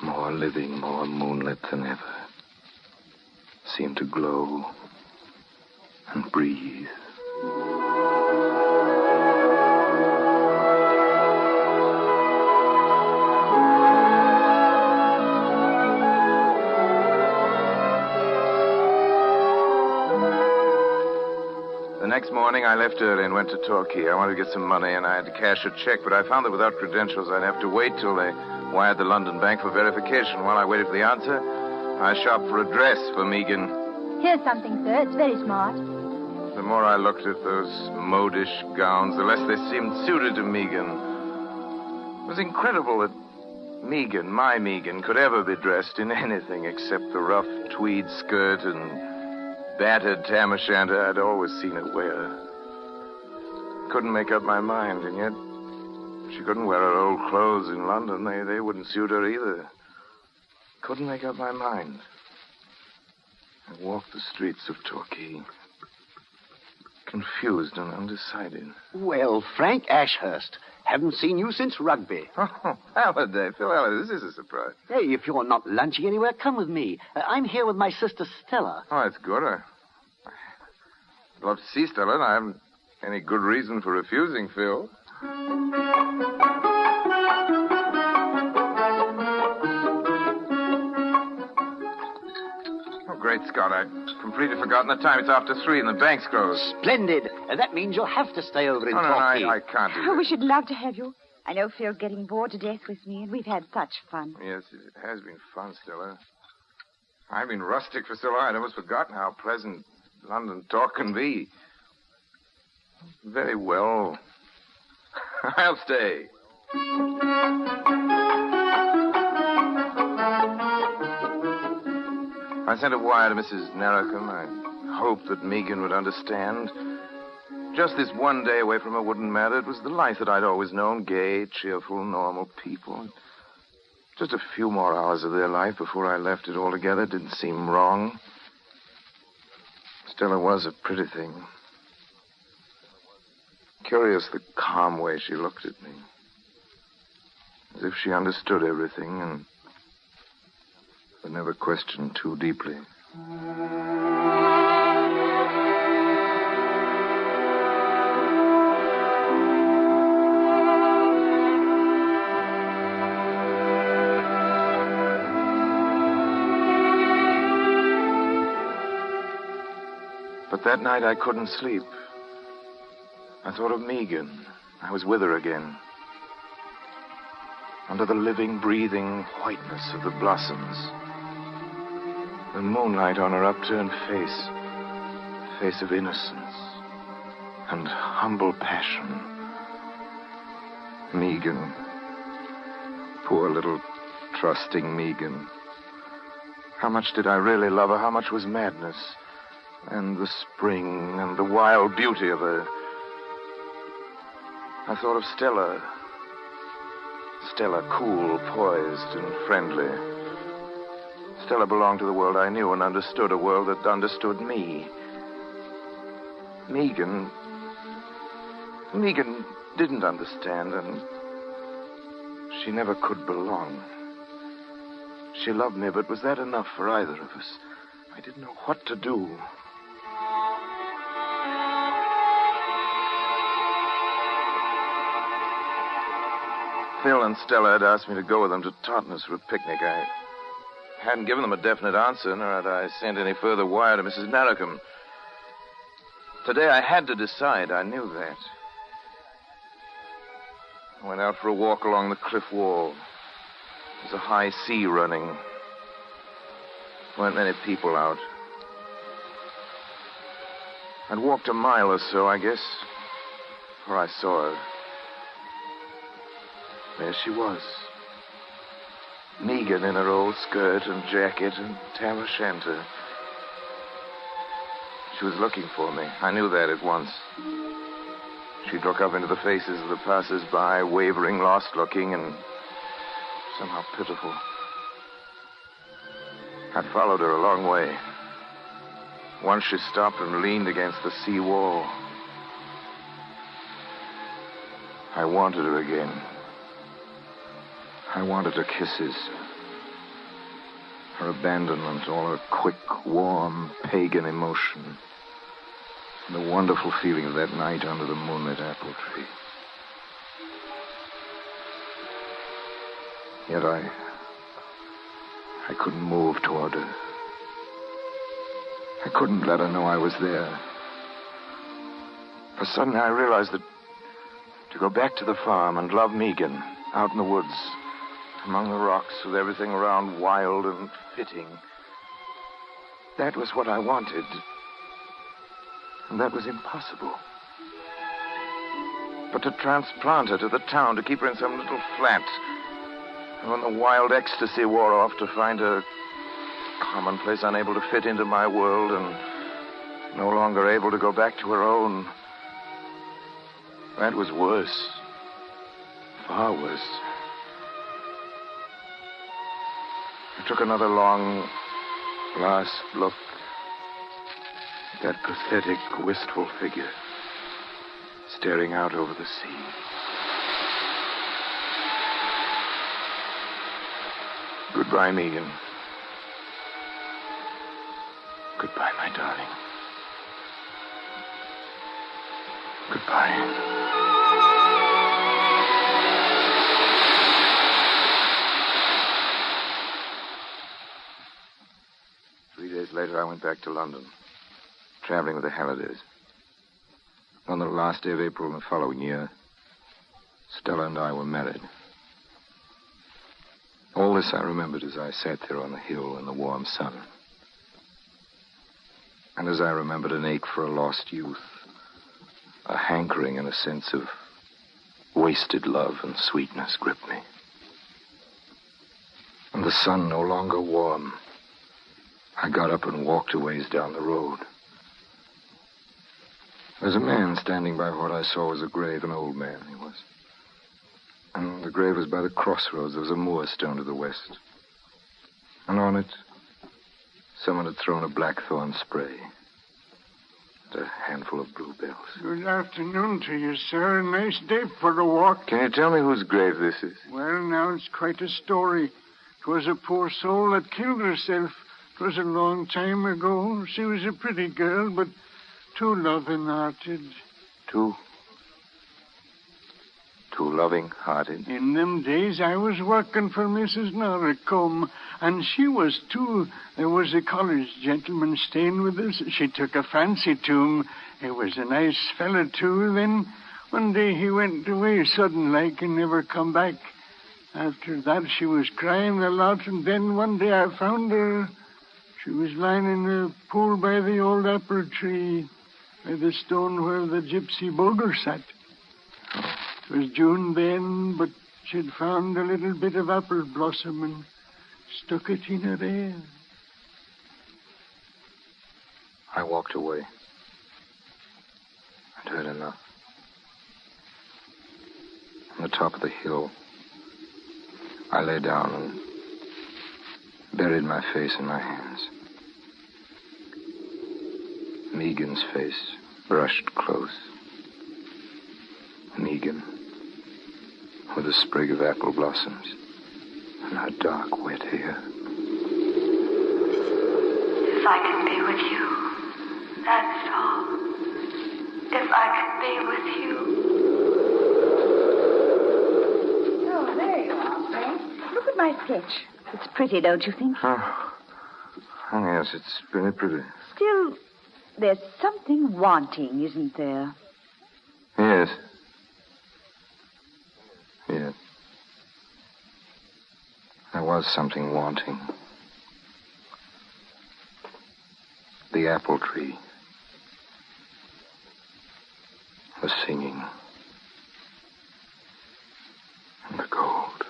More living, more moonlit than ever. Seem to glow and breathe. The next morning, I left early and went to Torquay. I wanted to get some money, and I had to cash a check, but I found that without credentials, I'd have to wait till they wired the London bank for verification. While I waited for the answer, I shopped for a dress for Megan. Here's something, sir. It's very smart. The more I looked at those modish gowns, the less they seemed suited to Megan. It was incredible that Megan, my Megan, could ever be dressed in anything except the rough tweed skirt and battered tam o' shanter I'd always seen her wear. Couldn't make up my mind, and yet she couldn't wear her old clothes in London. They wouldn't suit her either. Couldn't make up my mind. I walked the streets of Torquay, confused and undecided. Well, Frank Ashurst. Haven't seen you since rugby. Oh, Halliday, Phil Halliday, this is a surprise. Hey, if you're not lunching anywhere, come with me. I'm here with my sister Stella. Oh, that's good. I'd love to see Stella, and I haven't any good reason for refusing, Phil. Oh, great Scott, I'd completely forgotten the time. It's after 3 and the bank's closed. Splendid. That means you'll have to stay over in No, Torquay. I can't do that. Oh, we should love to have you. I know Phil's getting bored to death with me, and we've had such fun. Yes, it has been fun, Stella. I've been rustic for so long, I'd almost forgotten how pleasant London talk can be. Very well. I'll stay. I sent a wire to Mrs. Narracombe. I hoped that Megan would understand. Just this one day away from her wouldn't matter. It was the life that I'd always known. Gay, cheerful, normal people. Just a few more hours of their life before I left it altogether didn't seem wrong. Stella was a pretty thing. Curious the calm way she looked at me. As if she understood everything and would never question too deeply. But that night I couldn't sleep. I thought of Megan. I was with her again. Under the living, breathing whiteness of the blossoms. The moonlight on her upturned face. Face of innocence and humble passion. Megan. Poor little trusting Megan. How much did I really love her? How much was madness? And the spring and the wild beauty of her. I thought of Stella. Stella, cool, poised, and friendly. Stella belonged to the world I knew and understood, a world that understood me. Megan didn't understand, and she never could belong. She loved me, but was that enough for either of us? I didn't know what to do. Phil and Stella had asked me to go with them to Totnes for a picnic. I hadn't given them a definite answer, nor had I sent any further wire to Mrs. Narracombe. Today I had to decide. I knew that. I went out for a walk along the cliff wall. There's a high sea running. There weren't many people out. I'd walked a mile or so, I guess, before I saw her. There she was. Megan in her old skirt and jacket and tam o' shanter. She was looking for me. I knew that at once. She'd look up into the faces of the passers-by, wavering, lost-looking, and somehow pitiful. I followed her a long way. Once she stopped and leaned against the sea wall. I wanted her again. I wanted her kisses. Her abandonment, all her quick, warm, pagan emotion. And the wonderful feeling of that night under the moonlit apple tree. Yet I couldn't move toward her. I couldn't let her know I was there. For suddenly I realized that to go back to the farm and love Megan out in the woods, among the rocks with everything around wild and fitting, that was what I wanted. And that was impossible. But to transplant her to the town, to keep her in some little flat, and when the wild ecstasy wore off, to find her commonplace, unable to fit into my world, and no longer able to go back to her own. That was worse. Far worse. I took another long, last look at that pathetic, wistful figure staring out over the sea. Goodbye, Megan. Goodbye, my darling. Goodbye. 3 days later, I went back to London, traveling with the Hallidays. On the last day of April in the following year, Stella and I were married. All this I remembered as I sat there on the hill in the warm sun. And as I remembered an ache for a lost youth, a hankering and a sense of wasted love and sweetness gripped me. And the sun no longer warm, I got up and walked a ways down the road. There's a man standing by what I saw was a grave, an old man he was. And the grave was by the crossroads. There was a moorstone to the west. And on it, someone had thrown a blackthorn spray and a handful of bluebells. Good afternoon to you, sir. Nice day for a walk. Can you tell me whose grave this is? Well, now, it's quite a story. 'Twas a poor soul that killed herself. 'Twas a long time ago. She was a pretty girl, but too loving-hearted. Too loving-hearted? In them days, I was working for Mrs. Narracombe, and she was, too. There was a college gentleman staying with us. She took a fancy to him. He was a nice fella, too. Then, one day, he went away sudden-like and never come back. After that, she was crying a lot, and then one day I found her. She was lying in a pool by the old apple tree, by the stone where the gypsy bogle sat. It was June then, but she'd found a little bit of apple blossom and stuck it in her hair. I walked away. I'd heard enough. On the top of the hill, I lay down and buried my face in my hands. Megan's face brushed close. Megan, with a sprig of apple blossoms and her dark, wet hair. If I could be with you, that's all. If I could be with you. Oh, there you are, Frank. Look at my sketch. It's pretty, don't you think? Oh, yes, it's very pretty. Still, there's something wanting, isn't there? Yes. Yes. There was something wanting. The apple tree was singing. And the gold.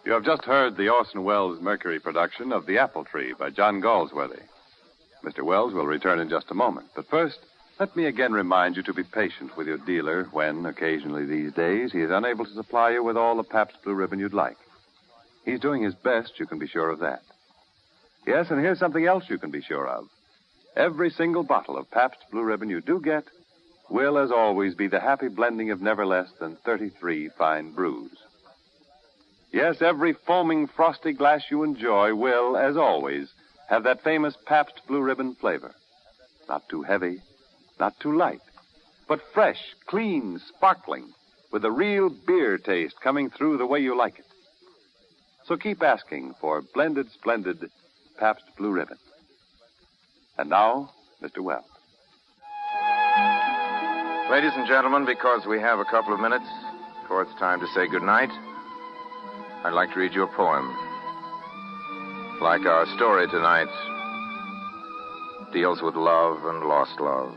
You have just heard the Orson Welles Mercury production of The Apple Tree by John Galsworthy. Mr. Welles will return in just a moment. But first, let me again remind you to be patient with your dealer when, occasionally these days, he is unable to supply you with all the Pabst Blue Ribbon you'd like. He's doing his best, you can be sure of that. Yes, and here's something else you can be sure of. Every single bottle of Pabst Blue Ribbon you do get will, as always, be the happy blending of never less than 33 fine brews. Yes, every foaming, frosty glass you enjoy will, as always, have that famous Pabst Blue Ribbon flavor. Not too heavy, not too light, but fresh, clean, sparkling, with a real beer taste coming through the way you like it. So keep asking for blended, splendid Pabst Blue Ribbon. And now, Mr. Welles. Ladies and gentlemen, because we have a couple of minutes before it's time to say goodnight, I'd like to read you a poem. Like our story tonight, deals with love and lost love.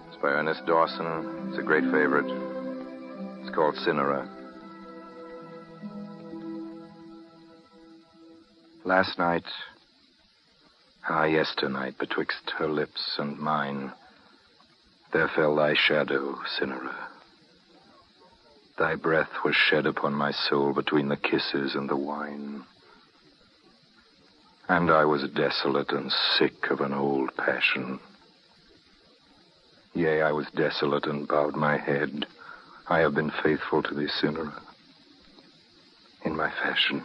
It's by Ernest Dawson. It's a great favorite. It's called Cinera. Last night, yesternight, betwixt her lips and mine, there fell thy shadow, Cinera. Thy breath was shed upon my soul between the kisses and the wine. And I was desolate and sick of an old passion. Yea, I was desolate and bowed my head. I have been faithful to thee, Cinera, in my fashion.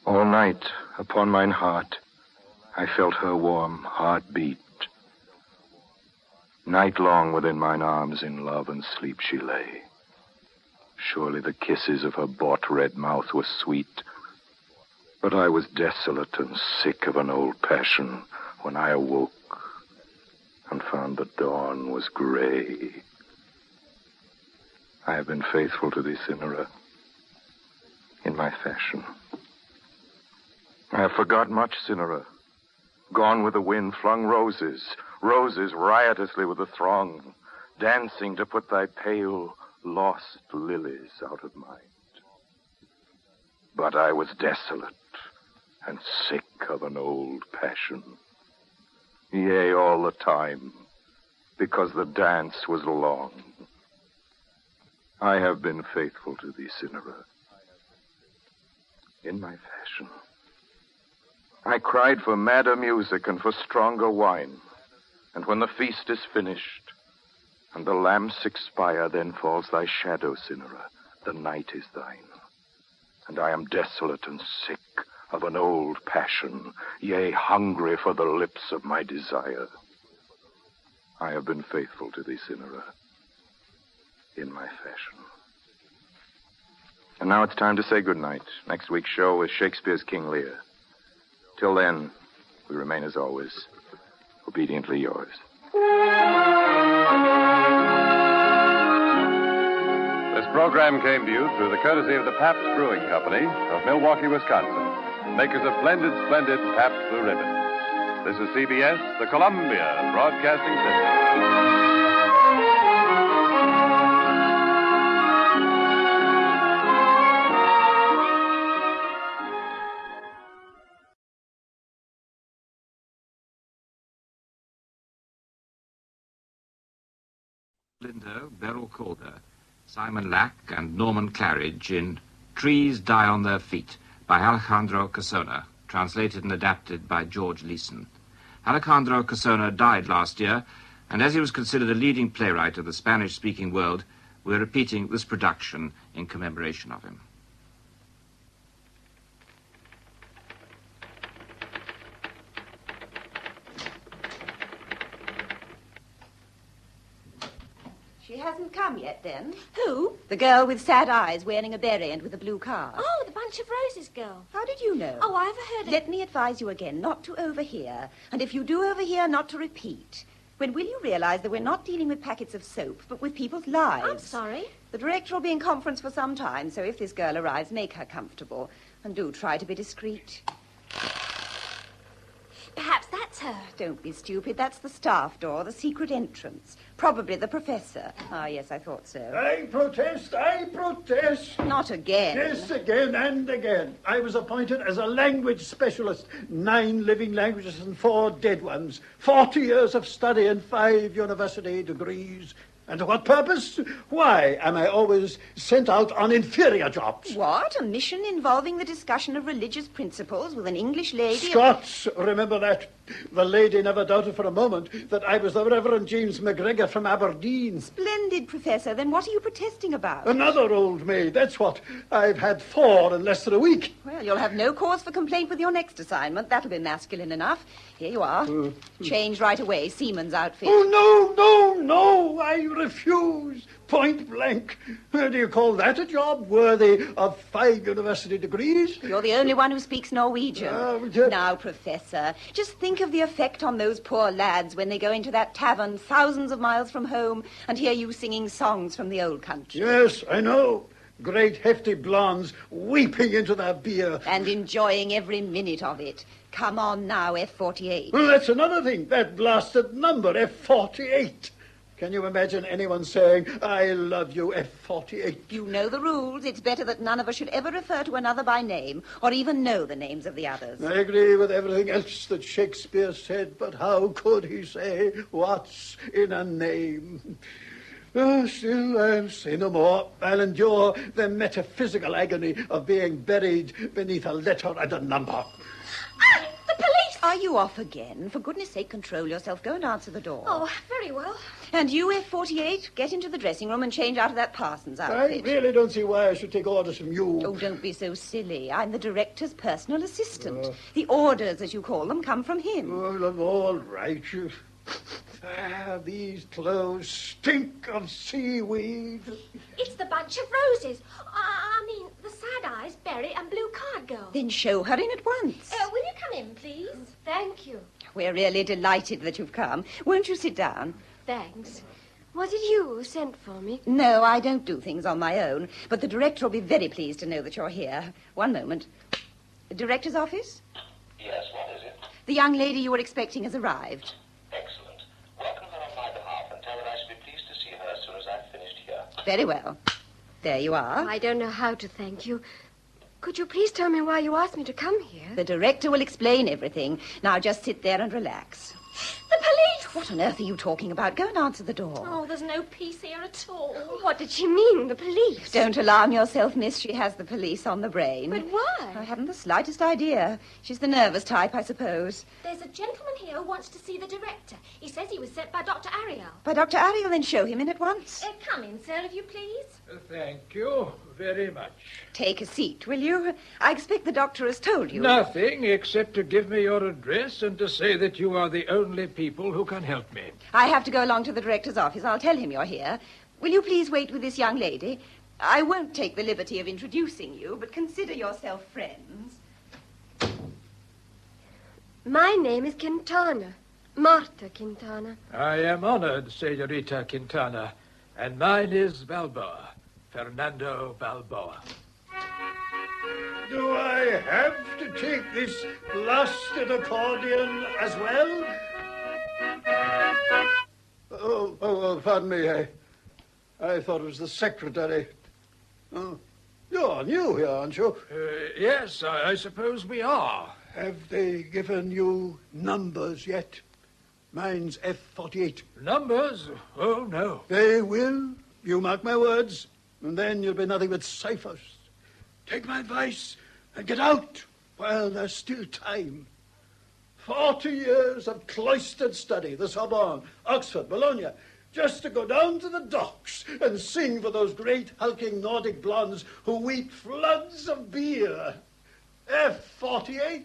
All night upon mine heart I felt her warm heart beat. Night long within mine arms in love and sleep she lay. Surely the kisses of her bought red mouth were sweet. But I was desolate and sick of an old passion when I awoke and found the dawn was gray. I have been faithful to thee, Cinera, in my fashion. I have forgot much, Cinera. Gone with the wind, flung roses riotously with the throng, dancing to put thy pale, lost lilies out of mind. But I was desolate and sick of an old passion. Yea, all the time, because the dance was long. I have been faithful to thee, Cinera, in my fashion. I cried for madder music and for stronger wine. And when the feast is finished, and the lamps expire, then falls thy shadow, Cinera. The night is thine. And I am desolate and sick of an old passion, yea, hungry for the lips of my desire. I have been faithful to thee, Cinera, in my fashion. And now it's time to say goodnight. Next week's show is Shakespeare's King Lear. Till then, we remain, as always, obediently yours. program came to you through the courtesy of the Pabst Brewing Company of Milwaukee, Wisconsin, makers of splendid Pabst Blue Ribbon. This is CBS, the Columbia Broadcasting System. Lindo, Beryl Calder, Simon Lack, and Norman Claridge in Trees Die on Their Feet by Alejandro Casona, translated and adapted by George Leeson. Alejandro Casona died last year, and as he was considered a leading playwright of the Spanish-speaking world, we're repeating this production in commemoration of him. She hasn't come yet, then? Who? The girl with sad eyes, wearing a beret and with a blue card. Oh, the Bunch of Roses girl. How did you know? Oh, I overheard it. Let me advise you again not to overhear. And if you do overhear, not to repeat. When will you realize that we're not dealing with packets of soap, but with people's lives? I'm sorry. The director will be in conference for some time, so if this girl arrives, make her comfortable. And do try to be discreet. Perhaps that's her. Don't be stupid. That's the staff door, the secret entrance. Probably the professor. Ah, yes, I thought so. I protest, I protest. Not again. Yes, again and again. I was appointed as a language specialist. 9 living languages and 4 dead ones. 40 years of study and 5 university degrees. And to what purpose? Why am I always sent out on inferior jobs? What? A mission involving the discussion of religious principles with an English lady? Scots, remember that. The lady never doubted for a moment that I was the Reverend James McGregor from Aberdeen. Splendid, Professor. Then what are you protesting about? Another old maid, that's what. I've had 4 in less than a week. Well, you'll have no cause for complaint with your next assignment. That'll be masculine enough. Here you are. Change right away. Seaman's outfit. Oh, no. I refuse. Point blank. Do you call that a job worthy of 5 university degrees? You're the only one who speaks Norwegian. Now, Professor, just think of the effect on those poor lads when they go into that tavern thousands of miles from home and hear you singing songs from the old country. Yes, I know. Great hefty blondes weeping into their beer. And enjoying every minute of it. Come on now, F-48. Well, that's another thing. That blasted number, F-48. Can you imagine anyone saying, I love you, F-48? You know the rules. It's better that none of us should ever refer to another by name or even know the names of the others. I agree with everything else that Shakespeare said, but how could he say what's in a name? Still, I'll say no more. I'll endure the metaphysical agony of being buried beneath a letter and a number. The police! Are you off again? For goodness sake, control yourself. Go and answer the door. Oh, very well. And you, F-48, get into the dressing room and change out of that Parsons outfit. I really don't see why I should take orders from you. Oh, don't be so silly. I'm the director's personal assistant. The orders, as you call them, come from him. Oh, all right. These clothes stink of seaweed. It's the Bunch of Roses. I mean, the Sad Eyes, Berry, and Blue Card Girl. Then show her in at once. Will you come in, please? Thank you. We're really delighted that you've come. Won't you sit down? Thanks. Was it you who sent for me? No, I don't do things on my own, but the director will be very pleased to know that you're here. One moment. The director's office? Yes, what is it? The young lady you were expecting has arrived. Excellent. Welcome her on my behalf and tell her I shall be pleased to see her as soon as I've finished here. Very well. There you are. I don't know how to thank you. Could you please tell me why you asked me to come here? The director will explain everything. Now just sit there and relax. The police! What on earth are you talking about? Go and answer the door. Oh, there's no peace here at all. What did she mean, the police? Don't alarm yourself, miss. She has the police on the brain. But why? I haven't the slightest idea. She's the nervous type, I suppose. There's a gentleman here who wants to see the director. He says he was sent by Dr. Ariel. By Dr. Ariel, then show him in at once. Come in, sir, if you please. Thank you very much. Take a seat, will you? I expect the doctor has told you. Nothing except to give me your address and to say that you are the only people who can help me. I have to go along to the director's office. I'll tell him you're here. Will you please wait with this young lady? I won't take the liberty of introducing you, but consider yourself friends. My name is Quintana. Marta Quintana. I am honored, Senorita Quintana, and mine is Balboa. Fernando Balboa. Do I have to take this blasted accordion as well? Oh, pardon me. I thought it was the secretary. Oh, you're new here, aren't you? Yes, I suppose we are. Have they given you numbers yet? Mine's F48. Numbers? Oh, no. They will. You mark my words. And then you'll be nothing but ciphers. Take my advice and get out while there's still time. 40 years of cloistered study, the Sorbonne, Oxford, Bologna, just to go down to the docks and sing for those great hulking Nordic blondes who weep floods of beer. F48.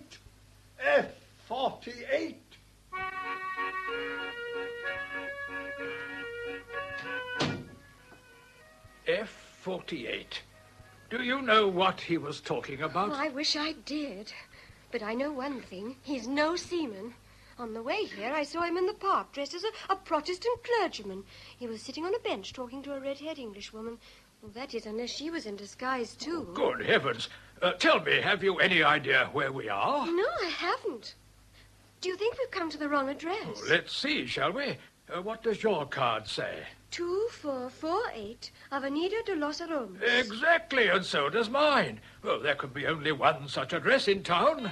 F48. F48. Do you know what he was talking about? Oh, I wish I did. But I know one thing. He's no seaman. On the way here, I saw him in the park, dressed as a Protestant clergyman. He was sitting on a bench talking to a red-haired Englishwoman. Well, that is, unless she was in disguise, too. Good heavens. Tell me, have you any idea where we are? No, I haven't. Do you think we've come to the wrong address? Oh, let's see, shall we? What does your card say? 2448 Avenida de los Aromas. Exactly, and so does mine. Well, there could be only one such address in town.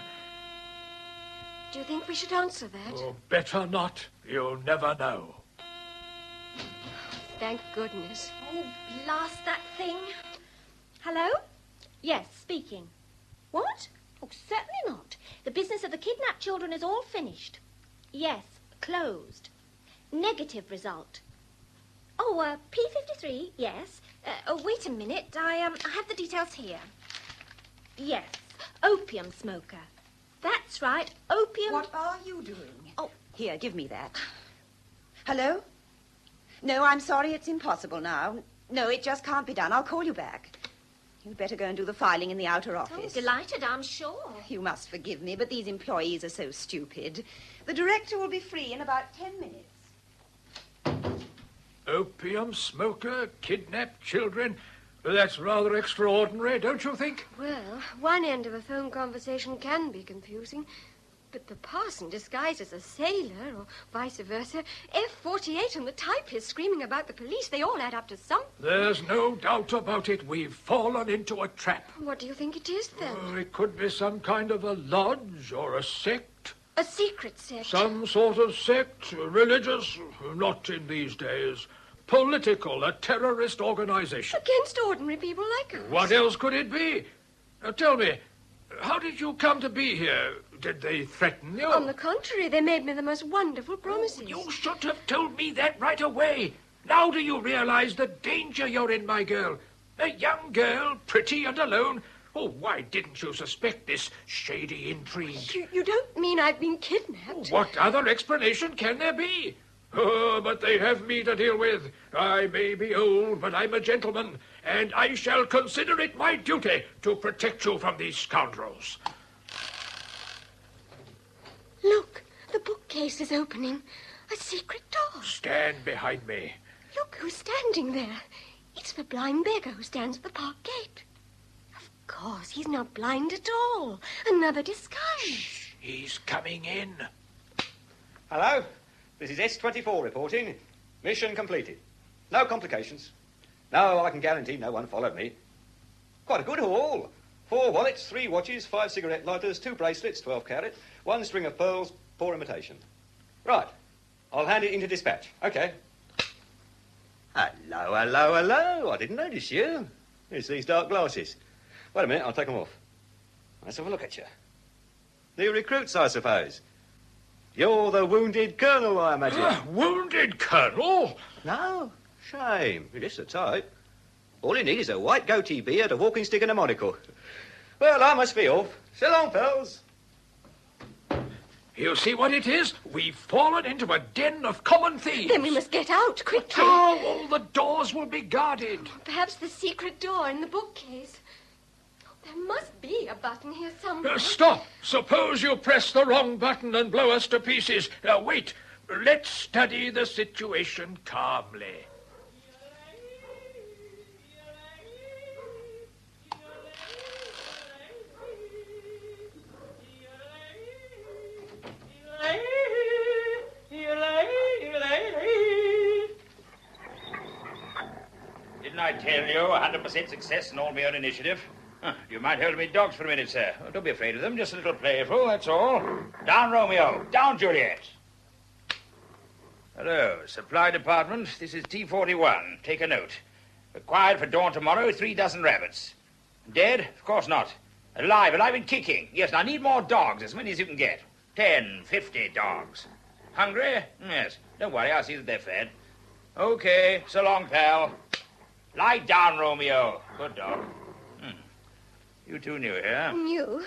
Do you think we should answer that? Oh, better not. You'll never know. Thank goodness. Oh, blast that thing. Hello? Yes, speaking. What? Oh, certainly not. The business of the kidnapped children is all finished. Yes, closed. Negative result. Oh, P53, yes. Wait a minute. I have the details here. Yes, opium smoker. That's right, opium... What are you doing? Oh. Here, give me that. Hello? No, I'm sorry, it's impossible now. No, it just can't be done. I'll call you back. You'd better go and do the filing in the outer office. Oh, delighted, I'm sure. You must forgive me, but these employees are so stupid. The director will be free in about 10 minutes. Opium smoker, kidnapped children. That's rather extraordinary, don't you think? Well, one end of a phone conversation can be confusing. But the parson disguised as a sailor, or vice versa, F48 and the typist screaming about the police, they all add up to something. There's no doubt about it. We've fallen into a trap. What do you think it is, then? It could be some kind of a lodge or a sect. A secret sect? Some sort of sect, religious, not in these days. Political, a terrorist organization. Against ordinary people like us. What else could it be? Now, tell me, how did you come to be here? Did they threaten you? On the contrary, they made me the most wonderful promises. You should have told me that right away. Now do you realize the danger you're in, my girl? A young girl, pretty and alone. Oh, why didn't you suspect this shady intrigue? You don't mean I've been kidnapped? What other explanation can there be? Oh, but they have me to deal with. I may be old, but I'm a gentleman, and I shall consider it my duty to protect you from these scoundrels. Look, the bookcase is opening. A secret door. Stand behind me. Look who's standing there. It's the blind beggar who stands at the park gate. Of course, he's not blind at all. Another disguise. Shh, he's coming in. Hello, this is S24 reporting. Mission completed. No complications. No, I can guarantee no one followed me. Quite a good haul. 4 wallets, 3 watches, 5 cigarette lighters, 2 bracelets, 12 carat, 1 string of pearls, poor imitation. Right, I'll hand it into dispatch. OK. Hello, hello, hello. I didn't notice you. It's these dark glasses. Wait a minute, I'll take them off. Let's have a look at you. New recruits, I suppose. You're the wounded colonel, I imagine. Wounded colonel? No, shame. You're just the type. All you need is a white goatee beard, a walking stick and a monocle. Well, I must be off. So long, pals. You see what it is? We've fallen into a den of common thieves. Then we must get out quickly. Oh, all the doors will be guarded. Perhaps the secret door in the bookcase. There must be a button here somewhere. Stop! Suppose you press the wrong button and blow us to pieces. Now, wait. Let's study the situation calmly. tell you, 100% success and all my own initiative. You might hold me dogs for a minute, sir. Oh, don't be afraid of them. Just a little playful, that's all. Down, Romeo. Down, Juliet. Hello, supply department. This is T41. Take a note. Required for dawn tomorrow, 3 dozen rabbits. Dead? Of course not. Alive and kicking. Yes, and I need more dogs, as many as you can get. 10, 50 dogs. Hungry? Yes. Don't worry, I'll see that they're fed. Okay, so long, pal. Lie down, Romeo. Good dog. You two new here? New?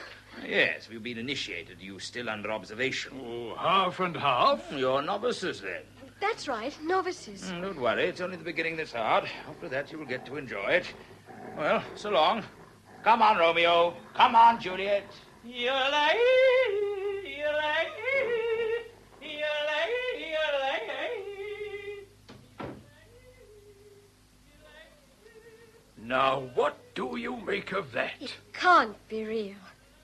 Yes, we've been initiated. You still under observation. Oh, half and half? You're novices, then. That's right, novices. Don't worry, it's only the beginning that's hard. After that, you will get to enjoy it. Well, so long. Come on, Romeo. Come on, Juliet. Now, what do you make of that? It can't be real.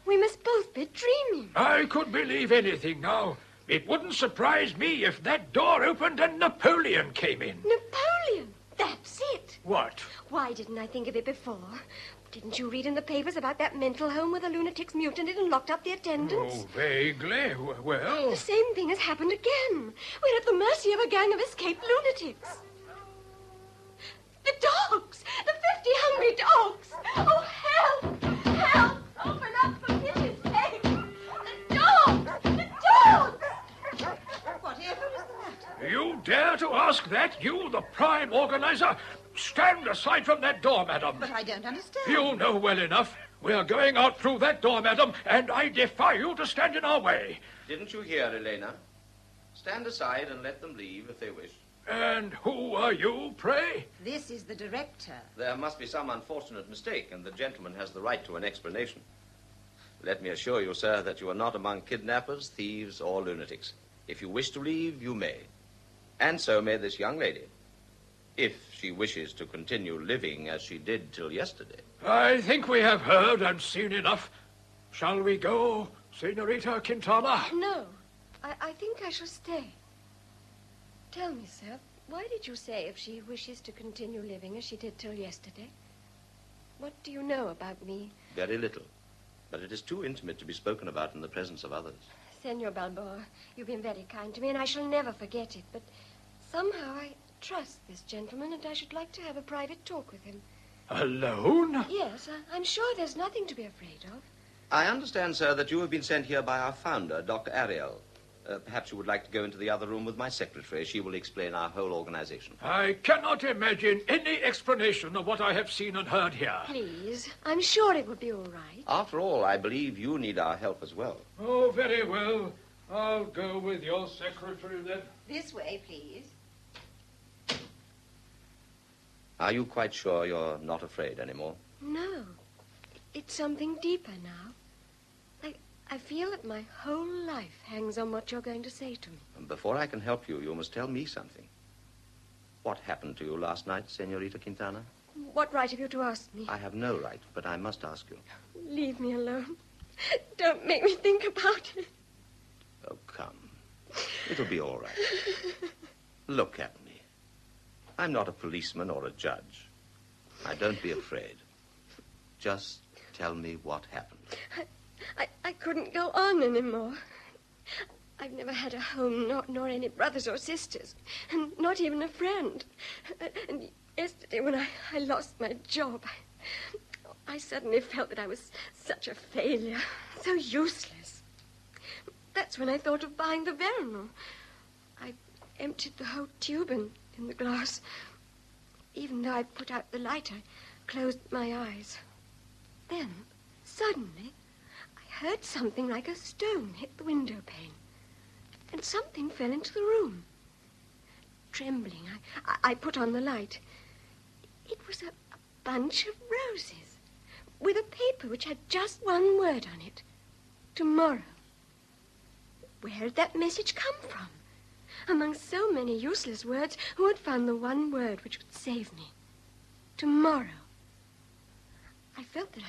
We must both be dreaming. I could believe anything now. It wouldn't surprise me if that door opened and Napoleon came in. Napoleon? That's it. What? Why didn't I think of it before? Didn't you read in the papers about that mental home where the lunatics mutated and locked up the attendants? Oh, vaguely. Well... The same thing has happened again. We're at the mercy of a gang of escaped lunatics. The dogs! The 50 hungry dogs! Oh, help! Help! Open up for pity's sake! The dogs! The dogs! Whatever is the matter? You dare to ask that? You, the prime organizer? Stand aside from that door, madam. But I don't understand. You know well enough. We're going out through that door, madam, and I defy you to stand in our way. Didn't you hear, Elena? Stand aside and let them leave if they wish. And who are you, pray? This is the director. There must be some unfortunate mistake, and the gentleman has the right to an explanation. Let me assure you, sir, that you are not among kidnappers, thieves, or lunatics. If you wish to leave, you may. And so may this young lady, if she wishes to continue living as she did till yesterday. I think we have heard and seen enough. Shall we go, Senorita Quintana? No, I think I shall stay. Tell me, sir, why did you say if she wishes to continue living as she did till yesterday? What do you know about me? Very little, but it is too intimate to be spoken about in the presence of others. Senor Balboa, you've been very kind to me, and I shall never forget it, but somehow I trust this gentleman, and I should like to have a private talk with him. Alone? Yes, I'm sure there's nothing to be afraid of. I understand, sir, that you have been sent here by our founder, Dr. Ariel. Perhaps you would like to go into the other room with my secretary. She will explain our whole organization. I cannot imagine any explanation of what I have seen and heard here. Please, I'm sure it will be all right. After all, I believe you need our help as well. Oh, very well. I'll go with your secretary then. This way, please. Are you quite sure you're not afraid anymore? No. It's something deeper now. I feel that my whole life hangs on what you're going to say to me. Before I can help you, you must tell me something. What happened to you last night, Senorita Quintana? What right have you to ask me? I have no right, but I must ask you. Leave me alone. Don't make me think about it. Oh, come. It'll be all right. Look at me. I'm not a policeman or a judge. Now, don't be afraid. Just tell me what happened. I couldn't go on anymore. I've never had a home, nor any brothers or sisters, and not even a friend. And yesterday, when I lost my job, I suddenly felt that I was such a failure, so useless. That's when I thought of buying the Veronal. I emptied the whole tube in the glass. Even though I'd put out the light, I closed my eyes. Then, suddenly, I heard something like a stone hit the window pane, and something fell into the room. Trembling, I put on the light. It was a bunch of roses with a paper which had just one word on it. Tomorrow. Where had that message come from? Among so many useless words, who had found the one word which would save me? Tomorrow. I felt that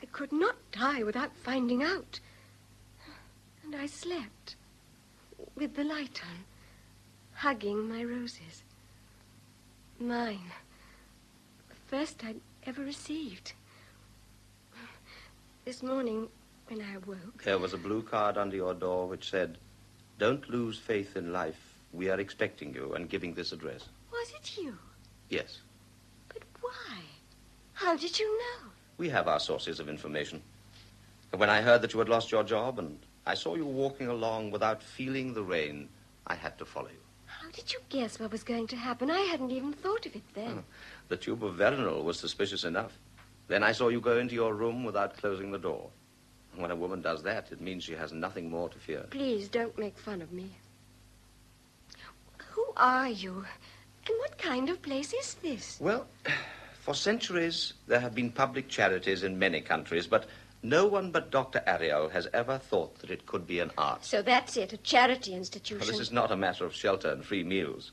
I could not die without finding out. And I slept with the light on, hugging my roses. Mine, first I'd ever received. This morning, when I awoke... There was a blue card under your door which said, "Don't lose faith in life. We are expecting you," and giving this address. Was it you? Yes. But why? How did you know? We have our sources of information. When I heard that you had lost your job and I saw you walking along without feeling the rain, I had to follow you. How did you guess what was going to happen? I hadn't even thought of it then. The tube of Veronal was suspicious enough. Then I saw you go into your room without closing the door. When a woman does that, it means she has nothing more to fear. Please don't make fun of me. Who are you? And what kind of place is this? Well, for centuries, there have been public charities in many countries, but no one but Dr. Ariel has ever thought that it could be an art. So that's it, a charity institution. Well, this is not a matter of shelter and free meals.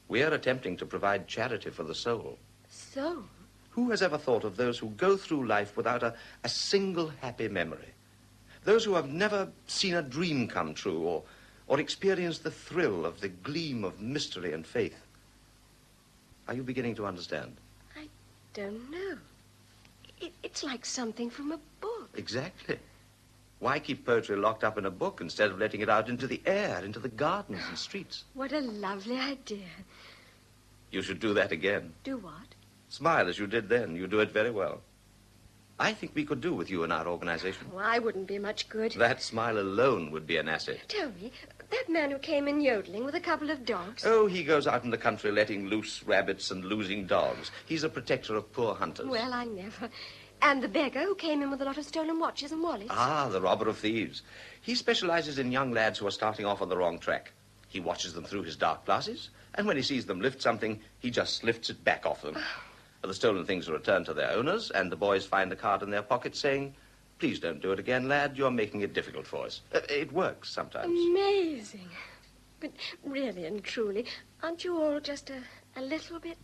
We are attempting to provide charity for the soul. So? Who has ever thought of those who go through life without a single happy memory? Those who have never seen a dream come true or experienced the thrill of the gleam of mystery and faith. Are you beginning to understand? I don't know. It's like something from a book. Exactly. Why keep poetry locked up in a book instead of letting it out into the air, into the gardens and streets? What a lovely idea. You should do that again. Do what? Smile as you did then. You do it very well. I think we could do with you in our organization. Oh, I wouldn't be much good. That smile alone would be an asset. Tell me, that man who came in yodeling with a couple of dogs... Oh, he goes out in the country letting loose rabbits and losing dogs. He's a protector of poor hunters. Well, I never. And the beggar who came in with a lot of stolen watches and wallets. Ah, the robber of thieves. He specializes in young lads who are starting off on the wrong track. He watches them through his dark glasses, and when he sees them lift something, he just lifts it back off them. The stolen things are returned to their owners, and the boys find a card in their pocket saying, "Please don't do it again, lad. You're making it difficult for us." It works sometimes. Amazing. But really and truly, aren't you all just a little bit,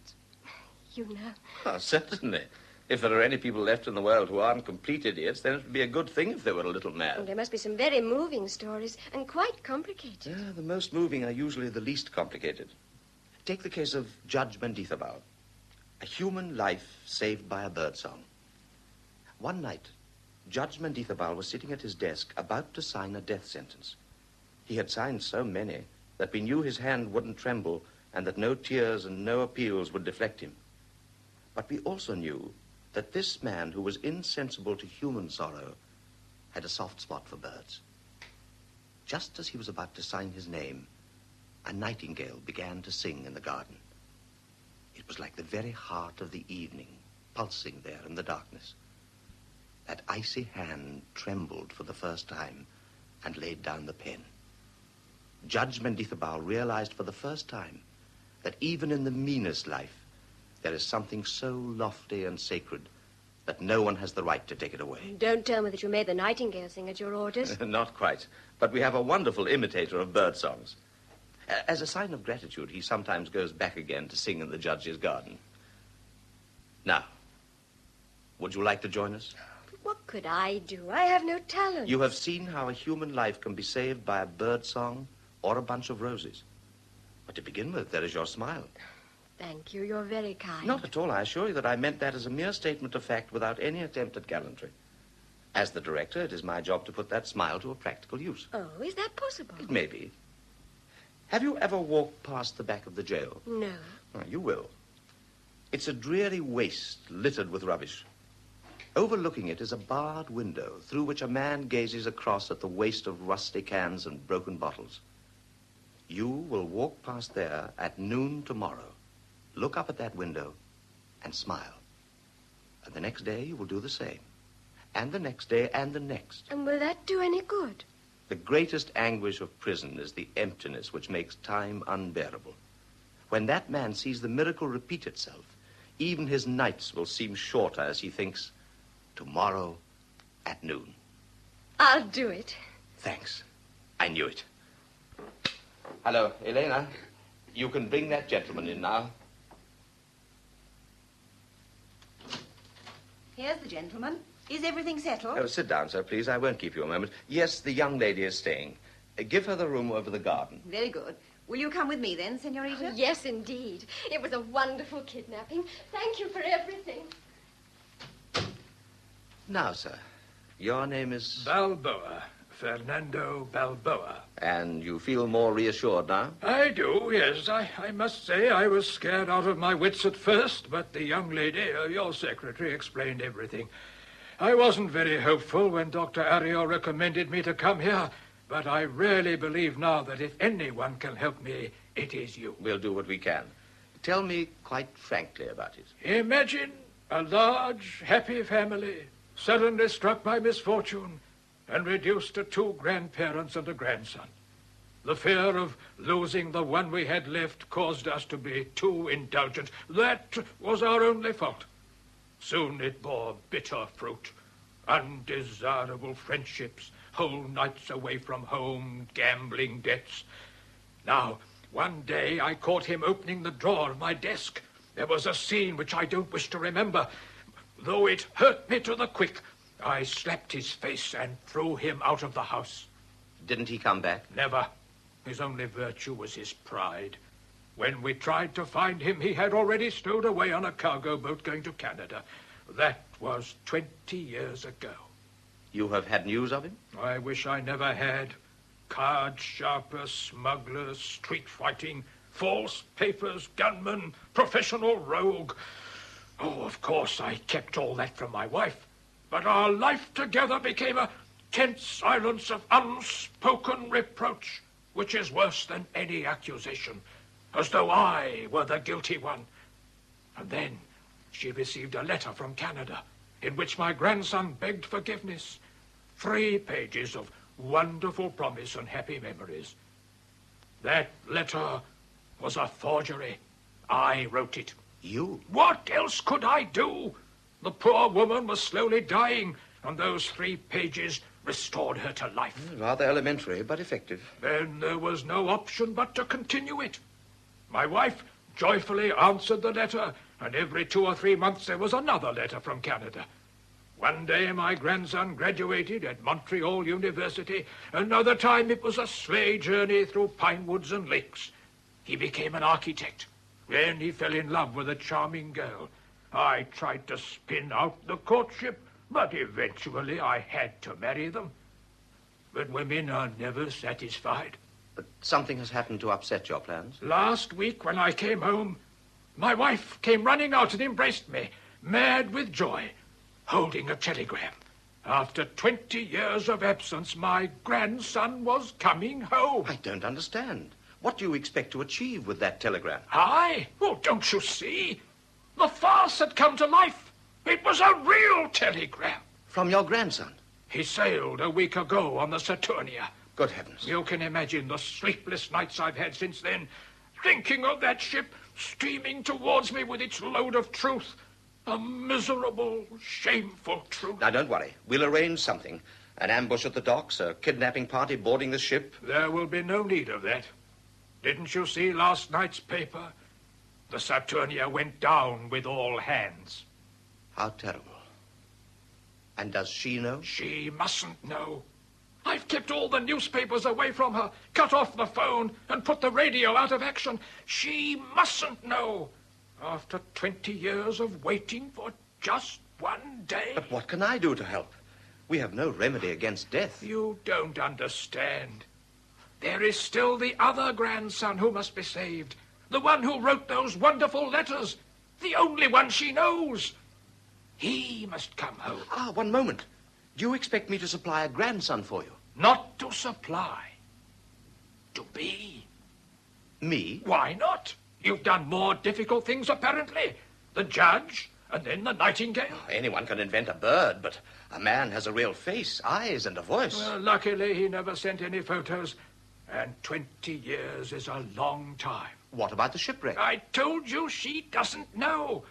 you know? Oh, certainly. If there are any people left in the world who aren't complete idiots, then it would be a good thing if they were a little mad. Well, there must be some very moving stories, and quite complicated. Yeah, the most moving are usually the least complicated. Take the case of Judge Mendithabal. A human life saved by a birdsong. One night, Judge Mendithabal was sitting at his desk about to sign a death sentence. He had signed so many that we knew his hand wouldn't tremble and that no tears and no appeals would deflect him. But we also knew that this man, who was insensible to human sorrow, had a soft spot for birds. Just as he was about to sign his name, a nightingale began to sing in the garden. It was like the very heart of the evening, pulsing there in the darkness. That icy hand trembled for the first time and laid down the pen. Judge Mendithabal realized for the first time that even in the meanest life, there is something so lofty and sacred that no one has the right to take it away. Don't tell me that you made the nightingale sing at your orders. Not quite, but we have a wonderful imitator of bird songs. As a sign of gratitude, he sometimes goes back again to sing in the judge's garden. Now, would you like to join us? But what could I do? I have no talent. You have seen how a human life can be saved by a bird song or a bunch of roses. But to begin with, there is your smile. Thank you. You're very kind. Not at all. I assure you that I meant that as a mere statement of fact without any attempt at gallantry. As the director, it is my job to put that smile to a practical use. Oh, is that possible? It may be. Have you ever walked past the back of the jail? No. Oh, you will. It's a dreary waste littered with rubbish. Overlooking it is a barred window through which a man gazes across at the waste of rusty cans and broken bottles. You will walk past there at noon tomorrow, look up at that window, and smile. And the next day you will do the same. And the next day and the next. And will that do any good? The greatest anguish of prison is the emptiness which makes time unbearable. When that man sees the miracle repeat itself, even his nights will seem shorter as he thinks, tomorrow at noon. I'll do it. Thanks. I knew it. Hello, Elena. You can bring that gentleman in now. Here's the gentleman. Is everything settled? Oh, sit down, sir, please. I won't keep you a moment. Yes, the young lady is staying. Give her the room over the garden. Very good. Will you come with me then, Senorita? Oh, yes, indeed. It was a wonderful kidnapping. Thank you for everything. Now, sir, your name is... Balboa. Fernando Balboa. And you feel more reassured now? I do, yes. I must say I was scared out of my wits at first, but the young lady, your secretary, explained everything. I wasn't very hopeful when Dr. Ario recommended me to come here, but I really believe now that if anyone can help me, it is you. We'll do what we can. Tell me quite frankly about it. Imagine a large, happy family suddenly struck by misfortune and reduced to 2 grandparents and a grandson. The fear of losing the one we had left caused us to be too indulgent. That was our only fault. Soon it bore bitter fruit. Undesirable friendships, whole nights away from home, gambling debts. Now, one day I caught him opening the drawer of my desk. There was a scene which I don't wish to remember. Though it hurt me to the quick, I slapped his face and threw him out of the house. Didn't he come back? Never. His only virtue was his pride. When we tried to find him, he had already stowed away on a cargo boat going to Canada. That was 20 years ago. You have had news of him? I wish I never had. Card sharpers, smugglers, street fighting, false papers, gunmen, professional rogue. Oh, of course, I kept all that from my wife. But our life together became a tense silence of unspoken reproach, which is worse than any accusation, as though I were the guilty one. And then she received a letter from Canada in which my grandson begged forgiveness. 3 pages of wonderful promise and happy memories. That letter was a forgery. I wrote it. You? What else could I do? The poor woman was slowly dying, and those 3 pages restored her to life. Rather elementary, but effective. Then there was no option but to continue it. My wife joyfully answered the letter, and every 2 or 3 months there was another letter from Canada. One day my grandson graduated at Montreal University. Another time it was a sleigh journey through pine woods and lakes. He became an architect. Then he fell in love with a charming girl. I tried to spin out the courtship, but eventually I had to marry them. But women are never satisfied. But something has happened to upset your plans? Last week when I came home, my wife came running out and embraced me, mad with joy, holding a telegram. After 20 years of absence, my grandson was coming home. I don't understand. What do you expect to achieve with that telegram? Well, don't you see? The farce had come to life. It was a real telegram. From your grandson? He sailed a week ago on the Saturnia. Good heavens. You can imagine the sleepless nights I've had since then, thinking of that ship steaming towards me with its load of truth. A miserable, shameful truth. Now, don't worry. We'll arrange something. An ambush at the docks, a kidnapping party boarding the ship. There will be no need of that. Didn't you see last night's paper? The Saturnia went down with all hands. How terrible. And does she know? She mustn't know. I've kept all the newspapers away from her, cut off the phone, and put the radio out of action. She mustn't know. After 20 years of waiting for just one day. But what can I do to help? We have no remedy against death. You don't understand. There is still the other grandson who must be saved. The one who wrote those wonderful letters. The only one she knows. He must come home. One moment. Do you expect me to supply a grandson for you? Not to supply. To be. Me? Why not? You've done more difficult things, apparently. The judge, and then the nightingale. Anyone can invent a bird, but a man has a real face, eyes, and a voice. Well, luckily, he never sent any photos. And 20 years is a long time. What about the shipwreck? I told you she doesn't know.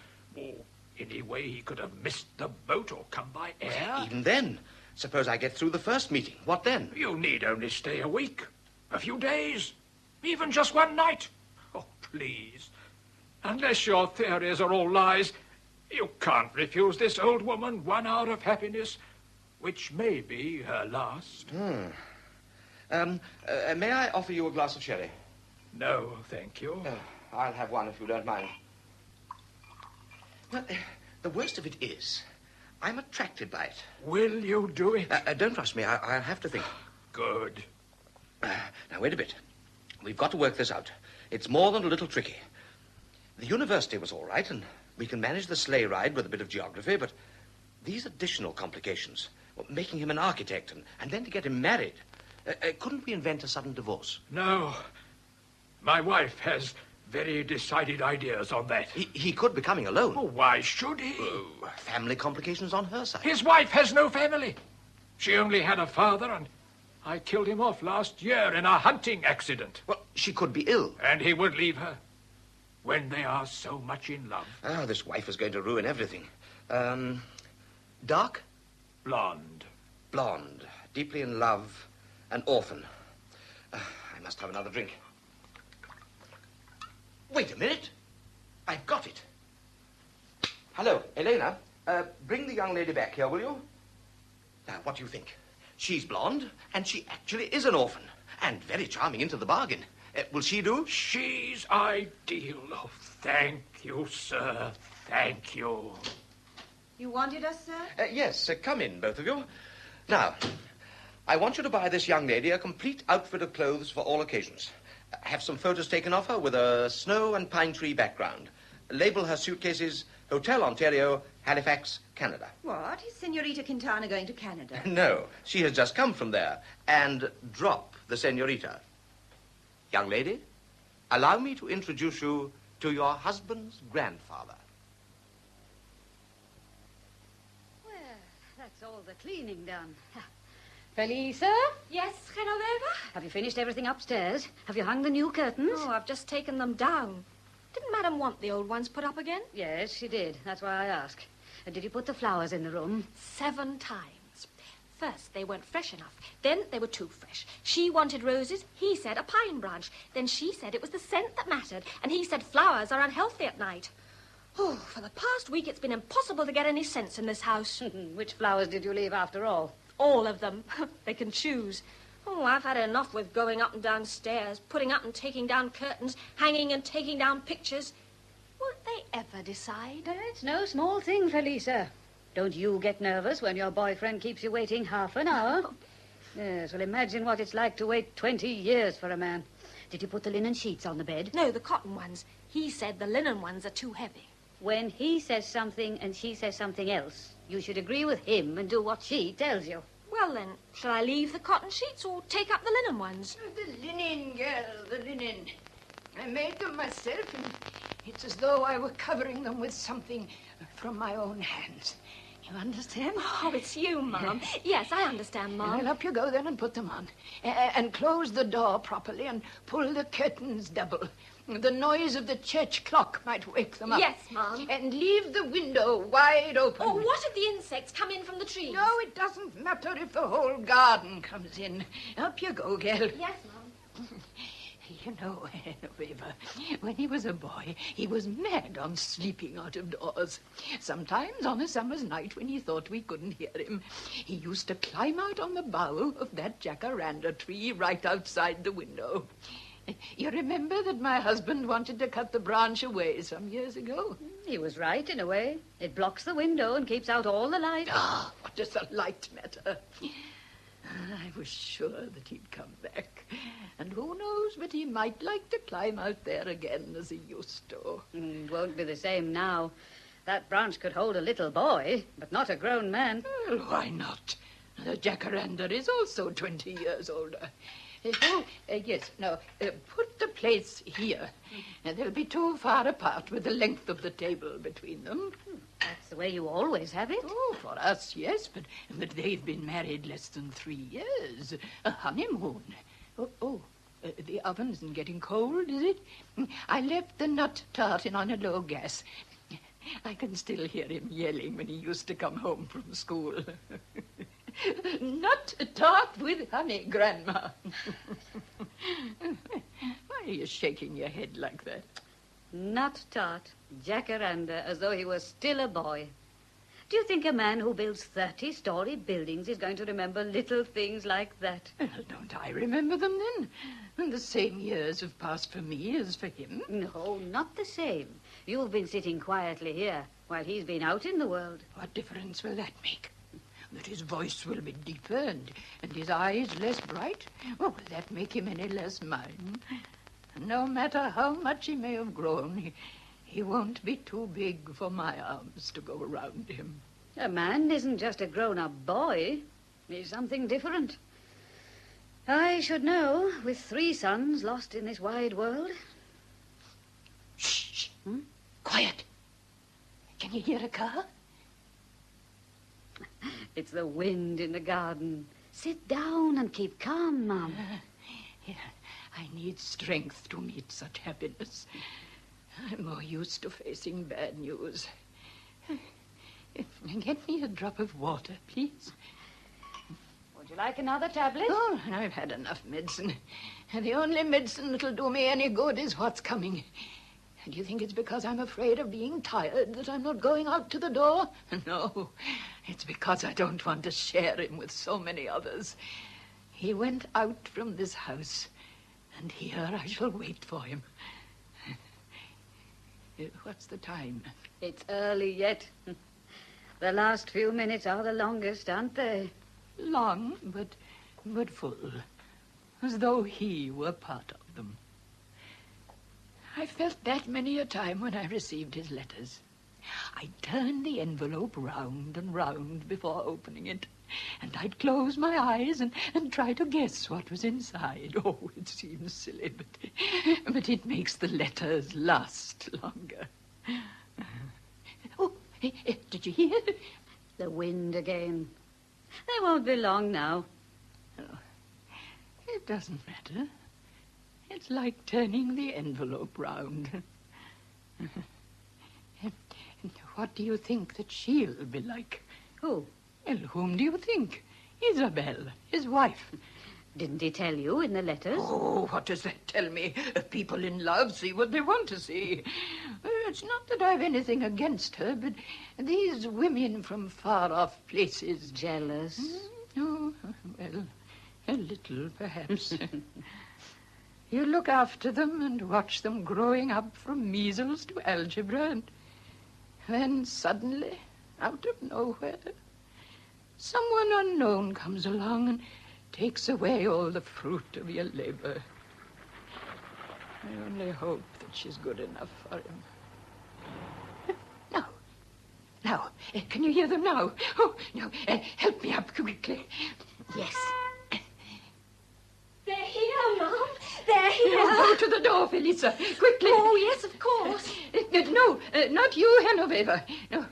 Anyway, he could have missed the boat or come by air. Even then, suppose I get through the first meeting. What then? You need only stay a week, a few days, even just one night. Oh, please. Unless your theories are all lies, you can't refuse this old woman 1 hour of happiness, which may be her last. May I offer you a glass of sherry? No, thank you. I'll have one if you don't mind. Well, the worst of it is, I'm attracted by it. Will you do it? Don't rush me. I'll have to think. Good. Now, wait a bit. We've got to work this out. It's more than a little tricky. The university was all right, and we can manage the sleigh ride with a bit of geography, but these additional complications, well, making him an architect and then to get him married, couldn't we invent a sudden divorce? No. My wife has very decided ideas on that. He could be coming alone. Oh, why should he? Family complications on her side. His wife has no family. She only had a father, and I killed him off last year in a hunting accident. Well, she could be ill. And he would leave her when they are so much in love. Oh, this wife is going to ruin everything. Dark? Blonde. Blonde. Deeply in love. An orphan. I must have another drink. Wait a minute. I've got it. Hello, Elena. Bring the young lady back here, will you? Now, what do you think? She's blonde, and she actually is an orphan. And very charming into the bargain. Will she do? She's ideal. Oh, thank you, sir. Thank you. You wanted us, sir? Yes, come in, both of you. Now, I want you to buy this young lady a complete outfit of clothes for all occasions. Have some photos taken of her with a snow and pine tree background. Label her suitcases Hotel Ontario, Halifax, Canada. What? Is Senorita Quintana going to Canada? No, she has just come from there. And drop the senorita. Young lady, allow me to introduce you to your husband's grandfather. Well, that's all the cleaning done. Felisa? Yes, Genoveva? Have you finished everything upstairs? Have you hung the new curtains? Oh, I've just taken them down. Didn't Madam want the old ones put up again? Yes, she did. That's why I ask. Did you put the flowers in the room? 7 times. First, they weren't fresh enough. Then they were too fresh. She wanted roses. He said a pine branch. Then she said it was the scent that mattered. And he said flowers are unhealthy at night. Oh, for the past week, it's been impossible to get any sense in this house. Which flowers did you leave after all? All of them. They can choose. Oh, I've had enough with going up and down stairs, putting up and taking down curtains, hanging and taking down pictures. Won't they ever decide? It's no small thing, Felisa. Don't you get nervous when your boyfriend keeps you waiting half an hour? Yes, well, imagine what it's like to wait 20 years for a man. Did you put the linen sheets on the bed? No, the cotton ones. He said the linen ones are too heavy. When he says something and she says something else, you should agree with him and do what she tells you. Well, then, shall I leave the cotton sheets or take up the linen ones? The linen, girl, the linen. I made them myself, and it's as though I were covering them with something from my own hands. You understand? Oh, it's you, Mum. Yes, I understand, Mum. Well, up you go then and put them on. And close the door properly and pull the curtains double. The noise of the church clock might wake them up. Yes, Mum. And leave the window wide open. Oh, what if the insects come in from the trees? No, it doesn't matter if the whole garden comes in. Up you go, girl. Yes, Mum. You know, Weaver, when he was a boy, he was mad on sleeping out of doors. Sometimes on a summer's night when he thought we couldn't hear him, he used to climb out on the bough of that jacaranda tree right outside the window. You remember that my husband wanted to cut the branch away some years ago? He was right, in a way. It blocks the window and keeps out all the light. Ah, what does the light matter? I was sure that he'd come back. And who knows but he might like to climb out there again as he used to. It won't be the same now. That branch could hold a little boy, but not a grown man. Well, why not? The jacaranda is also 20 years older. Yes, now, put the plates here. They'll be too far apart with the length of the table between them. That's the way you always have it. Oh, for us, yes, but they've been married less than 3 years. A honeymoon. The oven isn't getting cold, is it? I left the nut tart in on a low gas. I can still hear him yelling when he used to come home from school. Nut tart with honey, Grandma. Why are you shaking your head like that? Nut tart, jacaranda, as though he was still a boy. Do you think a man who builds 30-story buildings is going to remember little things like that? Well, don't I remember them then? And the same years have passed for me as for him. No, not the same. You've been sitting quietly here while he's been out in the world. What difference will that make? That his voice will be deeper and his eyes less bright? Oh, will that make him any less mine? No matter how much he may have grown, he won't be too big for my arms to go around him. A man isn't just a grown-up boy. He's something different. I should know, with 3 sons lost in this wide world. Shh! Quiet! Can you hear a car? It's the wind in the garden. Sit down and keep calm, Mum. I need strength to meet such happiness. I'm more used to facing bad news. Get me a drop of water, please. Would you like another tablet? Oh, I've had enough medicine. And the only medicine that'll do me any good is what's coming. Do you think it's because I'm afraid of being tired that I'm not going out to the door? No, it's because I don't want to share him with so many others. He went out from this house, and here I shall wait for him. What's the time? It's early yet. The last few minutes are the longest, aren't they? Long, but full. As though he were part of them. I felt that many a time when I received his letters. I'd turn the envelope round and round before opening it, and I'd close my eyes and try to guess what was inside. Oh, it seems silly, but it makes the letters last longer. Oh, did you hear? The wind again. They won't be long now. Oh, it doesn't matter. It's like turning the envelope round. What do you think that she'll be like? Who? Well, whom do you think? Isabel, his wife. Didn't he tell you in the letters? Oh, what does that tell me? People in love see what they want to see. It's not that I've anything against her, but these women from far-off places... Jealous? Oh, well, a little, perhaps. You look after them and watch them growing up from measles to algebra, and then suddenly, out of nowhere, someone unknown comes along and takes away all the fruit of your labor. I only hope that she's good enough for him. Now, can you hear them now? Oh, no, help me up quickly. Yes. They're here, Mum. They're here. Go to the door, Felisa, quickly. Oh, yes, of course. No, not you, Genoveva. No,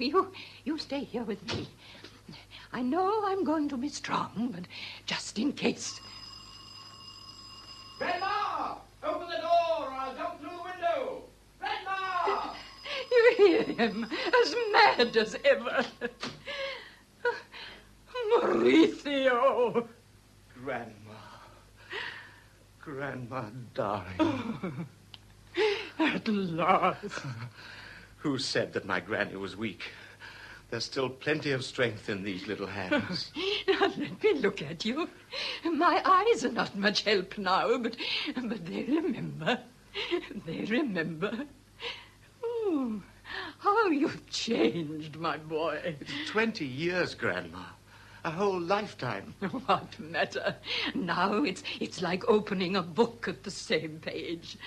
you stay here with me. I know I'm going to be strong, but just in case. Grandma! Open the door or I'll jump through the window! Grandma! You hear him, as mad as ever. Mauricio! Grandma, darling. At last. Who said that my granny was weak? There's still plenty of strength in these little hands. Now, let me look at you. My eyes are not much help now, but they remember. They remember. Oh, how you've changed, my boy. It's 20 years, Grandma. A whole lifetime. What matter? Now it's like opening a book at the same page.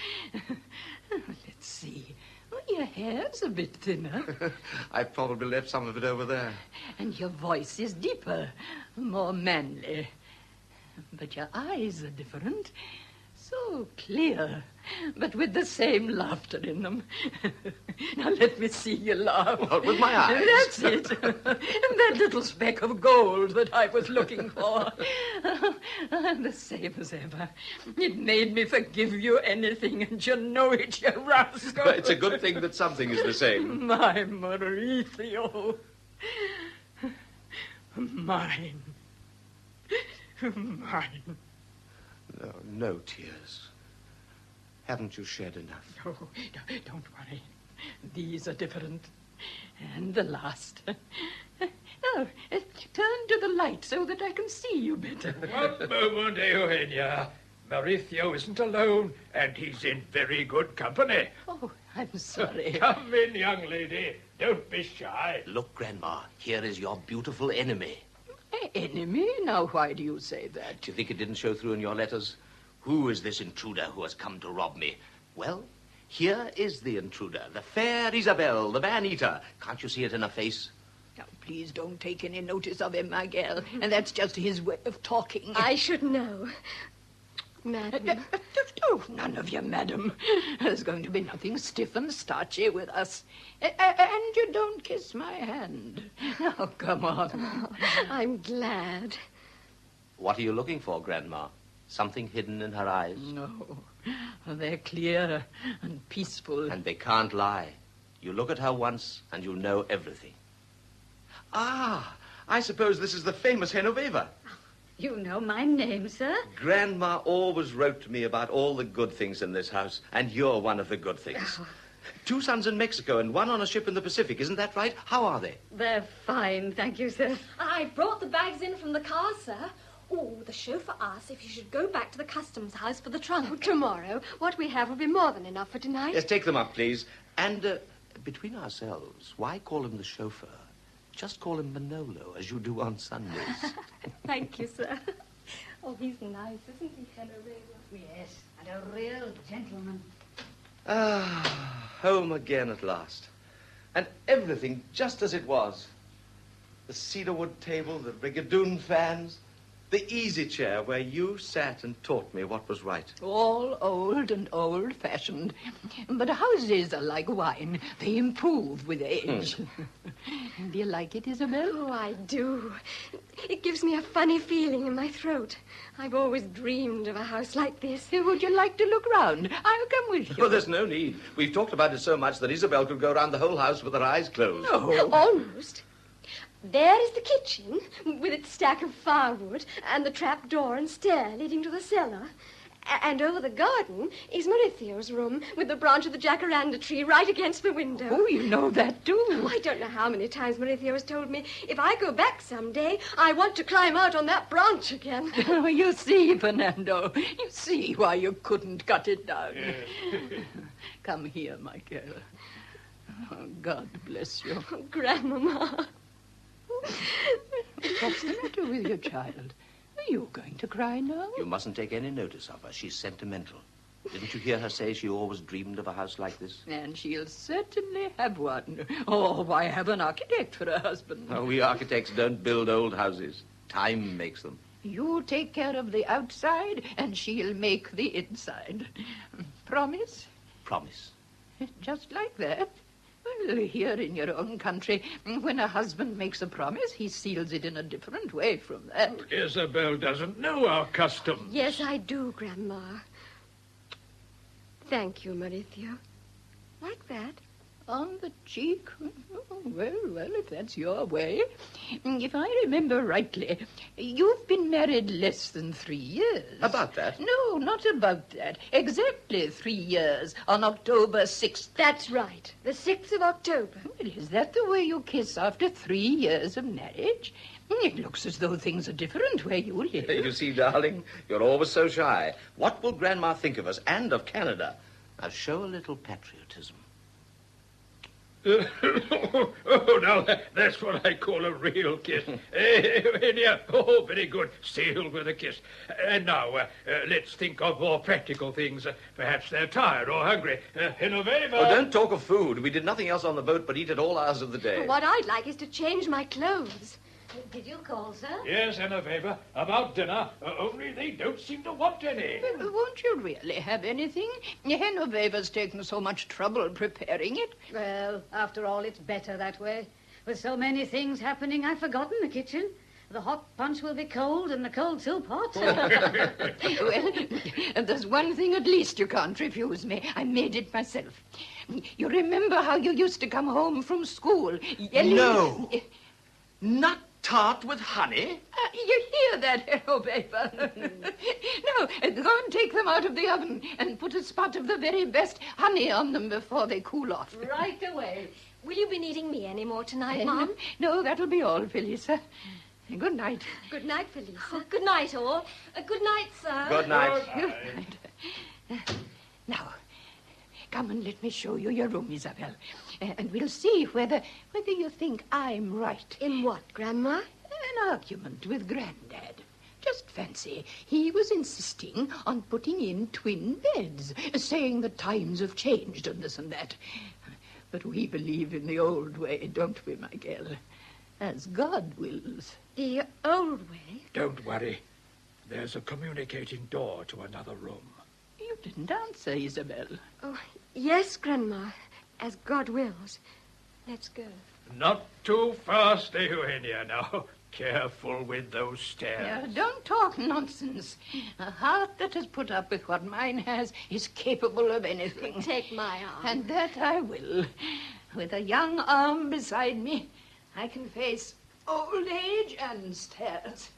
Let's see. Oh, your hair's a bit thinner. I probably left some of it over there. And your voice is deeper, more manly. But your eyes are different. So clear, but with the same laughter in them. Now let me see you laugh. What, with my eyes? That's it. That little speck of gold that I was looking for. The same as ever. It made me forgive you anything, and you know it, you rascal. It's a good thing that something is the same. My Mauricio. Mine. Mine. No tears. Haven't you shed enough? Oh, don't worry. These are different. And the last. Now, turn to the light so that I can see you better. One moment, Eugenia. Mauricio isn't alone, and he's in very good company. Oh, I'm sorry. Come in, young lady. Don't be shy. Look, Grandma, here is your beautiful enemy. Enemy? Now, why do you say that? Do you think it didn't show through in your letters? Who is this intruder who has come to rob me? Well, here is the intruder, the fair Isabel, the man-eater. Can't you see it in her face? Now, please don't take any notice of him, my girl. And that's just his way of talking. I should know. Madam. Oh, none of you, madam. There's going to be nothing stiff and starchy with us. And you don't kiss my hand. Now, come on. Oh, I'm glad. What are you looking for, Grandma? Something hidden in her eyes? No. They're clear and peaceful. And they can't lie. You look at her once, and you'll know everything. Ah, I suppose this is the famous Genoveva. You know my name, sir. Grandma always wrote to me about all the good things in this house, and you're one of the good things. Oh. 2 sons in Mexico and 1 on a ship in the Pacific, isn't that right? How are they? They're fine, thank you, sir. I brought the bags in from the car, sir. Oh, the chauffeur asked if you should go back to the customs house for the trunk. Tomorrow, what we have will be more than enough for tonight. Yes, take them up, please. And between ourselves, why call him the chauffeur? Just call him Manolo, as you do on Sundays. Thank you, sir. Oh, he's nice, isn't he, Genoveva? Yes, and a real gentleman. Ah, home again at last. And everything just as it was. The cedarwood table, the rigadoon fans, the easy chair where you sat and taught me what was right. All old and old-fashioned. But houses are like wine. They improve with age. Do you like it, Isabel? Oh, I do. It gives me a funny feeling in my throat. I've always dreamed of a house like this. Would you like to look round? I'll come with you. Well, there's no need. We've talked about it so much that Isabel could go around the whole house with her eyes closed. No. Almost. There is the kitchen, with its stack of firewood, and the trap door and stair leading to the cellar. And over the garden is Mauricio's room, with the branch of the jacaranda tree right against the window. Oh, you know that, too. Oh, I don't know how many times Mauricio has told me, if I go back someday, I want to climb out on that branch again. Oh, you see, Fernando, you see why you couldn't cut it down. Come here, my girl. Oh, God bless you. Oh, Grandmama. What's the matter with your child? Are you going to cry now? You mustn't take any notice of her. She's sentimental. Didn't you hear her say she always dreamed of a house like this? And she'll certainly have one. Oh, why have an architect for a husband? Oh, we architects don't build old houses. Time makes them. You take care of the outside, and she'll make the inside. Promise? Promise. Just like that. Well, here in your own country, when a husband makes a promise, he seals it in a different way from that. Isabel doesn't know our customs. Yes, I do, Grandma. Thank you, Mauricio. Like that. On the cheek? Oh, well, if that's your way. If I remember rightly, you've been married less than 3 years. About that? No, not about that. Exactly 3 years, on October 6th. That's right, the 6th of October. Well, is that the way you kiss after 3 years of marriage? It looks as though things are different where you live. You see, darling, you're always so shy. What will Grandma think of us and of Canada? Now, show a little patriotism. Oh, now, that's what I call a real kiss. Eugenia, oh, very good. Sealed with a kiss. And now, let's think of more practical things. Perhaps they're tired or hungry. Genoveva. Oh, don't talk of food. We did nothing else on the boat but eat at all hours of the day. What I'd like is to change my clothes. Did you call, sir? Yes, Genoveva, about dinner. Only they don't seem to want any. Well, won't you really have anything? Genoveva's taken so much trouble preparing it. Well, after all, it's better that way. With so many things happening, I've forgotten the kitchen. The hot punch will be cold and the cold soup hot. Well, there's one thing at least you can't refuse me. I made it myself. You remember how you used to come home from school yelling... No. Not tart with honey? You hear that, Genoveva? No, go and take them out of the oven and put a spot of the very best honey on them before they cool off. Right away. Will you be needing me any more tonight, Mom? No, that'll be all, Felisa. Good night. Good night, Felisa. Oh, good night, all. Good night, sir. Good night. Good night. Now, come and let me show you your room, Isabel. And we'll see whether you think I'm right. In what, Grandma? An argument with Granddad. Just fancy, he was insisting on putting in twin beds, saying the times have changed and this and that. But we believe in the old way, don't we, my girl? As God wills. The old way? Don't worry. There's a communicating door to another room. You didn't answer, Isabel. Oh, yes, Grandma. As God wills. Let's go. Not too fast, Eugenia, now. Careful with those stairs. Don't talk nonsense. A heart that has put up with what mine has is capable of anything. Take my arm. And that I will. With a young arm beside me, I can face old age and stairs.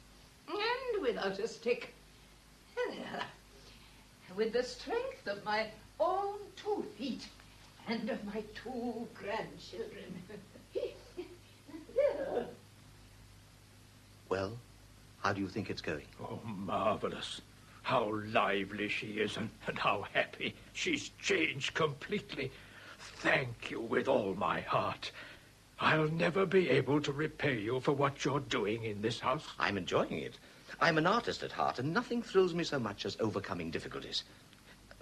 And without a stick. There. With the strength of my own 2 feet and of my 2 grandchildren. There. Well, how do you think it's going? Oh, marvelous. How lively she is and how happy. She's changed completely. Thank you with all my heart. I'll never be able to repay you for what you're doing in this house. I'm enjoying it. I'm an artist at heart, and nothing thrills me so much as overcoming difficulties.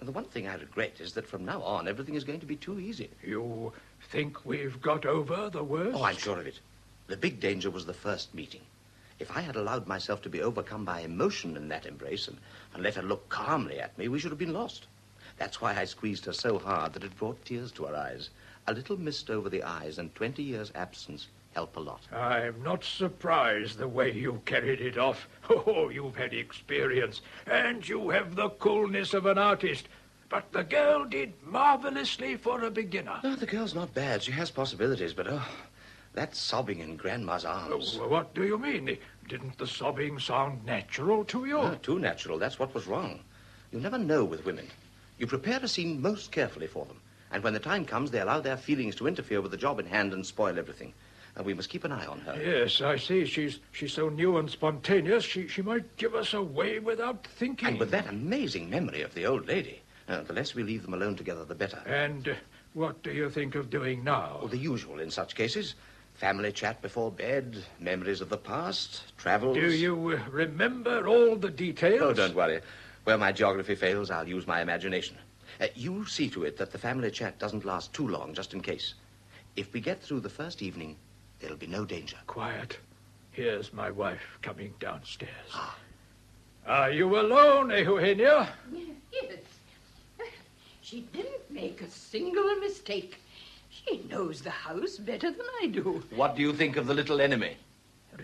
And the one thing I regret is that from now on, everything is going to be too easy. You think we've got over the worst? Oh, I'm sure of it. The big danger was the first meeting. If I had allowed myself to be overcome by emotion in that embrace and let her look calmly at me, we should have been lost. That's why I squeezed her so hard that it brought tears to her eyes. A little mist over the eyes and 20 years' absence help a lot. I'm not surprised the way you carried it off. Oh, you've had experience, and you have the coolness of an artist. But the girl did marvelously for a beginner. No, the girl's not bad. She has possibilities, but that sobbing in Grandma's arms. Oh, what do you mean? Didn't the sobbing sound natural to you? No, too natural. That's what was wrong. You never know with women. You prepare a scene most carefully for them, and when the time comes, they allow their feelings to interfere with the job in hand and spoil everything. And we must keep an eye on her. Yes, I see. She's so new and spontaneous, she might give us away without thinking. And with that amazing memory of the old lady, the less we leave them alone together, the better. And what do you think of doing now? Oh, the usual in such cases. Family chat before bed, memories of the past, travels. Do you remember all the details? Oh, don't worry. Where my geography fails, I'll use my imagination. You see to it that the family chat doesn't last too long, just in case. If we get through the first evening, there'll be no danger. Quiet. Here's my wife coming downstairs. Are you alone, Eugenia? Yes. She didn't make a single mistake. She knows the house better than I do. What do you think of the little enemy?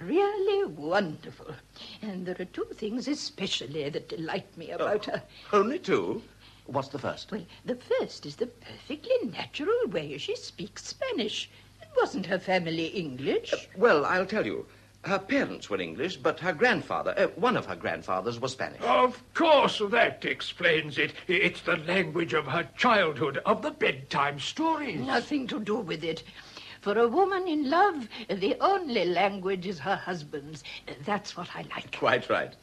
Really wonderful. And there are 2 things especially that delight me about her. Only 2? What's the first? Well, the first is the perfectly natural way she speaks Spanish. Wasn't her family English? Well, I'll tell you. Her parents were English, but her grandfather, one of her grandfathers, was Spanish. Of course, that explains it. It's the language of her childhood, of the bedtime stories. Nothing to do with it. For a woman in love, the only language is her husband's. That's what I like. Quite right.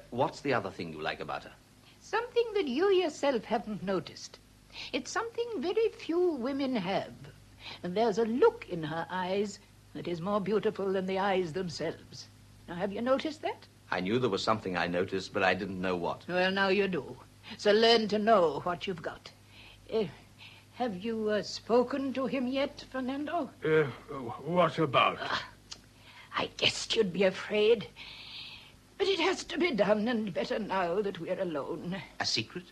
What's the other thing you like about her? Something that you yourself haven't noticed. It's something very few women have. And there's a look in her eyes that is more beautiful than the eyes themselves. Now, have you noticed that? I knew there was something I noticed, but I didn't know what. Well, now you do. So learn to know what you've got. Have you spoken to him yet, Fernando? What about? I guessed you'd be afraid. But it has to be done, and better now that we're alone. A secret?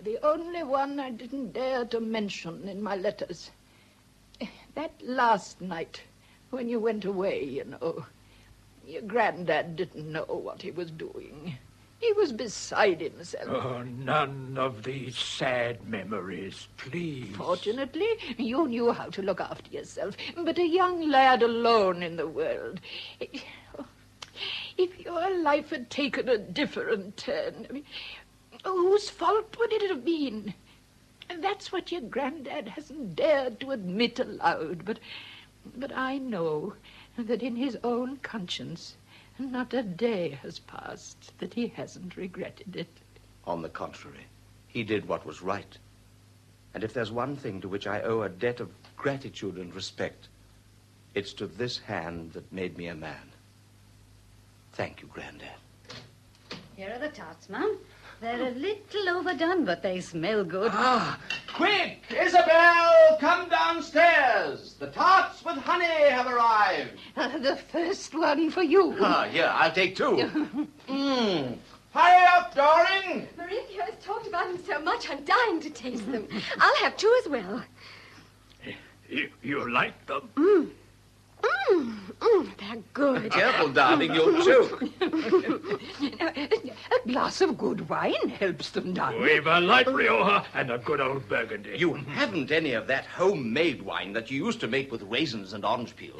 The only one I didn't dare to mention in my letters. That last night, when you went away, you know, your granddad didn't know what he was doing. He was beside himself. Oh, none of these sad memories, please. Fortunately, you knew how to look after yourself. But a young lad alone in the world... if your life had taken a different turn, I mean, whose fault would it have been? And that's what your granddad hasn't dared to admit aloud. But I know that in his own conscience, not a day has passed that he hasn't regretted it. On the contrary, he did what was right. And if there's one thing to which I owe a debt of gratitude and respect, it's to this hand that made me a man. Thank you, Granddad. Here are the tarts, Mum. They're a little overdone, but they smell good. Quick, Isabel, come downstairs. The tarts with honey have arrived. The first one for you. Here, I'll take two. Hurry up, darling. Maurizio has talked about them so much, I'm dying to taste them. I'll have two as well. You like them? They're good. Careful, darling, you'll choke. A glass of good wine helps them down. We've a light Rioja and a good old Burgundy. You haven't any of that homemade wine that you used to make with raisins and orange peel.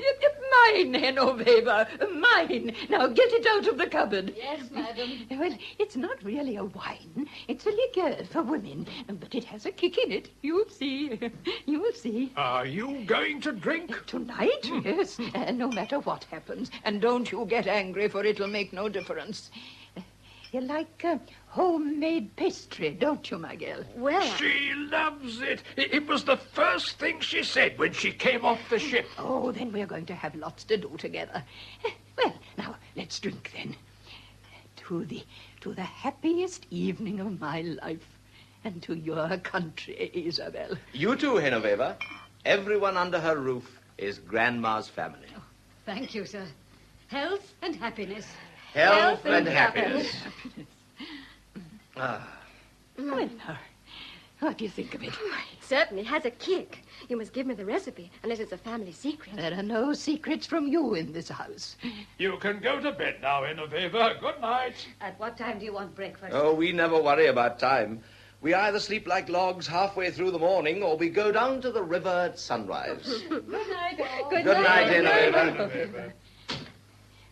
Mine, Genoveva, mine. Now get it out of the cupboard. Yes, madam. Well, it's not really a wine. It's a liquor for women, but it has a kick in it. You'll see. You'll see. Are you going to drink? Tonight? Yes. No matter what happens. And don't you get angry, for it'll make no difference. You like homemade pastry, don't you, my girl? Well, she loves it. It was the first thing she said when she came off the ship. Oh, then we're going to have lots to do together. Well, now, let's drink then. To the happiest evening of my life, and to your country, Isabel. You too, Genoveva. Everyone under her roof is Grandma's family. Oh, thank you, sir. Health and happiness. Health and happiness. Well, now, what do you think of it? It certainly has a kick. You must give me the recipe, unless it's a family secret. There are no secrets from you in this house. You can go to bed now, Genoveva. Good night. At what time do you want breakfast? Oh, we never worry about time. We either sleep like logs halfway through the morning, or we go down to the river at sunrise. Good night, all. Good night, Genoveva.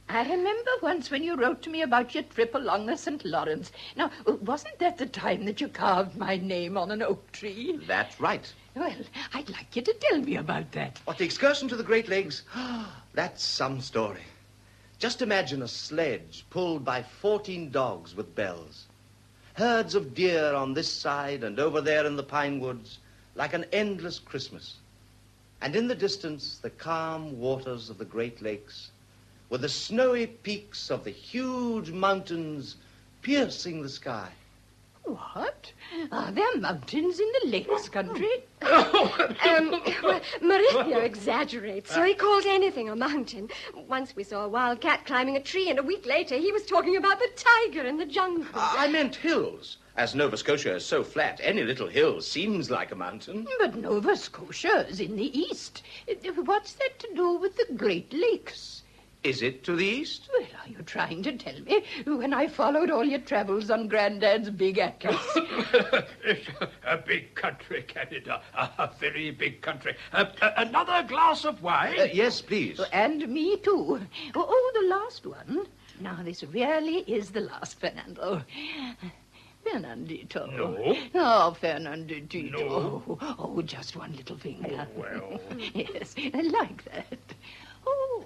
I remember once when you wrote to me about your trip along the St. Lawrence. Now, wasn't that the time that you carved my name on an oak tree? That's right. Well, I'd like you to tell me about that. What, the excursion to the Great Lakes? That's some story. Just imagine a sledge pulled by 14 dogs with bells. Herds of deer on this side and over there in the pine woods, like an endless Christmas. And in the distance, the calm waters of the Great Lakes, with the snowy peaks of the huge mountains piercing the sky. What? Are there mountains in the Lakes country? Well, Maurizio exaggerates, so he calls anything a mountain. Once we saw a wild cat climbing a tree, and a week later he was talking about the tiger in the jungle. I meant hills. As Nova Scotia is so flat, any little hill seems like a mountain. But Nova Scotia is in the east. What's that to do with the Great Lakes? Is it to the east? Well, are you trying to tell me when I followed all your travels on Granddad's big atlas? It's a big country, Canada. A very big country. Another glass of wine? Yes, please. And me, too. Oh, the last one. Now, this really is the last, Fernando. Fernandito. No. Oh, Fernandito. No. Oh, just one little finger. Oh, well. Yes, like that.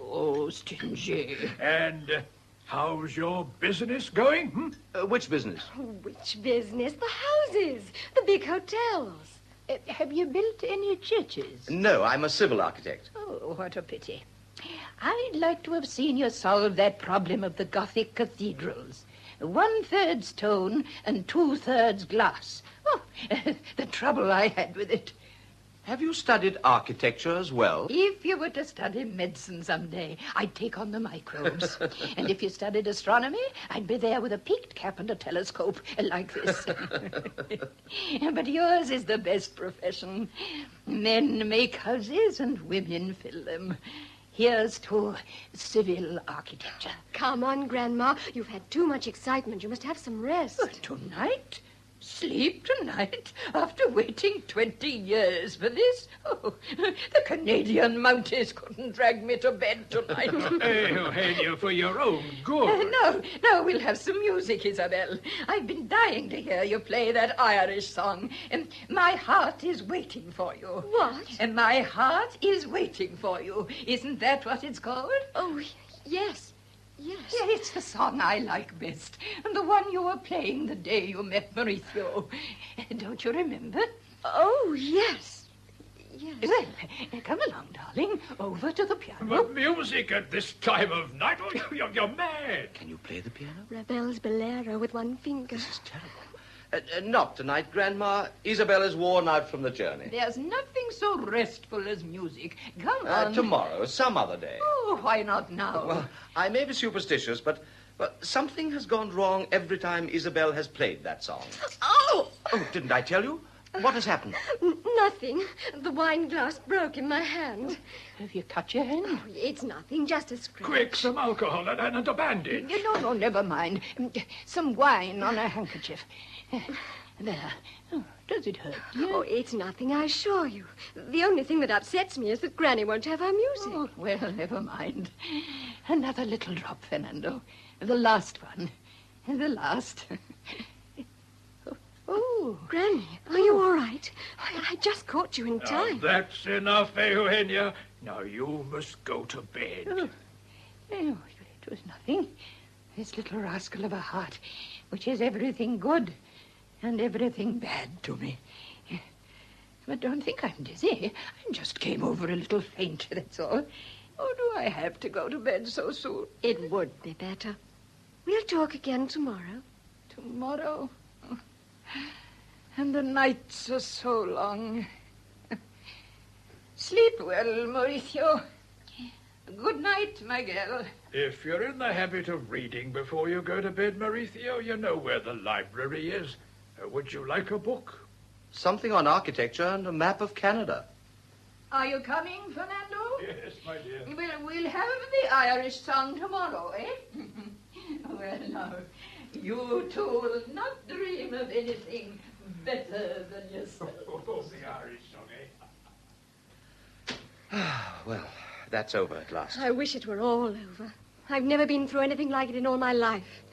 Oh, stingy. And how's your business going? Which business? Which business? The houses, the big hotels. Have you built any churches? No, I'm a civil architect. Oh, what a pity. I'd like to have seen you solve that problem of the Gothic cathedrals. 1/3 stone and 2/3 glass. Oh, the trouble I had with it. Have you studied architecture as well? If you were to study medicine someday, I'd take on the microbes. And if you studied astronomy, I'd be there with a peaked cap and a telescope like this. But yours is the best profession. Men make houses and women fill them. Here's to civil architecture. Come on, Grandma. You've had too much excitement. You must have some rest. Tonight? Sleep tonight after waiting 20 years for this? Oh, the Canadian Mounties couldn't drag me to bed tonight. Hey, Eugenia, for your own good. No, we'll have some music, Isabel. I've been dying to hear you play that Irish song. My heart is waiting for you. What? And my heart is waiting for you. Isn't that what it's called? Oh, yes. Yes. Yeah, it's the song I like best, and the one you were playing the day you met Mauricio. Don't you remember? Oh, yes. Yes. Well, come along, darling, over to the piano. But music at this time of night? Oh, you're mad. Can you play the piano? Ravel's Bolero with one finger. This is terrible. Not tonight, Grandma. Isabel is worn out from the journey. There's nothing so restful as music. Come on. Tomorrow, some other day. Oh, why not now? Well, I may be superstitious, but something has gone wrong every time Isabel has played that song. Oh! Oh, didn't I tell you? What has happened? Nothing. The wine glass broke in my hand. Have you cut your hand? Oh, it's nothing, just a scratch. Quick, some alcohol and a bandage. No, never mind. Some wine on a handkerchief. There. Oh, does it hurt you? Oh, it's nothing, I assure you. The only thing that upsets me is that Granny won't have her music. Oh, well, never mind. Another little drop, Fernando. The last one. The last. Oh. Granny, are you all right? I just caught you in time. That's enough, Eugenia. Now you must go to bed. Oh, it was nothing. This little rascal of a heart, which is everything good and everything bad to me. But don't think I'm dizzy. I just came over a little faint, that's all. Oh, do I have to go to bed so soon? It would be better. We'll talk again tomorrow. Tomorrow? Oh. And the nights are so long. Sleep well, Mauricio. Good night, my girl. If you're in the habit of reading before you go to bed, Mauricio, you know where the library is. Would you like a book? Something on architecture and a map of Canada. Are you coming, Fernando? Yes, my dear. We'll have the Irish song tomorrow, eh? Well, now, you two will not dream of anything better than yourself. Oh, the Irish song, eh? Well, that's over at last. I wish it were all over. I've never been through anything like it in all my life.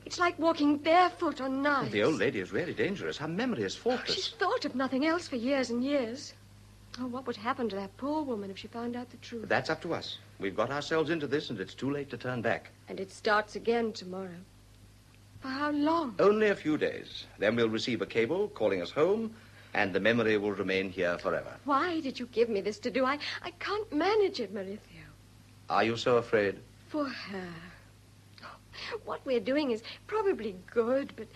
It's like walking barefoot on knives. The old lady is really dangerous. Her memory is faultless. She's thought of nothing else for years and years. Oh, what would happen to that poor woman if she found out the truth? That's up to us. We've got ourselves into this, and it's too late to turn back. And it starts again tomorrow. For how long? Only a few days. Then we'll receive a cable calling us home, and the memory will remain here forever. Why did you give me this to do? I can't manage it, Mauricio. Are you so afraid? For her. What we're doing is probably good, but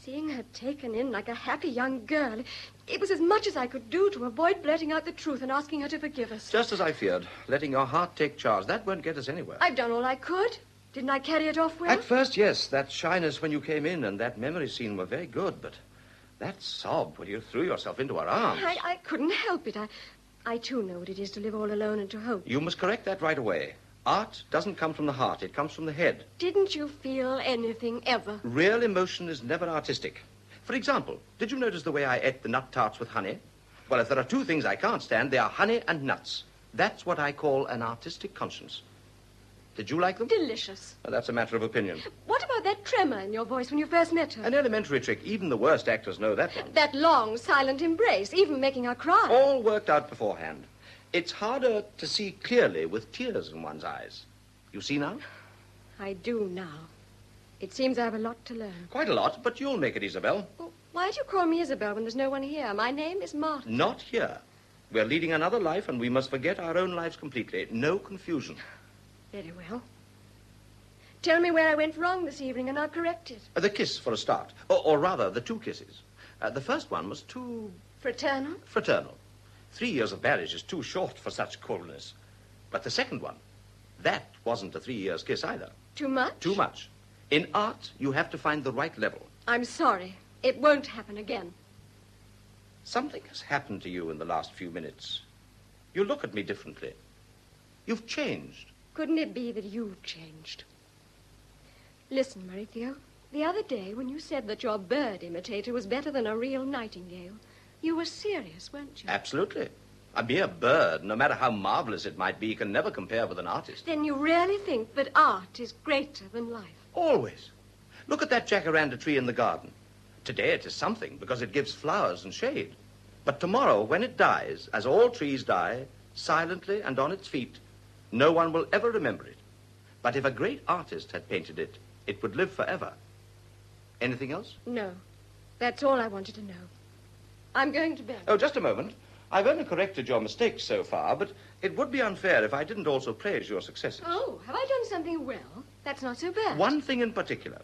seeing her taken in like a happy young girl, it was as much as I could do to avoid blurting out the truth and asking her to forgive us. Just as I feared. Letting your heart take charge, that won't get us anywhere. I've done all I could. Didn't I carry it off well? At first, yes. That shyness when you came in and that memory scene were very good, but that sob when you threw yourself into her arms. I couldn't help it. I too know what it is to live all alone and to hope. You must correct that right away. Art doesn't come from the heart. It comes from the head. Didn't you feel anything ever? Real emotion is never artistic. For example, did you notice the way I ate the nut tarts with honey? Well, if there are two things I can't stand, they are honey and nuts. That's what I call an artistic conscience. Did you like them? Delicious. Well, that's a matter of opinion. What about that tremor in your voice when you first met her? An elementary trick. Even the worst actors know that one. That long, silent embrace, even making her cry. All worked out beforehand. It's harder to see clearly with tears in one's eyes. You see now? I do now. It seems I have a lot to learn. Quite a lot, but you'll make it, Isabel. Well, why do you call me Isabel when there's no one here? My name is Martin. Not here. We're leading another life, and we must forget our own lives completely. No confusion. Very well. Tell me where I went wrong this evening, and I'll correct it. The kiss, for a start. Or rather, the two kisses. The first one was too... Fraternal? Fraternal. 3 years of marriage is too short for such coolness. But the second one, that wasn't a 3 years kiss either. Too much? Too much. In art, you have to find the right level. I'm sorry. It won't happen again. Something has happened to you in the last few minutes. You look at me differently. You've changed. Couldn't it be that you've changed? Listen, Mauricio. The other day, when you said that your bird imitator was better than a real nightingale, you were serious, weren't you? Absolutely. A mere bird, no matter how marvelous it might be, can never compare with an artist. Then you really think that art is greater than life? Always. Look at that jacaranda tree in the garden. Today it is something because it gives flowers and shade. But tomorrow, when it dies, as all trees die, silently and on its feet, no one will ever remember it. But if a great artist had painted it, it would live forever. Anything else? No. That's all I wanted to know. I'm going to bed. Oh, just a moment. I've only corrected your mistakes so far, but it would be unfair if I didn't also praise your successes. Oh, have I done something well? That's not so bad. One thing in particular.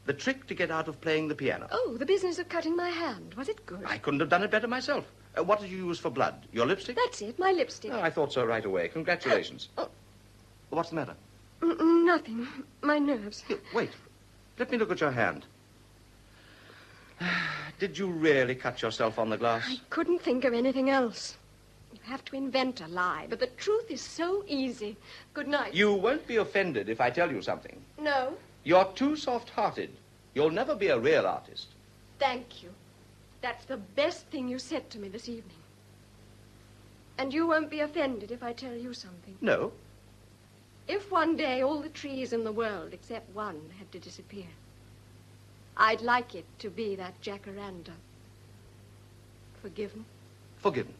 The trick to get out of playing the piano. Oh, the business of cutting my hand. Was it good? I couldn't have done it better myself. What did you use for blood? Your lipstick? That's it, my lipstick. Oh, I thought so right away. Congratulations. What's the matter? Nothing. My nerves. Here, wait. Let me look at your hand. Did you really cut yourself on the glass? I couldn't think of anything else. You have to invent a lie, but the truth is so easy. Good night. You won't be offended if I tell you something. No, You're too soft-hearted. You'll never be a real artist. thank you. That's the best thing you said to me this evening. And you won't be offended if I tell you something. No. If one day all the trees in the world except one had to disappear, I'd like it to be that jacaranda. Forgiven? Forgiven.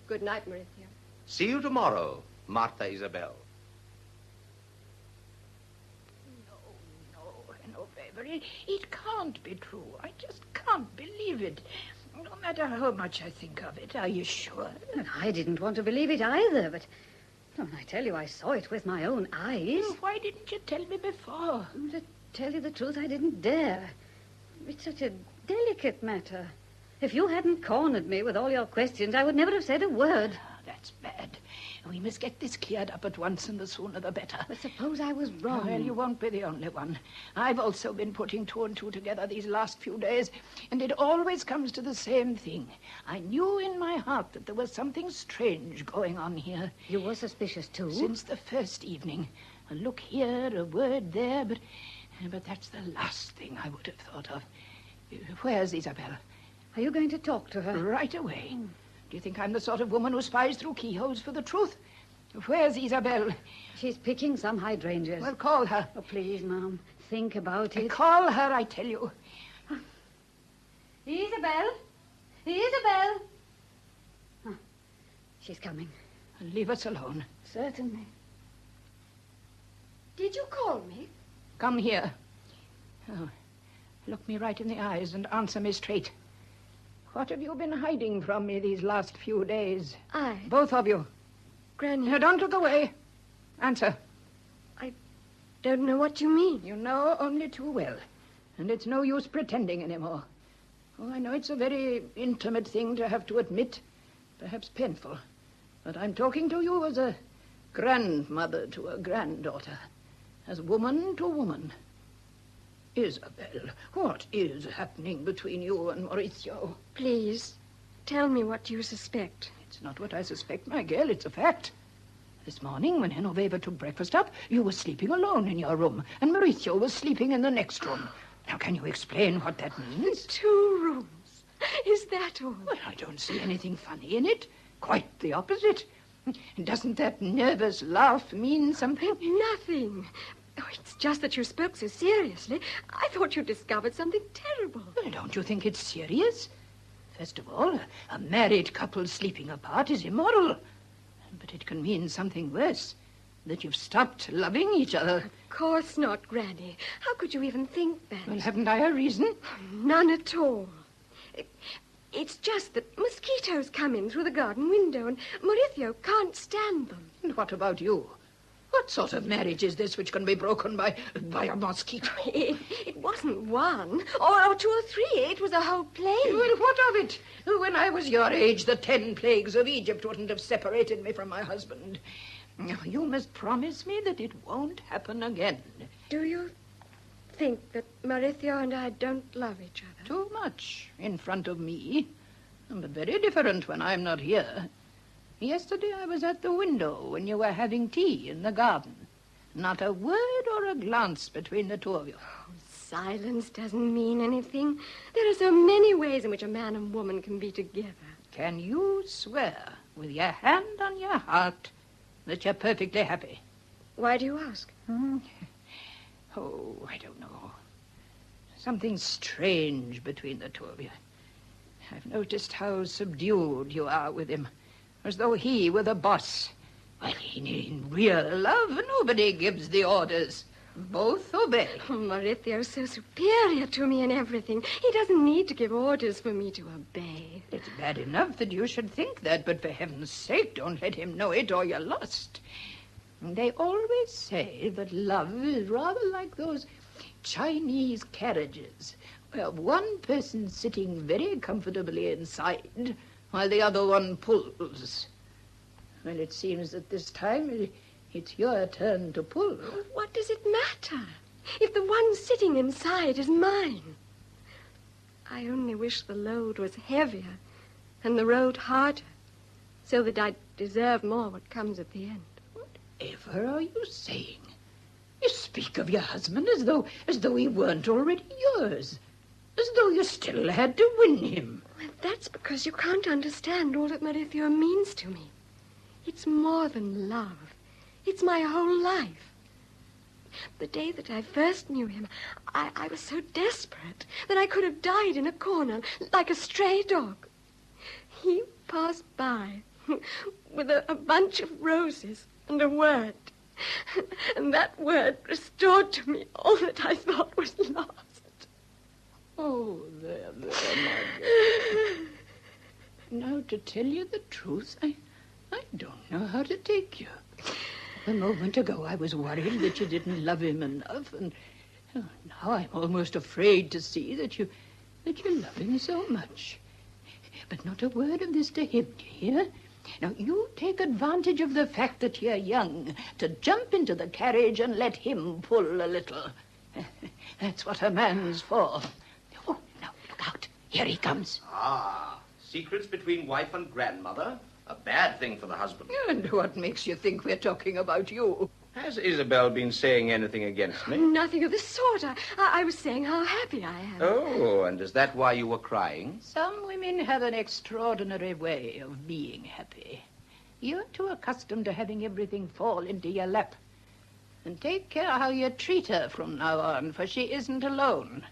Good night, Maurizio. See you tomorrow, Martha Isabel. No, Fibber, it can't be true. I just can't believe it. No matter how much I think of it. Are you sure? I didn't want to believe it either, but I tell you, I saw it with my own eyes. Why didn't you tell me before? To tell you the truth, I didn't dare. It's such a delicate matter. If you hadn't cornered me with all your questions, I would never have said a word. That's bad. We must get this cleared up at once, and the sooner the better. But suppose I was wrong. Well, you won't be the only one. I've also been putting two and two together these last few days, and it always comes to the same thing. I knew in my heart that there was something strange going on here. You were suspicious, too? Since the first evening. A look here, a word there, but that's the last thing I would have thought of. Where's Isabel? Are you going to talk to her? Right away. Do you think I'm the sort of woman who spies through keyholes for the truth? Where's Isabel? She's picking some hydrangeas. Well, call her. Oh, please, Mom. Think about it. Call her, I tell you. Isabel? Isabel? Oh, she's coming. Leave us alone. Certainly. Did you call me? Come here. Oh, look me right in the eyes and answer me straight. What have you been hiding from me these last few days? Both of you. Granny. Now, don't look away. Answer. I don't know what you mean. You know only too well. And it's no use pretending anymore. Oh, I know it's a very intimate thing to have to admit. Perhaps painful. But I'm talking to you as a grandmother to a granddaughter. As woman to woman. Isabel, what is happening between you and Maurizio? Please, tell me what you suspect. It's not what I suspect, my girl. It's a fact. This morning, when Genoveva took breakfast up, you were sleeping alone in your room, and Maurizio was sleeping in the next room. Now, can you explain what that means? 2 rooms. Is that all? Well, I don't see anything funny in it. Quite the opposite. Doesn't that nervous laugh mean something? Nothing. Oh, it's just that you spoke so seriously. I thought you discovered something terrible. Well, don't you think it's serious? First of all, a married couple sleeping apart is immoral. But it can mean something worse. That you've stopped loving each other. Of course not, Granny. How could you even think that? Well, haven't I a reason? None at all. It's just that mosquitoes come in through the garden window, and Maurizio can't stand them. And what about you? What sort of marriage is this which can be broken by a mosquito? It wasn't one, or 2 or 3. It was a whole plague. Well, what of it? When I was your age, the 10 plagues of Egypt wouldn't have separated me from my husband. You must promise me that it won't happen again. Do you think that Maurizio and I don't love each other? Too much in front of me, but very different when I'm not here. Yesterday I was at the window when you were having tea in the garden. Not a word or a glance between the two of you. Oh, silence doesn't mean anything. There are so many ways in which a man and woman can be together. Can you swear with your hand on your heart that you're perfectly happy? Why do you ask? Oh, I don't know. Something strange between the two of you. I've noticed how subdued you are with him, as though he were the boss. Well, in real love, nobody gives the orders. Both obey. Oh, Maurizio's so superior to me in everything. He doesn't need to give orders for me to obey. It's bad enough that you should think that, but for heaven's sake, don't let him know it or you're lost. They always say that love is rather like those Chinese carriages, where one person's sitting very comfortably inside while the other one pulls. Well, it seems that this time it's your turn to pull. What does it matter if the one sitting inside is mine? I only wish the load was heavier and the road harder, so that I'd deserve more what comes at the end. Whatever are you saying? You speak of your husband as though he weren't already yours, as though you still had to win him. Well, that's because you can't understand all that Maurizio means to me. It's more than love. It's my whole life. The day that I first knew him, I was so desperate that I could have died in a corner like a stray dog. He passed by with a bunch of roses and a word. And that word restored to me all that I thought was lost. Oh, there, my girl. Now, to tell you the truth, I don't know how to take you. A moment ago, I was worried that you didn't love him enough, and now I'm almost afraid to see that you love him so much. But not a word of this to him, do you hear? Now, you take advantage of the fact that you're young to jump into the carriage and let him pull a little. That's what a man's for. Oh, now, look out. Here he comes. Ah, secrets between wife and grandmother? A bad thing for the husband. And what makes you think we're talking about you? Has Isabel been saying anything against me? Nothing of the sort. I was saying how happy I am. Oh, and is that why you were crying? Some women have an extraordinary way of being happy. You're too accustomed to having everything fall into your lap. And take care how you treat her from now on, for she isn't alone.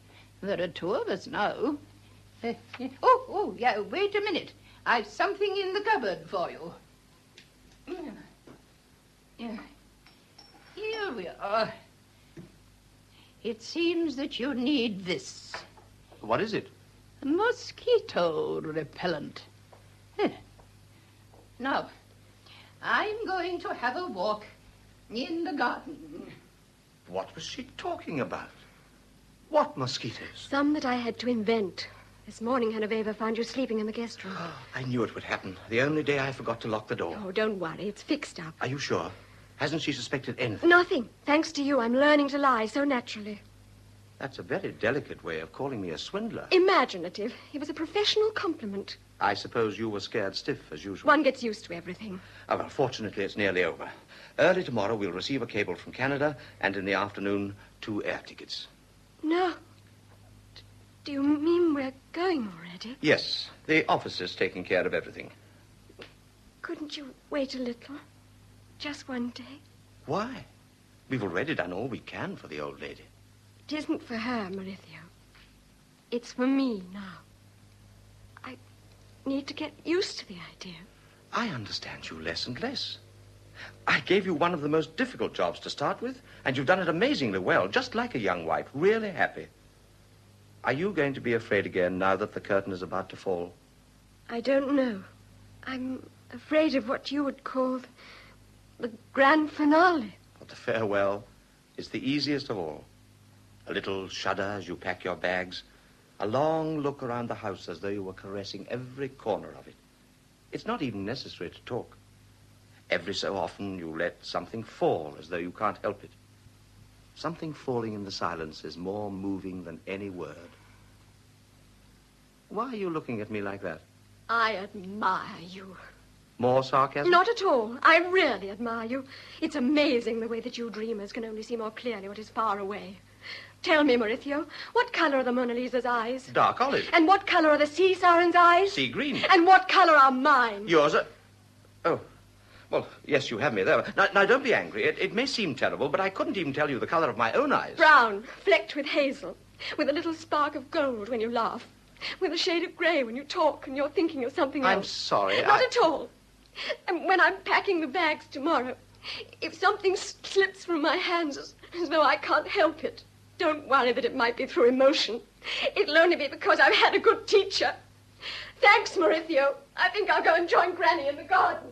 There are two of us now. Yeah, wait a minute. I've something in the cupboard for you. Yeah. Here we are. It seems that you need this. What is it? Mosquito repellent. Now, I'm going to have a walk in the garden. What was she talking about? What mosquitoes? Some that I had to invent. This morning, Genevieve found you sleeping in the guest room. I knew it would happen. The only day I forgot to lock the door. Oh, don't worry. It's fixed up. Are you sure? Hasn't she suspected anything? Nothing. Thanks to you, I'm learning to lie so naturally. That's a very delicate way of calling me a swindler. Imaginative. It was a professional compliment. I suppose you were scared stiff, as usual. One gets used to everything. Oh, well, fortunately, it's nearly over. Early tomorrow, we'll receive a cable from Canada, and in the afternoon, 2 air tickets. No. Do you mean we're going already? Yes. The officer's taking care of everything. Couldn't you wait a little? Just one day? Why? We've already done all we can for the old lady. It isn't for her, Maurizio. It's for me now. I need to get used to the idea. I understand you less and less. I gave you one of the most difficult jobs to start with, and you've done it amazingly well, just like a young wife, really happy. Are you going to be afraid again now that the curtain is about to fall? I don't know. I'm afraid of what you would call the grand finale. But the farewell is the easiest of all. A little shudder as you pack your bags. A long look around the house as though you were caressing every corner of it. It's not even necessary to talk. Every so often you let something fall as though you can't help it. Something falling in the silence is more moving than any word. Why are you looking at me like that? I admire you. More sarcasm? Not at all. I really admire you. It's amazing the way that you dreamers can only see more clearly what is far away. Tell me, Maurizio, what colour are the Mona Lisa's eyes? Dark olive. And what colour are the sea siren's eyes? Sea green. And what colour are mine? Yours are... Oh. Well, yes, you have me there. Now don't be angry. It may seem terrible, but I couldn't even tell you the colour of my own eyes. Brown, flecked with hazel, with a little spark of gold when you laugh, with a shade of grey when you talk and you're thinking of something else. I'm sorry. Not at all. And when I'm packing the bags tomorrow, if something slips from my hands as though I can't help it, don't worry that it might be through emotion. It'll only be because I've had a good teacher. Thanks, Maurizio. I think I'll go and join Granny in the garden.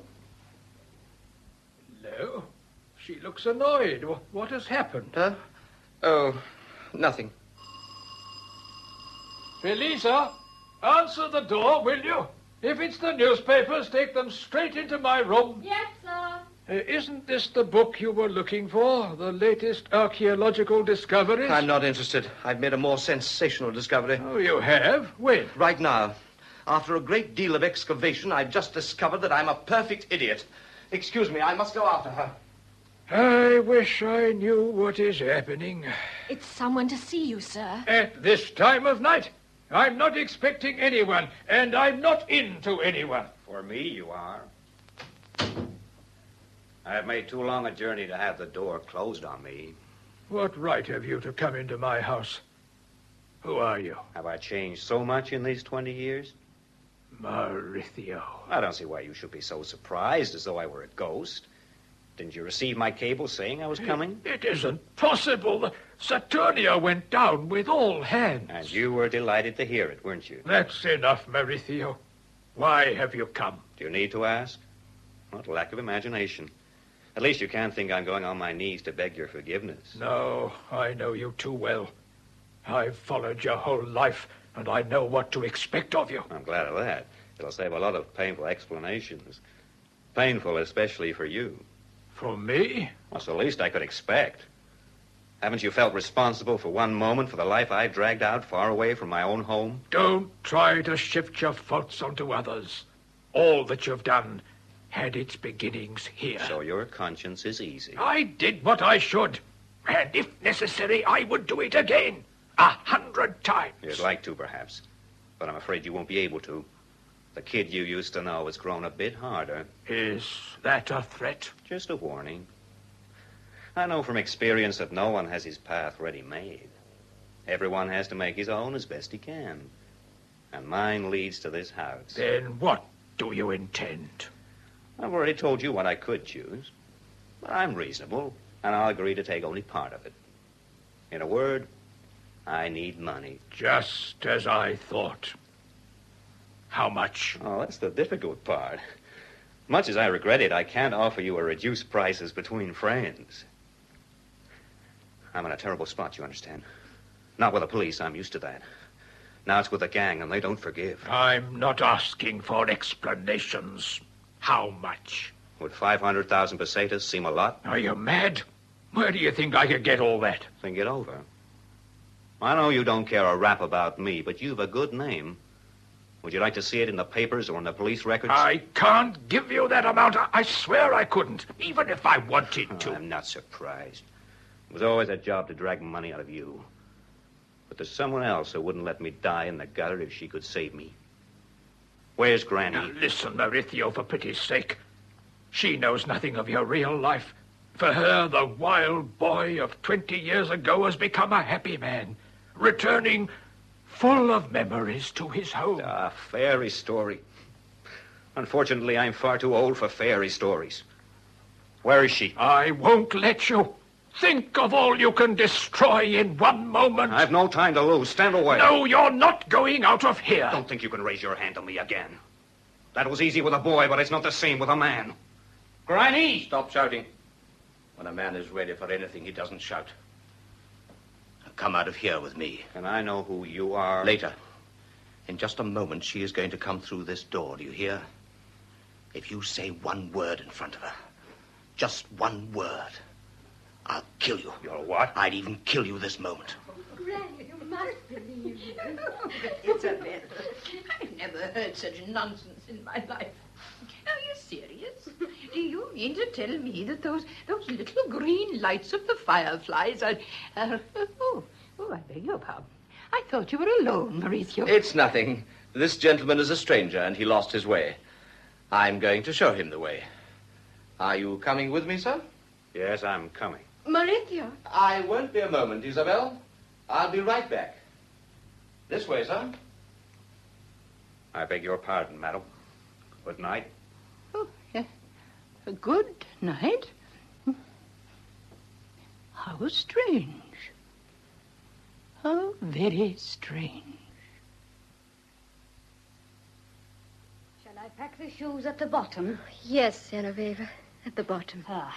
No, she looks annoyed. What has happened? Oh, nothing. Felisa, answer the door, will you? If it's the newspapers, take them straight into my room. Yes, sir. Isn't this the book you were looking for? The latest archaeological discoveries? I'm not interested. I've made a more sensational discovery. Oh, you have? When? Right now. After a great deal of excavation, I've just discovered that I'm a perfect idiot. Excuse me, I must go after her. I wish I knew what is happening. It's someone to see you, sir. At this time of night? I'm not expecting anyone, and I'm not into anyone. For me, you are. I've made too long a journey to have the door closed on me. What right have you to come into my house? Who are you? Have I changed so much in these 20 years? Maurizio. I don't see why you should be so surprised, as though I were a ghost. Didn't you receive my cable saying I was coming? It isn't possible. The Saturnia went down with all hands. And you were delighted to hear it, weren't you? That's enough, Maurizio. Why have you come? Do you need to ask? What lack of imagination. At least you can't think I'm going on my knees to beg your forgiveness. No, I know you too well. I've followed your whole life, and I know what to expect of you. I'm glad of that. It'll save a lot of painful explanations. Painful especially for you. For me? That's the least I could expect. Haven't you felt responsible for one moment for the life I've dragged out far away from my own home? Don't try to shift your faults onto others. All that you've done had its beginnings here. So your conscience is easy. I did what I should. And if necessary, I would do it again. 100 times. You'd like to, perhaps. But I'm afraid you won't be able to. The kid you used to know has grown a bit harder. Is that a threat? Just a warning. I know from experience that no one has his path ready-made. Everyone has to make his own as best he can. And mine leads to this house. Then what do you intend? I've already told you what I could choose. But I'm reasonable, and I'll agree to take only part of it. In a word, I need money. Just as I thought. How much? Oh, that's the difficult part. Much as I regret it, I can't offer you a reduced price as between friends. I'm in a terrible spot, you understand? Not with the police, I'm used to that. Now it's with the gang, and they don't forgive. I'm not asking for explanations. How much? Would 500,000 pesetas seem a lot? Are you mad? Where do you think I could get all that? Think it over. I know you don't care a rap about me, but you've a good name. Would you like to see it in the papers or in the police records? I can't give you that amount. I swear I couldn't, even if I wanted to. I'm not surprised. It was always a job to drag money out of you. But there's someone else who wouldn't let me die in the gutter if she could save me. Where's Granny? Now, listen, Maurizio, for pity's sake. She knows nothing of your real life. For her, the wild boy of 20 years ago has become a happy man, returning full of memories to his home. A fairy story. Unfortunately, I'm far too old for fairy stories. Where is she? I won't let you. Think of all you can destroy in one moment. I've no time to lose. Stand away. No, you're not going out of here. Don't think you can raise your hand on me again. That was easy with a boy, but it's not the same with a man. Granny! Stop shouting. When a man is ready for anything, he doesn't shout. Come out of here with me. And I know who you are. Later. In just a moment, she is going to come through this door. Do you hear? If you say one word in front of her, just one word, I'll kill you. You're what? I'd even kill you this moment. Granny, you must believe me. Isabel, I've never heard such nonsense in my life. Are you serious? Do you mean to tell me that those little green lights of the fireflies are beg your pardon. I thought you were alone, Mauricio. It's nothing. This gentleman is a stranger, and he lost his way. I'm going to show him the way. Are you coming with me, sir? Yes, I'm coming. Mauricio. I won't be a moment, Isabel. I'll be right back. This way, sir. I beg your pardon, madam. Good night. Oh, yes. Good night. How strange. How very strange. Shall I pack the shoes at the bottom? Yes, Genevieve, at the bottom. Ah.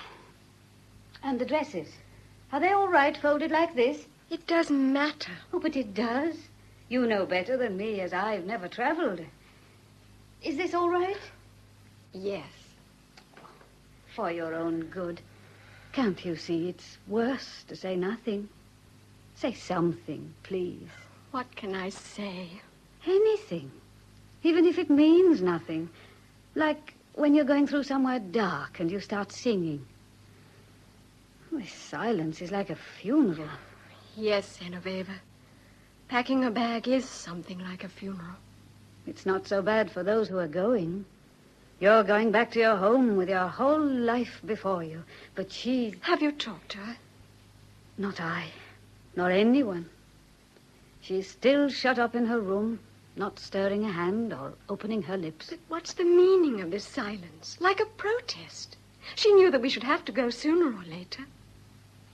And the dresses? Are they all right folded like this? It doesn't matter. Oh, but it does. You know better than me, as I've never traveled. Is this all right? Yes. For your own good. Can't you see it's worse to say nothing? Say something, please. What can I say? Anything. Even if it means nothing. Like when you're going through somewhere dark and you start singing. This silence is like a funeral. Yes, Genevieve. Packing a bag is something like a funeral. It's not so bad for those who are going. You're going back to your home with your whole life before you. But she's... Have you talked to her? Not I. Nor anyone. She's still shut up in her room, not stirring a hand or opening her lips. But what's the meaning of this silence? Like a protest. She knew that we should have to go sooner or later.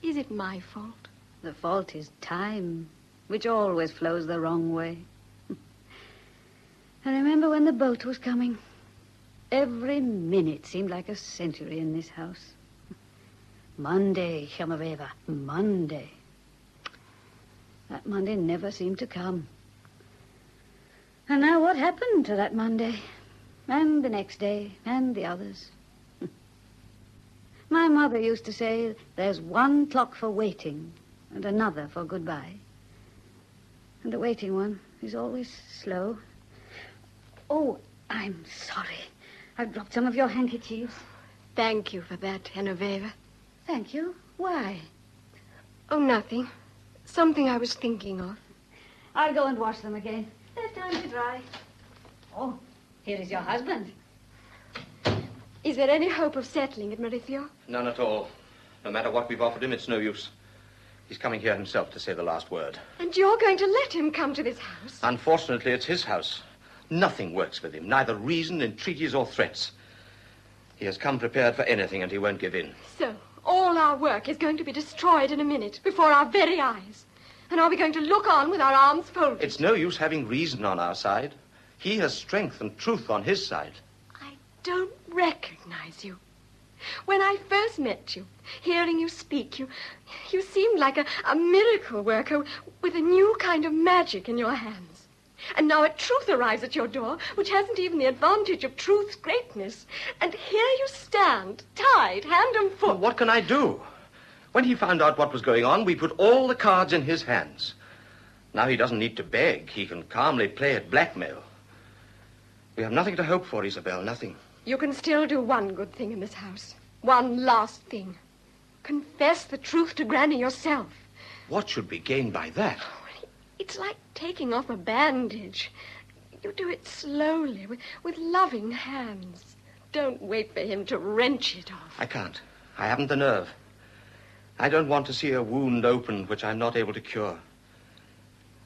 Is it my fault? The fault is time, which always flows the wrong way. I remember when the boat was coming. Every minute seemed like a century in this house. Monday, Genevieve, Monday. That Monday never seemed to come. And now what happened to that Monday? And the next day, and the others? My mother used to say, there's one clock for waiting and another for goodbye. And the waiting one is always slow. Oh, I'm sorry. I've dropped some of your handkerchiefs. Thank you for that, Genevieve. Thank you? Why? Oh, nothing. Something I was thinking of. I'll go and wash them again. They're time to dry. Oh, here is your husband. Is there any hope of settling it, Mauricio? None at all. No matter what we've offered him, it's no use. He's coming here himself to say the last word. And you're going to let him come to this house? Unfortunately, it's his house. Nothing works with him, neither reason, entreaties, or threats. He has come prepared for anything, and he won't give in. So, all our work is going to be destroyed in a minute, before our very eyes. And are we going to look on with our arms folded? It's no use having reason on our side. He has strength and truth on his side. I don't recognize you. When I first met you, hearing you speak, you seemed like a miracle worker with a new kind of magic in your hands. And now a truth arrives at your door, which hasn't even the advantage of truth's greatness. And here you stand, tied hand and foot. Well, what can I do? When he found out what was going on, we put all the cards in his hands. Now he doesn't need to beg. He can calmly play at blackmail. We have nothing to hope for, Isabel, nothing. You can still do one good thing in this house. One last thing. Confess the truth to Granny yourself. What should we gain by that? It's like taking off a bandage. You do it slowly, with loving hands. Don't wait for him to wrench it off. I can't. I haven't the nerve. I don't want to see a wound open which I'm not able to cure.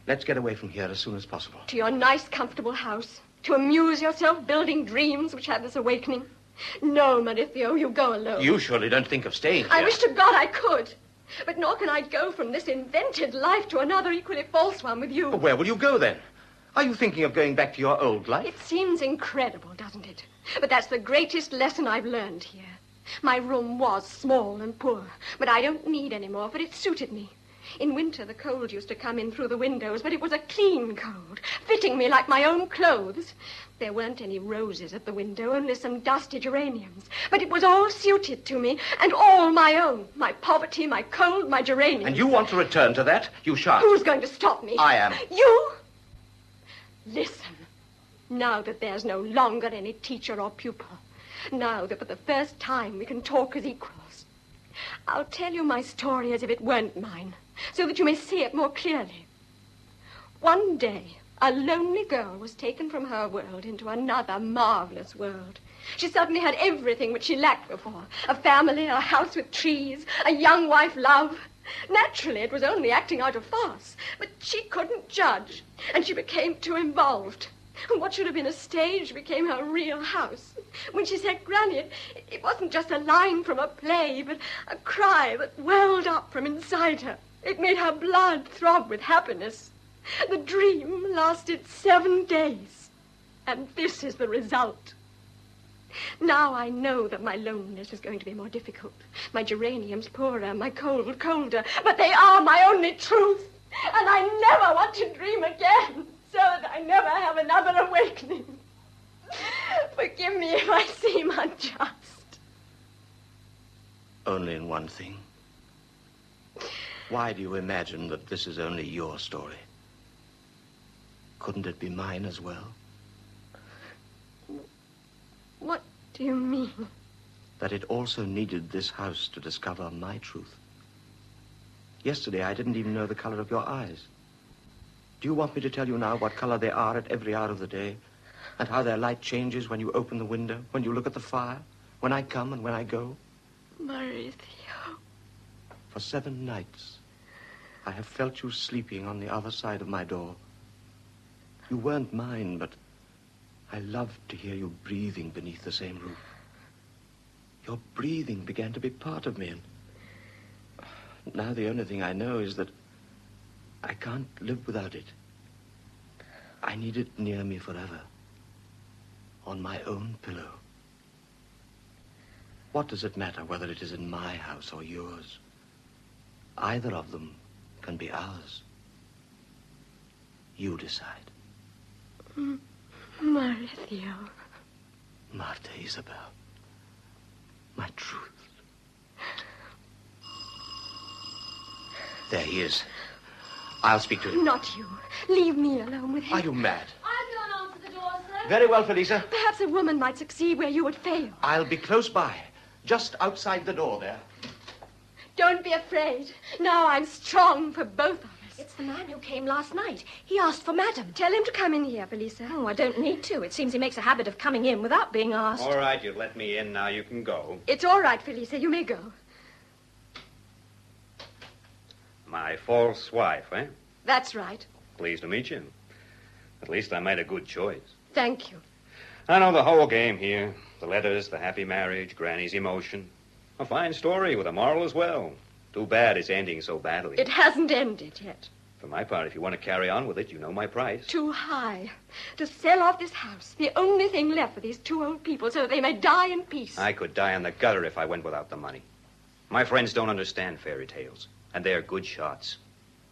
Let's get away from here as soon as possible. To your nice, comfortable house. To amuse yourself building dreams which had this awakening. No, Mauricio, you go alone. You surely don't think of staying here. I wish to God I could. But nor can I go from this invented life to another equally false one with you. Well, where will you go, then? Are you thinking of going back to your old life? It seems incredible, doesn't it? But that's the greatest lesson I've learned here. My room was small and poor, but I don't need any more, for it suited me. In winter, the cold used to come in through the windows, but it was a clean cold, fitting me like my own clothes. There weren't any roses at the window, only some dusty geraniums. But it was all suited to me, and all my own. My poverty, my cold, my geraniums. And you want to return to that? You shan't. Who's going to stop me? I am. You? Listen. Now that there's no longer any teacher or pupil, now that for the first time we can talk as equals, I'll tell you my story as if it weren't mine. so that you may see it more clearly. One day, a lonely girl was taken from her world into another marvelous world. She suddenly had everything which she lacked before. A family, a house with trees, a young wife, love. Naturally, it was only acting out a farce, but she couldn't judge, and she became too involved. What should have been a stage became her real house. When she said Granny, it wasn't just a line from a play, but a cry that welled up from inside her. It made her blood throb with happiness. The dream lasted 7 days, and this is the result. Now I know that my loneliness is going to be more difficult. My geraniums poorer, my cold colder, but they are my only truth, and I never want to dream again, so that I never have another awakening. Forgive me if I seem unjust. Only in one thing. Why do you imagine that this is only your story? Couldn't it be mine as well? What do you mean? That it also needed this house to discover my truth. Yesterday, I didn't even know the color of your eyes. Do you want me to tell you now what color they are at every hour of the day? And how their light changes when you open the window, when you look at the fire, when I come and when I go? Mauricio. For 7 nights, I have felt you sleeping on the other side of my door. You weren't mine, but I loved to hear you breathing beneath the same roof. Your breathing began to be part of me, and now the only thing I know is that I can't live without it. I need it near me forever, on my own pillow. What does it matter whether it is in my house or yours? Either of them can be ours. You decide. Mauricio. Marta Isabel. My truth. There he is. I'll speak to him. Not you. Leave me alone with him. Are you mad? I'll go and answer the door, sir. Very well, Felisa. Perhaps a woman might succeed where you would fail. I'll be close by, just outside the door there. Don't be afraid. Now I'm strong for both of us. It's the man who came last night. He asked for Madam. Tell him to come in here, Felisa. Oh, I don't need to. It seems he makes a habit of coming in without being asked. All right, you've let me in. Now you can go. It's all right, Felisa. You may go. My false wife, eh? That's right. Pleased to meet you. At least I made a good choice. Thank you. I know the whole game here. The letters, the happy marriage, Granny's emotion. A fine story with a moral as well. Too bad it's ending so badly. It hasn't ended yet. For my part, if you want to carry on with it, you know my price. Too high. To sell off this house, the only thing left for these 2 old people, so that they may die in peace. I could die in the gutter if I went without the money. My friends don't understand fairy tales, and they're good shots.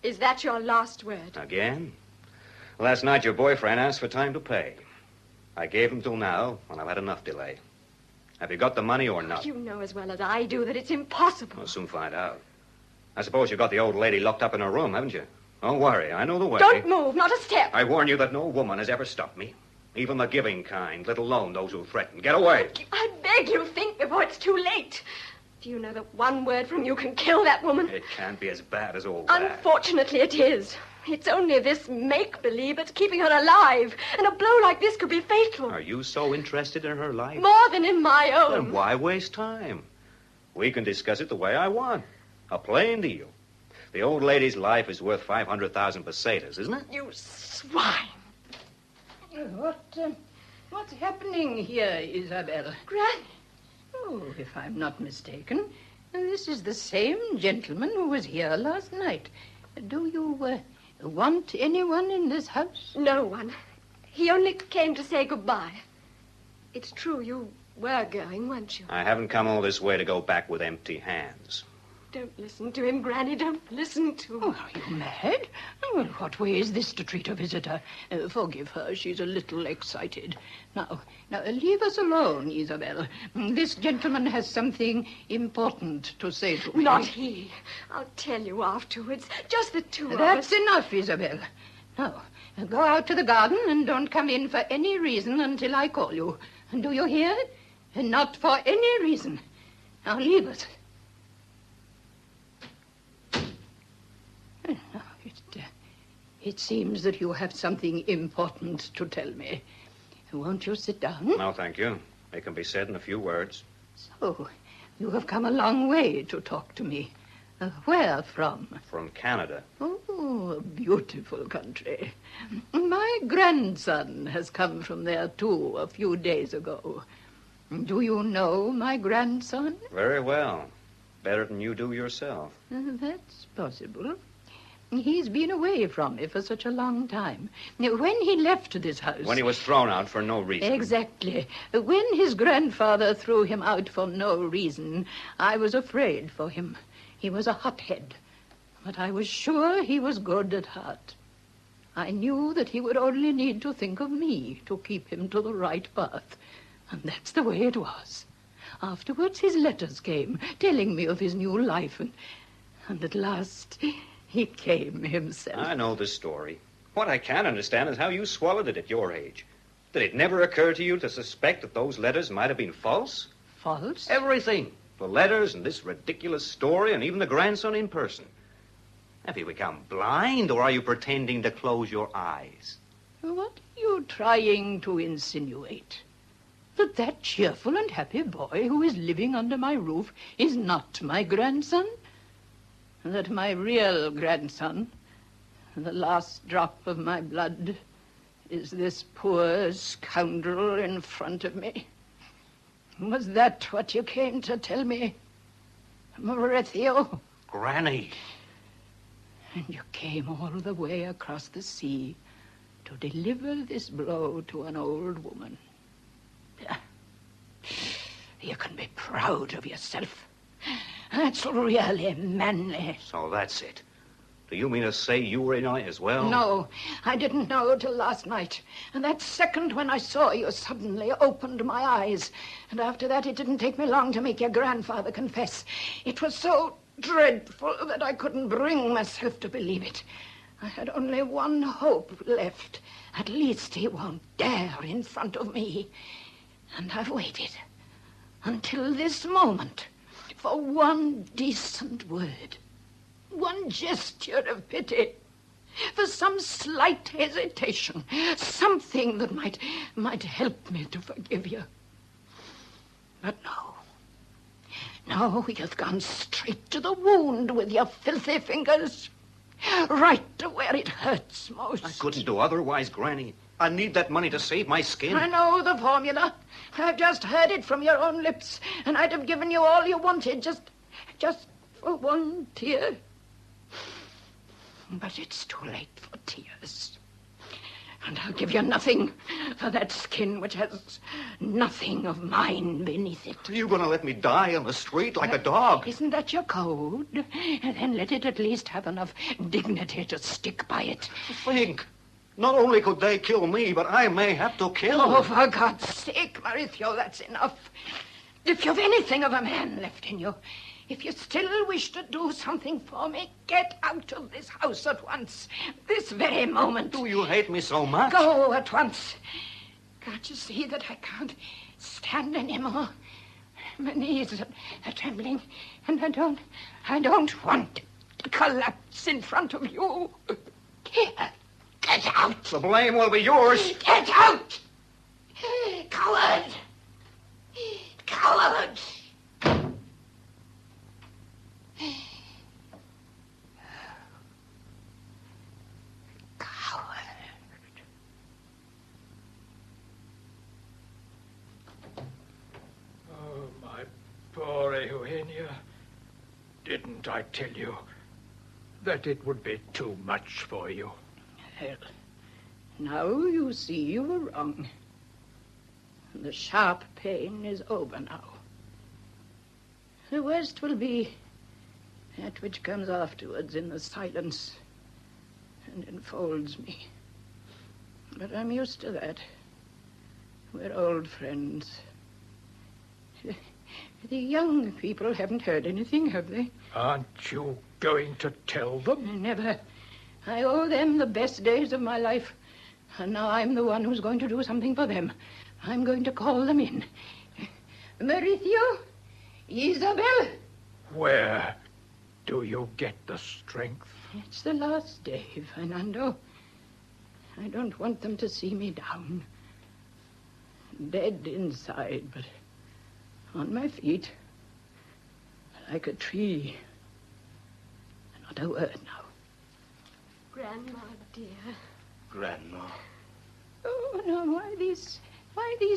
Is that your last word? Again? Last night, your boyfriend asked for time to pay. I gave him till now, and I've had enough delay. Have you got the money or not? You know as well as I do that it's impossible. We'll soon find out. I suppose you've got the old lady locked up in her room, haven't you? Don't worry, I know the way. Don't move, not a step. I warn you that no woman has ever stopped me. Even the giving kind, let alone those who threaten. Get away. I beg you, think before it's too late. Do you know that one word from you can kill that woman? It can't be as bad as all that. Unfortunately, it is. It's only this make-believe that's keeping her alive. And a blow like this could be fatal. Are you so interested in her life? More than in my own. Then why waste time? We can discuss it the way I want. A plain deal. The old lady's life is worth 500,000 pesetas, isn't it? You swine. What's happening here, Isabel? Granny. Oh, if I'm not mistaken, this is the same gentleman who was here last night. Do you want anyone in this house? No one. He only came to say goodbye. It's true you were going, weren't you? I haven't come all this way to go back with empty hands. Don't listen to him, Granny. Don't listen to him. Oh, are you mad? Well, what way is this to treat a visitor? Forgive her. She's a little excited. Now, leave us alone, Isabel. This gentleman has something important to say to me. Not he. I'll tell you afterwards. Just the 2 of us. That's enough, Isabel. Now, go out to the garden and don't come in for any reason until I call you. Do you hear? Not for any reason. Now, leave us. It seems that you have something important to tell me. Won't you sit down? No, thank you. It can be said in a few words. So, you have come a long way to talk to me. Where from? From Canada. Oh, a beautiful country. My grandson has come from there, too, a few days ago. Do you know my grandson? Very well. Better than you do yourself. That's possible. He's been away from me for such a long time. When he left this house... When he was thrown out for no reason. Exactly. When his grandfather threw him out for no reason, I was afraid for him. He was a hothead. But I was sure he was good at heart. I knew that he would only need to think of me to keep him to the right path. And that's the way it was. Afterwards, his letters came, telling me of his new life. And at last... he came himself. I know the story. What I can't understand is how you swallowed it at your age. Did it never occur to you to suspect that those letters might have been false? False? Everything. The letters and this ridiculous story and even the grandson in person. Have you become blind, or are you pretending to close your eyes? What are you trying to insinuate? That cheerful and happy boy who is living under my roof is not my grandson? That my real grandson, the last drop of my blood, is this poor scoundrel in front of me? Was that what you came to tell me, Maurizio? Granny. And you came all the way across the sea to deliver this blow to an old woman. You can be proud of yourself. That's really manly. So that's it. Do you mean to say you were in on it as well? No, I didn't know till last night. And that second when I saw you suddenly opened my eyes. And after that, it didn't take me long to make your grandfather confess. It was so dreadful that I couldn't bring myself to believe it. I had only one hope left. At least he won't dare in front of me. And I've waited until this moment for one decent word, one gesture of pity, for some slight hesitation, something that might help me to forgive you. But no, you've gone straight to the wound with your filthy fingers, right to where it hurts most. I couldn't do otherwise, Granny. I need that money to save my skin. I know the formula. I've just heard it from your own lips, and I'd have given you all you wanted, just for one tear. But it's too late for tears. And I'll give you nothing for that skin which has nothing of mine beneath it. Are you going to let me die on the street like a dog? Isn't that your code? Then let it at least have enough dignity to stick by it. Think. Not only could they kill me, but I may have to kill Oh, them. for God's sake, Maurizio, that's enough. If you've anything of a man left in you, if you still wish to do something for me, get out of this house at once. This very moment. Do you hate me so much? Go at once. Can't you see that I can't stand anymore? My knees are trembling, and I don't want to collapse in front of you. Here. Get out! The blame will be yours. Get out! Coward! Coward! Coward. Oh, my poor Eugenia. Didn't I tell you that it would be too much for you? Well, now you see you were wrong. The sharp pain is over now. The worst will be that which comes afterwards in the silence and enfolds me. But I'm used to that. We're old friends. The young people haven't heard anything, have they? Aren't you going to tell them? Never. I owe them the best days of my life. And now I'm the one who's going to do something for them. I'm going to call them in. Maurizio? Isabel? Where do you get the strength? It's the last day, Fernando. don't want them to see me down. Dead inside, but on my feet, like a tree. Not a word now. Grandma, dear. Grandma. Oh, no, why these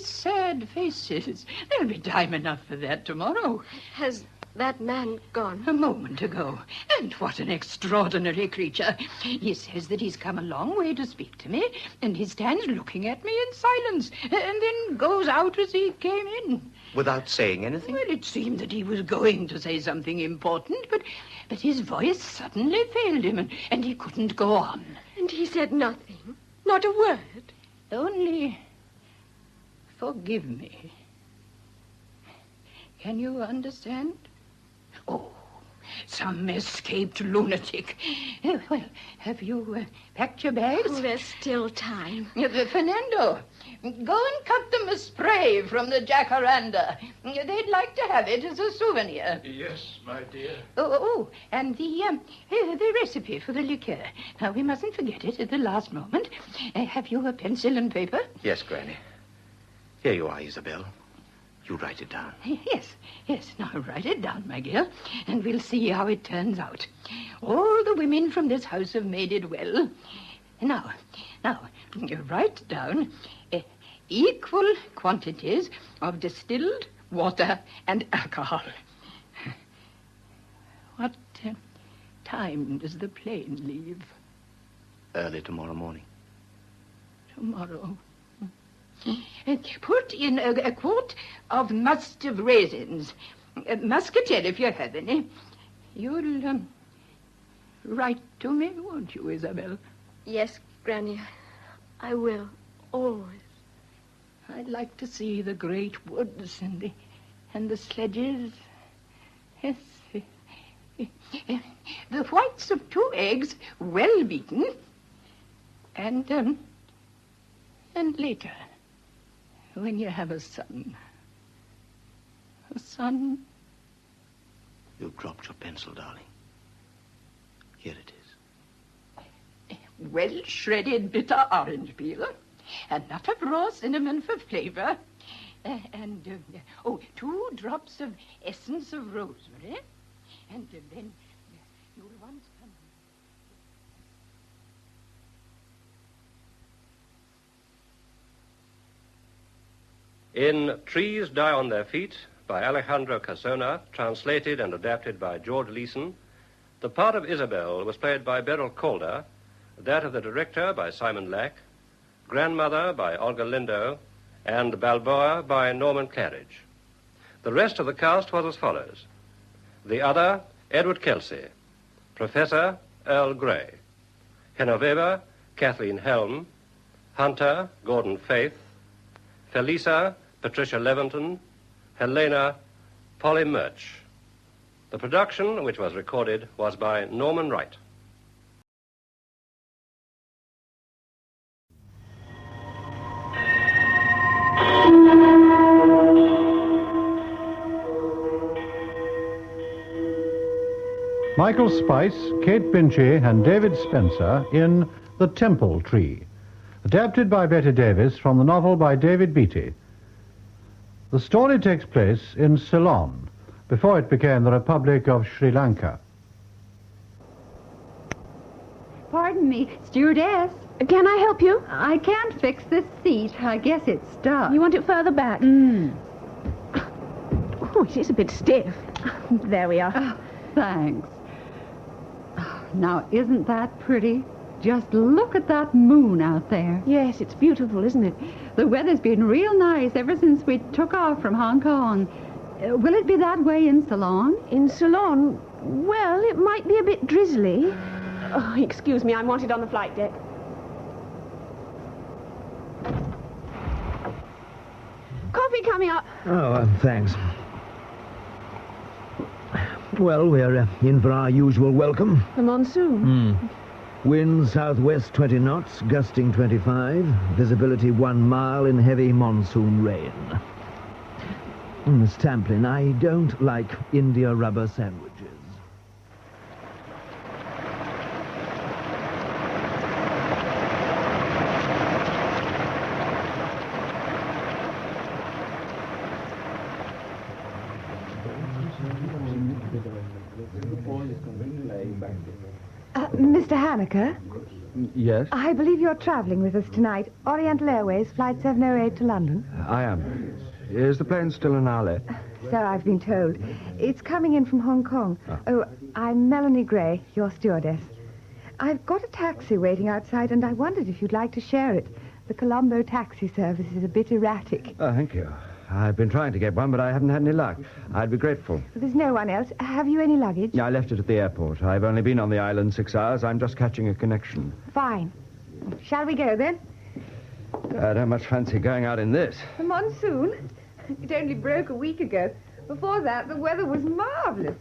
sad faces? There'll be time enough for that tomorrow. Has that man gone? A moment ago. And what an extraordinary creature. He says that he's come a long way to speak to me, and he stands looking at me in silence, and then goes out as he came in. Without saying anything? Well, it seemed that he was going to say something important, but his voice suddenly failed him, and he couldn't go on. And he said nothing? Not a word? Only, forgive me. Can you understand? Oh, some escaped lunatic. Well, have you packed your bags? Oh, there's still time. Fernando, go and cut them a spray from the jacaranda. They'd like to have it as a souvenir. Yes, my dear. Oh, and the recipe for the liqueur. Now, we mustn't forget it at the last moment. Have you a pencil and paper? Yes, Granny. Here you are, Isabel. You write it down. Yes. Now, write it down, my dear, and we'll see how it turns out. All the women from this house have made it well. Now, write down equal quantities of distilled water and alcohol. What time does the plane leave? Early tomorrow morning. Tomorrow. Put in a quart of must of raisins. Muscatel, if you have any. You'll write to me, won't you, Isabel? Yes, Granny. I will. Always. I'd like to see the great woods and the sledges. Yes. The whites of 2 eggs, well beaten. And later, when you have a son. A son. You dropped your pencil, darling. Here it is. Well-shredded bitter orange peel. Enough of raw cinnamon for flavor. And 2 drops of essence of rosemary. And then you'll want some. In Trees Die on Their Feet, by Alejandro Casona, translated and adapted by George Leeson, the part of Isabel was played by Beryl Calder, that of the director by Simon Lack, Grandmother by Olga Lindo, and Balboa by Norman Claridge. The rest of the cast was as follows. The other, Edward Kelsey. Professor, Earl Grey. Genoveva, Kathleen Helm. Hunter, Gordon Faith. Felisa, Patricia Leventon. Helena, Polly Murch. The production, which was recorded, was by Norman Wright. Michael Spice, Kate Pinchy, and David Spencer in The Temple Tree, adapted by Betty Davis from the novel by David Beatty. The story takes place in Ceylon, before it became the Republic of Sri Lanka. Pardon me, stewardess. Can I help you? I can't fix this seat. I guess it's stuck. You want it further back? Oh, it is a bit stiff. There we are. Oh, thanks. Now, isn't that pretty? Just look at that moon out there. Yes, it's beautiful, isn't it? The weather's been real nice ever since we took off from Hong Kong. Will it be that way in Ceylon? In Ceylon? Well, it might be a bit drizzly. Oh, excuse me, I'm wanted on the flight deck. Coffee coming up. Oh, thanks. Well, we're in for our usual welcome. The monsoon? Wind southwest 20 knots, gusting 25. Visibility 1 mile in heavy monsoon rain. Miss Tamplin, I don't like India rubber sandwiches. Haneke, Yes? I believe you're travelling with us tonight. Oriental Airways, flight 708 to London. I am. Is the plane still an hour late? So I've been told. It's coming in from Hong Kong. Oh, I'm Melanie Gray, your stewardess. I've got a taxi waiting outside, and I wondered if you'd like to share it. The Colombo taxi service is a bit erratic. Oh, thank you. I've been trying to get one, but I haven't had any luck. I'd be grateful. There's no one else. Have you any luggage? I left it at the airport. I've only been on the island 6 hours. I'm just catching a connection. Fine. Shall we go, then? I don't much fancy going out in this. The monsoon? It only broke a week ago. Before that, the weather was marvellous.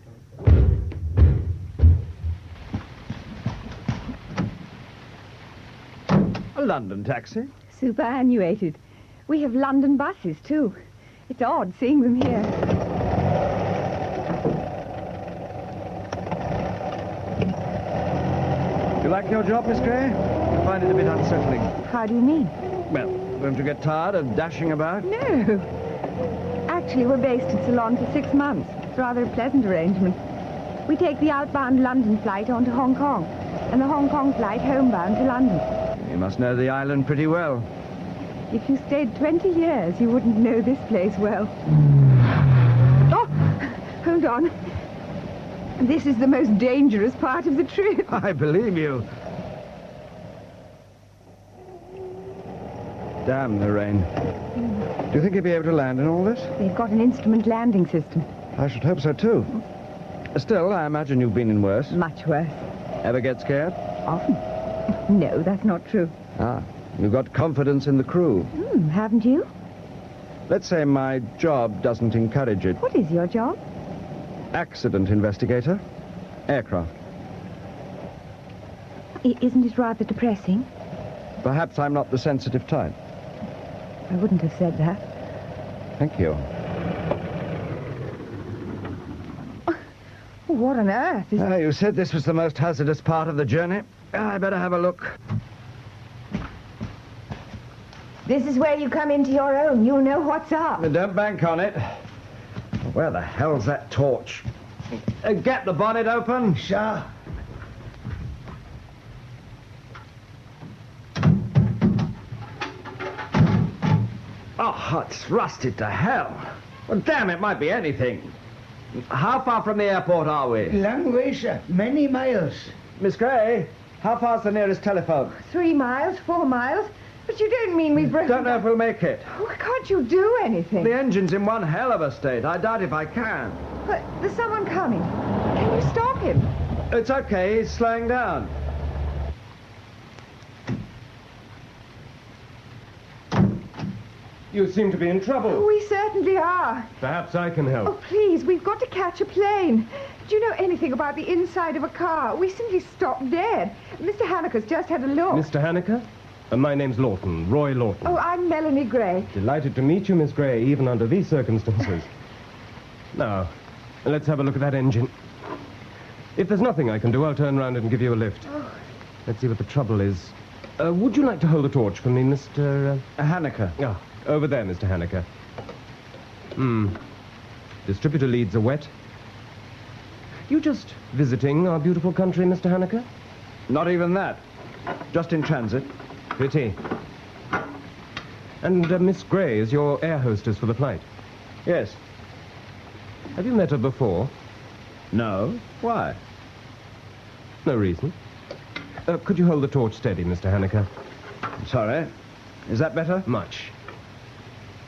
A London taxi? Superannuated. We have London buses, too. It's odd seeing them here. You like your job, Miss Gray? I find it a bit unsettling. How do you mean? Well, don't you get tired of dashing about? No. Actually, we're based in Ceylon for 6 months. It's rather a pleasant arrangement. We take the outbound London flight on to Hong Kong, and the Hong Kong flight homebound to London. You must know the island pretty well. If you stayed 20 years, you wouldn't know this place well. Oh, hold on. This is the most dangerous part of the trip. I believe you. Damn the rain. Do you think you'll be able to land in all this? They've got an instrument landing system. I should hope so, too. Still, I imagine you've been in worse. Much worse. Ever get scared? Often. No, that's not true. Ah, you've got confidence in the crew. Haven't you? Let's say my job doesn't encourage it. What is your job? Accident investigator. Aircraft. Isn't it rather depressing? Perhaps I'm not the sensitive type. I wouldn't have said that. Thank you. What on earth is... You said this was the most hazardous part of the journey. I better have a look. This is where you come into your own. You'll know what's up. Don't bank on it. Where the hell's that torch? Get the bonnet open. Sure. Oh, it's rusted to hell. Well, damn, it might be anything. How far from the airport are we? Long way, sir. Many miles. Miss Gray, how far's the nearest telephone? 3 miles, 4 miles. But you don't mean we've broken... Don't know if we'll make it. Why can't you do anything? The engine's in one hell of a state. I doubt if I can. But there's someone coming. Can you stop him? It's okay. He's slowing down. You seem to be in trouble. We certainly are. Perhaps I can help. Oh, please, we've got to catch a plane. Do you know anything about the inside of a car? We simply stopped dead. Mr. Haneke's just had a look. Mr. Haneke? My name's Lawton, Roy Lawton. Oh, I'm Melanie Gray. Delighted to meet you, Miss Gray, even under these circumstances. Now, let's have a look at that engine. If there's nothing I can do, I'll turn around and give you a lift. Oh. Let's see what the trouble is. Would you like to hold the torch for me, Mr... Haneke? Ah, over there, Mr. Haneke. Distributor leads are wet. You just visiting our beautiful country, Mr. Haneke? Not even that. Just in transit. Pity. And Miss Gray is your air hostess for the flight? Yes. Have you met her before? No. Why? No reason. Could you hold the torch steady, Mr. Haneke? Sorry. Is that better? Much.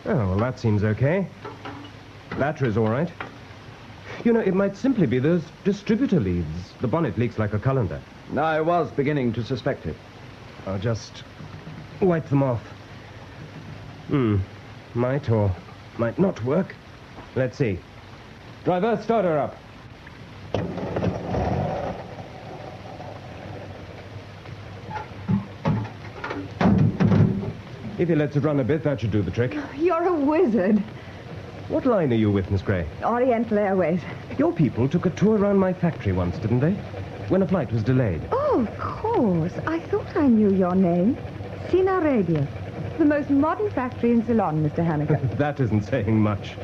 Oh, well, that seems okay. Battery's all right. You know, it might simply be those distributor leads. The bonnet leaks like a colander. I was beginning to suspect it. I'll just wipe them off. Might or might not work. Let's see. Driver, start her up. If he lets it run a bit, that should do the trick. You're a wizard. What line are you with, Miss Gray? Oriental Airways. Your people took a tour around my factory once, didn't they? When a flight was delayed. Oh, of course. I thought I knew your name. Chesterton Radio. The most modern factory in Ceylon, Mr. Haneke. That isn't saying much.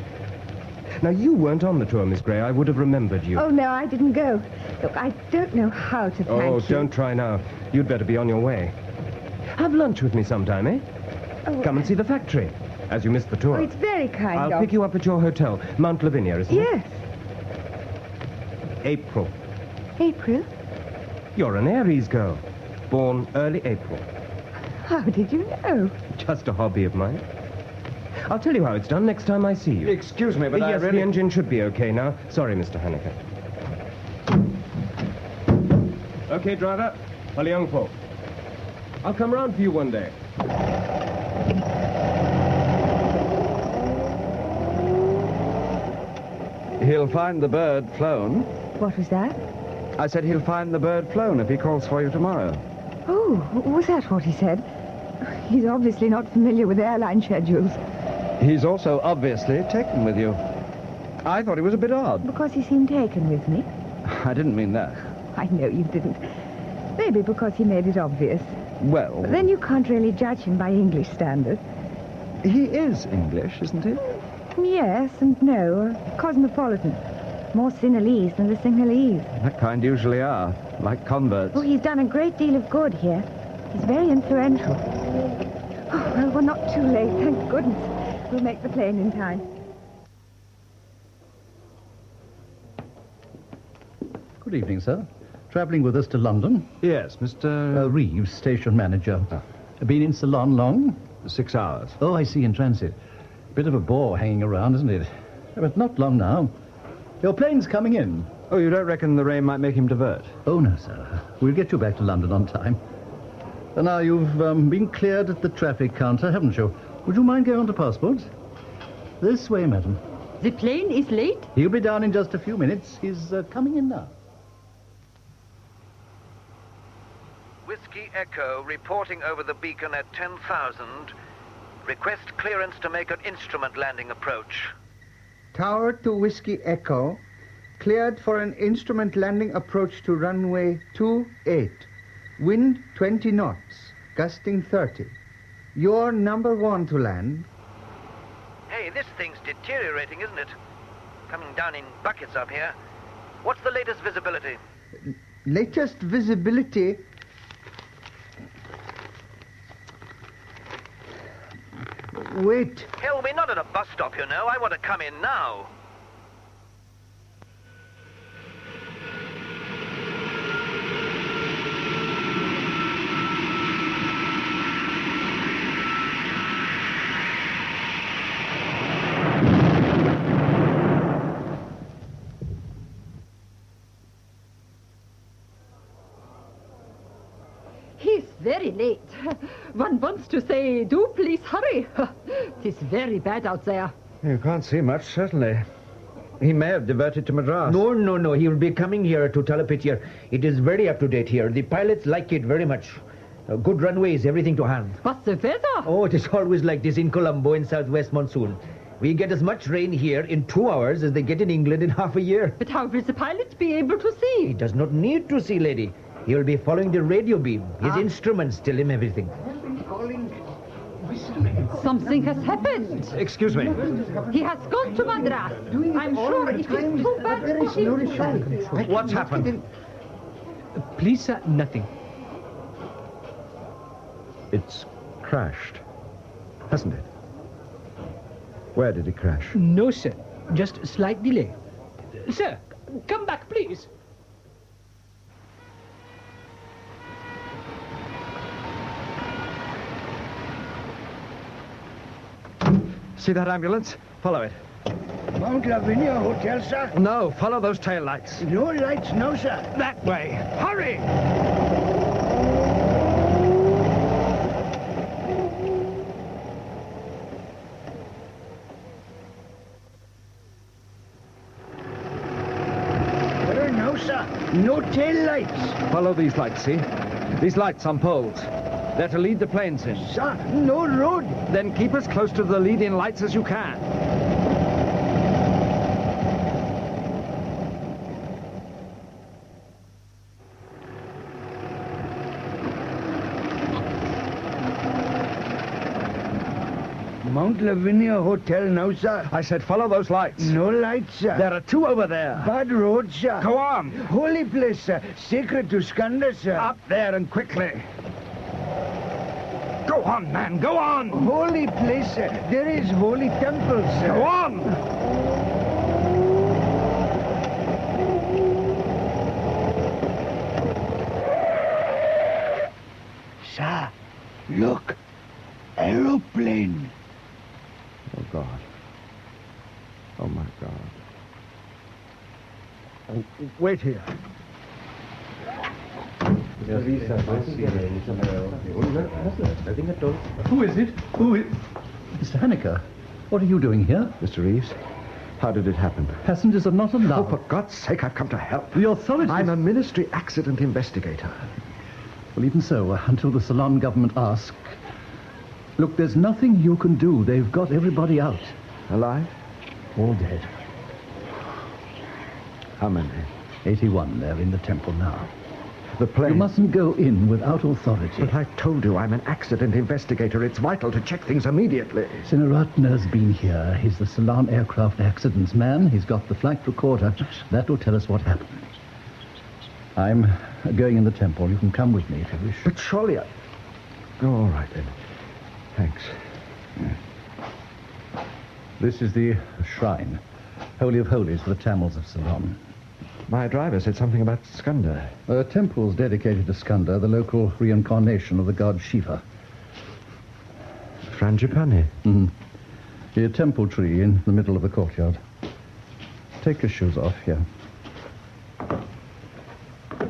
Now, you weren't on the tour, Miss Gray. I would have remembered you. Oh, no, I didn't go. Look, I don't know how to thank you. Oh, don't try now. You'd better be on your way. Have lunch with me sometime, eh? Oh, Come and see the factory, as you missed the tour. Oh, it's very kind I'll of... pick you up at your hotel, Mount Lavinia, isn't it? Yes. April. April? You're an Aries girl. Born early April. How did you know? Just a hobby of mine. I'll tell you how it's done next time I see you. Excuse me, but yes, the engine should be okay now. Sorry, Mr. Hanniker. Okay, driver. Haliangpo. I'll come round for you one day. He'll find the bird flown. What was that? I said he'll find the bird flown if he calls for you tomorrow. Oh, was that what he said? He's obviously not familiar with airline schedules. He's also obviously taken with you. I thought he was a bit odd. Because he seemed taken with me? I didn't mean that. I know you didn't. Maybe because he made it obvious. Well... But then you can't really judge him by English standards. He is English, isn't he? Yes and no. Cosmopolitan. More Sinhalese than the Sinhalese. That kind usually are, like converts. Oh, he's done a great deal of good here. He's very influential. Oh, well, we're not too late, thank goodness. We'll make the plane in time. Good evening, sir. Travelling with us to London? Yes, Mr... Reeves, station manager. Been in Ceylon long? 6 hours. Oh, I see, in transit. Bit of a bore hanging around, isn't it? But not long now. Your plane's coming in. Oh, you don't reckon the rain might make him divert? Oh, no, sir. We'll get you back to London on time. Now, you've been cleared at the traffic counter, haven't you? Would you mind going on to passports? This way, madam. The plane is late? He'll be down in just a few minutes. He's coming in now. Whiskey Echo reporting over the beacon at 10,000. Request clearance to make an instrument landing approach. Tower to Whiskey Echo. Cleared for an instrument landing approach to runway 28. Wind 20 knots. Gusting 30. You're number 1 to land. Hey, this thing's deteriorating, isn't it? Coming down in buckets up here. What's the latest visibility? Latest visibility... Wait. Hell, we're not at a bus stop, you know. I want to come in now. He's very late. One wants to say, do please hurry. It is very bad out there. You can't see much, certainly. He may have diverted to Madras. No. He will be coming here to Talapit. It is very up-to-date here. The pilots like it very much. Good runways, everything to hand. What's the weather? Oh, it is always like this in Colombo in southwest monsoon. We get as much rain here in 2 hours as they get in England in half a year. But how will the pilot be able to see? He does not need to see, lady. He will be following the radio beam. His instruments tell him everything. Something has happened. Excuse me. He has gone to Madras. I'm sure it is too bad for him. What's happened? Please, sir, nothing. It's crashed, hasn't it? Where did it crash? No, sir. Just a slight delay. Sir, come back, please. See that ambulance? Follow it. Mount Lavinia Hotel, sir? No, follow those tail lights. No lights, no, sir. That way. Hurry! There are no, sir. No tail lights. Follow these lights, see? These lights on poles. They're to lead the planes in. Sir, no road. Then keep as close to the lead-in lights as you can. Mount Lavinia Hotel now, sir. I said follow those lights. No lights, sir. There are two over there. Bad road, sir. Go on. Holy place, sir. Sacred to Skanda, sir. Up there and quickly. Go on, man. Go on. Holy place, sir. There is holy temple, sir. Go on. Sir, look. Aeroplane. Oh, God. Oh, my God. Oh, wait here. Who is it? Who is... Mr. Haneker, what are you doing here? Mr. Reeves, how did it happen? Passengers are not allowed. Oh, for God's sake, I've come to help. The authorities... I'm a ministry accident investigator. Well, even so, until the Ceylon government ask... Look, there's nothing you can do. They've got everybody out. Alive? All dead. How many? 81. They're in the temple now. The plane... You mustn't go in without authority. But I told you I'm an accident investigator. It's vital to check things immediately. Sinaratna's been here. He's the Ceylon aircraft accidents man. He's got the flight recorder. That will tell us what happened. I'm going in the temple. You can come with me if you wish. But surely I... Oh, all right, then. Thanks. This is the shrine. Holy of Holies for the Tamils of Ceylon. My driver said something about Skanda. A temple's dedicated to Skanda, the local reincarnation of the god Shiva. Frangipani? Mm-hmm. The temple tree in the middle of the courtyard. Take your shoes off here.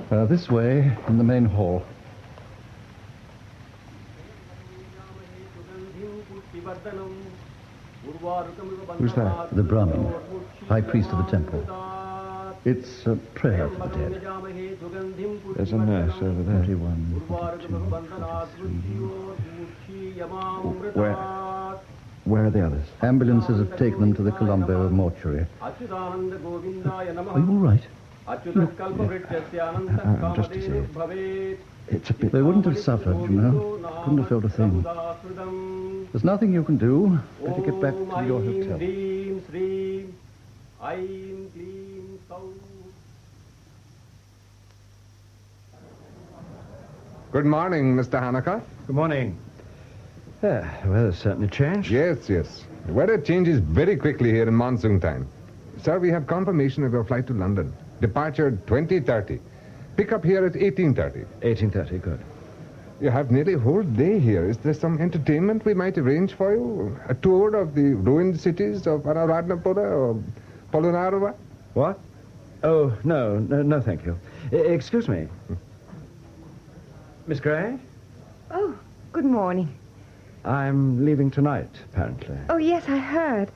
This way, in the main hall. Who's that? The Brahmin, high priest of the temple. It's a prayer for the dead. There's a nurse over there. 41, 42, Where are the others? Ambulances have taken them to the Colombo mortuary. Are you all right? Look, I'm just disabled. It's a bit... They wouldn't have suffered, you know. Couldn't have felt a thing. There's nothing you can do. Better get back to your hotel. Good morning, Mr. Haneker. Good morning. Well, there's certainly changed. Yes. The weather changes very quickly here in monsoon time. Sir, we have confirmation of your flight to London. Departure 20:30. Pick up here at 18:30. 18:30, good. You have nearly a whole day here. Is there some entertainment we might arrange for you? A tour of the ruined cities of Anuradhapura or Polonnaruwa? What? Oh, no, thank you. Excuse me. Miss Gray? Oh, good morning. I'm leaving tonight, apparently. Oh, yes, I heard.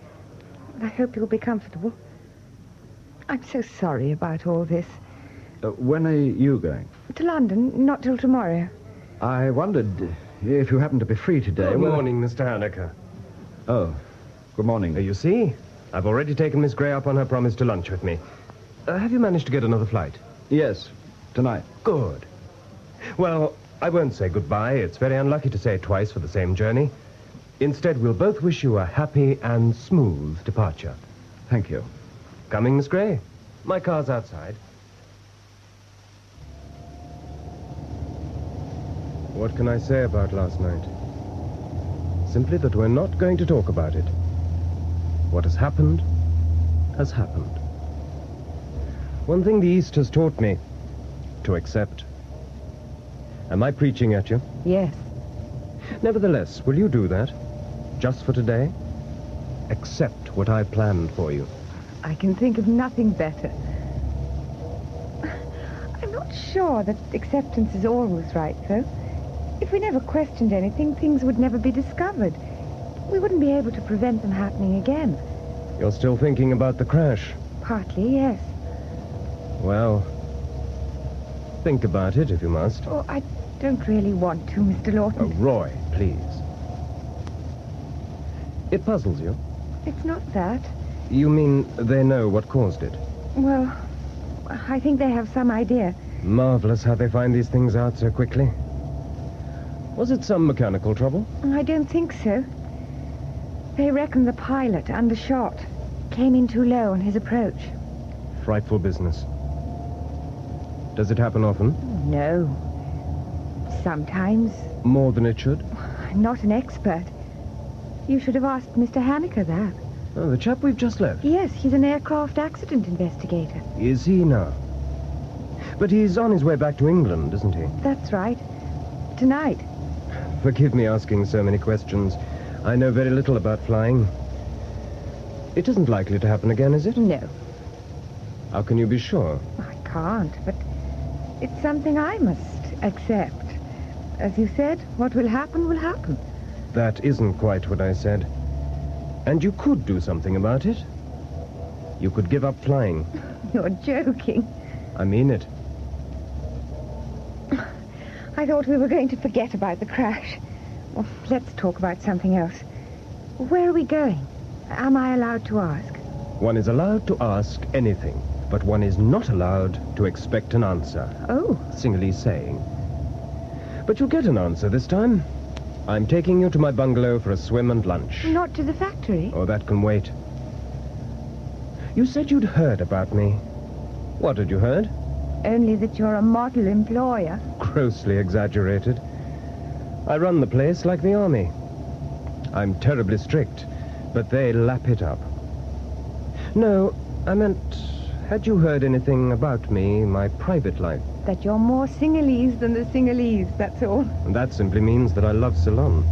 I hope you'll be comfortable. I'm so sorry about all this. When are you going? To London, not till tomorrow. I wondered if you happened to be free today. Good morning, Mr. Haneker. Oh, good morning. You see, I've already taken Miss Gray up on her promise to lunch with me. Have you managed to get another flight? Yes, tonight. Good. Well, I won't say goodbye. It's very unlucky to say it twice for the same journey. Instead, we'll both wish you a happy and smooth departure. Thank you. Coming, Miss Gray? My car's outside. What can I say about last night? Simply that we're not going to talk about it. What has happened, has happened. One thing the East has taught me, to accept. Am I preaching at you? Yes. Nevertheless, will you do that? Just for today? Accept what I planned for you. I can think of nothing better. I'm not sure that acceptance is always right, though. If we never questioned anything, things would never be discovered. We wouldn't be able to prevent them happening again. You're still thinking about the crash? Partly, yes. Well, think about it if you must. Oh, I don't really want to, Mr. Lawton. Oh, Roy, please. It puzzles you? It's not that. You mean they know what caused it? Well, I think they have some idea. Marvelous how they find these things out so quickly. Was it some mechanical trouble? I don't think so. They reckon the pilot, undershot, came in too low on his approach. Frightful business. Does it happen often? No. Sometimes. More than it should? I'm not an expert. You should have asked Mr. Haneker that. Oh, the chap we've just left? Yes, he's an aircraft accident investigator. Is he now? But he's on his way back to England, isn't he? That's right. Tonight. Forgive me asking so many questions. I know very little about flying. It isn't likely to happen again, is it? No. How can you be sure? I can't, but it's something I must accept. As you said, what will happen will happen. That isn't quite what I said. And you could do something about it. You could give up flying. You're joking. I mean it. I thought we were going to forget about the crash. Well, let's talk about something else. Where are we going? Am I allowed to ask? One is allowed to ask anything, but one is not allowed to expect an answer. Oh. Singerly's saying. But you'll get an answer this time. I'm taking you to my bungalow for a swim and lunch. Not to the factory? Oh, that can wait. You said you'd heard about me. What had you heard? Only that you're a model employer. Grossly exaggerated. I run the place like the army. I'm terribly strict, but they lap it up. No, I meant, had you heard anything about me, my private life? That you're more Singerlese than the Singerlese, that's all. And that simply means that I love Ceylon.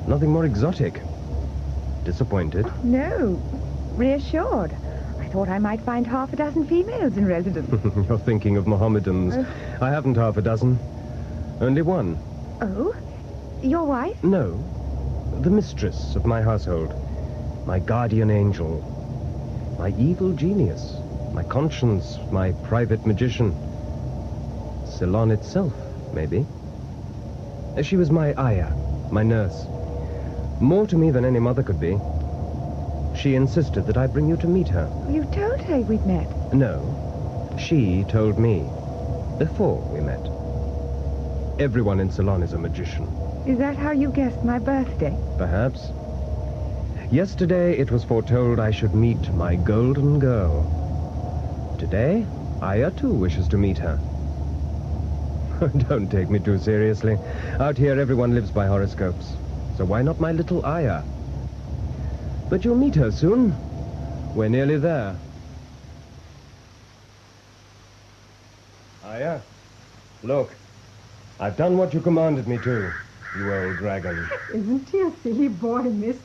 Nothing more exotic. Disappointed? No, reassured. I thought I might find half a dozen females in residence. You're thinking of Mohammedans. I haven't half a dozen. Only one. Oh? Your wife? No. The mistress of my household. My guardian angel. My evil genius. My conscience. My private magician. Ceylon itself, maybe. She was my ayah, my nurse. More to me than any mother could be. She insisted that I bring you to meet her. You told her we'd met? No. She told me. Before we met. Everyone in Ceylon is a magician. Is that how you guessed my birthday? Perhaps. Yesterday it was foretold I should meet my golden girl. Today, Aya too wishes to meet her. Don't take me too seriously. Out here everyone lives by horoscopes. So why not my little Aya? But you'll meet her soon. We're nearly there. Aya, look. I've done what you commanded me to, you old dragon. Isn't he a silly boy, miss?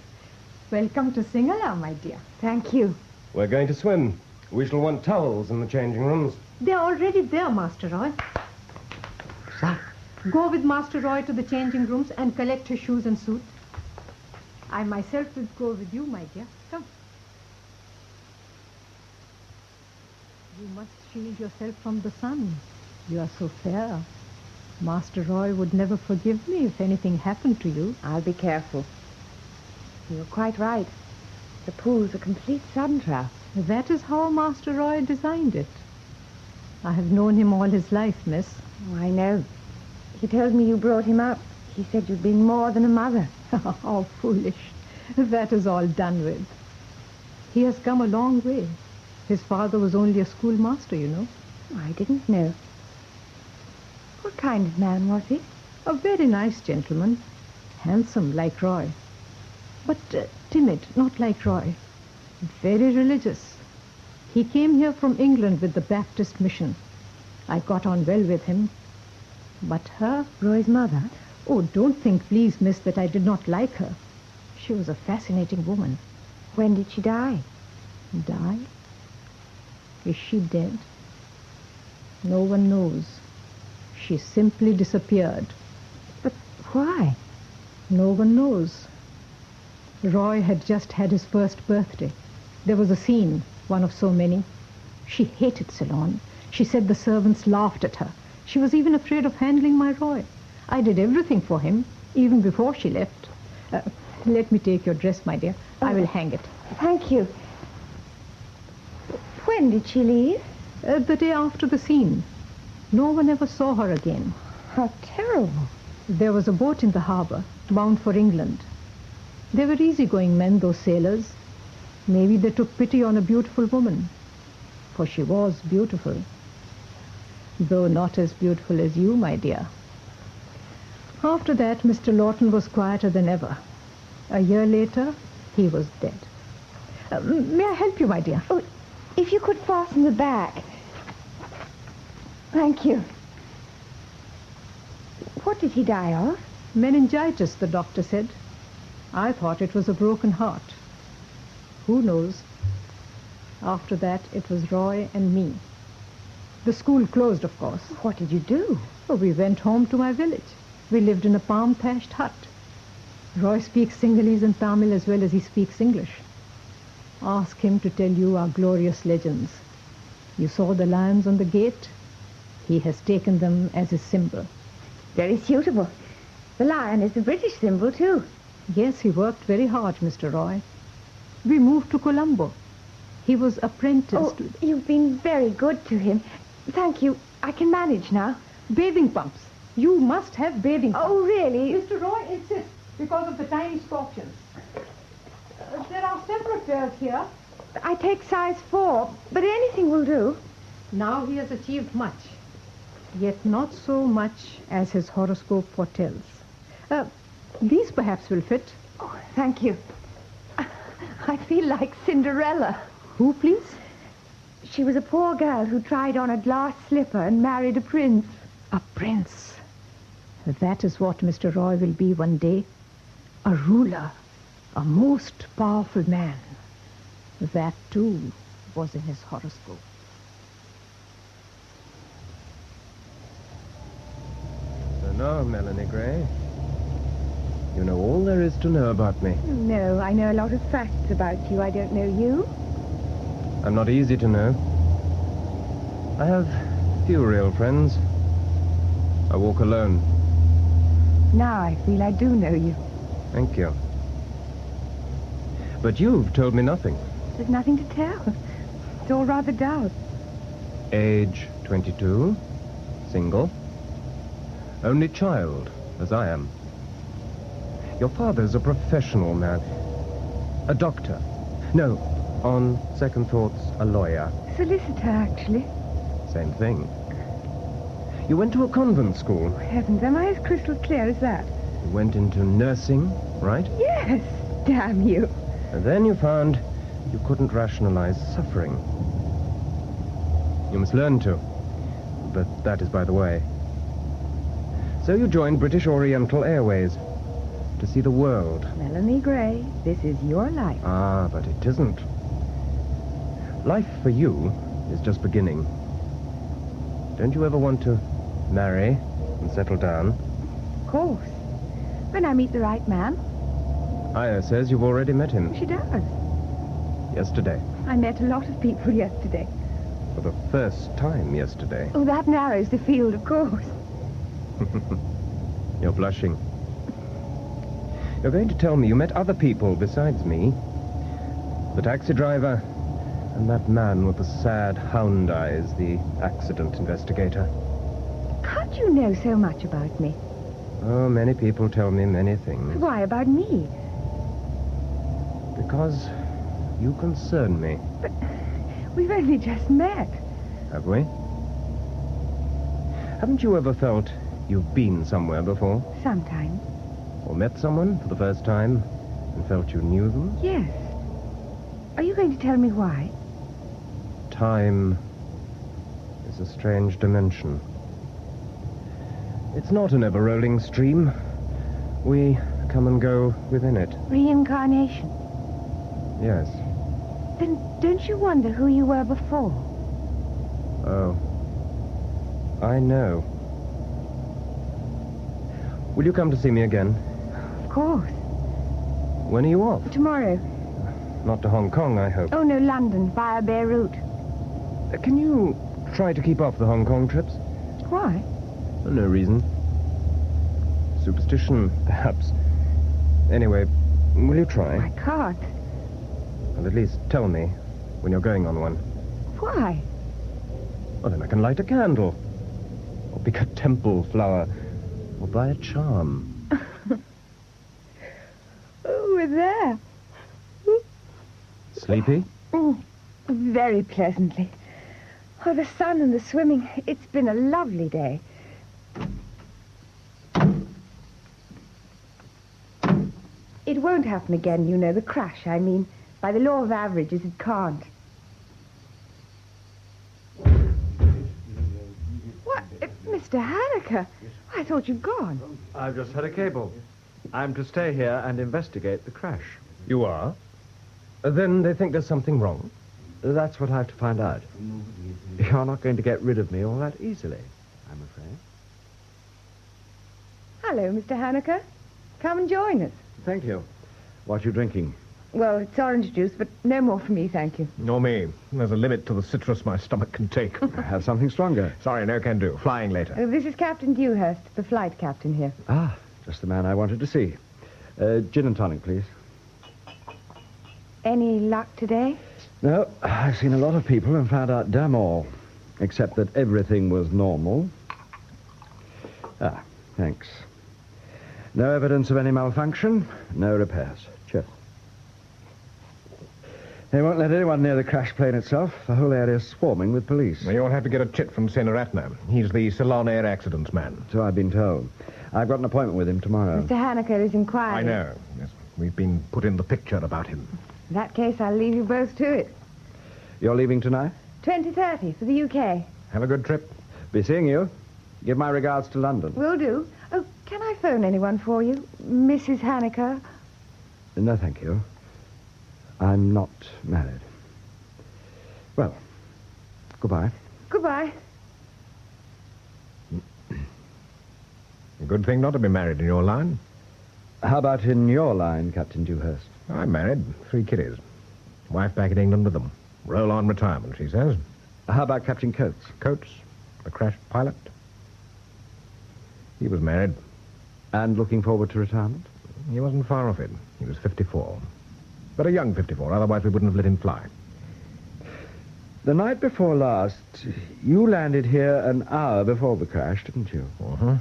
Welcome to Singala, my dear. Thank you. We're going to swim. We shall want towels in the changing rooms. They're already there, Master Roy. Sir. Go with Master Roy to the changing rooms and collect his shoes and suit. I myself will go with you, my dear. Come. You must shield yourself from the sun. You are so fair. Master Roy would never forgive me if anything happened to you. I'll be careful. You're quite right. The pool's a complete sun trap. That is how Master Roy designed it. I have known him all his life, miss. Oh, I know. He told me you brought him up. He said you'd been more than a mother. How foolish. That is all done with. He has come a long way. His father was only a schoolmaster, you know. I didn't know. What kind of man was he? A very nice gentleman. Handsome, like Roy. But timid, not like Roy. Very religious. He came here from England with the Baptist mission. I got on well with him. But her... Roy's mother? Oh, don't think, please, miss, that I did not like her. She was a fascinating woman. When did she die? Die? Is she dead? No one knows. She simply disappeared. But why? No one knows. Roy had just had his first birthday. There was a scene, one of so many. She hated Ceylon. She said the servants laughed at her. She was even afraid of handling my Roy. I did everything for him, even before she left. Let me take your dress, my dear. I will hang it. Thank you. When did she leave? The day after the scene. No one ever saw her again. How terrible. There was a boat in the harbor, bound for England. They were easygoing men, those sailors. Maybe they took pity on a beautiful woman, for she was beautiful. Though not as beautiful as you, my dear. After that, Mr. Lawton was quieter than ever. A year later, he was dead. May I help you, my dear? Oh, if you could fasten the back. Thank you. What did he die of? Meningitis, the doctor said. I thought it was a broken heart. Who knows? After that, it was Roy and me. The school closed, of course. What did you do? Oh, we went home to my village. We lived in a palm-thatched hut. Roy speaks Sinhalese and Tamil as well as he speaks English. Ask him to tell you our glorious legends. You saw the lions on the gate? He has taken them as his symbol. Very suitable. The lion is the British symbol, too. Yes, he worked very hard, Mr. Roy. We moved to Colombo. He was apprenticed to... You've been very good to him. Thank you. I can manage now. Bathing pumps. You must have bathing pumps. Oh, really? Mr. Roy insists because of the tiny scorpions. There are several pairs here. I take size 4, but anything will do. Now he has achieved much, yet not so much as his horoscope foretells. These perhaps will fit. Oh, thank you. I feel like Cinderella. Who, please? She was a poor girl who tried on a glass slipper and married a prince. A prince. That is what Mr. Roy will be one day. A ruler. A most powerful man. That, too, was in his horoscope. So now, Melanie Gray, you know all there is to know about me. No, I know a lot of facts about you. I don't know you. I'm not easy to know. I have few real friends. I walk alone. Now I feel I do know you. Thank you. But you've told me nothing. There's nothing to tell. It's all rather dull. Age 22, single, only child, as I am. Your father's a professional man. A doctor. No, on second thoughts, a lawyer. Solicitor, actually. Same thing. You went to a convent school. Oh, heavens, am I as crystal clear as that? You went into nursing, right? Yes, damn you. And then you found you couldn't rationalize suffering. You must learn to. But that is by the way. So you joined British Oriental Airways to see the world. Melanie Gray, this is your life. Ah, but it isn't. Life for you is just beginning. Don't you ever want to marry and settle down? Of course. When I meet the right man. Aya says you've already met him. She does. Yesterday. I met a lot of people yesterday. For the first time yesterday. Oh, that narrows the field, of course. You're blushing. You're going to tell me you met other people besides me. The taxi driver and that man with the sad hound eyes, the accident investigator. Can't you know so much about me? Oh, many people tell me many things. Why about me? Because you concern me. But we've only just met. Have we? Haven't you ever felt you've been somewhere before? Sometimes. Or met someone for the first time and felt you knew them? Yes. Are you going to tell me why? Time is a strange dimension. It's not an ever-rolling stream. We come and go within it. Reincarnation? Yes. Then don't you wonder who you were before? Oh. I know. Will you come to see me again? Of course. When are you off? Tomorrow. Not to Hong Kong, I hope. Oh, no, London, via Beirut. Can you try to keep off the Hong Kong trips? Why? For no reason. Superstition, perhaps. Anyway, will you try? I can't. Well, at least tell me when you're going on one. Why? Well, then I can light a candle. Or pick a temple flower. Or buy a charm. Oh, were there. Sleepy? Very pleasantly. Oh, the sun and the swimming. It's been a lovely day. It won't happen again, you know, the crash, I mean. By the law of averages, it can't. What? Mr. Haneker? I thought you'd gone. I've just had a cable. I'm to stay here and investigate the crash. You are? Then they think there's something wrong? That's what I have to find out. You're not going to get rid of me all that easily, I'm afraid. Hello, Mr. Haneker. Come and join us. Thank you. What are you drinking? Well, it's orange juice, but no more for me, thank you. Nor me. There's a limit to the citrus my stomach can take. Have something stronger. Sorry, no can do. Flying later. This is Captain Dewhurst, the flight captain here. Ah, just the man I wanted to see. Gin and tonic, please. Any luck today? No, I've seen a lot of people and found out damn all. Except that everything was normal. Ah, thanks. No evidence of any malfunction, no repairs. Cheers. They won't let anyone near the crash plane itself. The whole area's swarming with police. Well, you'll have to get a chit from Senaratna. He's the Ceylon Air Accidents man. So I've been told. I've got an appointment with him tomorrow. Mr. Haneker is inquiring. I know. Yes, we've been put in the picture about him. In that case, I'll leave you both to it. You're leaving tonight? 20:30 for the UK. Have a good trip. Be seeing you. Give my regards to London. Will do. Oh, can I phone anyone for you? Mrs. Haneker? No, thank you. I'm not married. Well, goodbye. Goodbye. A good thing not to be married in your line. How about in your line, Captain Dewhurst? I'm married. 3 kiddies. Wife back in England with them. Roll on retirement, she says. How about Captain Coates? Coates, the crashed pilot. He was married. And looking forward to retirement? He wasn't far off it. He was 54. But a young 54, otherwise we wouldn't have let him fly. The night before last, you landed here an hour before the crash, didn't you? Uh-huh.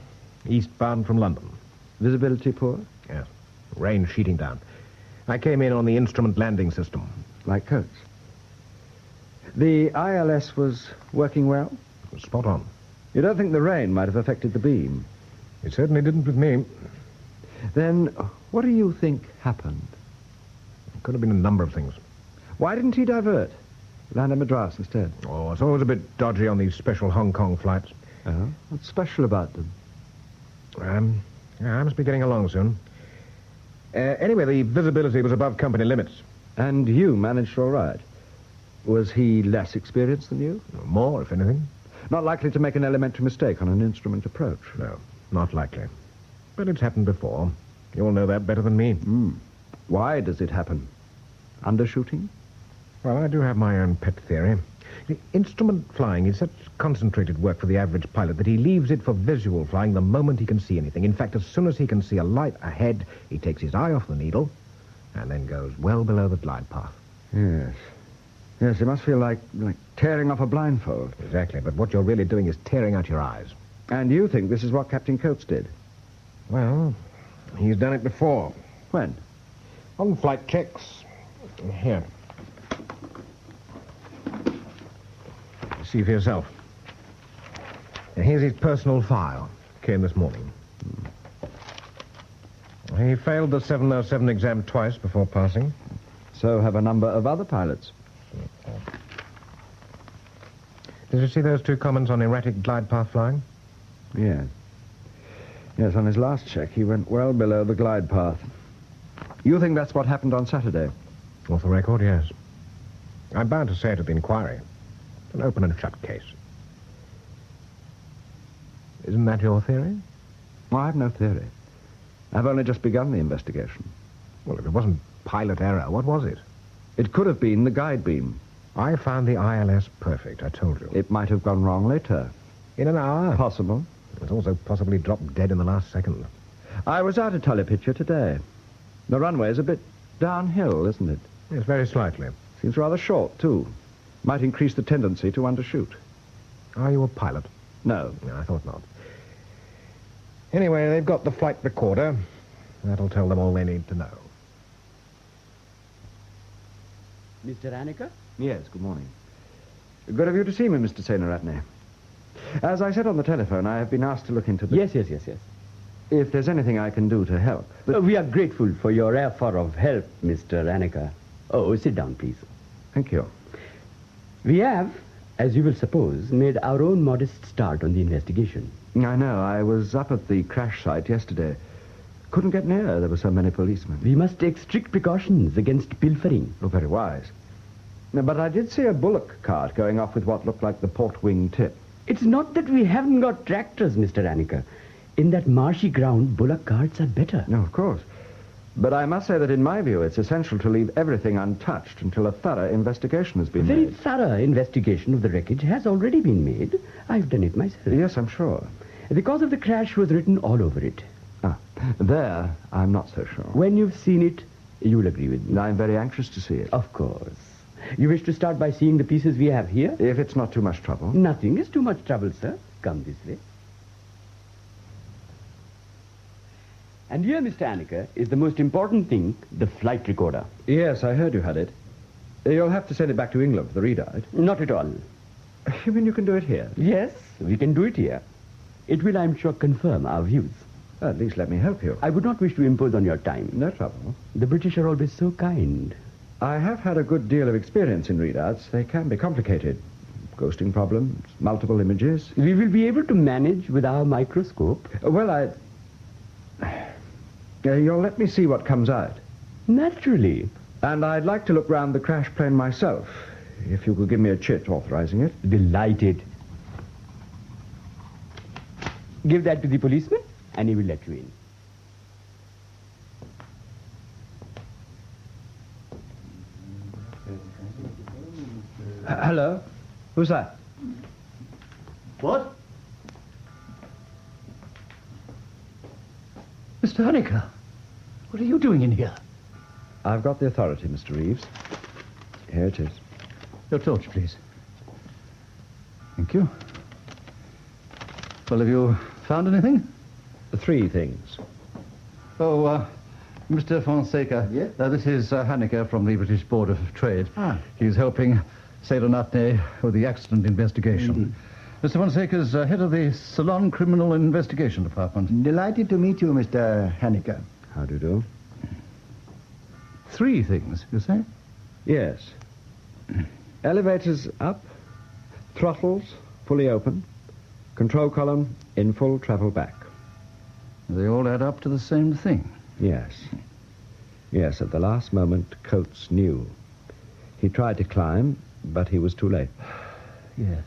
Eastbound from London. Visibility poor? Yes. Rain sheeting down. I came in on the instrument landing system. Like Coates. The ILS was working well? It was spot on. You don't think the rain might have affected the beam? It certainly didn't with me. Then what do you think happened? It could have been a number of things. Why didn't he divert? Land in Madras instead? Oh, it's always a bit dodgy on these special Hong Kong flights. Oh? What's special about them? I must be getting along soon. Anyway, the visibility was above company limits. And you managed all right. Was he less experienced than you? More, if anything. Not likely to make an elementary mistake on an instrument approach? No, not likely. But it's happened before. You'll know that better than me. Why does it happen? Undershooting? Well, I do have my own pet theory. The instrument flying is such concentrated work for the average pilot that he leaves it for visual flying the moment he can see anything. In fact, as soon as he can see a light ahead, he takes his eye off the needle and then goes well below the glide path. Yes. Yes, it must feel like tearing off a blindfold. Exactly, but what you're really doing is tearing out your eyes. And you think this is what Captain Coates did? Well, he's done it before. When? On flight checks. Here. See for yourself. Here's his personal file. Came this morning. He failed the 707 exam twice before passing. So have a number of other pilots. Did you see those 2 comments on erratic glide path flying? Yes. Yes, on his last check, he went well below the glide path. You think that's what happened on Saturday? Off the record, yes. I'm bound to say it at the inquiry. It's an open and shut case. Isn't that your theory? Well, I have no theory. I've only just begun the investigation. Well, if it wasn't pilot error, what was it? It could have been the guide beam. I found the ILS perfect, I told you. It might have gone wrong later. In an hour? Possible. It was also possibly dropped dead in the last second. I was out at Tullypitcher today. The runway's a bit downhill, isn't it? Yes, very slightly. Seems rather short, too. Might increase the tendency to undershoot. Are you a pilot? No. No, I thought not. Anyway, they've got the flight recorder. That'll tell them all they need to know. Mr. Annika? Yes, good morning. Good of you to see me, Mr. Senoratne. As I said on the telephone, I have been asked to look into the... Yes. If there's anything I can do to help. We are grateful for your offer of help, Mr. Annika. Oh, sit down, please. Thank you. We have, as you will suppose, made our own modest start on the investigation. I know. I was up at the crash site yesterday. Couldn't get near. There were so many policemen. We must take strict precautions against pilfering. Oh, very wise. But I did see a bullock cart going off with what looked like the port wing tip. It's not that we haven't got tractors, Mr. Annika. In that marshy ground, bullock carts are better. No, of course. But I must say that in my view, it's essential to leave everything untouched until a thorough investigation has been made. A very thorough investigation of the wreckage has already been made. I've done it myself. Yes, I'm sure. The cause of the crash was written all over it. There, I'm not so sure. When you've seen it, you'll agree with me. I'm very anxious to see it. Of course. You wish to start by seeing the pieces we have here? If it's not too much trouble. Nothing is too much trouble, sir. Come this way. And here, Mr. Annika, is the most important thing, the flight recorder. Yes, I heard you had it. You'll have to send it back to England for the readout. Not at all. You mean you can do it here? Yes, we can do it here. It will, I'm sure, confirm our views. At least let me help you. I would not wish to impose on your time. No trouble. The British are always so kind. I have had a good deal of experience in readouts. They can be complicated. Ghosting problems, multiple images. We will be able to manage with our microscope. Well, you'll let me see what comes out. Naturally. And I'd like to look round the crash plane myself, if you could give me a chit authorizing it. Delighted. Give that to the policeman, and he will let you in. Hello? Who's that? What? Mr. Annika, what are you doing in here? I've got the authority, Mr. Reeves. Here it is. Your torch, please. Thank you. Well, have you found anything? 3 things. Oh, Mr. Fonseca. Yes? This is Haneke from the British Board of Trade. Ah. He's helping Sailor Natney with the accident investigation. Mr. Fonseca's head of the Ceylon Criminal Investigation Department. Delighted to meet you, Mr. Haneke. How do you do? 3 things, you say? Yes. Elevators up, throttles fully open, control column in full travel back. They all add up to the same thing. Yes. Yes, at the last moment, Coates knew. He tried to climb, but he was too late. Yes.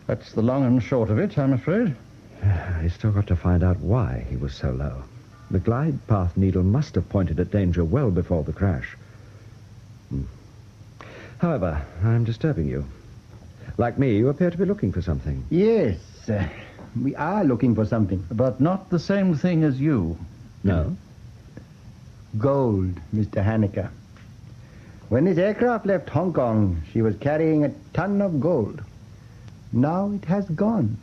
That's the long and short of it, I'm afraid. He's still got to find out why he was so low. The glide path needle must have pointed at danger well before the crash. However, I'm disturbing you. Like me, you appear to be looking for something. Yes, we are looking for something. But not the same thing as you. No? Gold, Mr. Haneke. When this aircraft left Hong Kong, she was carrying a ton of gold. Now it has gone.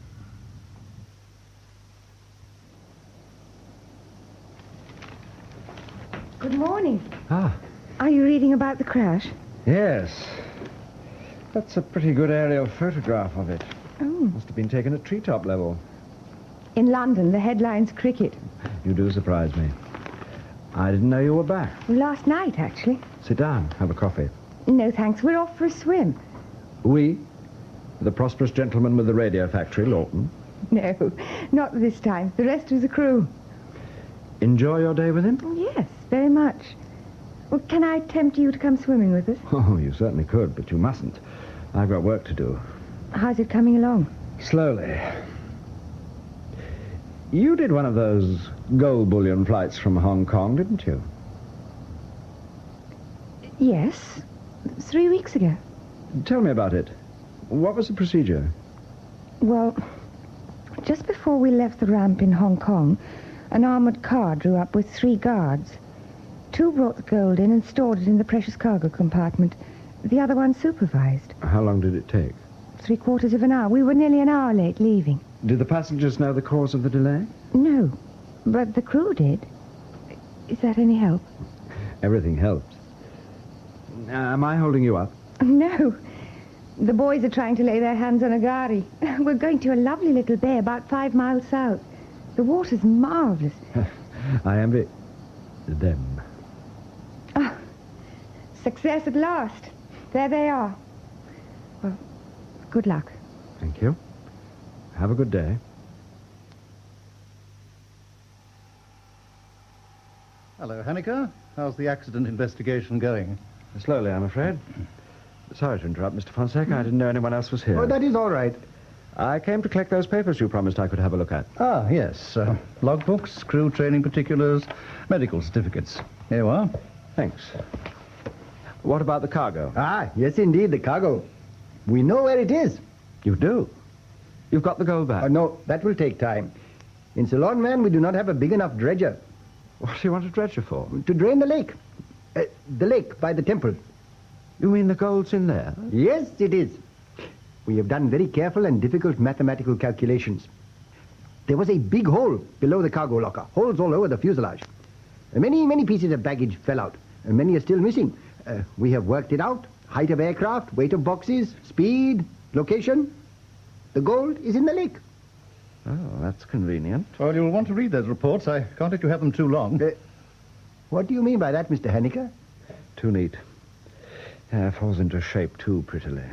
Good morning. Ah. Are you reading about the crash? Yes. That's a pretty good aerial photograph of it. Oh. Must have been taken at treetop level. In London, the headline's cricket. You do surprise me. I didn't know you were back. Last night, actually. Sit down. Have a coffee. No, thanks. We're off for a swim. We? The prosperous gentleman with the radio factory, Lawton. No, not this time. The rest of the crew. Enjoy your day with him? Yes, very much. Well, can I tempt you to come swimming with us? Oh, you certainly could, but you mustn't. I've got work to do. How's it coming along? Slowly. You did one of those gold bullion flights from Hong Kong, didn't you? Yes. 3 weeks ago. Tell me about it. What was the procedure? Well, just before we left the ramp in Hong Kong, an armored car drew up with 3 guards. 2 brought the gold in and stored it in the precious cargo compartment. The other one supervised. How long did it take? 3/4 of an hour. We were nearly an hour late leaving. Did the passengers know the cause of the delay? No, but the crew did. Is that any help? Everything helps. Am I holding you up? No. The boys are trying to lay their hands on a gharry. We're going to a lovely little bay about 5 miles south. The water's marvellous. I envy them. Oh, success at last. There they are. Well, good luck. Thank you. Have a good day. Hello, Haneker. How's the accident investigation going? Slowly, I'm afraid. Sorry to interrupt, Mr. Fonseca. I didn't know anyone else was here. Oh, that is all right. I came to collect those papers you promised I could have a look at. Ah, yes. Logbooks, crew training particulars, medical certificates. Here you are. Thanks. What about the cargo? Ah, yes, indeed, the cargo. We know where it is. You do? You've got the gold back? No, that will take time. In Ceylon, man, we do not have a big enough dredger. What do you want a dredger for? To drain the lake. The lake by the temple. You mean the gold's in there? Yes, it is. We have done very careful and difficult mathematical calculations. There was a big hole below the cargo locker. Holes all over the fuselage. Many pieces of baggage fell out. Many are still missing. We have worked it out. Height of aircraft, weight of boxes, speed, location. The gold is in the lake. Oh, that's convenient. Well, you'll want to read those reports. I can't let you have them too long. What do you mean by that, Mr. Haneker? Too neat. Falls into shape too prettily.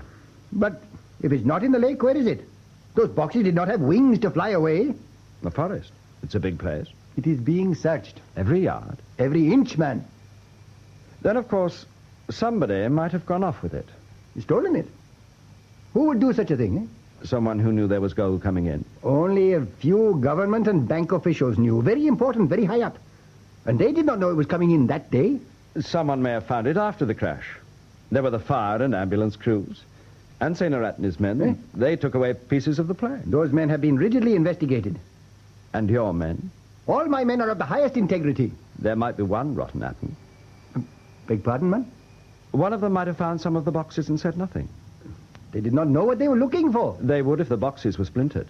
But if it's not in the lake, where is it? Those boxes did not have wings to fly away. The forest. It's a big place. It is being searched. Every yard? Every inch, man. Then, of course, somebody might have gone off with it. Stolen it? Who would do such a thing, Someone who knew there was gold coming in. Only a few government and bank officials knew. Very important, very high up. And they did not know it was coming in that day. Someone may have found it after the crash. There were the fire and ambulance crews. And Seymour and his men. They took away pieces of the plane. Those men have been rigidly investigated. And your men? All my men are of the highest integrity. There might be one rotten apple. Beg pardon, man? One of them might have found some of the boxes and said nothing. They did not know what they were looking for. They would if the boxes were splintered.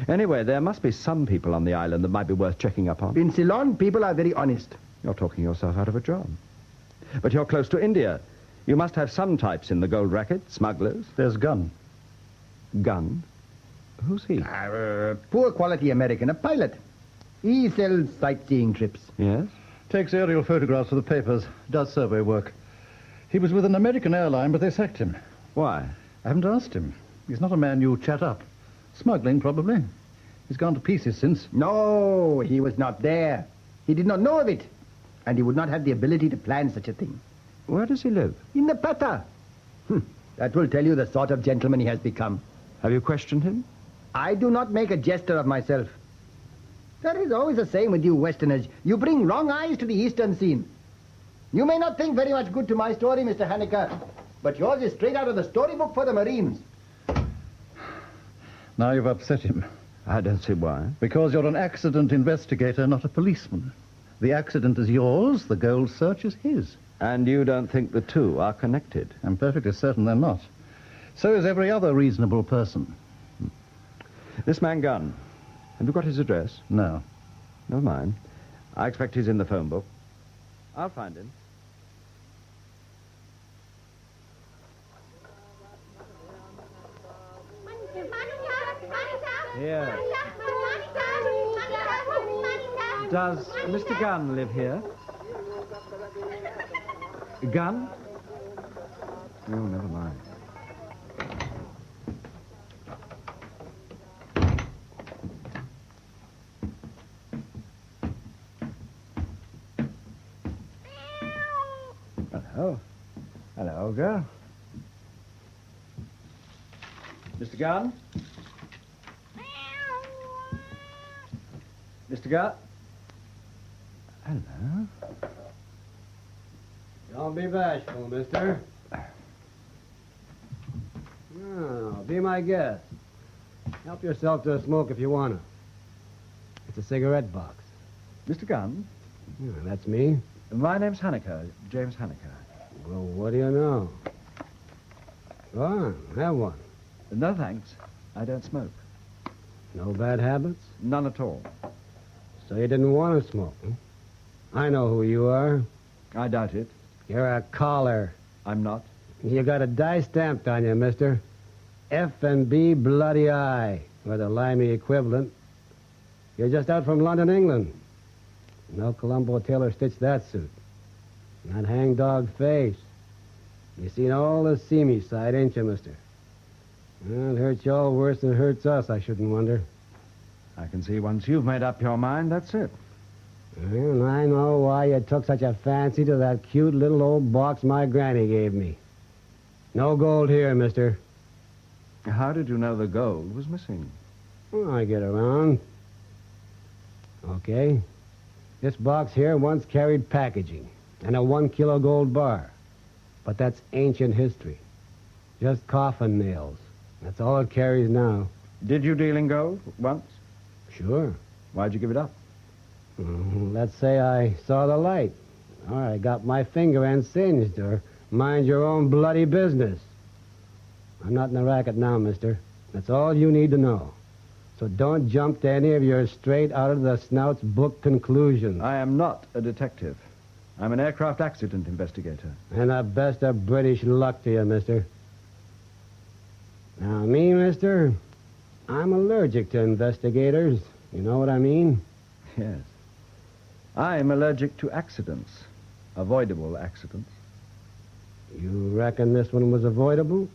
Anyway, there must be some people on the island that might be worth checking up on. In Ceylon, people are very honest. You're talking yourself out of a job. But you're close to India. You must have some types in the gold racket, smugglers. There's Gunn. Gunn? Who's he? Poor quality American, a pilot. He sells sightseeing trips. Yes? Takes aerial photographs for the papers, does survey work. He was with an American airline, but they sacked him. Why? I haven't asked him. He's not a man you chat up. Smuggling, probably. He's gone to pieces since. No, he was not there. He did not know of it. And he would not have the ability to plan such a thing. Where does he live? In the Pata. That will tell you the sort of gentleman he has become. Have you questioned him? I do not make a jester of myself. That is always the same with you Westerners. You bring wrong eyes to the Eastern scene. You may not think very much good to my story, Mr. Haneker, but yours is straight out of the storybook for the Marines. Now you've upset him. I don't see why. Because you're an accident investigator, not a policeman. The accident is yours, the gold search is his. And you don't think the two are connected? I'm perfectly certain they're not. So is every other reasonable person. This man Gunn, have you got his address? No. Never mind. I expect he's in the phone book. I'll find him. Here. Does Mr. Gunn live here? Gunn? Oh, never mind. Hello. Hello, girl. Mr. Gunn? Mr. Gunn? Hello. Don't be bashful, mister. Oh, be my guest. Help yourself to a smoke if you want to. It's a cigarette box. Mr. Gunn? Yeah, that's me. My name's Haneker, James Haneker. Well, what do you know? Go on, have one. No, thanks. I don't smoke. No bad habits? None at all. So you didn't want to smoke, huh? I know who you are. I doubt it. You're a caller. I'm not. You got a die stamped on you, mister. F&B Bloody Eye, or the limey equivalent. You're just out from London, England. No Colombo tailor stitched that suit. Not hangdog face. You seen all the seamy side, ain't you, mister? Well, it hurts you all worse than it hurts us, I shouldn't wonder. I can see once you've made up your mind, that's it. And I know why you took such a fancy to that cute little old box my granny gave me. No gold here, mister. How did you know the gold was missing? Well, I get around. Okay. This box here once carried packaging and a 1-kilo gold bar. But that's ancient history. Just coffin nails. That's all it carries now. Did you deal in gold once? Sure. Why'd you give it up? Let's say I saw the light. Or I got my finger end singed, or mind your own bloody business. I'm not in the racket now, mister. That's all you need to know. So don't jump to any of your straight-out-of-the-snout's book conclusions. I am not a detective. I'm an aircraft accident investigator. And the best of British luck to you, mister. Now, me, mister, I'm allergic to investigators. You know what I mean? Yes. I'm allergic to accidents. Avoidable accidents. You reckon this one was avoidable?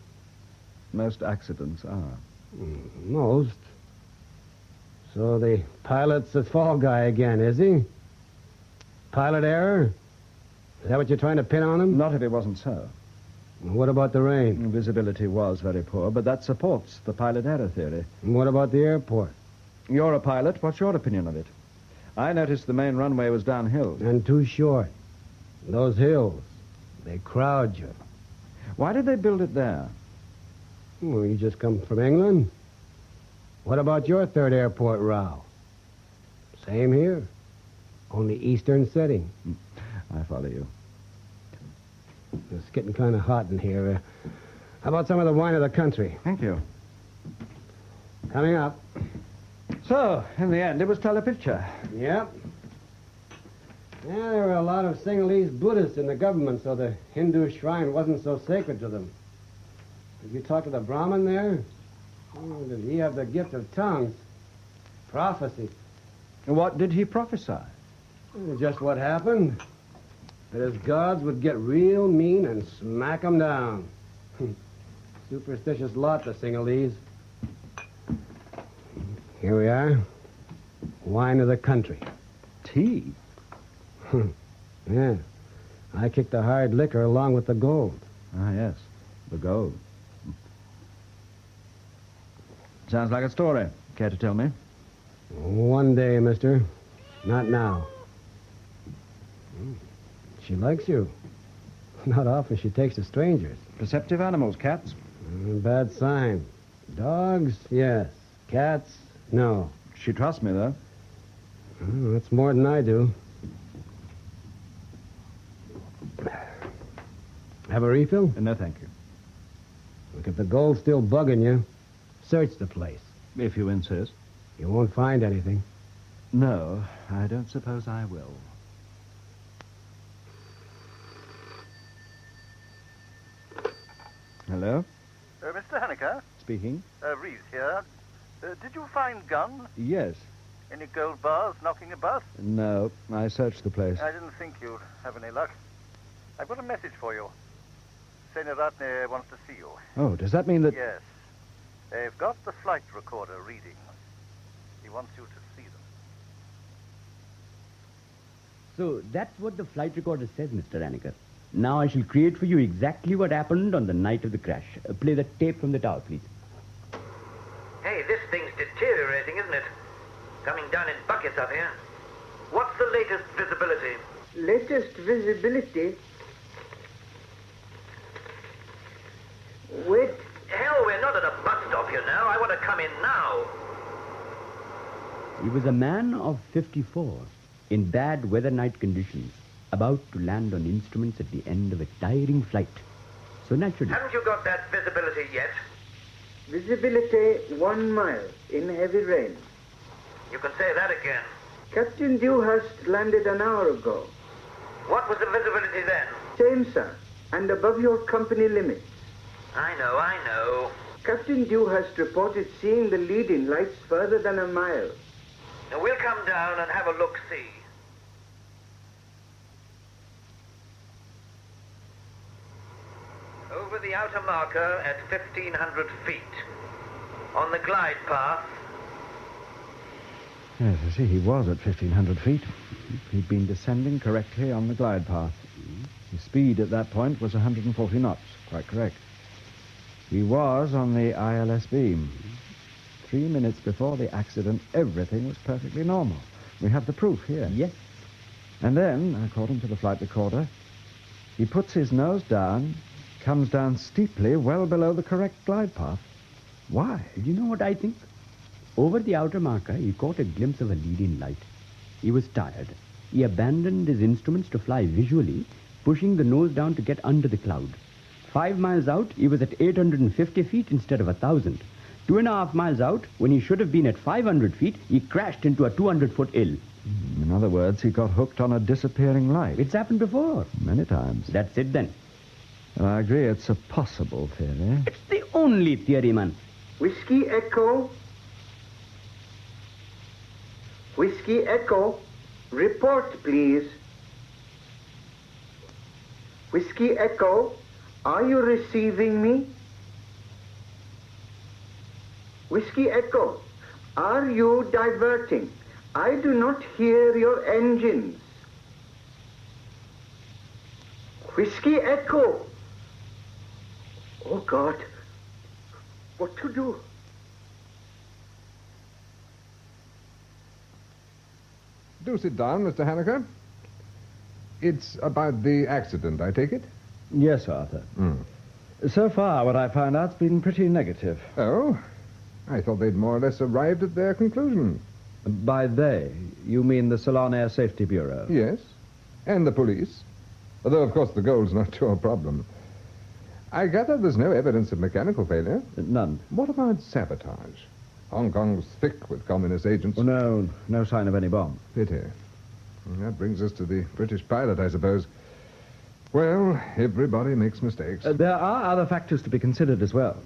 Most accidents are. Most. So the pilot's the fall guy again, is he? Pilot error? Is that what you're trying to pin on him? Not if it wasn't so. What about the rain? Visibility was very poor, but that supports the pilot error theory. And what about the airport? You're a pilot. What's your opinion of it? I noticed the main runway was downhill. And too short. Those hills, they crowd you. Why did they build it there? Well, you just come from England. What about your third airport row? Same here. Only eastern setting. I follow you. It's getting kind of hot in here. How about some of the wine of the country? Thank you. Coming up. So, in the end, it was telepicture. Yep. Yeah, there were a lot of Sinhalese Buddhists in the government, so the Hindu shrine wasn't so sacred to them. Did you talk to the Brahmin there? Oh, did he have the gift of tongues? Prophecy. What did he prophesy? Just what happened. That his gods would get real mean and smack 'em down. Superstitious lot, the Sinhalese. Here we are. Wine of the country. Tea? Yeah. I kicked the hard liquor along with the gold. Ah, yes. The gold. Sounds like a story. Care to tell me? One day, mister. Not now. She likes you. Not often she takes to strangers. Perceptive animals, cats. Bad sign. Dogs, yes. Cats, no. She trusts me, though. Oh, that's more than I do. Have a refill? No, thank you. Look, if the gold's still bugging you, search the place. If you insist. You won't find anything. No, I don't suppose I will. Hello? Mr. Haneker? Speaking. Reeves here. Did you find Gunn? Yes. Any gold bars knocking about? No, I searched the place. I didn't think you'd have any luck. I've got a message for you. Senaratne wants to see you. Oh, does that mean that... Yes. They've got the flight recorder readings. He wants you to see them. So that's what the flight recorder says, Mr. Haneker. Now I shall create for you exactly what happened on the night of the crash. Play the tape from the tower, please. Hey, this thing's deteriorating, isn't it? Coming down in buckets up here. What's the latest visibility? Latest visibility? Wait. Hell, we're not at a bus stop here now. I want to come in now. He was a man of 54, in bad weather night conditions, about to land on instruments at the end of a tiring flight. So naturally... Haven't you got that visibility yet? Visibility 1 mile in heavy rain. You can say that again. Captain Dewhurst landed an hour ago. What was the visibility then? Same, sir. and above your company limits. I know. Captain Dewhurst reported seeing the lead-in lights further than a mile. Now, we'll come down and have a look-see. Over the outer marker at 1,500 feet. On the glide path. Yes, I see he was at 1,500 feet. He'd been descending correctly on the glide path. His speed at that point was 140 knots. Quite correct. He was on the ILS beam. 3 minutes before the accident, everything was perfectly normal. We have the proof here. Yes. And then, according to the flight recorder, he puts his nose down, comes down steeply, well below the correct glide path. Why? Do you know what I think? Over the outer marker, he caught a glimpse of a leading light. He was tired. He abandoned his instruments to fly visually, pushing the nose down to get under the cloud. 5 miles out, he was at 850 feet instead of 1,000. 2.5 miles out, when he should have been at 500 feet, he crashed into a 200-foot hill. In other words, he got hooked on a disappearing light. It's happened before. Many times. That's it, then. Well, I agree it's a possible theory. It's the only theory, man. Whiskey Echo. Whiskey Echo. Report, please. Whiskey Echo. Are you receiving me? Whiskey Echo. Are you diverting? I do not hear your engines. Whiskey Echo. Oh, God. What to do? Do sit down, Mr. Haneker. It's about the accident, I take it? Yes, Arthur. So far, what I found out's been pretty negative. Oh? I thought they'd more or less arrived at their conclusion. By they, you mean the Ceylon Air Safety Bureau? Yes. And the police. Although, of course, the gold's not your problem. I gather there's no evidence of mechanical failure? None. What about sabotage? Hong Kong's thick with communist agents. Oh, no sign of any bomb. Pity. And that brings us to the British pilot, I suppose. Well, everybody makes mistakes. There are other factors to be considered as well.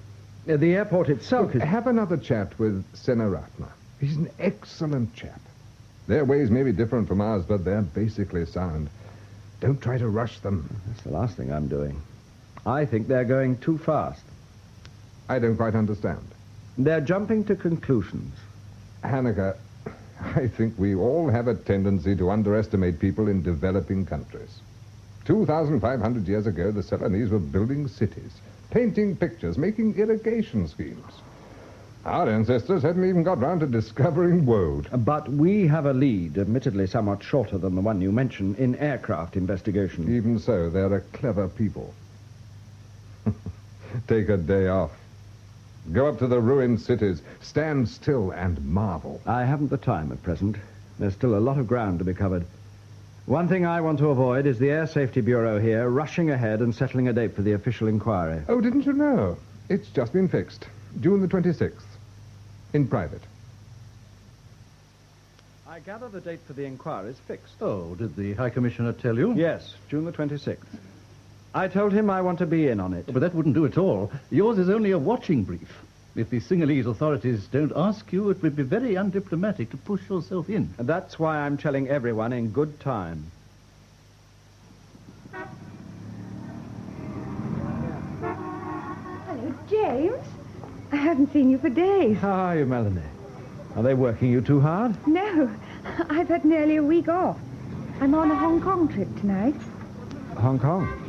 The airport itself is... Have another chat with Senaratna. He's an excellent chap. Their ways may be different from ours, but they're basically sound. Don't try to rush them. That's the last thing I'm doing. I think they're going too fast. I don't quite understand. They're jumping to conclusions. Haneker, I think we all have a tendency to underestimate people in developing countries. 2,500 years ago, the Ceylonese were building cities, painting pictures, making irrigation schemes. Our ancestors hadn't even got round to discovering woad. But we have a lead, admittedly somewhat shorter than the one you mentioned, in aircraft investigation. Even so, they're a clever people. Take a day off. Go up to the ruined cities, stand still and marvel. I haven't the time at present. There's still a lot of ground to be covered. One thing I want to avoid is the Air Safety Bureau here rushing ahead and settling a date for the official inquiry. Oh, didn't you know? It's just been fixed. June the 26th. In private. I gather the date for the inquiry is fixed. Oh, did the High Commissioner tell you? Yes, June the 26th. I told him I want to be in on it. But that wouldn't do at all. Yours is only a watching brief. If the Sinhalese authorities don't ask you, it would be very undiplomatic to push yourself in. And that's why I'm telling everyone in good time. Hello, James. I haven't seen you for days. How are you, Melanie? Are they working you too hard? No, I've had nearly a week off. I'm on a Hong Kong trip tonight. Hong Kong?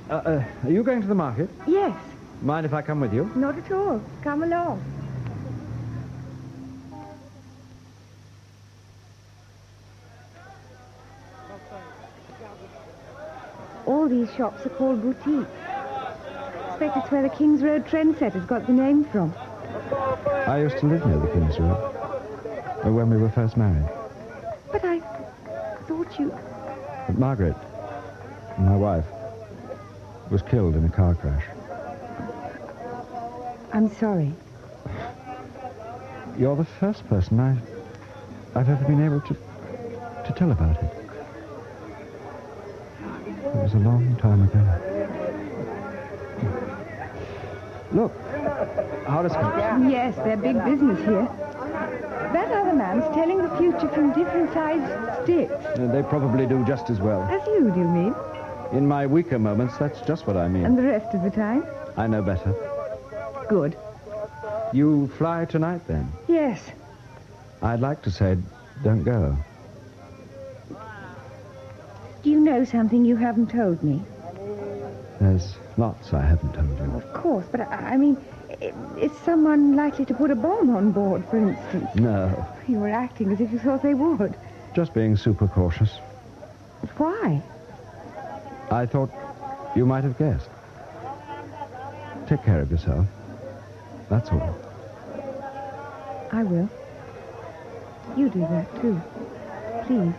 Are you going to the market? Yes. Mind if I come with you? Not at all. Come along. All these shops are called boutiques. I expect it's where the King's Road trendsetters got the name from. I used to live near the King's Road when we were first married. But I thought you... But Margaret, my wife, was killed in a car crash. I'm sorry. You're the first person I've ever been able to tell about it. It was a long time ago. Look, horoscopes. Yes, they're big business here. That other man's telling the future from different sized sticks. They probably do just as well. As you do, you mean? In my weaker moments, that's just what I mean. And the rest of the time? I know better. Good. You fly tonight, then? Yes. I'd like to say, don't go. Do you know something you haven't told me? There's lots I haven't told you. Of course, but I mean, is someone likely to put a bomb on board, for instance? No, You were acting as if you thought they would. just being super cautious. But why? I thought you might have guessed. Take care of yourself. That's all. I will. You do that, too. Please.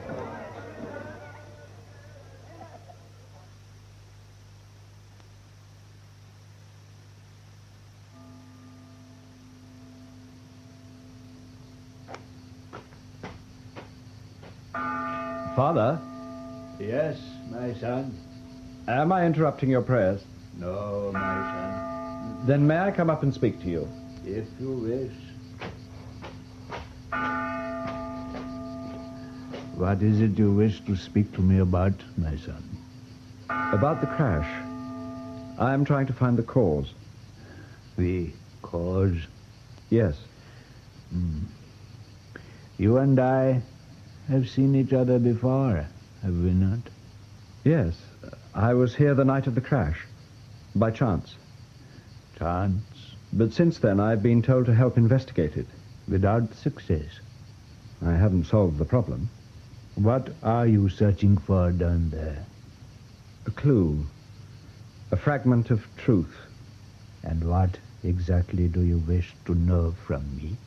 Father? Yes, my son. Am I interrupting your prayers? No, my son. Then may I come up and speak to you? If you wish. What is it you wish to speak to me about, my son? About the crash. I am trying to find the cause. The cause? Yes. You and I have seen each other before, have we not? Yes. I was here the night of the crash. By chance. Chance? But since then, I've been told to help investigate it. Without success. I haven't solved the problem. What are you searching for down there? A clue. A fragment of truth. And what exactly do you wish to know from me?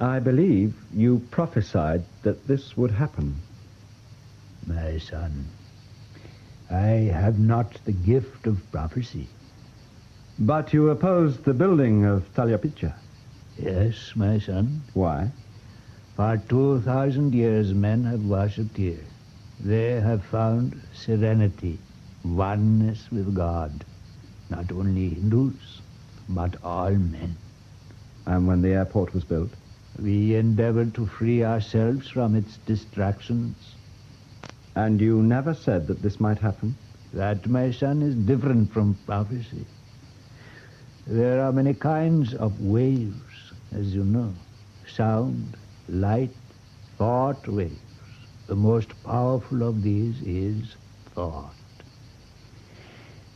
I believe you prophesied that this would happen. My son, I have not the gift of prophecy. But you opposed the building of Talyapicha. Yes, my son. Why? For 2,000 years men have worshipped here. They have found serenity, oneness with God. Not only Hindus, but all men. And when the airport was built? We endeavored to free ourselves from its distractions. And you never said that this might happen? That, my son, is different from prophecy. There are many kinds of waves, as you know. Sound, light, thought waves. The most powerful of these is thought.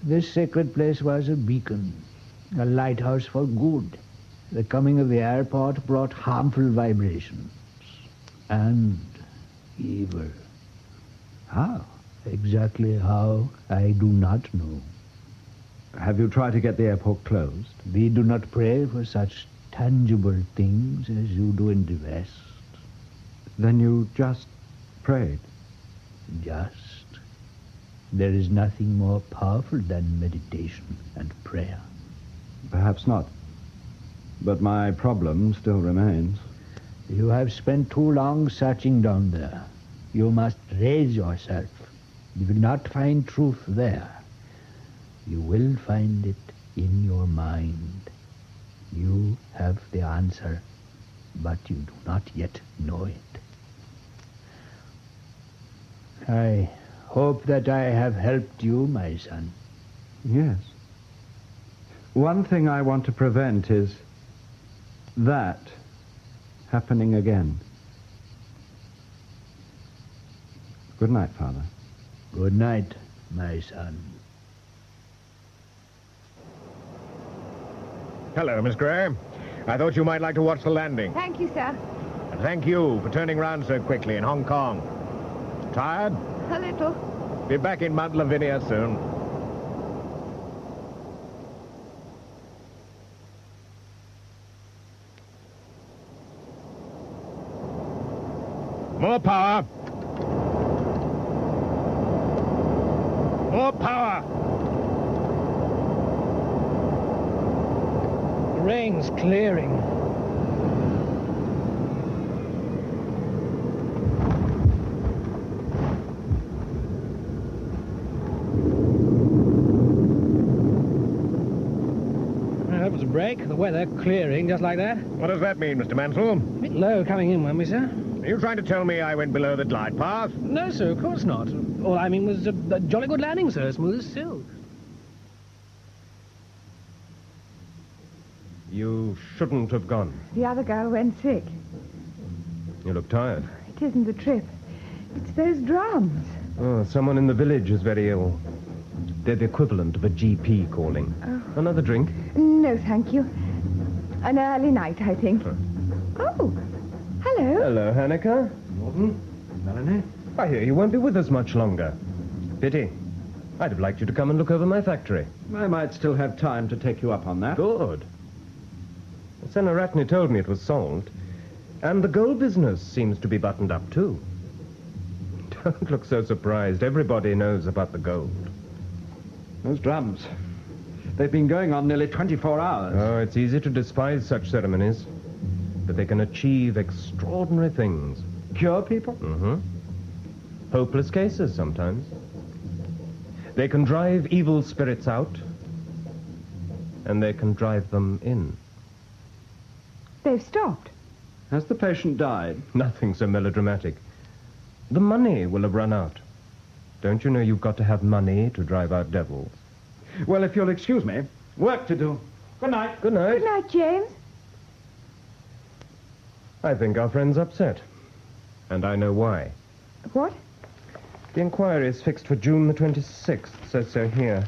This sacred place was a beacon, a lighthouse for good. The coming of the airport brought harmful vibrations and evil. How? Exactly how, I do not know. Have you tried to get the airport closed? We do not pray for such tangible things as you do in the West. Then you just prayed? Just. There is nothing more powerful than meditation and prayer. Perhaps not. But my problem still remains. You have spent too long searching down there. You must raise yourself. You will not find truth there. You will find it in your mind. You have the answer, but you do not yet know it. I hope that I have helped you, my son. Yes. One thing I want to prevent is that happening again. Good night, Father. Good night, my son. Hello, Miss Gray. I thought you might like to watch the landing. Thank you, sir. And thank you for turning round so quickly in Hong Kong. Tired? A little. Be back in Mount Lavinia soon. More power. More power. The rain's clearing. break. The weather clearing just like that. What does that mean, Mr. Mansell? A bit low coming in, weren't we, sir? Are you trying to tell me I went below the glide path? No, sir, of course not. All I mean was a jolly good landing, sir, smooth as silk. You shouldn't have gone. The other girl went sick. You look tired. It isn't the trip. It's those drums. Oh, someone in the village is very ill. They're the equivalent of a GP calling. Oh. Another drink? No, thank you. An early night, I think. Oh, hello. Hello, Hanukkah. Morton. Melanie. I hear you won't be with us much longer. Pity. I'd have liked you to come and look over my factory. I might still have time to take you up on that. Good. Senaratne told me it was solved. And the gold business seems to be buttoned up, too. Don't look so surprised. Everybody knows about the gold. Those drums. They've been going on nearly 24 hours. Oh, it's easy to despise such ceremonies. But they can achieve extraordinary things. Cure people? Mm-hmm. Hopeless cases, sometimes. They can drive evil spirits out. And they can drive them in. They've stopped. Has the patient died? Nothing so melodramatic. The money will have run out. Don't you know you've got to have money to drive out devils? Well, if you'll excuse me, work to do. Good night. Good night. Good night, James. I think our friend's upset. And I know why. What? The inquiry is fixed for June the 26th. Says so here.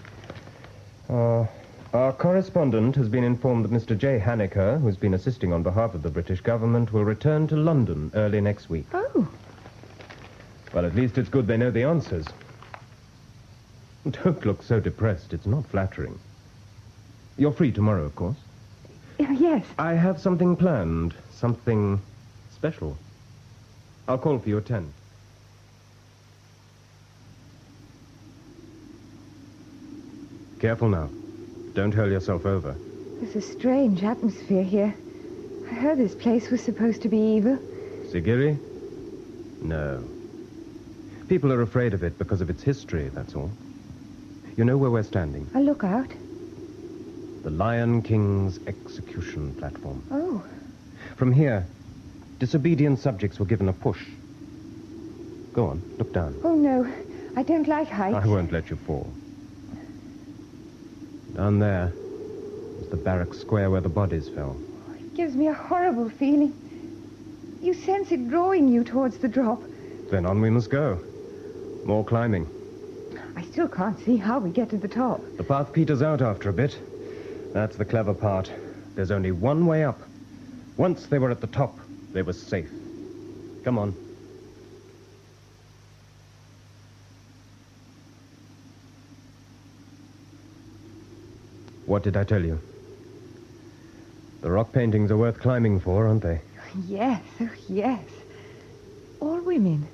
Our correspondent has been informed that Mr. J. Haneker, who's been assisting on behalf of the British government, will return to London early next week. Oh. Well, at least it's good they know the answers. Don't look so depressed. It's not flattering. You're free tomorrow, of course? Yes. I have something planned. Something special. I'll call for you at 10. Careful now. Don't hurl yourself over. There's a strange atmosphere here. I heard this place was supposed to be evil. Sigiri? No. People are afraid of it because of its history, that's all. You know where we're standing? A lookout. The Lion King's execution platform. Oh. From here, disobedient subjects were given a push. Go on, look down. Oh, no. I don't like heights. I won't let you fall. Down there is the barrack square where the bodies fell. It gives me a horrible feeling. You sense it drawing you towards the drop. Then on we must go. More climbing. I still can't see how we get to the top. The path peters out after a bit. That's the clever part. There's only one way up. Once they were at the top, they were safe. Come on. What did I tell you? The rock paintings are worth climbing for, aren't they? Yes, oh yes. All women.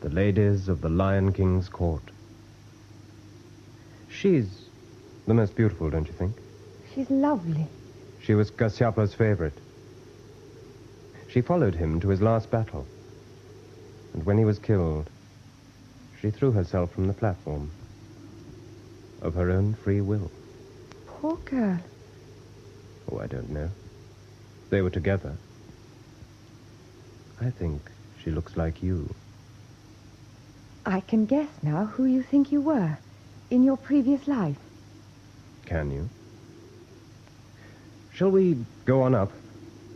The ladies of the Lion King's court. She's the most beautiful, don't you think? She's lovely. She was Kasyapa's favorite. She followed him to his last battle. And when he was killed, she threw herself from the platform. Of her own free will. Poor girl. Oh, I don't know. They were together. I think she looks like you. I can guess now who you think you were in your previous life. Can you? Shall we go on up?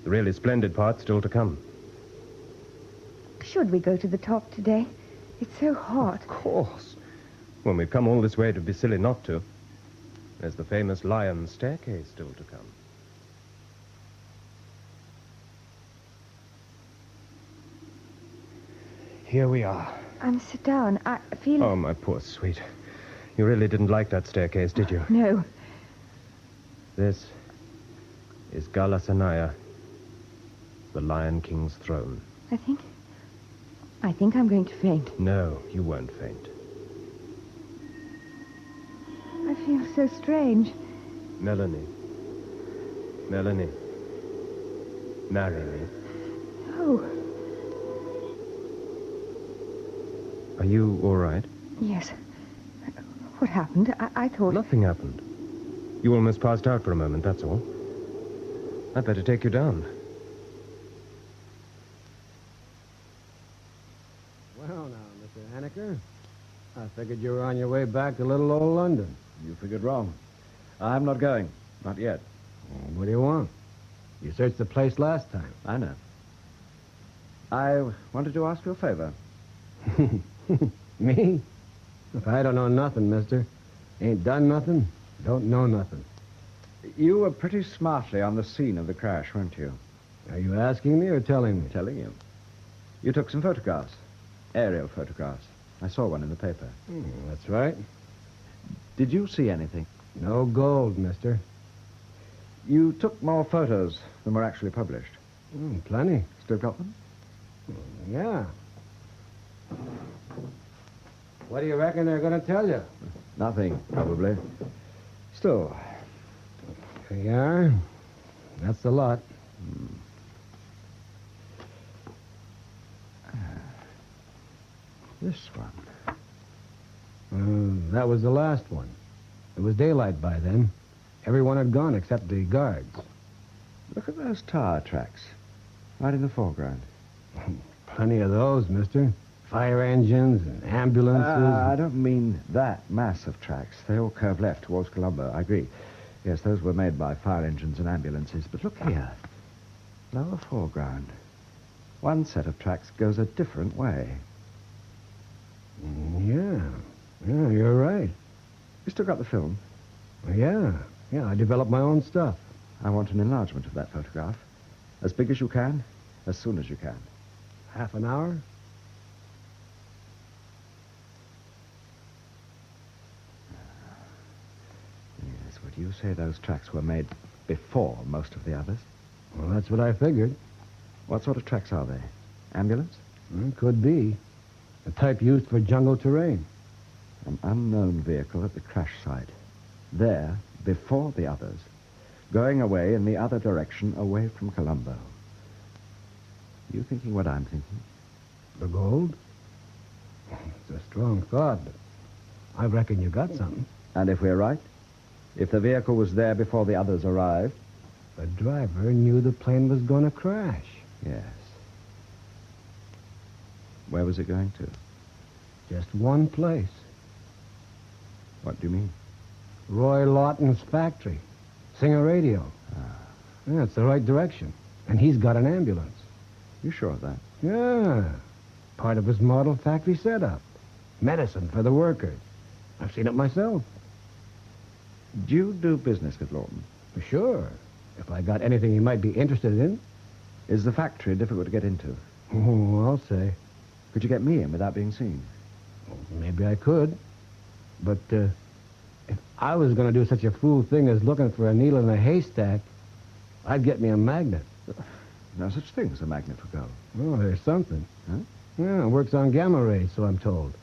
The really splendid part's still to come. Should we go to the top today? It's so hot. Of course. When we've come all this way, it'd be silly not to. There's the famous lion staircase still to come. Here we are. Sit down. I feel... Oh, my poor sweet. You really didn't like that staircase, did you? No. This is Galasanaya, the Lion King's throne. I think I'm going to faint. No, you won't faint. I feel so strange. Melanie. Melanie. Marry me. Oh. Are you all right? Yes. What happened? I thought... Nothing happened. You almost passed out for a moment, that's all. I'd better take you down. Well, now, Mr. Haneker, I figured you were on your way back to little old London. You figured wrong. I'm not going. Not yet. Well, what do you want? You searched the place last time. I know. I wanted to ask you a favor. Me? If I don't know nothing, mister. Ain't done nothing, don't know nothing. You were pretty smartly on the scene of the crash, weren't you? Are you asking me or telling me? Telling you. You took some photographs. Aerial photographs. I saw one in the paper. That's right. Did you see anything? No gold, mister. You took more photos than were actually published. Plenty. Still got them? Yeah. What do you reckon they're going to tell you? Nothing, probably. Still. There you are. That's a lot. This one. That was the last one. It was daylight by then. Everyone had gone except the guards. Look at those tire tracks. Right in the foreground. Plenty of those, mister. Fire engines and ambulances. I don't mean that mass of tracks. They all curve left towards Colombo. I agree. Yes, those were made by fire engines and ambulances. But look here. Lower foreground. One set of tracks goes a different way. Yeah, you're right. You still got the film? Yeah, I developed my own stuff. I want an enlargement of that photograph. As big as you can, as soon as you can. Half an hour? Yes, would you say those tracks were made before most of the others? Well, that's what I figured. What sort of tracks are they? Ambulance? Could be. The type used for jungle terrain. An unknown vehicle at the crash site. There, before the others. Going away in the other direction, away from Colombo. You thinking what I'm thinking? The gold? It's a strong thought, but I reckon you got something. And if we're right? If the vehicle was there before the others arrived? The driver knew the plane was going to crash. Yes. Where was it going to? Just one place. What do you mean? Roy Lawton's factory. Singer Radio. Yeah, it's the right direction. And he's got an ambulance. You sure of that? Yeah. Part of his model factory setup. Medicine for the workers. I've seen it myself. Do you do business with Lawton? Sure. If I got anything he might be interested in. Is the factory difficult to get into? Oh, I'll say. Could you get me in without being seen? Well, maybe I could. But if I was going to do such a fool thing as looking for a needle in a haystack, I'd get me a magnet. No such thing as a magnet for gold. Oh, there's something. Huh? Yeah, it works on gamma rays, so I'm told.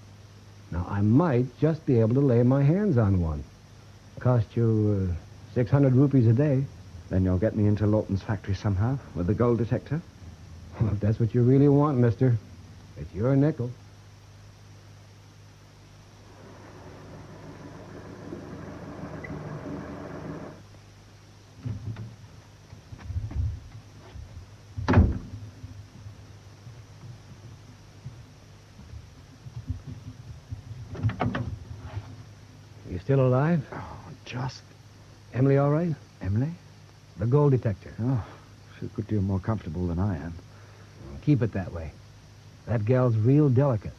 Now, I might just be able to lay my hands on one. Cost you 600 rupees a day. Then you'll get me into Lawton's factory somehow, with the gold detector? Well, if that's what you really want, mister, it's your nickel. You still alive? Oh, just. Emily all right? Emily? The gold detector. Oh, she's a good deal more comfortable than I am. Keep it that way. That gal's real delicate.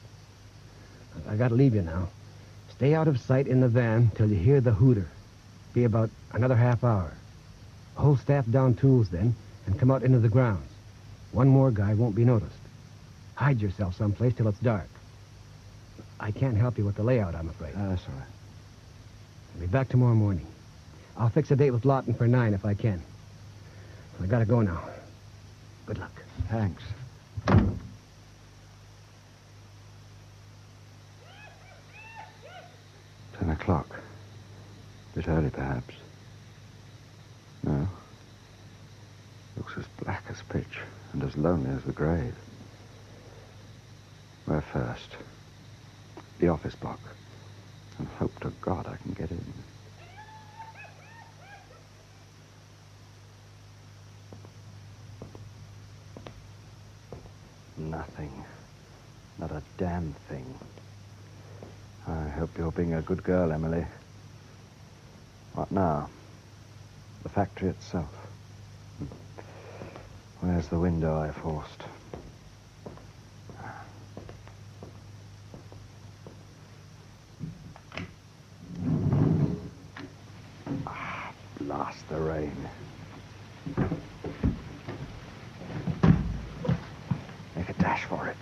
I gotta leave you now. Stay out of sight in the van till you hear the hooter. Be about another half hour. Whole staff down tools then, and come out into the grounds. One more guy won't be noticed. Hide yourself someplace till it's dark. I can't help you with the layout, I'm afraid. That's all right. I'll be back tomorrow morning. I'll fix a date with Lawton for 9 if I can. I gotta go now. Good luck. Thanks. 10 o'clock. Bit early, perhaps. No. Looks as black as pitch and as lonely as the grave. Where first? The office block. And hope to God I can get in. Nothing. Not a damn thing. I hope you're being a good girl, Emily. What now? The factory itself. Where's the window I forced? Blast the rain. Make a dash for it.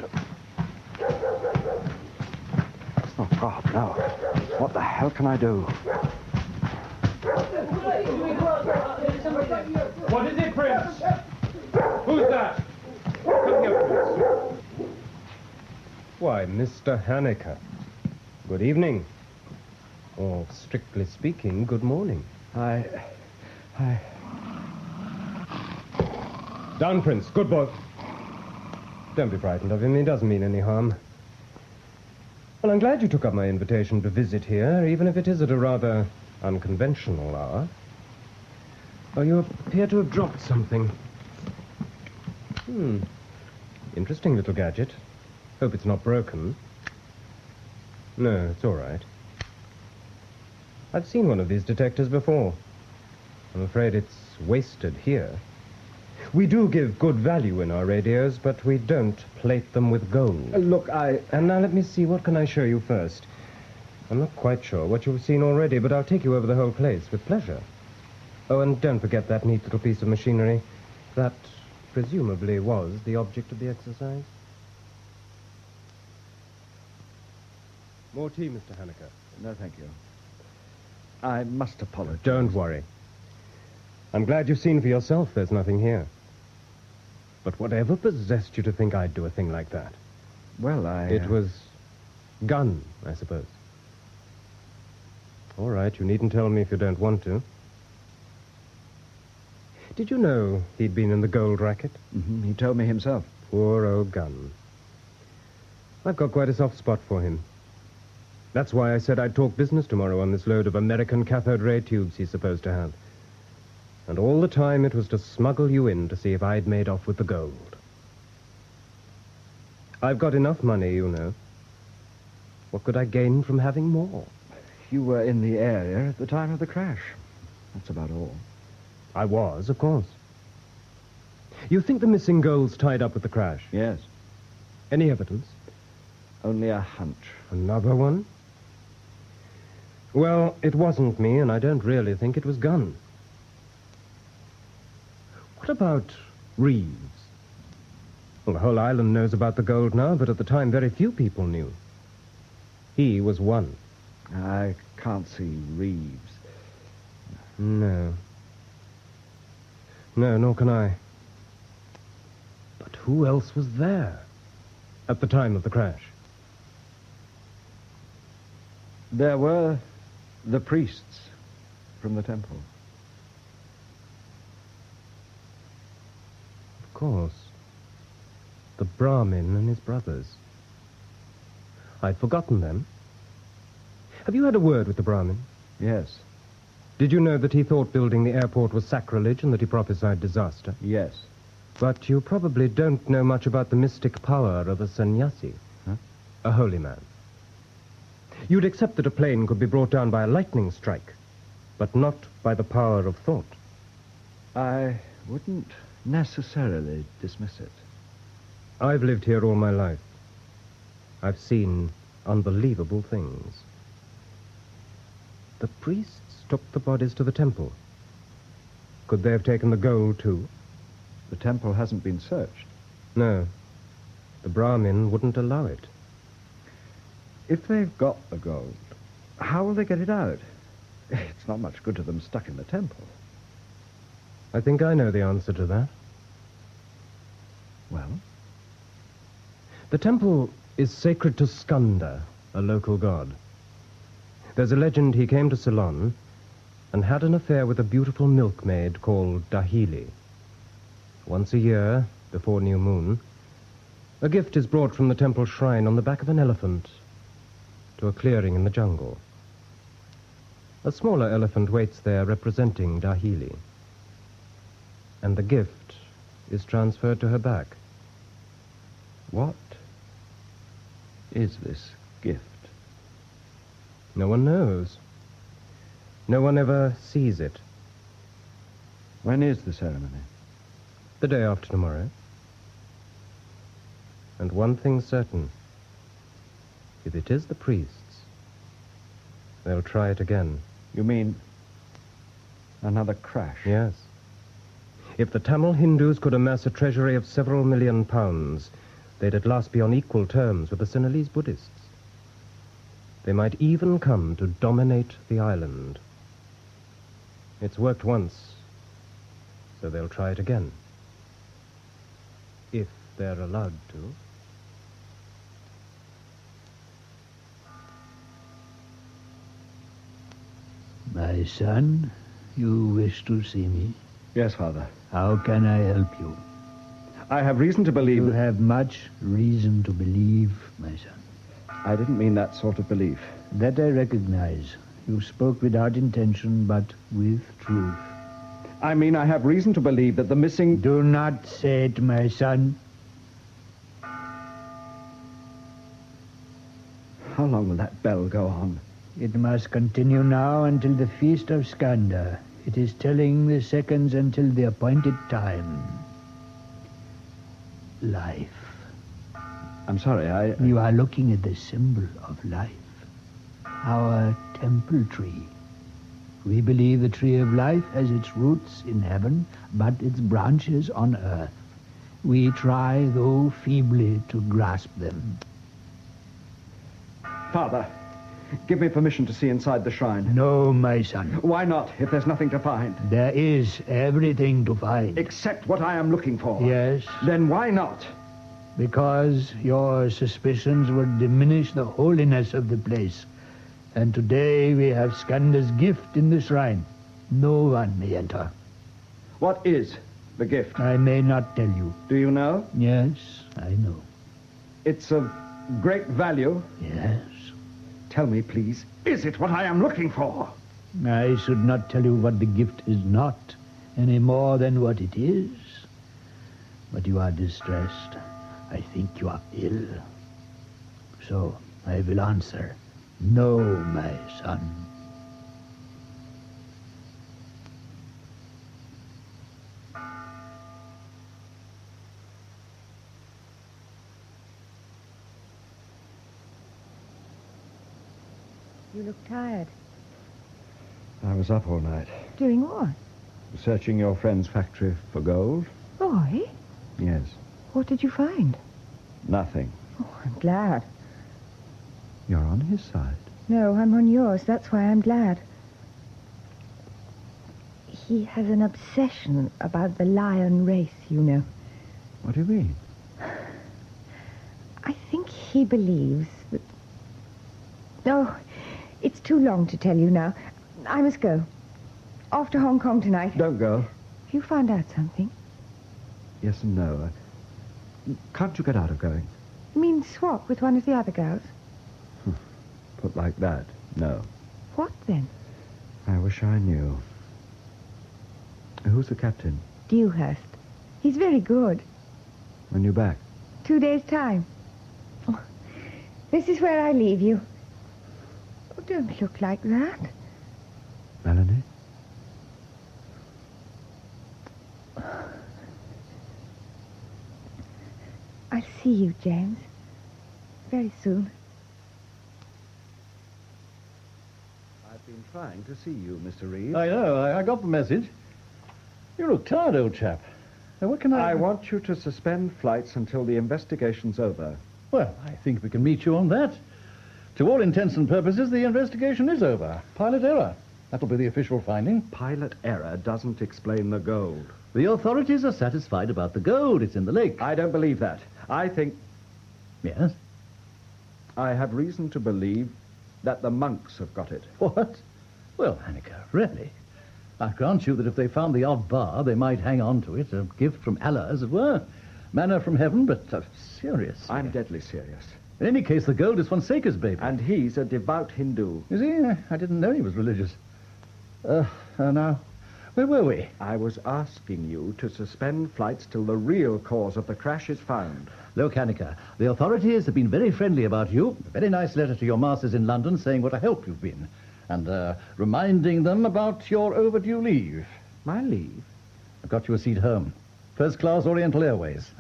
Oh, God, no. What the hell can I do? What is it, Prince? Who's that? Come here, Prince. Why, Mr. Haneker. Good evening. Or, strictly speaking, good morning. Down, Prince. Good boy. Don't be frightened of him. He doesn't mean any harm. Well, I'm glad you took up my invitation to visit here, even if it is at a rather unconventional hour. Oh, you appear to have dropped something. Interesting little gadget. Hope it's not broken. No, it's all right. I've seen one of these detectors before. I'm afraid it's wasted here. We do give good value in our radios, but we don't plate them with gold. And now let me see, what can I show you first? I'm not quite sure what you've seen already, but I'll take you over the whole place with pleasure. Oh, and don't forget that neat little piece of machinery. That presumably was the object of the exercise. More tea, Mr. Haneker. No, thank you. I must apologize. Don't worry. I'm glad you've seen for yourself there's nothing here. But whatever possessed you to think I'd do a thing like that? Well, It was gun, I suppose. All right, you needn't tell me if you don't want to. Did you know he'd been in the gold racket? Mm-hmm. He told me himself. Poor old Gun. I've got quite a soft spot for him. That's why I said I'd talk business tomorrow on this load of American cathode ray tubes he's supposed to have. And all the time it was to smuggle you in to see if I'd made off with the gold. I've got enough money, you know. What could I gain from having more? You were in the area at the time of the crash. That's about all. I was, of course. You think the missing gold's tied up with the crash? Yes. Any evidence? Only a hunch. Another one? Well, it wasn't me, and I don't really think it was Gun. What about Reeves? Well, the whole island knows about the gold now, but at the time very few people knew. He was one. I can't see Reeves. No. No, nor can I. But who else was there at the time of the crash? There were the priests from the temple. Of course. The Brahmin and his brothers. I'd forgotten them. Have you had a word with the Brahmin? Yes. Did you know that he thought building the airport was sacrilege and that he prophesied disaster? Yes. But you probably don't know much about the mystic power of a sannyasi. Huh? A holy man. You'd accept that a plane could be brought down by a lightning strike, but not by the power of thought. I wouldn't necessarily dismiss it. I've lived here all my life. I've seen unbelievable things. The priests took the bodies to the temple. Could they have taken the gold, too? The temple hasn't been searched. No. The Brahmin wouldn't allow it. If they've got the gold, how will they get it out? It's not much good to them stuck in the temple. I think I know the answer to that. Well? The temple is sacred to Skanda, a local god. There's a legend he came to Ceylon and had an affair with a beautiful milkmaid called Dahili. Once a year, before new moon, a gift is brought from the temple shrine on the back of an elephant to a clearing in the jungle. A smaller elephant waits there representing Dahili, and the gift is transferred to her back. What is this gift? No one knows. No one ever sees it. When is the ceremony? The day after tomorrow. And one thing's certain. If it is the priests, they'll try it again. You mean another crash? Yes. If the Tamil Hindus could amass a treasury of several million pounds, they'd at last be on equal terms with the Sinhalese Buddhists. They might even come to dominate the island. It's worked once, so they'll try it again. If they're allowed to. My son, you wish to see me? Yes, Father. How can I help you? I have reason to believe... You have much reason to believe, my son. I didn't mean that sort of belief. That I recognize. You spoke without intention, but with truth. I mean, I have reason to believe that the missing... Do not say it, my son. How long will that bell go on? It must continue now until the feast of Skanda. It is telling the seconds until the appointed time. Life. I'm sorry, You are looking at the symbol of life. Our temple tree. We believe the tree of life has its roots in heaven, but its branches on earth. We try, though feebly, to grasp them. Father, give me permission to see inside the shrine. No, my son. Why not, if there's nothing to find? There is everything to find. Except what I am looking for. Yes. Then why not? Because your suspicions would diminish the holiness of the place. And today we have Skanda's gift in the shrine. No one may enter. What is the gift? I may not tell you. Do you know? Yes, I know. It's of great value? Yes. Tell me, please, is it what I am looking for? I should not tell you what the gift is not, any more than what it is. But you are distressed. I think you are ill. So I will answer, no, my son. You look tired. I was up all night. Doing what? Searching your friend's factory for gold. Roy? Yes. What did you find? Nothing. Oh, I'm glad. You're on his side. No, I'm on yours. That's why I'm glad. He has an obsession about the lion race, you know. What do you mean? I think he believes that... Oh, it's too long to tell you now. I must go. Off to Hong Kong tonight. Don't go. Have you found out something? Yes and no. Can't you get out of going? You mean swap with one of the other girls? Put like that, no. What then? I wish I knew. Who's the captain? Dewhurst. He's very good. When you back? 2 days' time. Oh, this is where I leave you. Oh, don't look like that. Melanie? I'll see you, James. Very soon. I've been trying to see you, Mr. Reeves. I know. I got the message. You look tired, old chap. Now, what can I... I want you to suspend flights until the investigation's over. Well, I think we can meet you on that. To all intents and purposes, the investigation is over. Pilot error. That'll be the official finding. Pilot error doesn't explain the gold. The authorities are satisfied about the gold. It's in the lake. I don't believe that. I think... Yes? I have reason to believe that the monks have got it. What? Well, Annika, really? I grant you that if they found the odd bar, they might hang on to it. A gift from Allah, as it were. Manna from heaven, but serious. I'm deadly serious. In any case, the gold is Fonseca's baby. And he's a devout Hindu. Is he? I didn't know he was religious. Now, where were we? I was asking you to suspend flights till the real cause of the crash is found. Look, Haneker, the authorities have been very friendly about you. A very nice letter to your masters in London saying what a help you've been. And reminding them about your overdue leave. My leave? I've got you a seat home. First class Oriental Airways.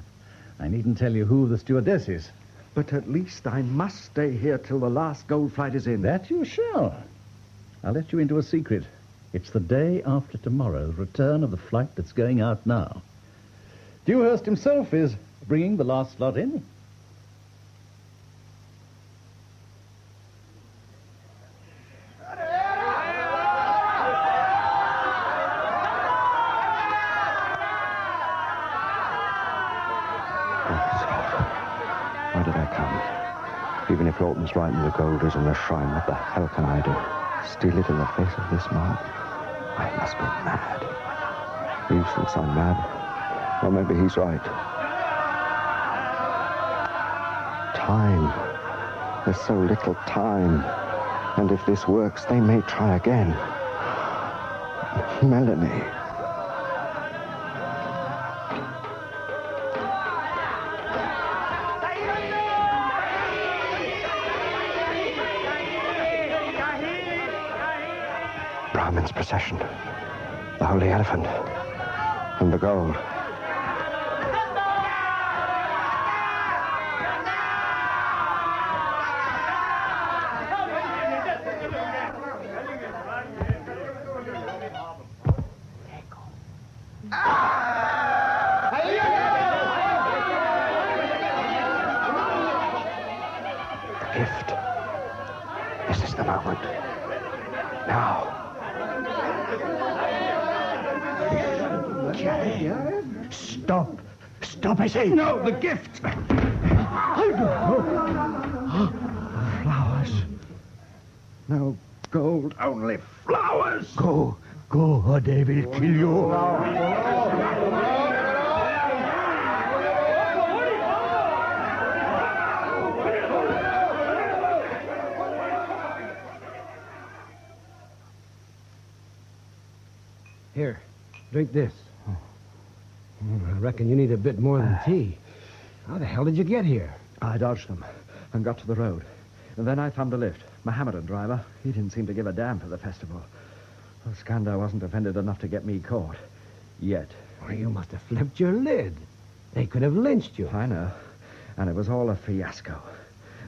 I needn't tell you who the stewardess is. But at least I must stay here till the last gold flight is in. That you shall. I'll let you into a secret. It's the day after tomorrow, the return of the flight that's going out now. Dewhurst himself is bringing the last lot in. Why did I come? Even if Orton's right and the gold is in the shrine, what the hell can I do? Steal it in the face of this mob? I must be mad. He thinks I'm mad. Or maybe he's right. Time. There's so little time. And if this works, they may try again. Melanie. Brahmin's procession. The holy elephant. And the gold. Gift. This is the moment. Now. Stop. Stop, I say. No, the gift. Flowers. No gold, only flowers. Go, or they will kill you. Here, drink this. I reckon you need a bit more than tea. How the hell did you get here? I dodged them and got to the road. And then I thumbed a lift. Mohammedan driver. He didn't seem to give a damn for the festival. Well, Skandar wasn't offended enough to get me caught. Yet. Well, you must have flipped your lid. They could have lynched you. I know. And it was all a fiasco.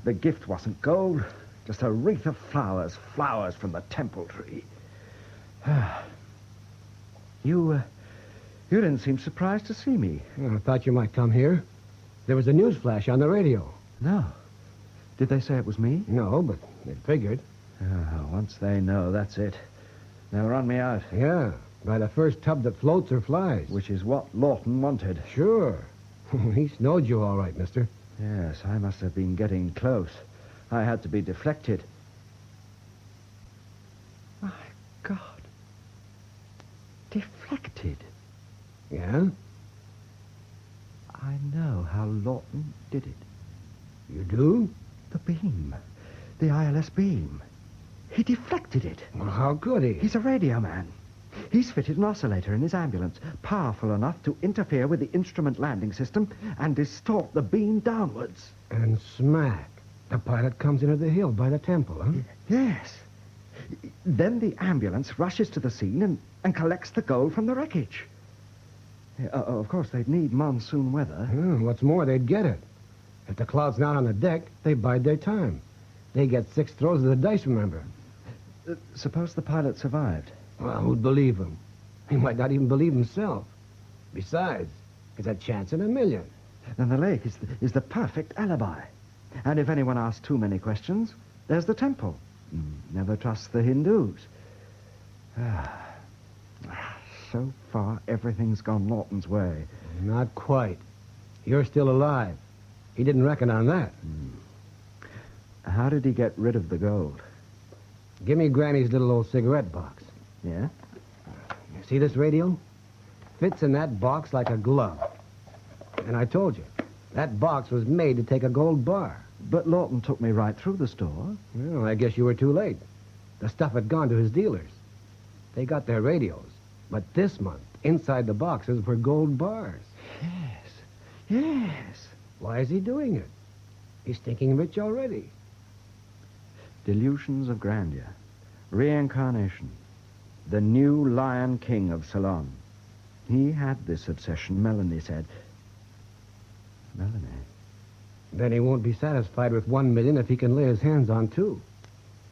The gift wasn't gold, just a wreath of flowers. Flowers from the temple tree. You didn't seem surprised to see me. Well, I thought you might come here. There was a news flash on the radio. No. Did they say it was me? No, but they figured. Once they know, that's it. They'll run me out. Yeah, by the first tub that floats or flies. Which is what Lawton wanted. Sure. He snowed you all right, mister. Yes, I must have been getting close. I had to be deflected. My God. Deflected? Yeah? I know how Lawton did it. You do? The beam. The ILS beam. He deflected it. Well, how could he? He's a radio man. He's fitted an oscillator in his ambulance, powerful enough to interfere with the instrument landing system and distort the beam downwards. And smack. The pilot comes into the hill by the temple, huh? Yes. Then the ambulance rushes to the scene and collects the gold from the wreckage. Of course, they'd need monsoon weather. What's more, they'd get it. If the cloud's not on the deck, they bide their time. They get 6 throws of the dice, remember? Suppose the pilot survived. Well, who'd believe him? He might not even believe himself. Besides, it's a chance in a million. Then the lake is the perfect alibi. And if anyone asks too many questions, there's the temple. Never trust the Hindus. So far, everything's gone Lawton's way. Not quite. You're still alive. He didn't reckon on that. How did he get rid of the gold? Give me Granny's little old cigarette box. Yeah? You see this radio? Fits in that box like a glove. And I told you, that box was made to take a gold bar. But Lawton took me right through the store. Well, I guess you were too late. The stuff had gone to his dealers. They got their radios. But this month, inside the boxes were gold bars. Yes. Why is he doing it? He's thinking rich already. Delusions of grandeur. Reincarnation. The new Lion King of Ceylon. He had this obsession, Melanie said. Melanie? Then he won't be satisfied with 1 million if he can lay his hands on 2.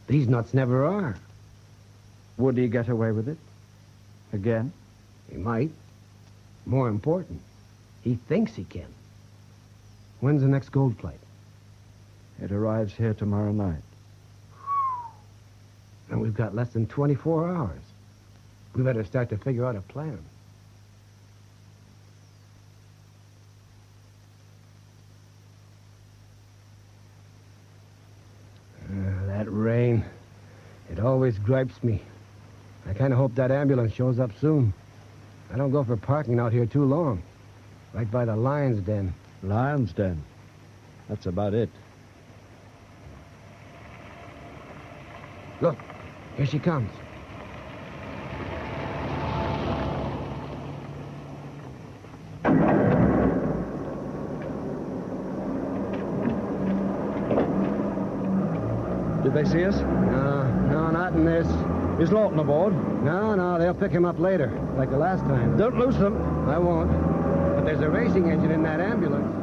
These nuts never are. Would he get away with it? Again? He might. More important, he thinks he can. When's the next gold flight? It arrives here tomorrow night. And we've got less than 24 hours. We better start to figure out a plan. That rain. It always gripes me. I kind of hope that ambulance shows up soon. I don't go for parking out here too long. Right by the lion's den. Lion's den? That's about it. Look, here she comes. Did they see us? No, not in this. Is Lawton aboard? No, they'll pick him up later, like the last time. Don't lose them. I won't. But there's a racing engine in that ambulance.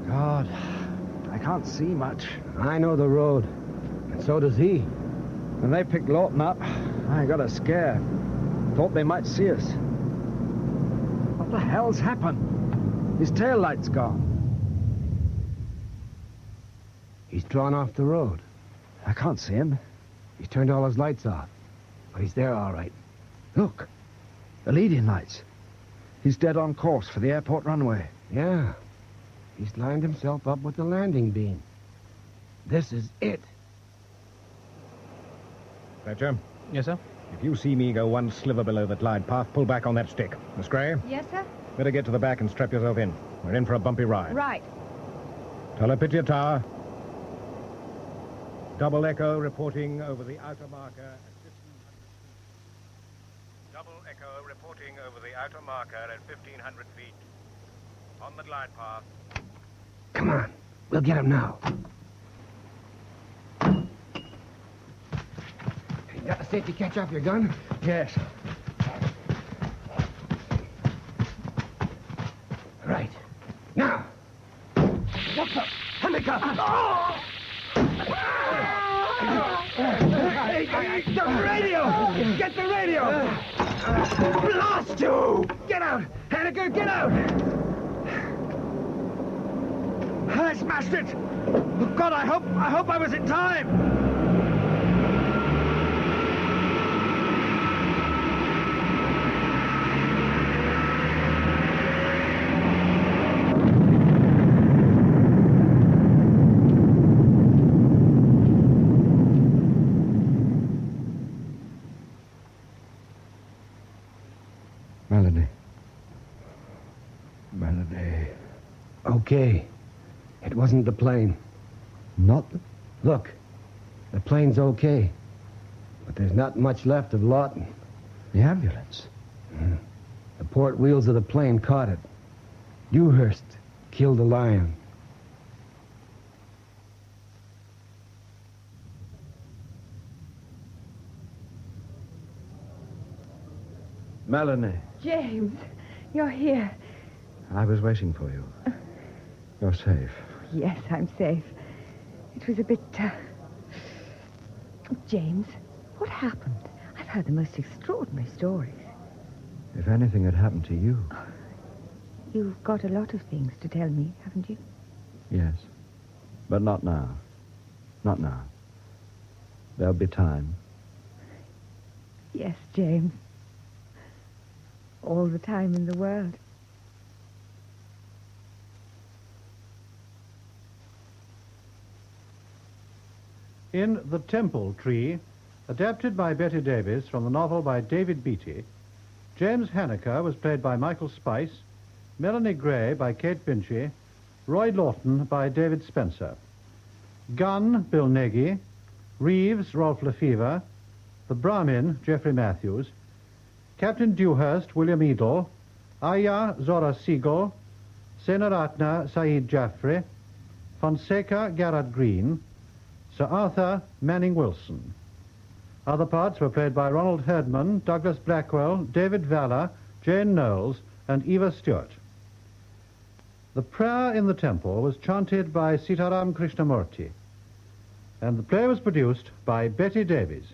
God, I can't see much. I know the road. And so does he. When they picked Lawton up, I got a scare. Thought they might see us. What the hell's happened? His tail light's gone. He's drawn off the road. I can't see him. He's turned all his lights off. But he's there all right. Look, the lead-in lights. He's dead on course for the airport runway. Yeah. He's lined himself up with the landing beam. This is it. Fletcher? Yes, sir? If you see me go one sliver below the glide path, pull back on that stick. Miss Gray? Yes, sir? Better get to the back and strap yourself in. We're in for a bumpy ride. Right. Telepitia Tower. Double Echo reporting over the outer marker at 1,500 feet. Double Echo reporting over the outer marker at 1,500 feet. On the glide path. Come on. We'll get him now. You got the safety catch off your gun? Yes. Right. Now. What's up? Handicap! Oh! Hey, the radio! Get the radio! Blast you! Get out! Hanniker, get out! I smashed it! Oh, God, I hope I was in time! Melanie. Okay. It wasn't the plane. Not the... Look, the plane's okay. But there's not much left of Lawton. The ambulance? The port wheels of the plane caught it. Dewhurst killed the lion. Melanie. James, you're here. I was waiting for you. You're safe. Yes, I'm safe. It was a bit, James, what happened? I've heard the most extraordinary stories. If anything had happened to you. You've got a lot of things to tell me, haven't you? Yes. But not now. Not now. There'll be time. Yes, James. All the time in the world. In The Temple Tree, adapted by Betty Davis from the novel by David Beatty, James Hanniker was played by Michael Spice, Melanie Gray by Kate Binchy, Roy Lawton by David Spencer. Gunn, Bill Nagy, Reeves, Rolf Lefevre, the Brahmin, Geoffrey Matthews, Captain Dewhurst, William Edel, Aya Zora Siegel, Senaratna Saeed Jaffrey, Fonseca Garrett Green, Sir Arthur Manning Wilson. Other parts were played by Ronald Herdman, Douglas Blackwell, David Valler, Jane Knowles, and Eva Stewart. The prayer in the temple was chanted by Sitaram Krishnamurti, and the play was produced by Betty Davies.